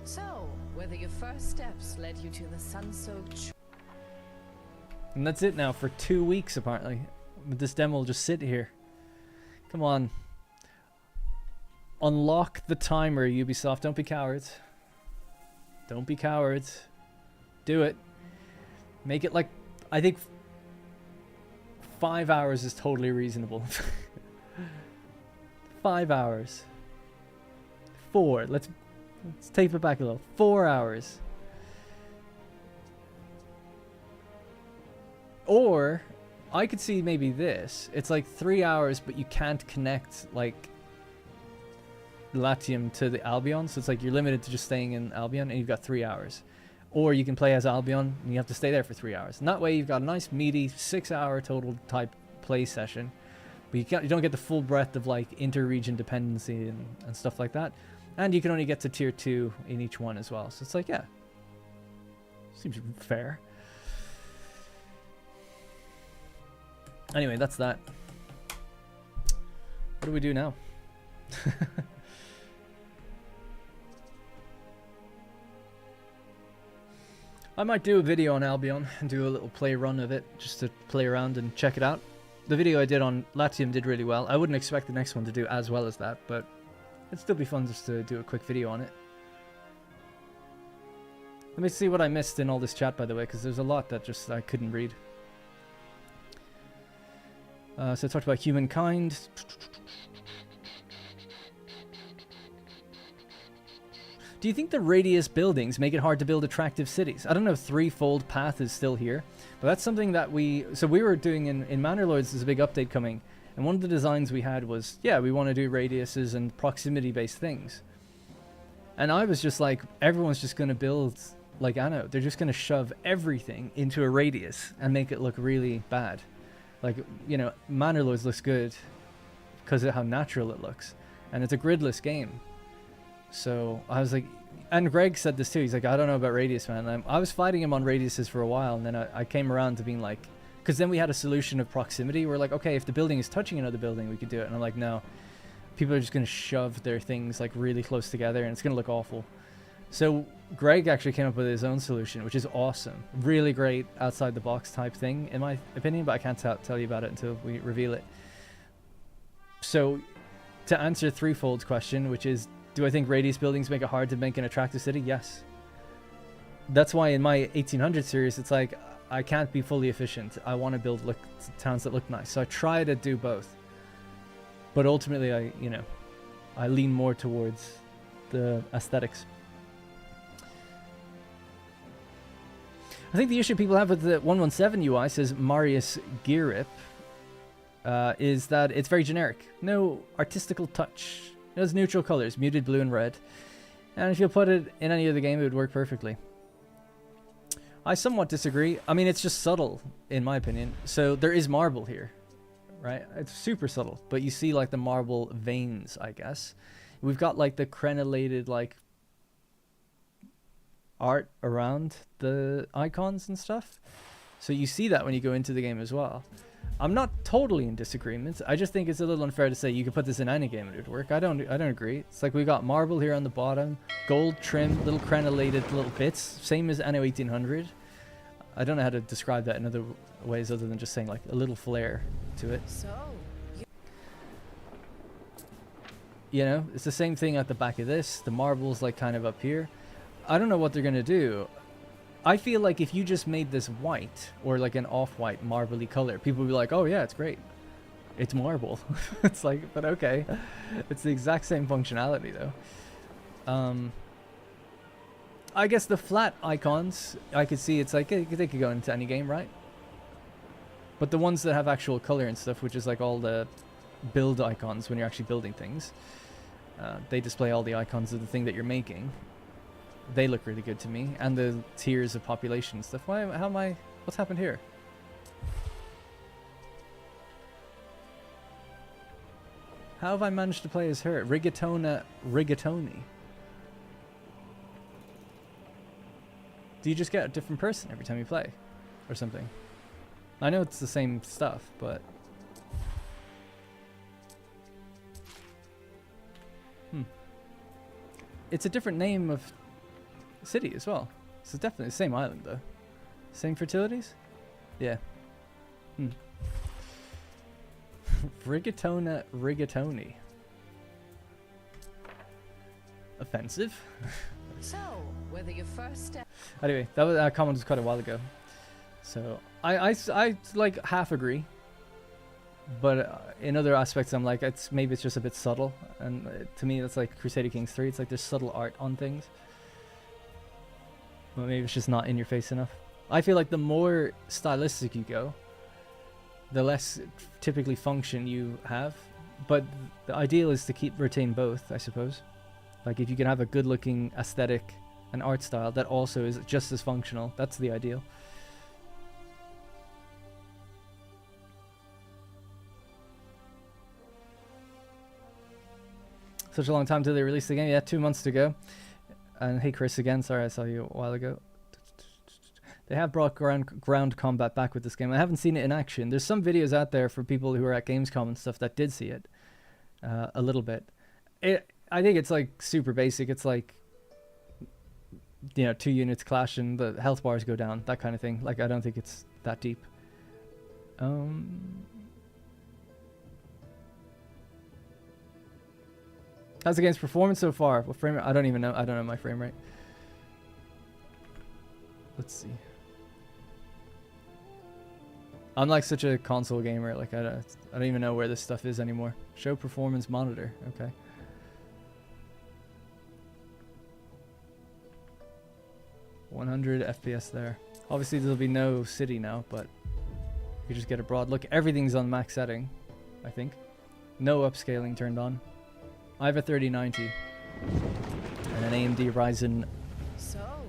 So, whether your first steps led you to the sun-soaked... And that's it now for 2 weeks apparently. This demo will just sit here. Come on. Unlock the timer, Ubisoft. Don't be cowards. Don't be cowards. Do it. Make it like... I think 5 hours is totally reasonable. 5 hours. 4. Let's tape it back a little. 4 hours. Or I could see maybe this. It's like 3 hours, but you can't connect like Latium to the Albion, so it's like you're limited to just staying in Albion, and you've got 3 hours. Or you can play as Albion, and you have to stay there for 3 hours. And that way you've got a nice meaty 6-hour total type play session. But you don't get the full breadth of like inter-region dependency and stuff like that. And you can only get to tier 2 in each one as well. So it's like, yeah. Seems fair. Anyway, that's that. What do we do now? I might do a video on Albion and do a little play run of it, just to play around and check it out. The video I did on Latium did really well. I wouldn't expect the next one to do as well as that, but it'd still be fun just to do a quick video on it. Let me see what I missed in all this chat, by the way, because there's a lot that just I couldn't read. So I talked about humankind. Do you think the radius buildings make it hard to build attractive cities? I don't know if threefold path is still here, but that's something that we were doing in Manor Lords. There's a big update coming, and one of the designs we had was, yeah, we want to do radiuses and proximity-based things. And I was just like, everyone's just going to build like Anno. They're just going to shove everything into a radius and make it look really bad. Like, you know, Manor Lords looks good because of how natural it looks, and it's a gridless game. So I was like, and Greg said this too, he's like, I don't know about radius, man. And I was fighting him on radiuses for a while, and then I came around to being like, because then we had a solution of proximity. We're like, okay, if the building is touching another building, we could do it. And I'm like, no, people are just going to shove their things like really close together, and it's going to look awful. So Greg actually came up with his own solution, which is awesome. Really great outside the box type thing, in my opinion, but I can't tell you about it until we reveal it. So to answer Threefold's question, which is, do I think radius buildings make it hard to make an attractive city? Yes. That's why in my 1800 series, it's like, I can't be fully efficient. I want to build towns that look nice. So I try to do both. But ultimately, I lean more towards the aesthetics. I think the issue people have with the 117 UI, says Marius Girip, is that it's very generic. No artistical touch. It has neutral colors, muted blue and red. And if you put it in any other game, it would work perfectly. I somewhat disagree. I mean, it's just subtle, in my opinion. So there is marble here, right? It's super subtle, but you see like the marble veins, I guess. We've got like the crenellated like art around the icons and stuff. So you see that when you go into the game as well. I'm not totally in disagreement. I just think it's a little unfair to say you could put this in any game and it would work. I don't agree. It's like we got marble here on the bottom, gold trim, little crenellated little bits, same as Anno 1800. I don't know how to describe that in other ways other than just saying like a little flair to it. So, you know, it's the same thing at the back of this. The marble's like kind of up here. I don't know what they're gonna do. I feel like if you just made this white or like an off-white marbly color, people would be like, oh yeah, it's great. It's marble. It's like, but okay. It's the exact same functionality though. I guess the flat icons, I could see it's like, they could go into any game, right? But the ones that have actual color and stuff, which is like all the build icons when you're actually building things, they display all the icons of the thing that you're making. They look really good to me, and the tiers of population and stuff. What's happened here? How have I managed to play as her? Rigatoni. Do you just get a different person every time you play? Or something? I know it's the same stuff, but... It's a different name of city as well. So it's definitely the same island though. Same fertilities? Yeah. Rigatoni. Offensive. So, whether your first step... Anyway, that comment was quite a while ago. So, I like half agree. But in other aspects, I'm like, maybe it's just a bit subtle. And to me, it's like Crusader Kings 3. It's like there's subtle art on things. But maybe it's just not in your face enough. I feel like the more stylistic you go, the less typically function you have. But the ideal is to retain both, I suppose. Like if you can have a good looking aesthetic and art style that also is just as functional, that's the ideal. Such a long time till they release the game. Yeah, 2 months to go. And hey Chris again, sorry I saw you a while ago. They have brought ground combat back with this game. I haven't seen it in action. There's some videos out there for people who are at Gamescom and stuff that did see it. A little bit. I think it's like super basic. It's like, you know, 2 units clash and the health bars go down. That kind of thing. Like, I don't think it's that deep. How's the game's performance so far? What frame rate? I don't even know. I don't know my frame rate. Let's see. I'm like such a console gamer. Like I don't even know where this stuff is anymore. Show performance monitor. Okay. .100 FPS there. Obviously there'll be no city now, but you just get a broad look. Everything's on max setting, I think. No upscaling turned on. I have a 3090 and an AMD Ryzen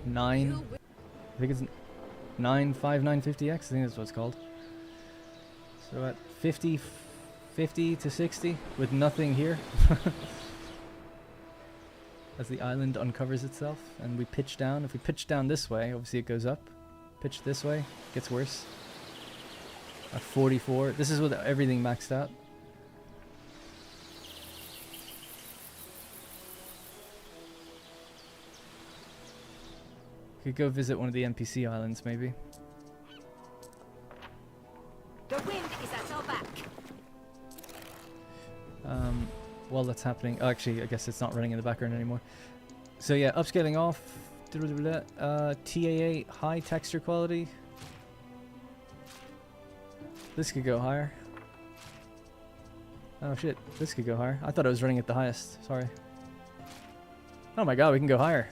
9. I think it's 95950X. I think that's what it's called. So at 50 to 60 with nothing here. As the island uncovers itself and we pitch down. If we pitch down this way, obviously it goes up. Pitch this way, gets worse. At 44. This is with everything maxed out. Could go visit one of the NPC islands, maybe. The wind is at our back. While that's happening, oh, actually, I guess it's not running in the background anymore. So yeah, upscaling off. TAA high texture quality. This could go higher. Oh shit, this could go higher. I thought it was running at the highest. Sorry. Oh my god, we can go higher.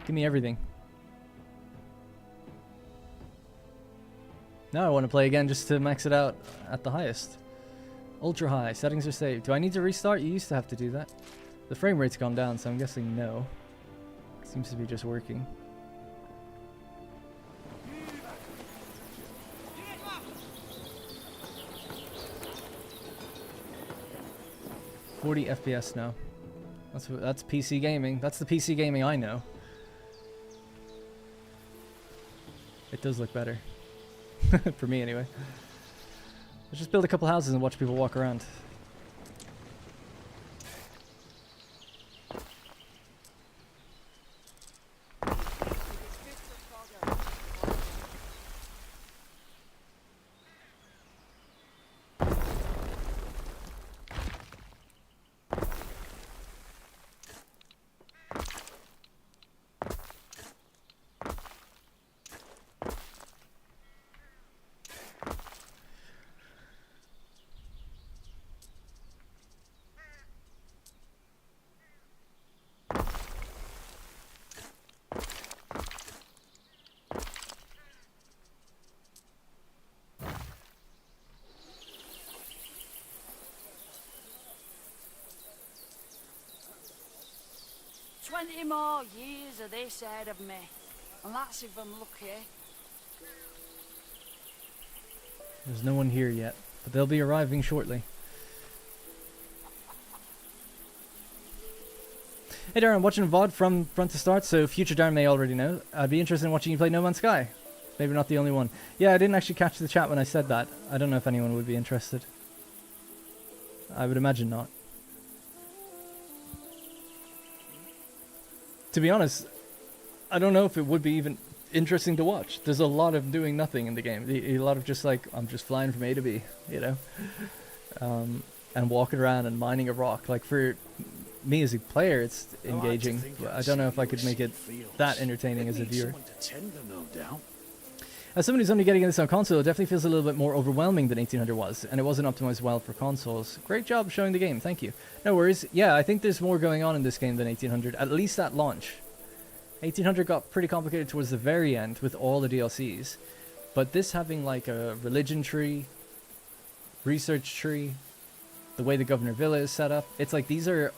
Give me everything. Now I want to play again just to max it out at the highest. Ultra high. Settings are saved. Do I need to restart? You used to have to do that. The frame rate's gone down, so I'm guessing no. Seems to be just working. $40 FPS now. That's PC gaming. That's the PC gaming I know. It does look better. For me, anyway. Let's just build a couple houses and watch people walk around. "20 more years of this ahead of me, and that's if I'm lucky." There's no one here yet, but they'll be arriving shortly. Hey Darren, watching VOD from front to start, so future Darren may already know. I'd be interested in watching you play No Man's Sky. Maybe not the only one. Yeah, I didn't actually catch the chat when I said that. I don't know if anyone would be interested. I would imagine not. To be honest, I don't know if it would be even interesting to watch. There's a lot of doing nothing in the game. A lot of just like, I'm just flying from A to B, you know? And walking around and mining a rock. Like for me as a player, it's engaging. But I don't know if I could make it that entertaining as a viewer. As someone who's only getting this on console, it definitely feels a little bit more overwhelming than 1800 was, and it wasn't optimized well for consoles. Great job showing the game, thank you. No worries. Yeah, I think there's more going on in this game than 1800, at least at launch. 1800 got pretty complicated towards the very end with all the DLCs, but this having like a religion tree, research tree, the way the Governor Villa is set up. It's like these are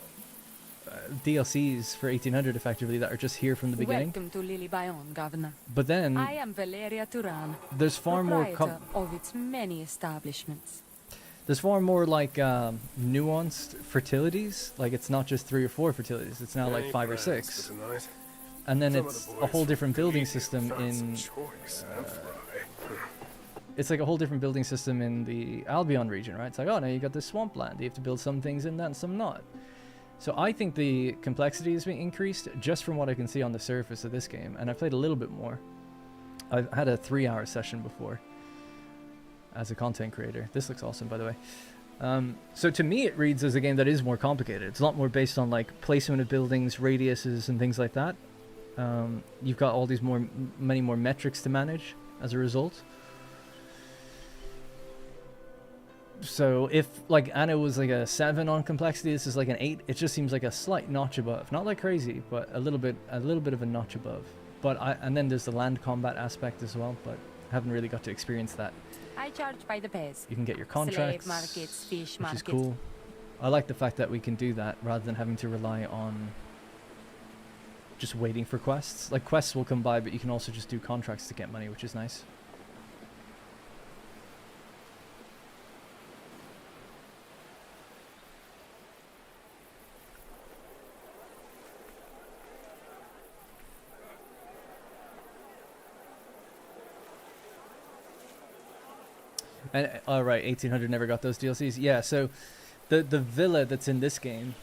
DLCs for 1800 effectively that are just here from the beginning. Welcome to Lily Bayon, Governor. But then I am Valeria Turan, there's far more proprietor of its many establishments. there's far more like nuanced fertilities. Like it's not just 3 or 4 fertilities. It's now like 5 or 6. And then it's a whole different building system in it's like a whole different building system in the Albion region, right? It's like, oh, now you got this swampland. You have to build some things in that and some not. So I think the complexity is being increased just from what I can see on the surface of this game. And I played a little bit more. I've had a 3-hour session before as a content creator. This looks awesome, by the way. So to me, it reads as a game that is more complicated. It's a lot more based on like placement of buildings, radiuses, and things like that. You've got all these many more metrics to manage as a result. So if like Anno was like a 7 on complexity, this is like an 8. It just seems like a slight notch above. Not like crazy, but a little bit of a notch above. But and then there's the land combat aspect as well, but I haven't really got to experience that. I charge by the pairs. You can get your contracts, Slave markets, fish which markets. is cool. I like the fact that we can do that rather than having to rely on just waiting for quests. Like quests will come by, but you can also just do contracts to get money, which is nice. And right, 1800 never got those DLCs. Yeah, so the villa that's in this game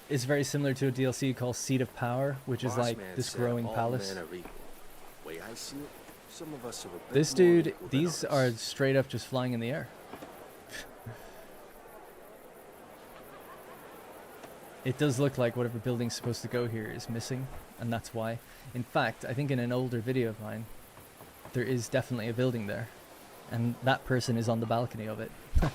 is very similar to a DLC called Seat of Power, which is like this growing palace. This dude, these are straight up just flying in the air. It does look like whatever building's supposed to go here is missing, and that's why. In fact, I think in an older video of mine, there is definitely a building there. And that person is on the balcony of it. That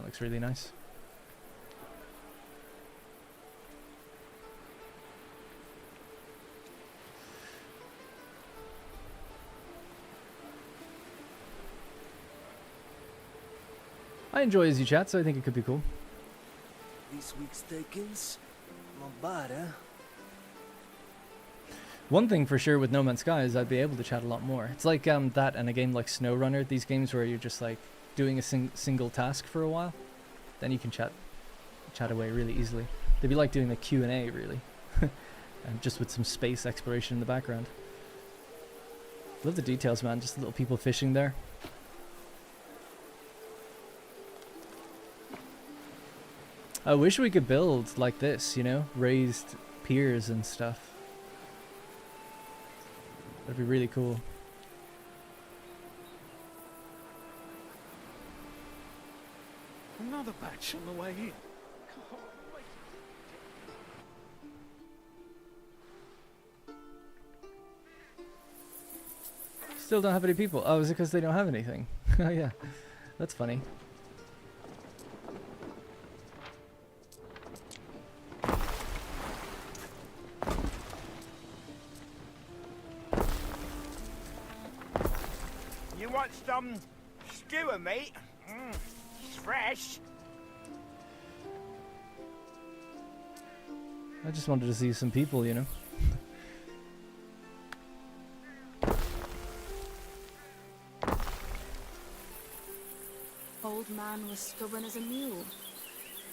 looks really nice. I enjoy Easy Chat, so I think it could be cool. This week's takings, not bad, eh? One thing for sure with No Man's Sky is I'd be able to chat a lot more. It's like that and a game like SnowRunner, these games where you're just like doing a single task for a while, then you can chat away really easily. They'd be like doing a Q&A really, and just with some space exploration in the background. Love the details, man. Just little people fishing there. I wish we could build like this, you know, raised piers and stuff. That'd be really cool. Another batch on the way in. Still don't have any people. Oh, is it because they don't have anything? Oh yeah, that's funny. You want some skewer meat? It's fresh. I just wanted to see some people, you know. Old man was stubborn as a mule,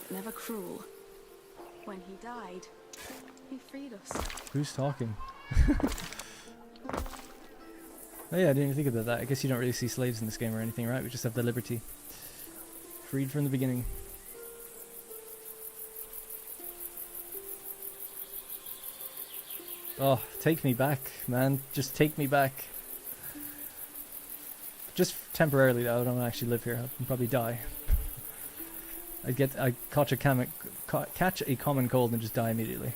but never cruel. When he died, he freed us. Who's talking? Oh yeah, I didn't even think about that. I guess you don't really see slaves in this game or anything, right? We just have the liberty. Freed from the beginning. Oh, take me back, man. Just take me back. Just temporarily though, I don't actually live here. I'll probably die. I catch a common cold and just die immediately.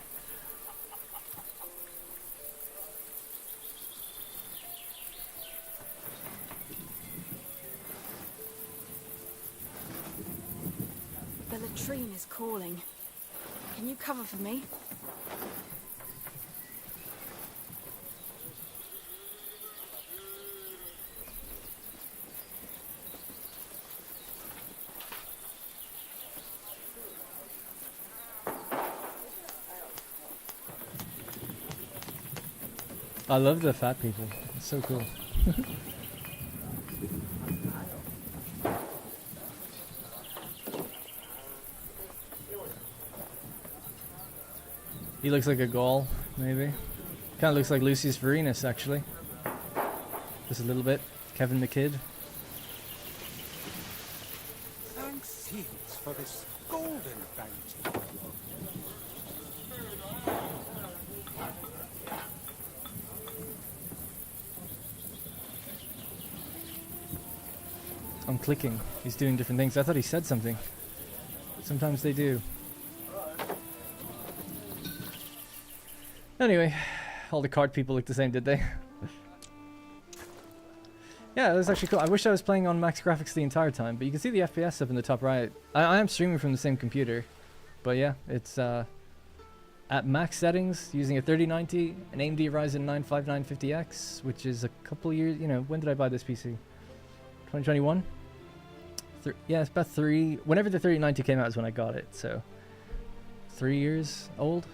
The latrine is calling. Can you cover for me? I love the fat people. It's so cool. He looks like a Gaul, maybe. Kind of looks like Lucius Vorenus, actually. Just a little bit. Kevin the Kid. Thanks heaps for this golden bounty. I'm clicking. He's doing different things. I thought he said something. Sometimes they do. Anyway, all the card people look the same, did they? Yeah, it was actually cool. I wish I was playing on max graphics the entire time, but you can see the FPS up in the top right. I am streaming from the same computer, but yeah, it's at max settings using a 3090, an AMD Ryzen 9 5950X, which is a couple years, you know, when did I buy this PC? 2021? Yeah, it's about whenever the 3090 came out is when I got it, so 3 years old?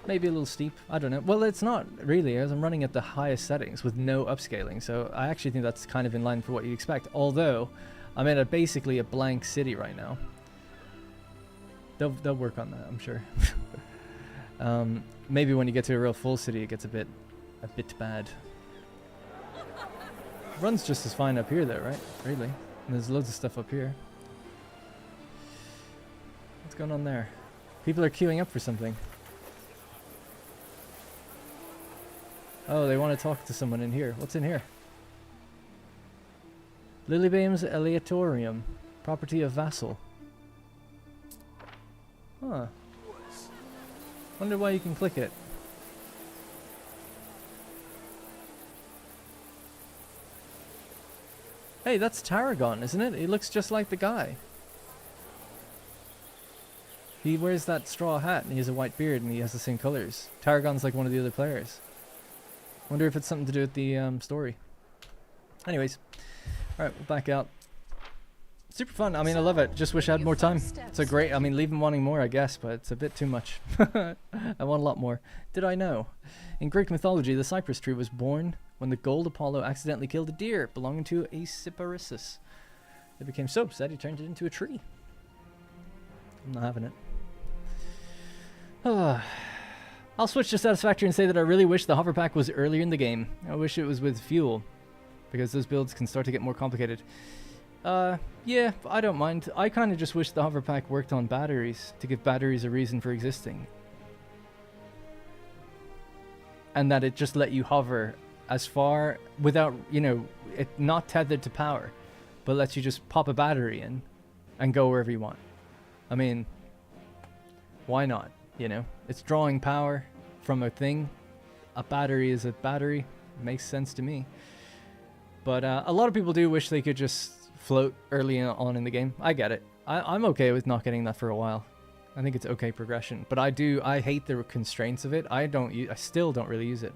Maybe a little steep, I don't know. Well, it's not really, as I'm running at the highest settings with no upscaling, so I actually think that's kind of in line for what you'd expect, although I'm in basically a blank city right now. They'll work on that, I'm sure. Maybe when you get to a real full city it gets a bit bad. Runs just as fine up here though, right? Really. And there's loads of stuff up here. What's going on there? People are queuing up for something. Oh, they want to talk to someone in here. What's in here? Lilybane's Aleatorium. Property of Vassal. Huh. Wonder why you can click it. Hey, that's Tarragon, isn't it? He looks just like the guy. He wears that straw hat and he has a white beard and he has the same colors. Tarragon's like one of the other players. Wonder if it's something to do with the story. Anyways, alright, we'll back out. Super fun. I mean, I love it. Just wish I had more time. It's a great. I mean, leave them wanting more, I guess, but it's a bit too much. I want a lot more. Did I know? In Greek mythology, the cypress tree was born when the gold Apollo accidentally killed a deer belonging to Aesophagus. It became so upset he turned it into a tree. I'm not having it. I'll switch to Satisfactory and say that I really wish the hover pack was earlier in the game. I wish it was with fuel, because those builds can start to get more complicated. Yeah, I don't mind. I kind of just wish the hover pack worked on batteries, to give batteries a reason for existing. And that it just let you hover as far without, you know, it not tethered to power, but lets you just pop a battery in and go wherever you want. I mean, why not? You know, it's drawing power from a thing. A battery is a battery. It makes sense to me. But a lot of people do wish they could just float early on in the game. I get it. I'm okay with not getting that for a while. I think it's okay progression. But I hate the constraints of it. I still don't really use it.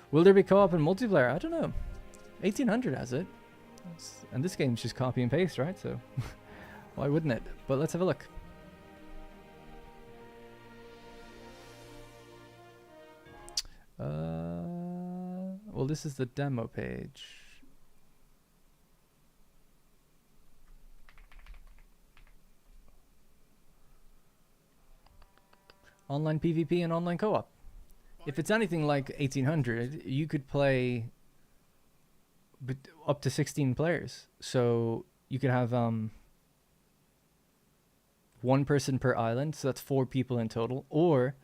Will there be co-op and multiplayer? I don't know. 1800 has it. And this game's just copy and paste, right? So why wouldn't it? But let's have a look. Well, this is the demo page. Online PvP and online co-op. If it's anything like 1800, you could play up to 16 players. So you could have one person per island, so that's 4 people in total. Or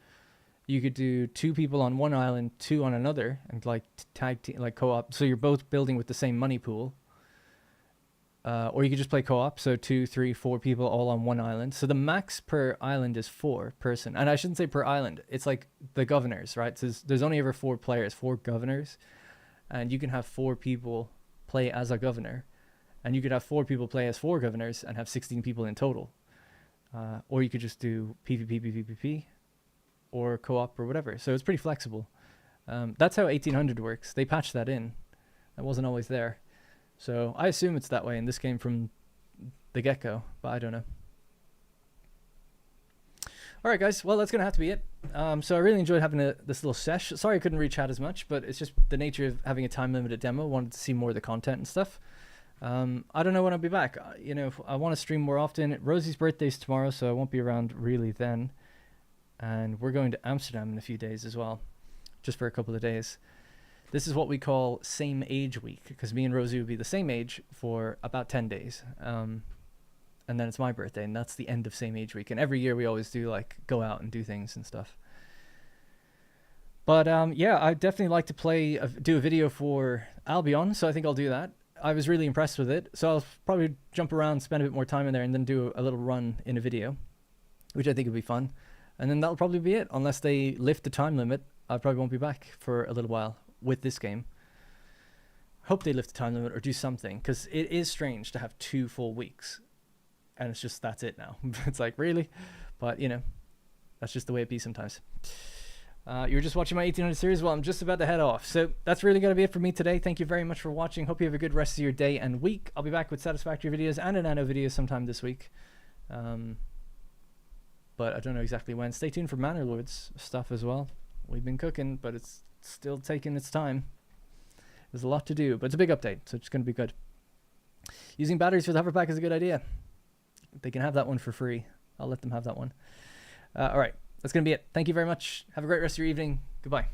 you could do 2 people on one island, 2 on another, and like tag team, like co-op. So you're both building with the same money pool. Or you could just play co-op, so 2, 3, 4 people all on one island. So the max per island is 4 person. And I shouldn't say per island. It's like the governors, right? So there's only ever 4 players, 4 governors. And you can have 4 people play as a governor. And you could have 4 people play as 4 governors and have 16 people in total. Or you could just do PvP, PvP, or co-op or whatever. So it's pretty flexible. That's how 1800 works. They patched that in. That wasn't always there. So I assume it's that way in this game from the get-go, but I don't know. Alright guys, well that's going to have to be it. So I really enjoyed having this little sesh. Sorry I couldn't reach out as much, but it's just the nature of having a time limited demo. Wanted to see more of the content and stuff. I don't know when I'll be back. You know, I want to stream more often. Rosie's birthday's tomorrow, so I won't be around really then. And we're going to Amsterdam in a few days as well. Just for a couple of days. This is what we call same age week, because me and Rosie will be the same age for about 10 days. And then it's my birthday, and that's the end of same age week. And every year we always do like go out and do things and stuff. But yeah, I'd definitely like to do a video for Albion, so I think I'll do that. I was really impressed with it, so I'll probably jump around, spend a bit more time in there, and then do a little run in a video, which I think would be fun. And then that'll probably be it, unless they lift the time limit. I probably won't be back for a little while with this game. Hope they lift the time limit or do something, because it is strange to have 2 full weeks. And it's just, that's it now. It's like, really? But, you know, that's just the way it be sometimes. You were just watching my 1800 series. Well, I'm just about to head off. So that's really going to be it for me today. Thank you very much for watching. Hope you have a good rest of your day and week. I'll be back with satisfactory videos and an Anno video sometime this week. But I don't know exactly when. Stay tuned for Manor Lords stuff as well. We've been cooking, but it's still taking its time. There's a lot to do, but it's a big update, so it's going to be good. Using batteries for the hover pack is a good idea. They can have that one for free. I'll let them have that one. All right, that's going to be it. Thank you very much. Have a great rest of your evening. Goodbye.